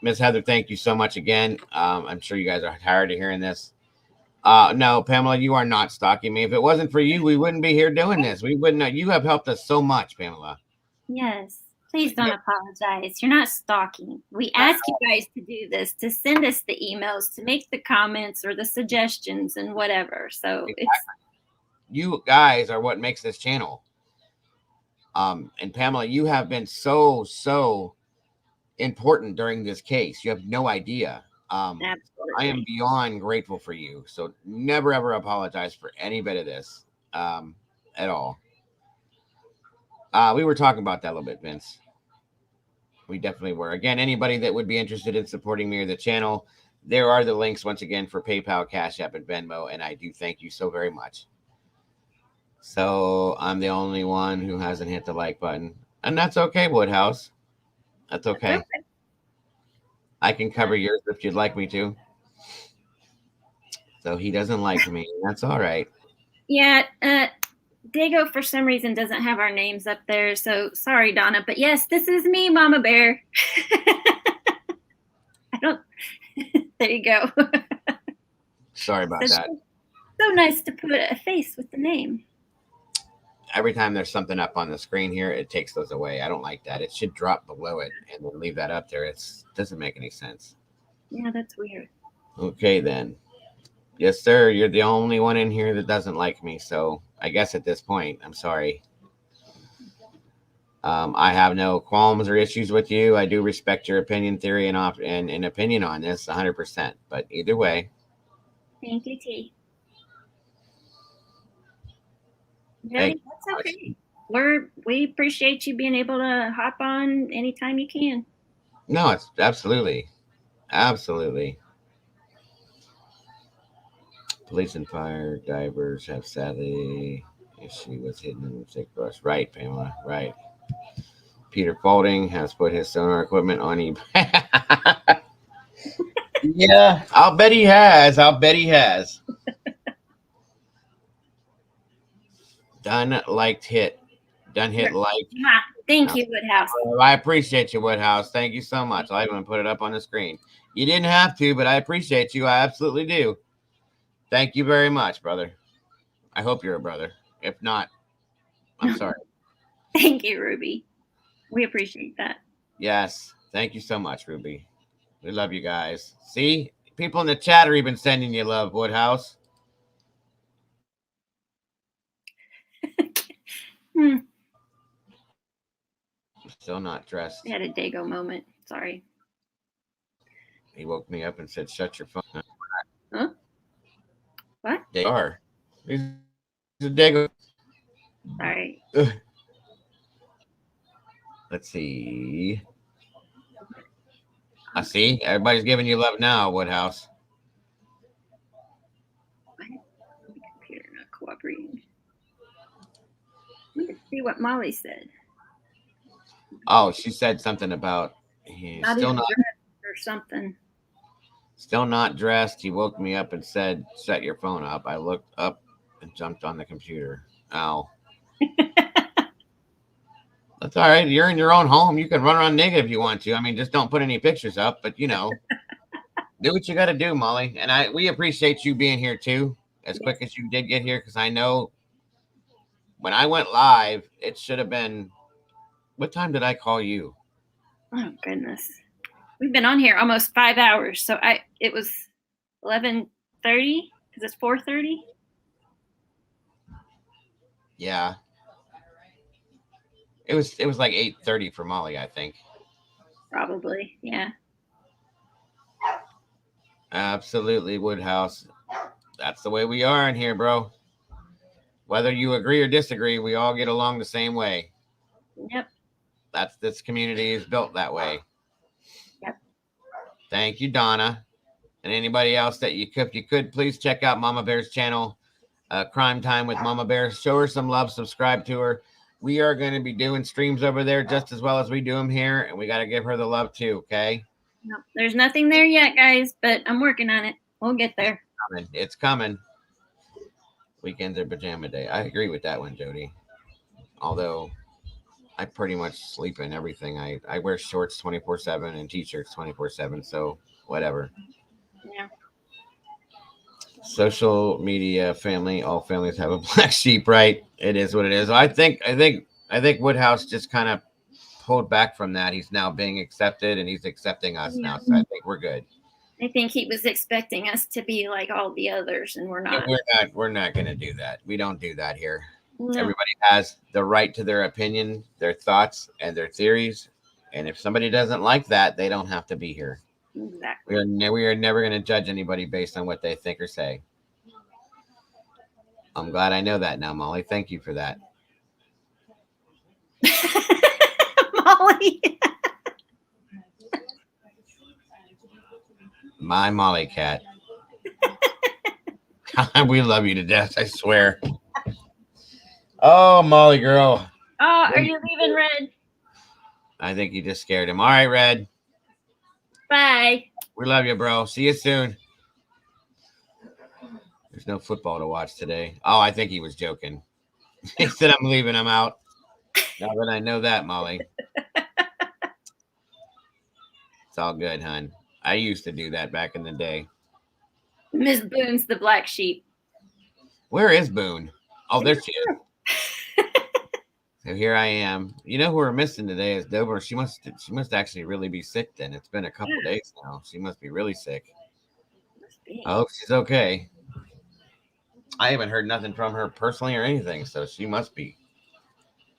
Ms. Heather, thank you so much again. I'm sure you guys are tired of hearing this. No, Pamela, you are not stalking me. If it wasn't for you, we wouldn't be here doing this. We wouldn't. You have helped us so much, Pamela. Yes. Please don't apologize. You're not stalking. We ask you guys to do this, to send us the emails, to make the comments or the suggestions and whatever. So it's you guys are what makes this channel. And Pamela, you have been so important during this case. You have no idea. absolutely. I am beyond grateful for you. So never ever apologize for any bit of this at all. We were talking about that a little bit, Vince. We definitely were. Again, anybody that would be interested in supporting me or the channel, there are the links once again for PayPal, Cash App, and Venmo. And I do thank you so very much. So I'm the only one who hasn't hit the like button. And that's okay, Woodhouse. That's okay. I can cover yours if you'd like me to. So he doesn't like me. That's all right. Yeah. Dago, for some reason, doesn't have our names up there. So sorry, Donna. But yes, this is me, Mama Bear. I don't. There you go. Sorry about that. So nice to put a face with the name. Every time there's something up on the screen here, it takes those away. I don't like that. It should drop below it and then leave that up there. It doesn't make any sense. Yeah, that's weird. Okay, then. Yes, sir. You're the only one in here that doesn't like me. So I guess at this point, I'm sorry. I have no qualms or issues with you. I do respect your opinion, theory, and opinion on this 100%. But either way. Thank you, T. Hey, that's okay. We appreciate you being able to hop on anytime you can. No, it's absolutely. Police and fire divers have sadly issue with hidden in the thick brush. Right, Pamela. Right. Peter Faulding has put his sonar equipment on eBay. Yeah, I'll bet he has. Done hit like. Thank you, Woodhouse. I appreciate you, Woodhouse. Thank you so much. I'll even put it up on the screen. You didn't have to, but I appreciate you. I absolutely do. Thank you very much, brother. I hope you're a brother. If not, I'm sorry. Thank you, Ruby. We appreciate that. Yes. Thank you so much, Ruby. We love you guys. See? People in the chat are even sending you love, Woodhouse. Still not dressed. I had a Dago moment. Sorry. He woke me up and said, shut your phone. Huh? What? They are. He's a Dago. Sorry. Let's see. I see. Everybody's giving you love now, Woodhouse. Why is the computer not cooperating? Let's see what Molly said. Oh, she said something about he's still not dressed or something. Still not dressed. He woke me up and said, set your phone up. I looked up and jumped on the computer. Ow. That's all right. You're in your own home. You can run around naked if you want to. I mean, just don't put any pictures up, but you know, do what you got to do, Molly. And we appreciate you being here too, as quick as you did get here. Because I know when I went live, it should have been, what time did I call you? Oh goodness. We've been on here almost 5 hours. So it was 11:30 because it's 4:30. Yeah. It was like 8:30 for Molly, I think. Probably, yeah. Absolutely, Woodhouse. That's the way we are in here, bro. Whether you agree or disagree, we all get along the same way. Yep. This community is built that way. Yep. Thank you, Donna. And anybody else that if you could please check out Mama Bear's channel. Crime Time with Mama Bear. Show her some love. Subscribe to her. We are going to be doing streams over there just as well as we do them here, and we got to give her the love too, okay? No, there's nothing there yet, guys, but I'm working on it. We'll get there. It's coming. Weekends are pajama day. I agree with that one, Jody. Although I pretty much sleep in everything. I wear shorts 24/7 and t-shirts 24/7, so whatever. Yeah. Social media family, all families have a black sheep, right? It is what it is. I think Woodhouse just kind of pulled back from that. He's now being accepted and he's accepting us now. So I think we're good. I think he was expecting us to be like all the others, and we're not. We're not going to do that. We don't do that here. No. Everybody has the right to their opinion, their thoughts, and their theories. And if somebody doesn't like that, they don't have to be here. Exactly. We are never going to judge anybody based on what they think or say. I'm glad I know that now, Molly. Thank you for that. Molly. My Molly cat. We love you to death, I swear. Oh, Molly girl. Oh, are you leaving, Red? I think you just scared him. All right, Red. Bye. We love you, bro. See you soon. There's no football to watch today. Oh, I think he was joking. He said, I'm leaving. I'm out. Now that I know that, Molly. It's all good, hon. I used to do that back in the day. Miss Boone's the black sheep. Where is Boone? Oh, there she is. So here I am. You know who we're missing today is Dover. She must actually really be sick then. It's been a couple days now. She must be really sick. I hope she's okay. I haven't heard nothing from her personally or anything, so she must be.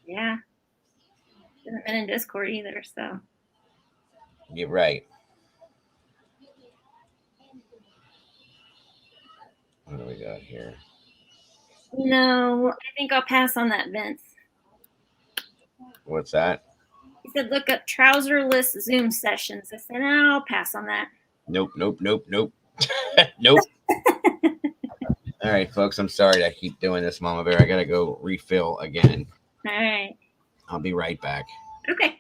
Yeah. She hasn't been in Discord either, so. You're right. What do we got here? No, I think I'll pass on that, Vince. What's that? He said, look up trouserless Zoom sessions. I said, no, I'll pass on that. Nope. Nope. All right, folks. I'm sorry to keep doing this, Mama Bear. I got to go refill again. All right. I'll be right back. Okay.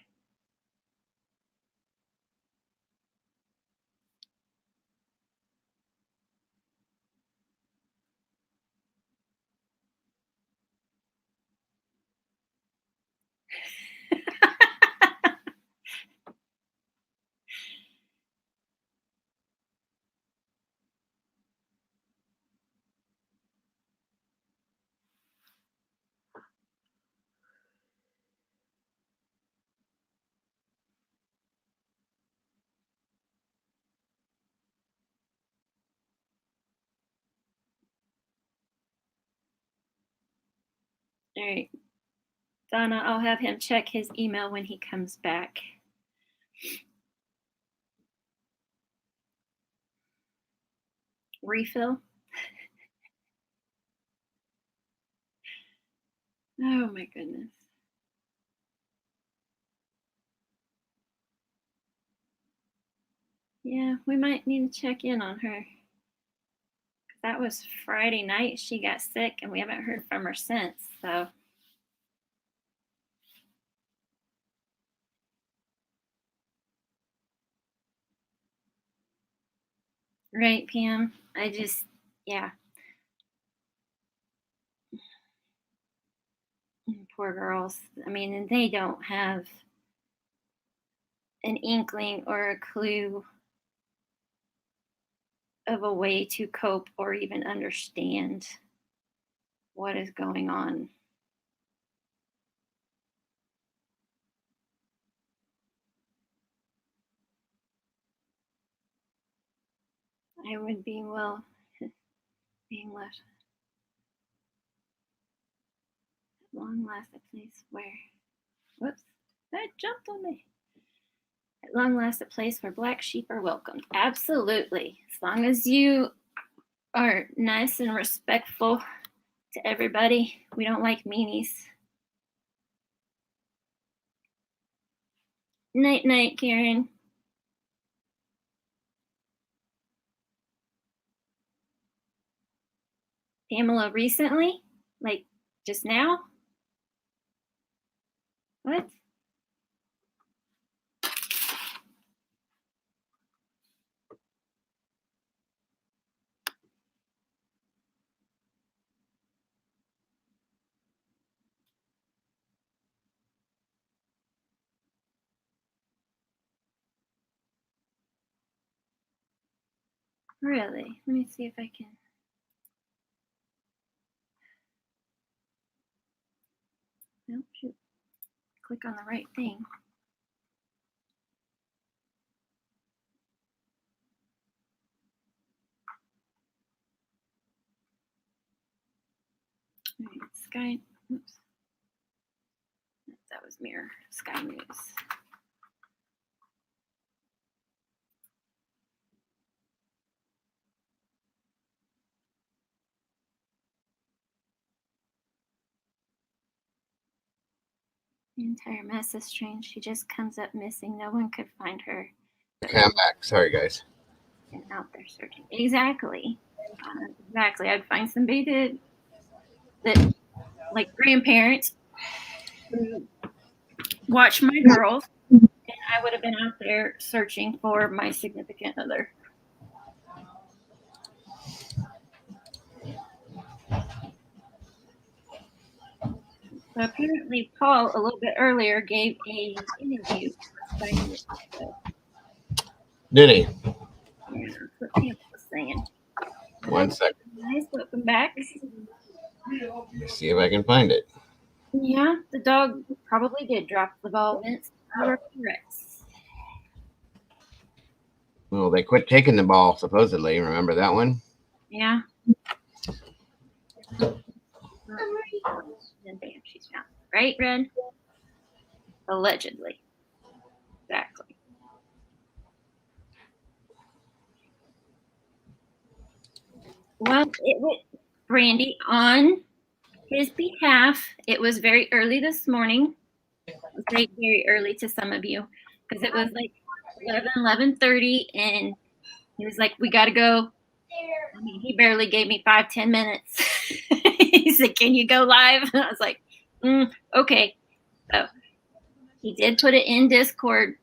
All right. Donna, I'll have him check his email when he comes back. Refill? Oh my goodness. Yeah, we might need to check in on her. That was Friday night. She got sick and we haven't heard from her since, so. Right, Pam. Yeah. Poor girls. I mean, and they don't have an inkling or a clue of a way to cope or even understand what is going on. I would be being left at long last a place where, whoops, that jumped on me. At long last a place where black sheep are welcomed. Absolutely. As long as you are nice and respectful to everybody. We don't like meanies. Night, night, Karen. Pamela recently? Like just now? What? Really? Let me see if I can. Nope, shoot. Click on the right thing. All right, Sky. Oops. That was Mirror. Sky News. The entire mess is strange. She just comes up missing. No one could find her. Okay, I'm back. Sorry, guys. And out there searching. Exactly. Exactly. I'd find somebody that like grandparents who watch my girls, and I would have been out there searching for my significant other. So apparently, Paul a little bit earlier gave an interview. Did he? Yeah, that's what Pam was saying. 1 second. Nice, welcome back. Let's see if I can find it. Yeah, the dog probably did drop the ball, Vince. You were correct. Well, they quit taking the ball, supposedly. Remember that one? Yeah. And bam, she's found. Right, Red? Allegedly. Exactly. Well, it was Brandy on his behalf. It was very early this morning. It was very, very early to some of you because it was like 11:30, and he was like, "We got to go." I mean, he barely gave me 5-10 minutes. He said, "Can you go live?" And I was like, "Okay." So he did put it in Discord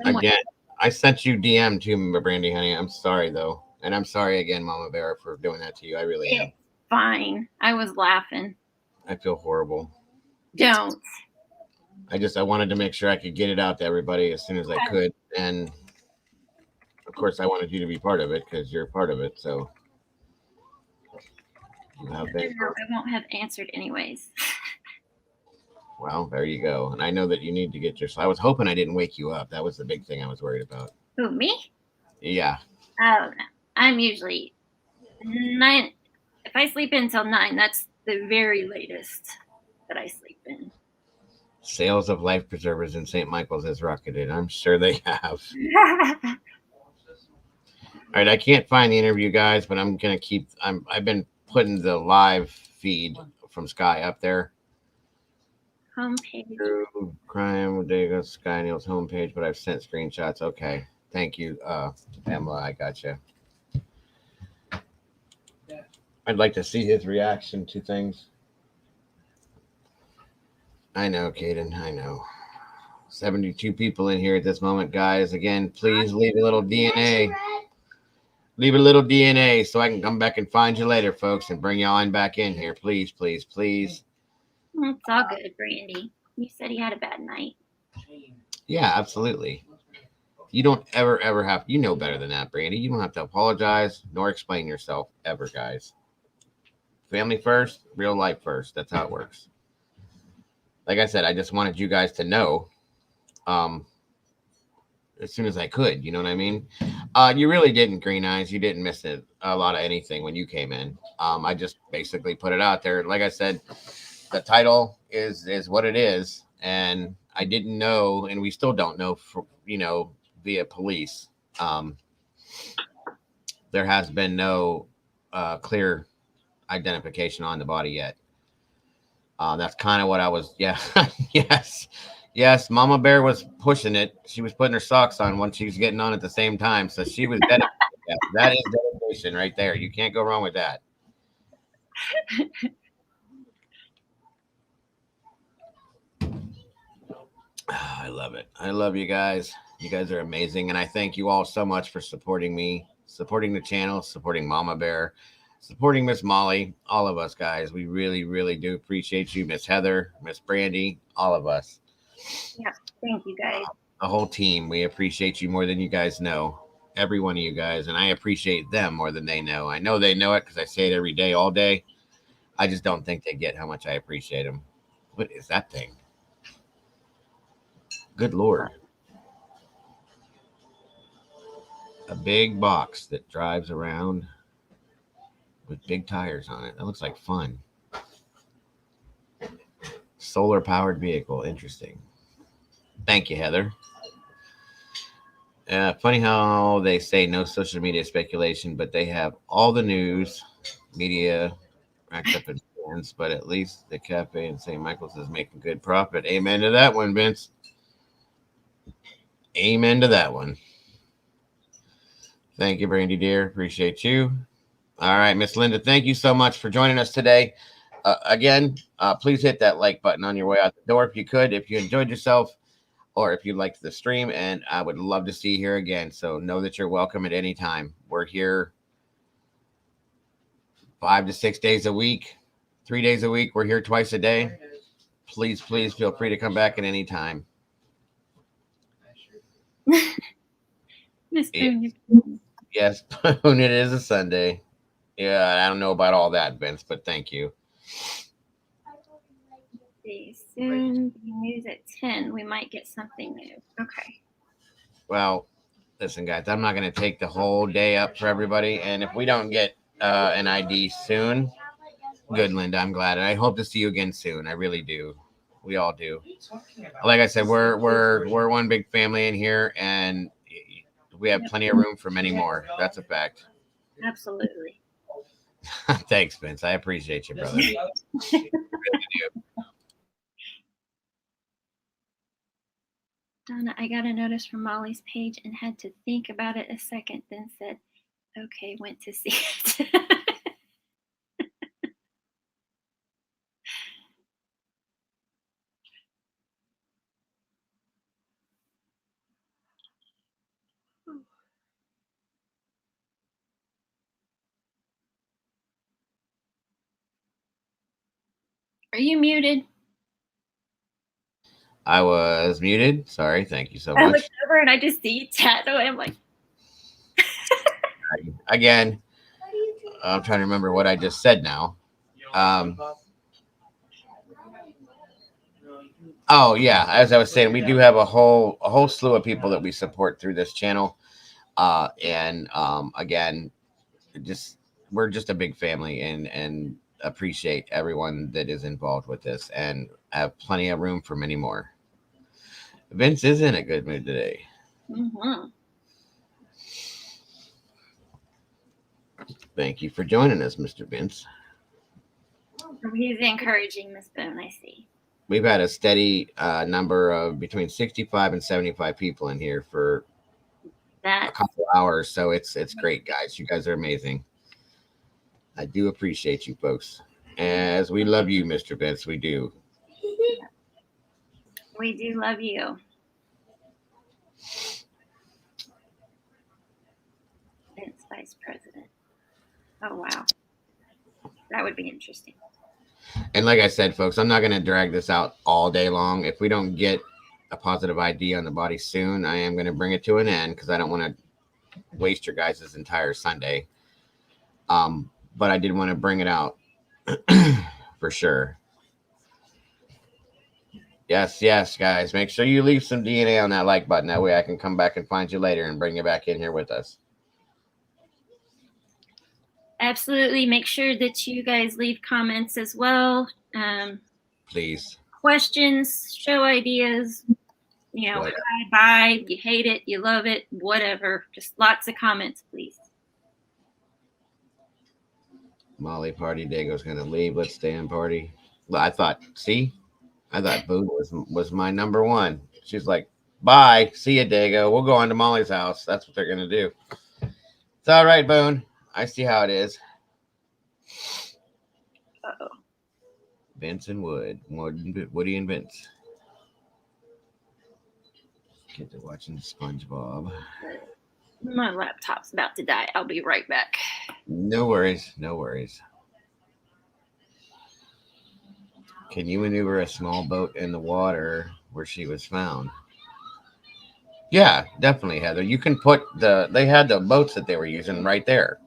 somewhere. Again, I sent you DM too, Brandy, honey. I'm sorry though, and I'm sorry again, Mama Bear, for doing that to you. I really am. Fine. I was laughing. I feel horrible. Don't. I wanted to make sure I could get it out to everybody as soon as I could, and of course, I wanted you to be part of it because you're part of it. So you have been. I won't have answered anyways. Well, there you go. And I know that you need to get your. I was hoping I didn't wake you up. That was the big thing I was worried about. Who, me? Yeah. Oh, no. I'm usually 9. If I sleep in until 9, that's the very latest that I sleep in. Sales of life preservers in St. Michael's has rocketed. I'm sure they have. All right, I can't find the interview, guys, but I'm gonna keep. I've been putting the live feed from Sky up there. Homepage. True crime. There you go, Sky News homepage. But I've sent screenshots. Okay, thank you, Pamela. I got you. I'd like to see his reaction to things. I know, Caden. I know. 72 people in here at this moment, guys. Again, please leave a little DNA. Leave a little DNA so I can come back and find you later, folks, and bring you on back in here. Please, please, please. It's all good, Brandy. You said he had a bad night. Yeah, absolutely. You don't ever have, you know better than that, Brandy. You don't have to apologize nor explain yourself ever, guys. Family first, real life first. That's how it works. Like I said, I just wanted you guys to know as soon as I could. You know what I mean? You really didn't, Green Eyes. You didn't miss a lot of anything when you came in. I just basically put it out there. Like I said, the title is what it is. And I didn't know, and we still don't know, via police. There has been no clear identification on the body yet. That's kind of what I was. Yeah. Yes. Mama Bear was pushing it. She was putting her socks on when she was getting on at the same time. So she was dedicated. That is dedication right there. You can't go wrong with that. I love it. I love you guys. You guys are amazing. And I thank you all so much for supporting me, supporting the channel, supporting Mama Bear, supporting Miss Molly, all of us guys. We really, really do appreciate you, Miss Heather, Miss Brandy, all of us. Yeah, thank you guys. The whole team. We appreciate you more than you guys know. Every one of you guys. And I appreciate them more than they know. I know they know it because I say it every day, all day. I just don't think they get how much I appreciate them. What is that thing? Good Lord. A big box that drives around with big tires on it. That looks like fun. Solar powered vehicle. Interesting. Thank you, Heather. Funny how they say no social media speculation, but they have all the news, media racked up in fans, but at least the cafe in St. Michael's is making good profit. Amen to that one, Vince. Amen to that one. Thank you, Brandy dear. Appreciate you. All right, Miss Linda, thank you so much for joining us today. Again, please hit that like button on your way out the door if you could, if you enjoyed yourself, or if you liked the stream, and I would love to see you here again. So know that you're welcome at any time. We're here 5 to 6 days a week, 3 days a week. We're here twice a day. Please, please feel free to come back at any time. Miss Boone, Yes, Boone, it is a Sunday. Yeah, I don't know about all that, Vince, but thank you. soon news at 10. We might get something new. Okay. Well, listen, guys, I'm not going to take the whole day up for everybody. And if we don't get an ID soon, good, Linda, I'm glad. And I hope to see you again soon. I really do. We all do. Like I said, we're one big family in here, and we have plenty of room for many more. That's a fact. Absolutely. Thanks, Vince. I appreciate you, brother. I really do. Donna, I got a notice from Molly's page and had to think about it a second, then said, okay, went to see it. Are you muted? I was muted. Sorry. Thank you so much. I looked over and I just see you chatting away. I'm like, again, I'm trying to remember what I just said now. Oh yeah, as I was saying, we do have a whole slew of people that we support through this channel, and again, we're just a big family, and appreciate everyone that is involved with this, and have plenty of room for many more. Vince is in a good mood today. mm-hmm. Thank you for joining us, Mr. Vince. He's encouraging Miss Boone, I see. We've had a steady number of between 65 and 75 people in here for a couple hours, so it's great, guys. You guys are amazing. I do appreciate you folks, as we love you, Mr. Vince. We do. We do love you. Vince, Vice President. Oh, wow. That would be interesting. And like I said, folks, I'm not going to drag this out all day long. If we don't get a positive ID on the body soon, I am going to bring it to an end because I don't want to waste your guys' entire Sunday. But I did want to bring it out for sure. Yes, guys. Make sure you leave some DNA on that like button. That way I can come back and find you later and bring you back in here with us. Absolutely. Make sure that you guys leave comments as well. Please. Questions, show ideas, bye, you hate it, you love it, whatever. Just lots of comments, please. Molly party. Dago's going to leave. Let's stay in party. Well, I thought Boone was my number one. She's like, bye. See ya, Dago. We'll go on to Molly's house. That's what they're going to do. It's all right, Boone. I see how it is. Vince and Woody and Vince. Kids are watching SpongeBob. My laptop's about to die. I'll be right back. No worries. No worries. Can you maneuver a small boat in the water where she was found? Yeah, definitely, Heather. You can put they had the boats that they were using right there.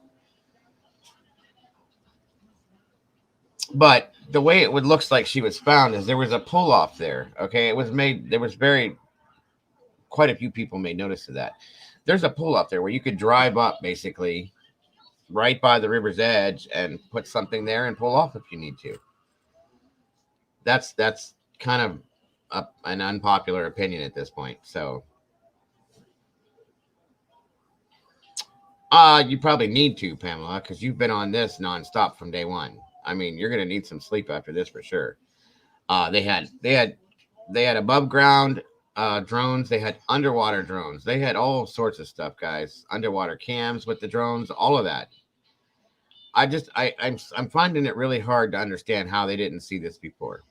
But the way it looks like she was found is there was a pull off there. Okay. It was made, there was quite a few people made notice of that. There's a pull off there where you could drive up basically right by the river's edge and put something there and pull off if you need to. That's kind of an unpopular opinion at this point. So you probably need to, Pamela, because you've been on this nonstop from day one. I mean, you're gonna need some sleep after this for sure. They had above ground drones. They had underwater drones. They had all sorts of stuff, guys. Underwater cams with the drones, all of that. I'm finding it really hard to understand how they didn't see this before.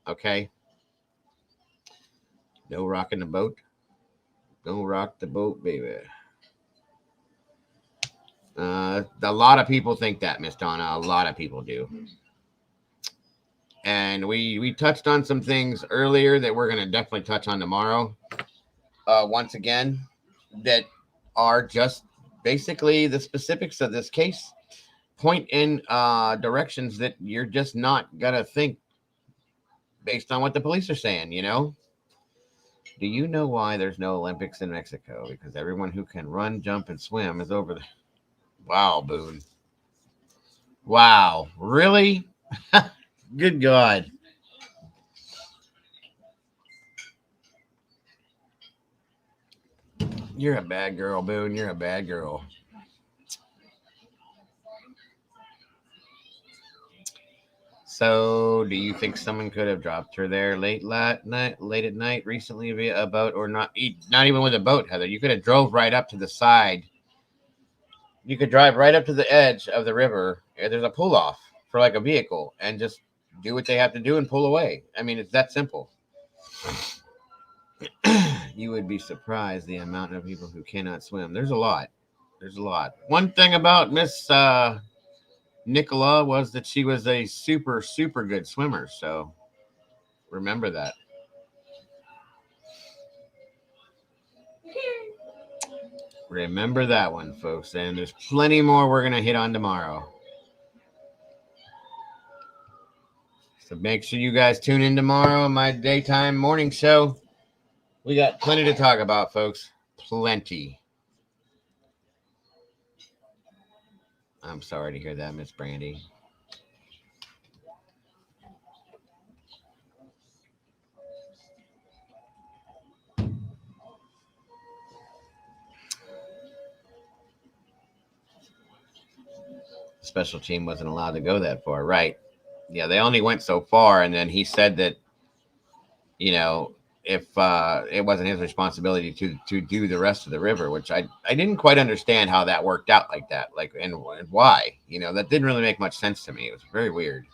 Okay. No rocking the boat. Don't rock the boat, baby. A lot of people think that, Miss Donna. A lot of people do. And we touched on some things earlier that we're going to definitely touch on tomorrow. Once again, that are just basically the specifics of this case. Point in directions that you're just not going to think based on what the police are saying, you know? Do you know why there's no Olympics in Mexico? Because everyone who can run, jump, and swim is over there. Wow, Boone. Wow. Really? Good God. You're a bad girl, Boone. You're a bad girl. So, do you think someone could have dropped her there late at night recently via a boat, or not? Not even with a boat, Heather. You could have drove right up to the side. You could drive right up to the edge of the river. There's a pull off for like a vehicle, and just do what they have to do and pull away. I mean, it's that simple. You would be surprised the amount of people who cannot swim. There's a lot. There's a lot. One thing about Miss NICOLA was that she was a super, super good swimmer. So remember that. Remember that one, folks. And there's plenty more we're going to hit on tomorrow. So make sure you guys tune in tomorrow on my daytime morning show. We got plenty to talk about, folks. Plenty. I'm sorry to hear that, Miss Brandy. Special team wasn't allowed to go that far, right? Yeah, they only went so far, and then he said that, you know, if it wasn't his responsibility to do the rest of the river, which I didn't quite understand how that worked out like that, like and why, you know, that didn't really make much sense to me. It was very weird.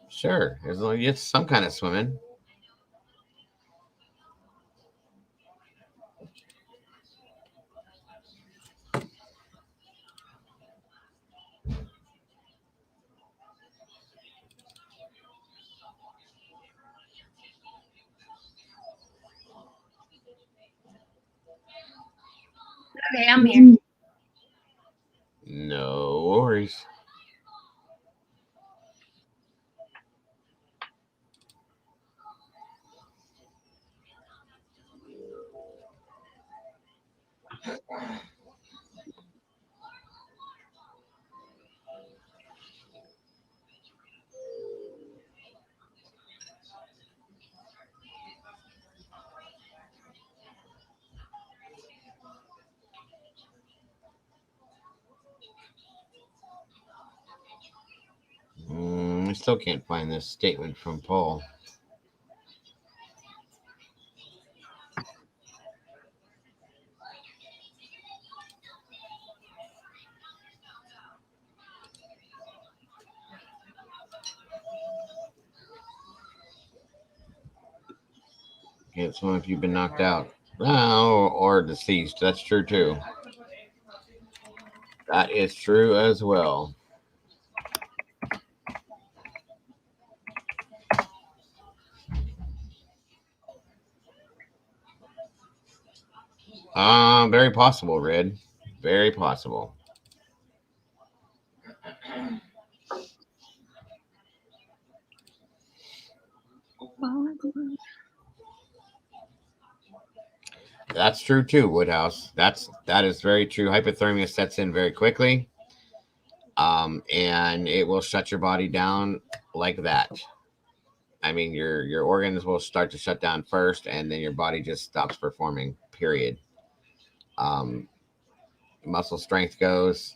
Sure, as long as it's some kind of swimming. Okay, I'm here. No worries. I still can't find this statement from Paul. Can't swim if you've been knocked out. Or deceased. That's true too. That is true as well. Very possible, Red. Very possible. That's true too, Woodhouse. That is very true. Hypothermia sets in very quickly. And it will shut your body down like that. I mean, your organs will start to shut down first, and then your body just stops performing. Period. Muscle strength goes,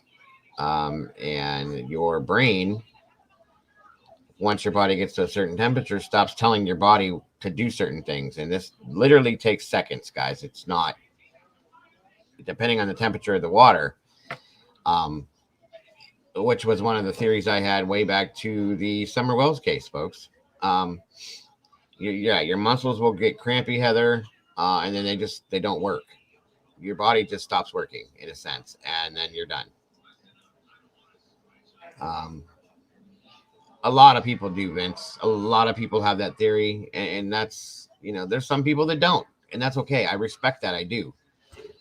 and your brain, once your body gets to a certain temperature, stops telling your body to do certain things. And this literally takes seconds, guys. It's not, depending on the temperature of the water, which was one of the theories I had way back to the Summer Wells case, folks. Your muscles will get crampy, Heather, and then they don't work. Your body just stops working in a sense, and then you're done. A lot of people do, Vince. A lot of people have that theory, and that's, there's some people that don't, and that's okay. I respect that. I do.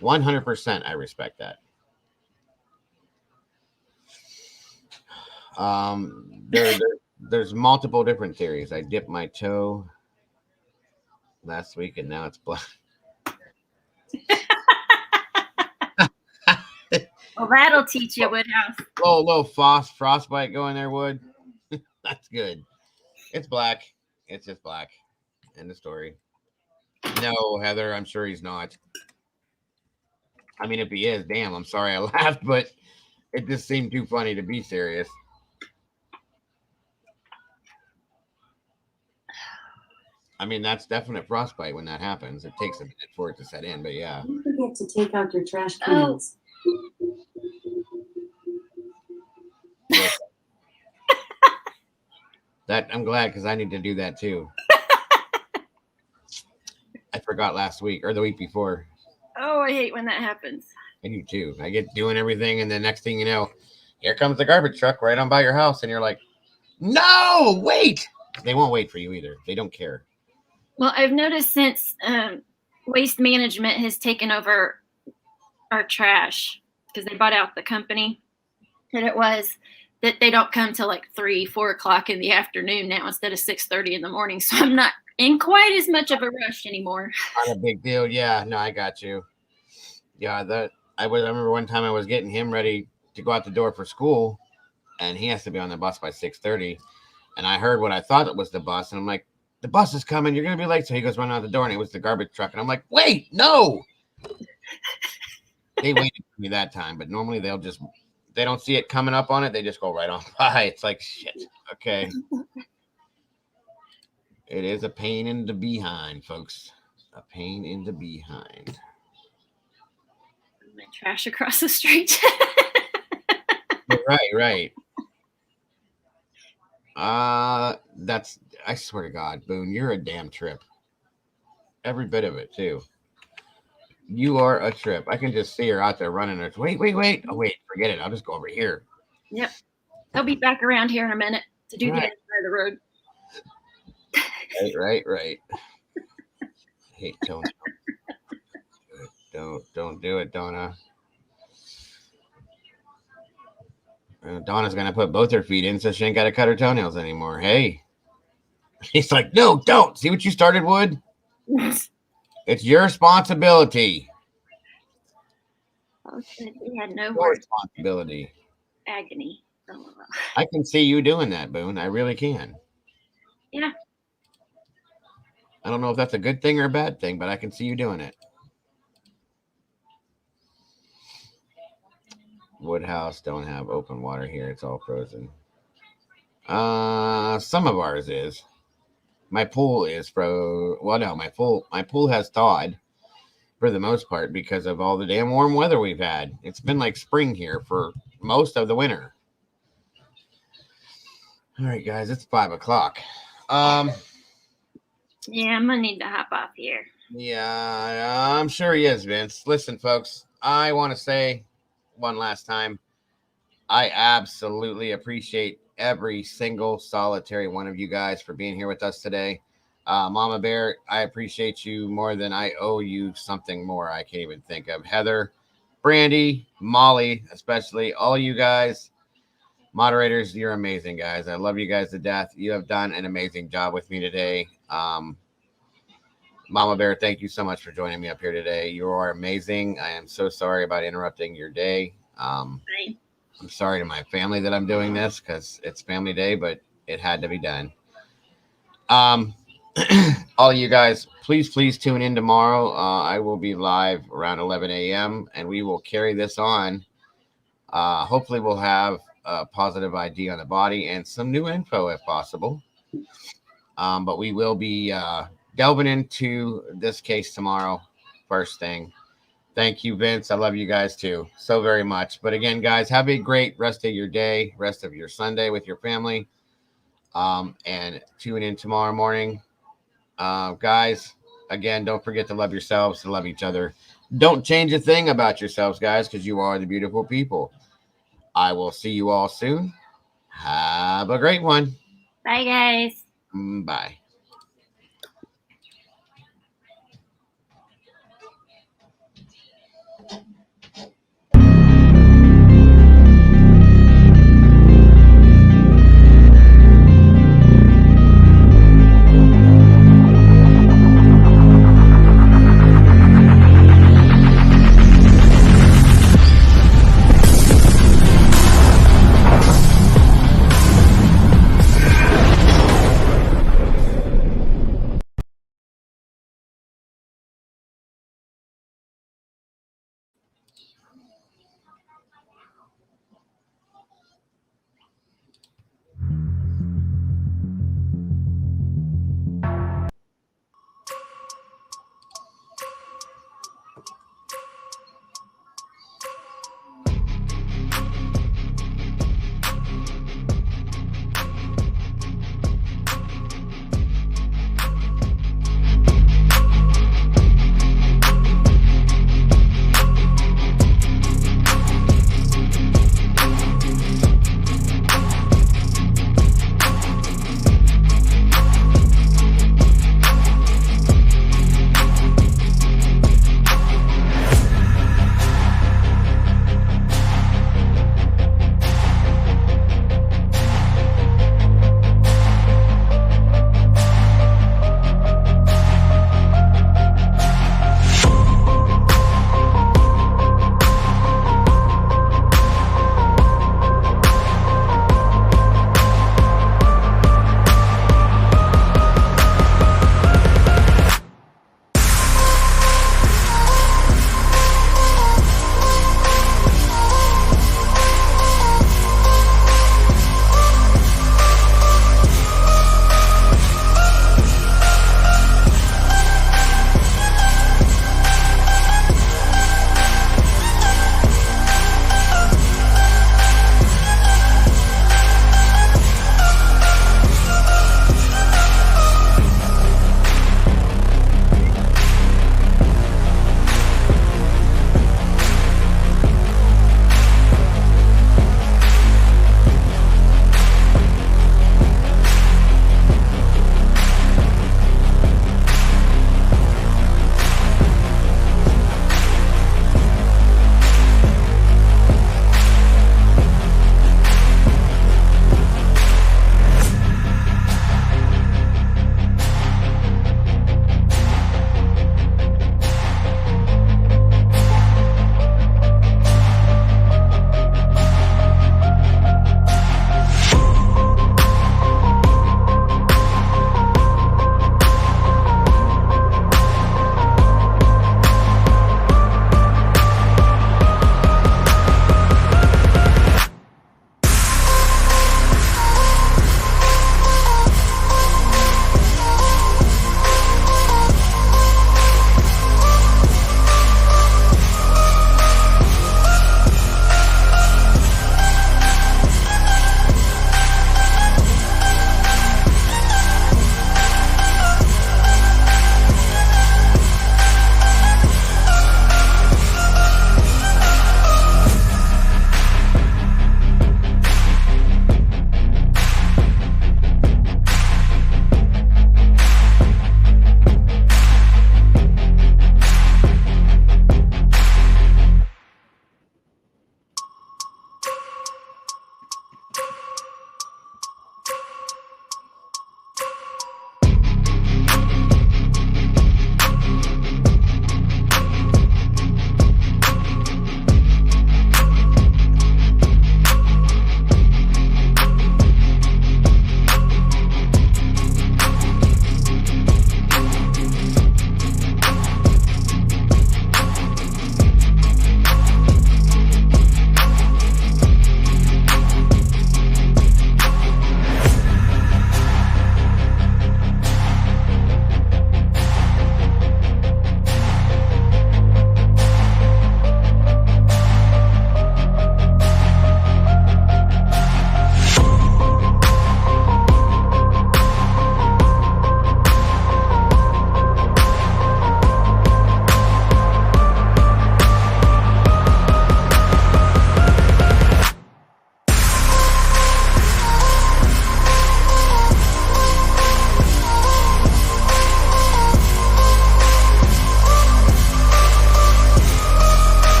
100% I respect that. There's multiple different theories. I dipped my toe last week, and now it's black. Well, that'll teach you, Woodhouse. Little frostbite going there, Wood. That's good. It's black. It's just black. End of story. No, Heather, I'm sure he's not. I mean, if he is, damn, I'm sorry I laughed, but it just seemed too funny to be serious. I mean, that's definite frostbite when that happens. It takes a minute for it to set in, but yeah. Don't forget to take out your trash cans. That I'm glad, because I need to do that too. I forgot last week or the week before. Oh, I hate when that happens. I do too. I get doing everything, and the next thing you know, here comes the garbage truck right on by your house, and you're like, no, wait. They won't wait for you either. They don't care. Well, I've noticed since Waste Management has taken over our trash, because they bought out the company that they don't come till like 3-4 o'clock in the afternoon now instead of 6:30 in the morning. So I'm not in quite as much of a rush anymore. Not a big deal. Yeah, no, I got you. Yeah, I remember one time I was getting him ready to go out the door for school, and he has to be on the bus by 6:30. And I heard what I thought it was the bus, and I'm like, the bus is coming. You're gonna be late. So he goes running out the door, and it was the garbage truck. And I'm like, wait, no. They waited for me that time, but normally they don't see it coming up on it. They just go right on by. It's like, shit. Okay. It is a pain in the behind, folks. A pain in the behind. My trash across the street. Right. I swear to God, Boone, you're a damn trip. Every bit of it, too. You are a trip. I can just see her out there running. Wait. Oh, wait, forget it. I'll just go over here. Yep. They'll be back around here in a minute to do the other side of the road. Right. Hey, Tony. Don't do it, Donna. Donna's gonna put both her feet in so she ain't gotta cut her toenails anymore. Hey. He's like, no, don't. See what you started, Wood? It's your responsibility. Okay, we had no Your responsibility. Agony. I can see you doing that, Boone. I really can. Yeah. I don't know if that's a good thing or a bad thing, but I can see you doing it. Woodhouse don't have open water here. It's all frozen. Some of ours is. My pool is well, no, my pool has thawed for the most part because of all the damn warm weather we've had. It's been like spring here for most of the winter. All right, guys, it's 5 o'clock. Yeah, I'm gonna need to hop off here. Yeah, I'm sure he is, Vince. Listen, folks, I want to say one last time, I absolutely appreciate every single solitary one of you guys for being here with us today. Mama Bear, I appreciate you more than I owe you something more I can't even think of. Heather, Brandy, Molly, especially all you guys, moderators, you're amazing, guys. I love you guys to death. You have done an amazing job with me today. Mama Bear, thank you so much for joining me up here today. You are amazing. I am so sorry about interrupting your day. I'm sorry to my family that I'm doing this because it's family day, but it had to be done. All of you guys, please tune in tomorrow. I will be live around 11 a.m. and we will carry this on. Hopefully we'll have a positive ID on the body and some new info if possible. But we will be delving into this case tomorrow, first thing. Thank you, Vince. I love you guys too so very much. But again, guys, have a great rest of your day, rest of your Sunday with your family. And tune in tomorrow morning. Guys, again, don't forget to love yourselves, to love each other. Don't change a thing about yourselves, guys, because you are the beautiful people. I will see you all soon. Have a great one. Bye, guys. Bye.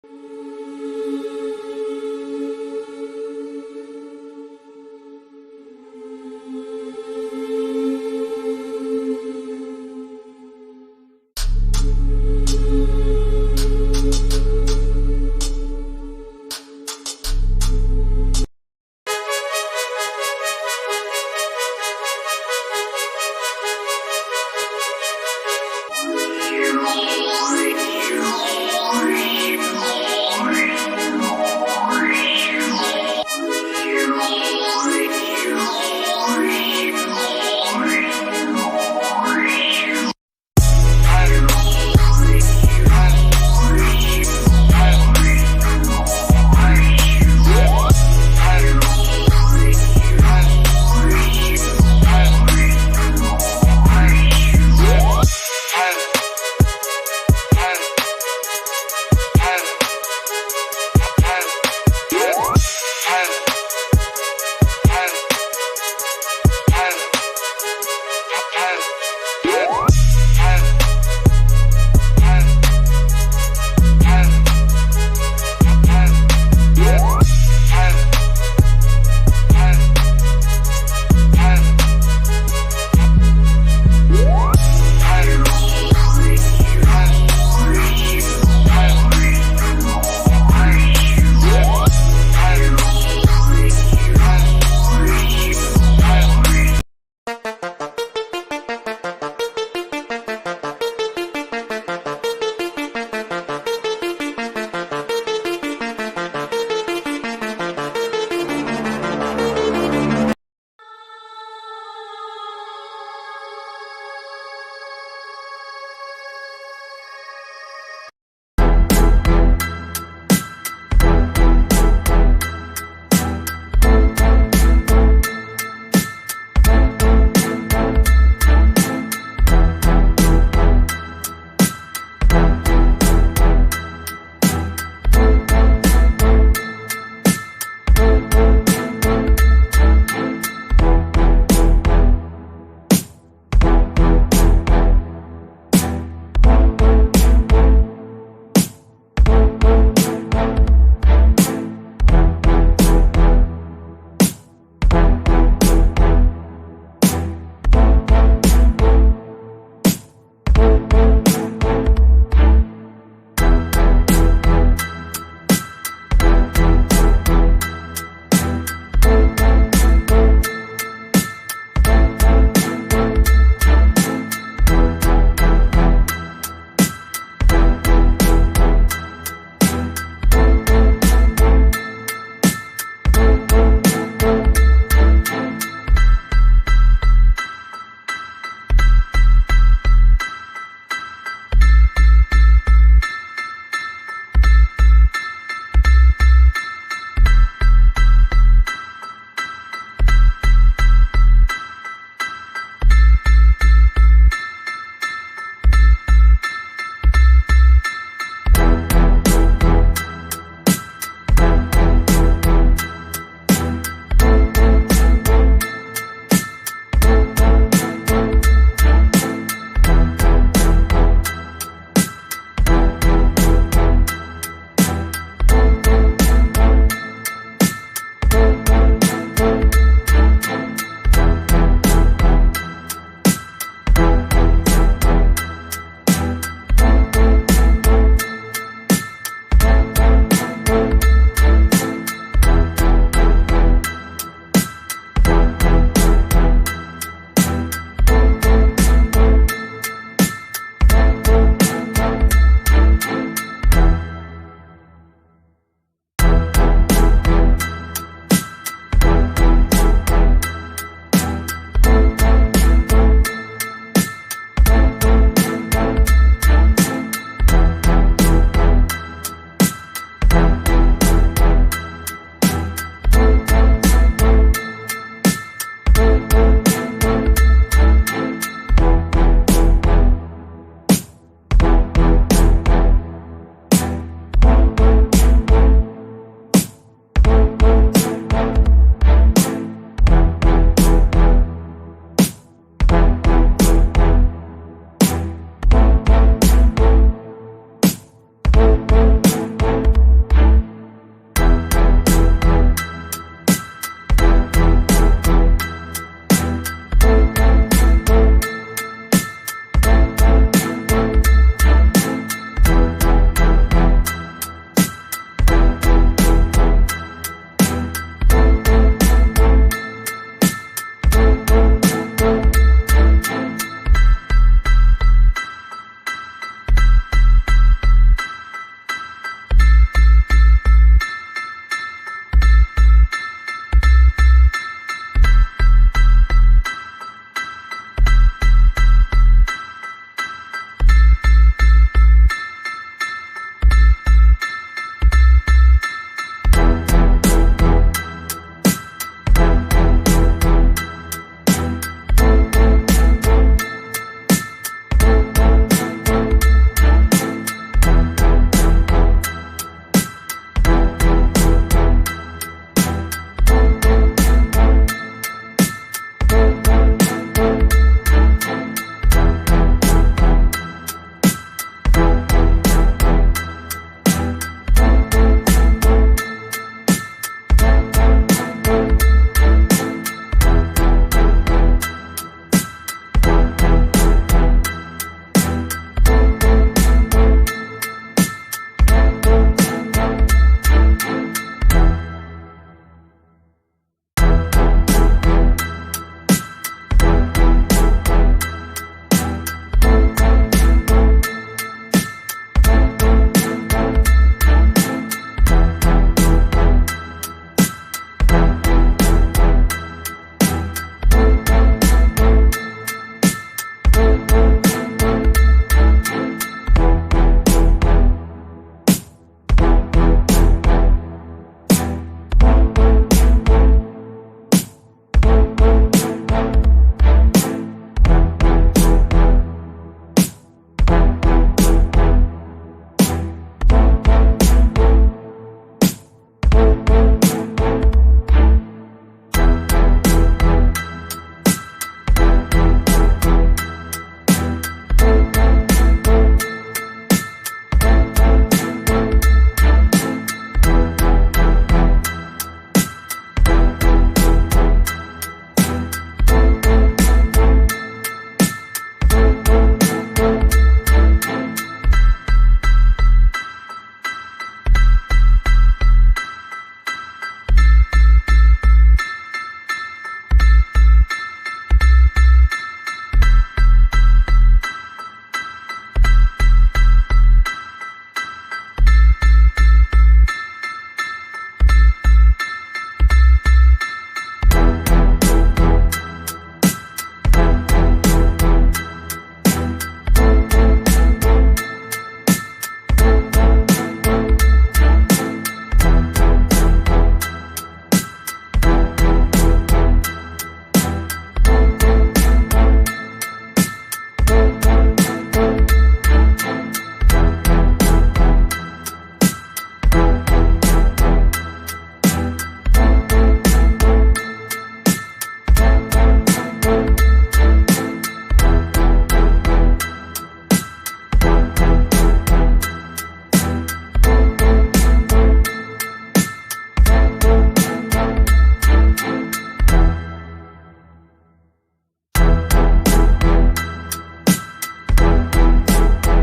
you.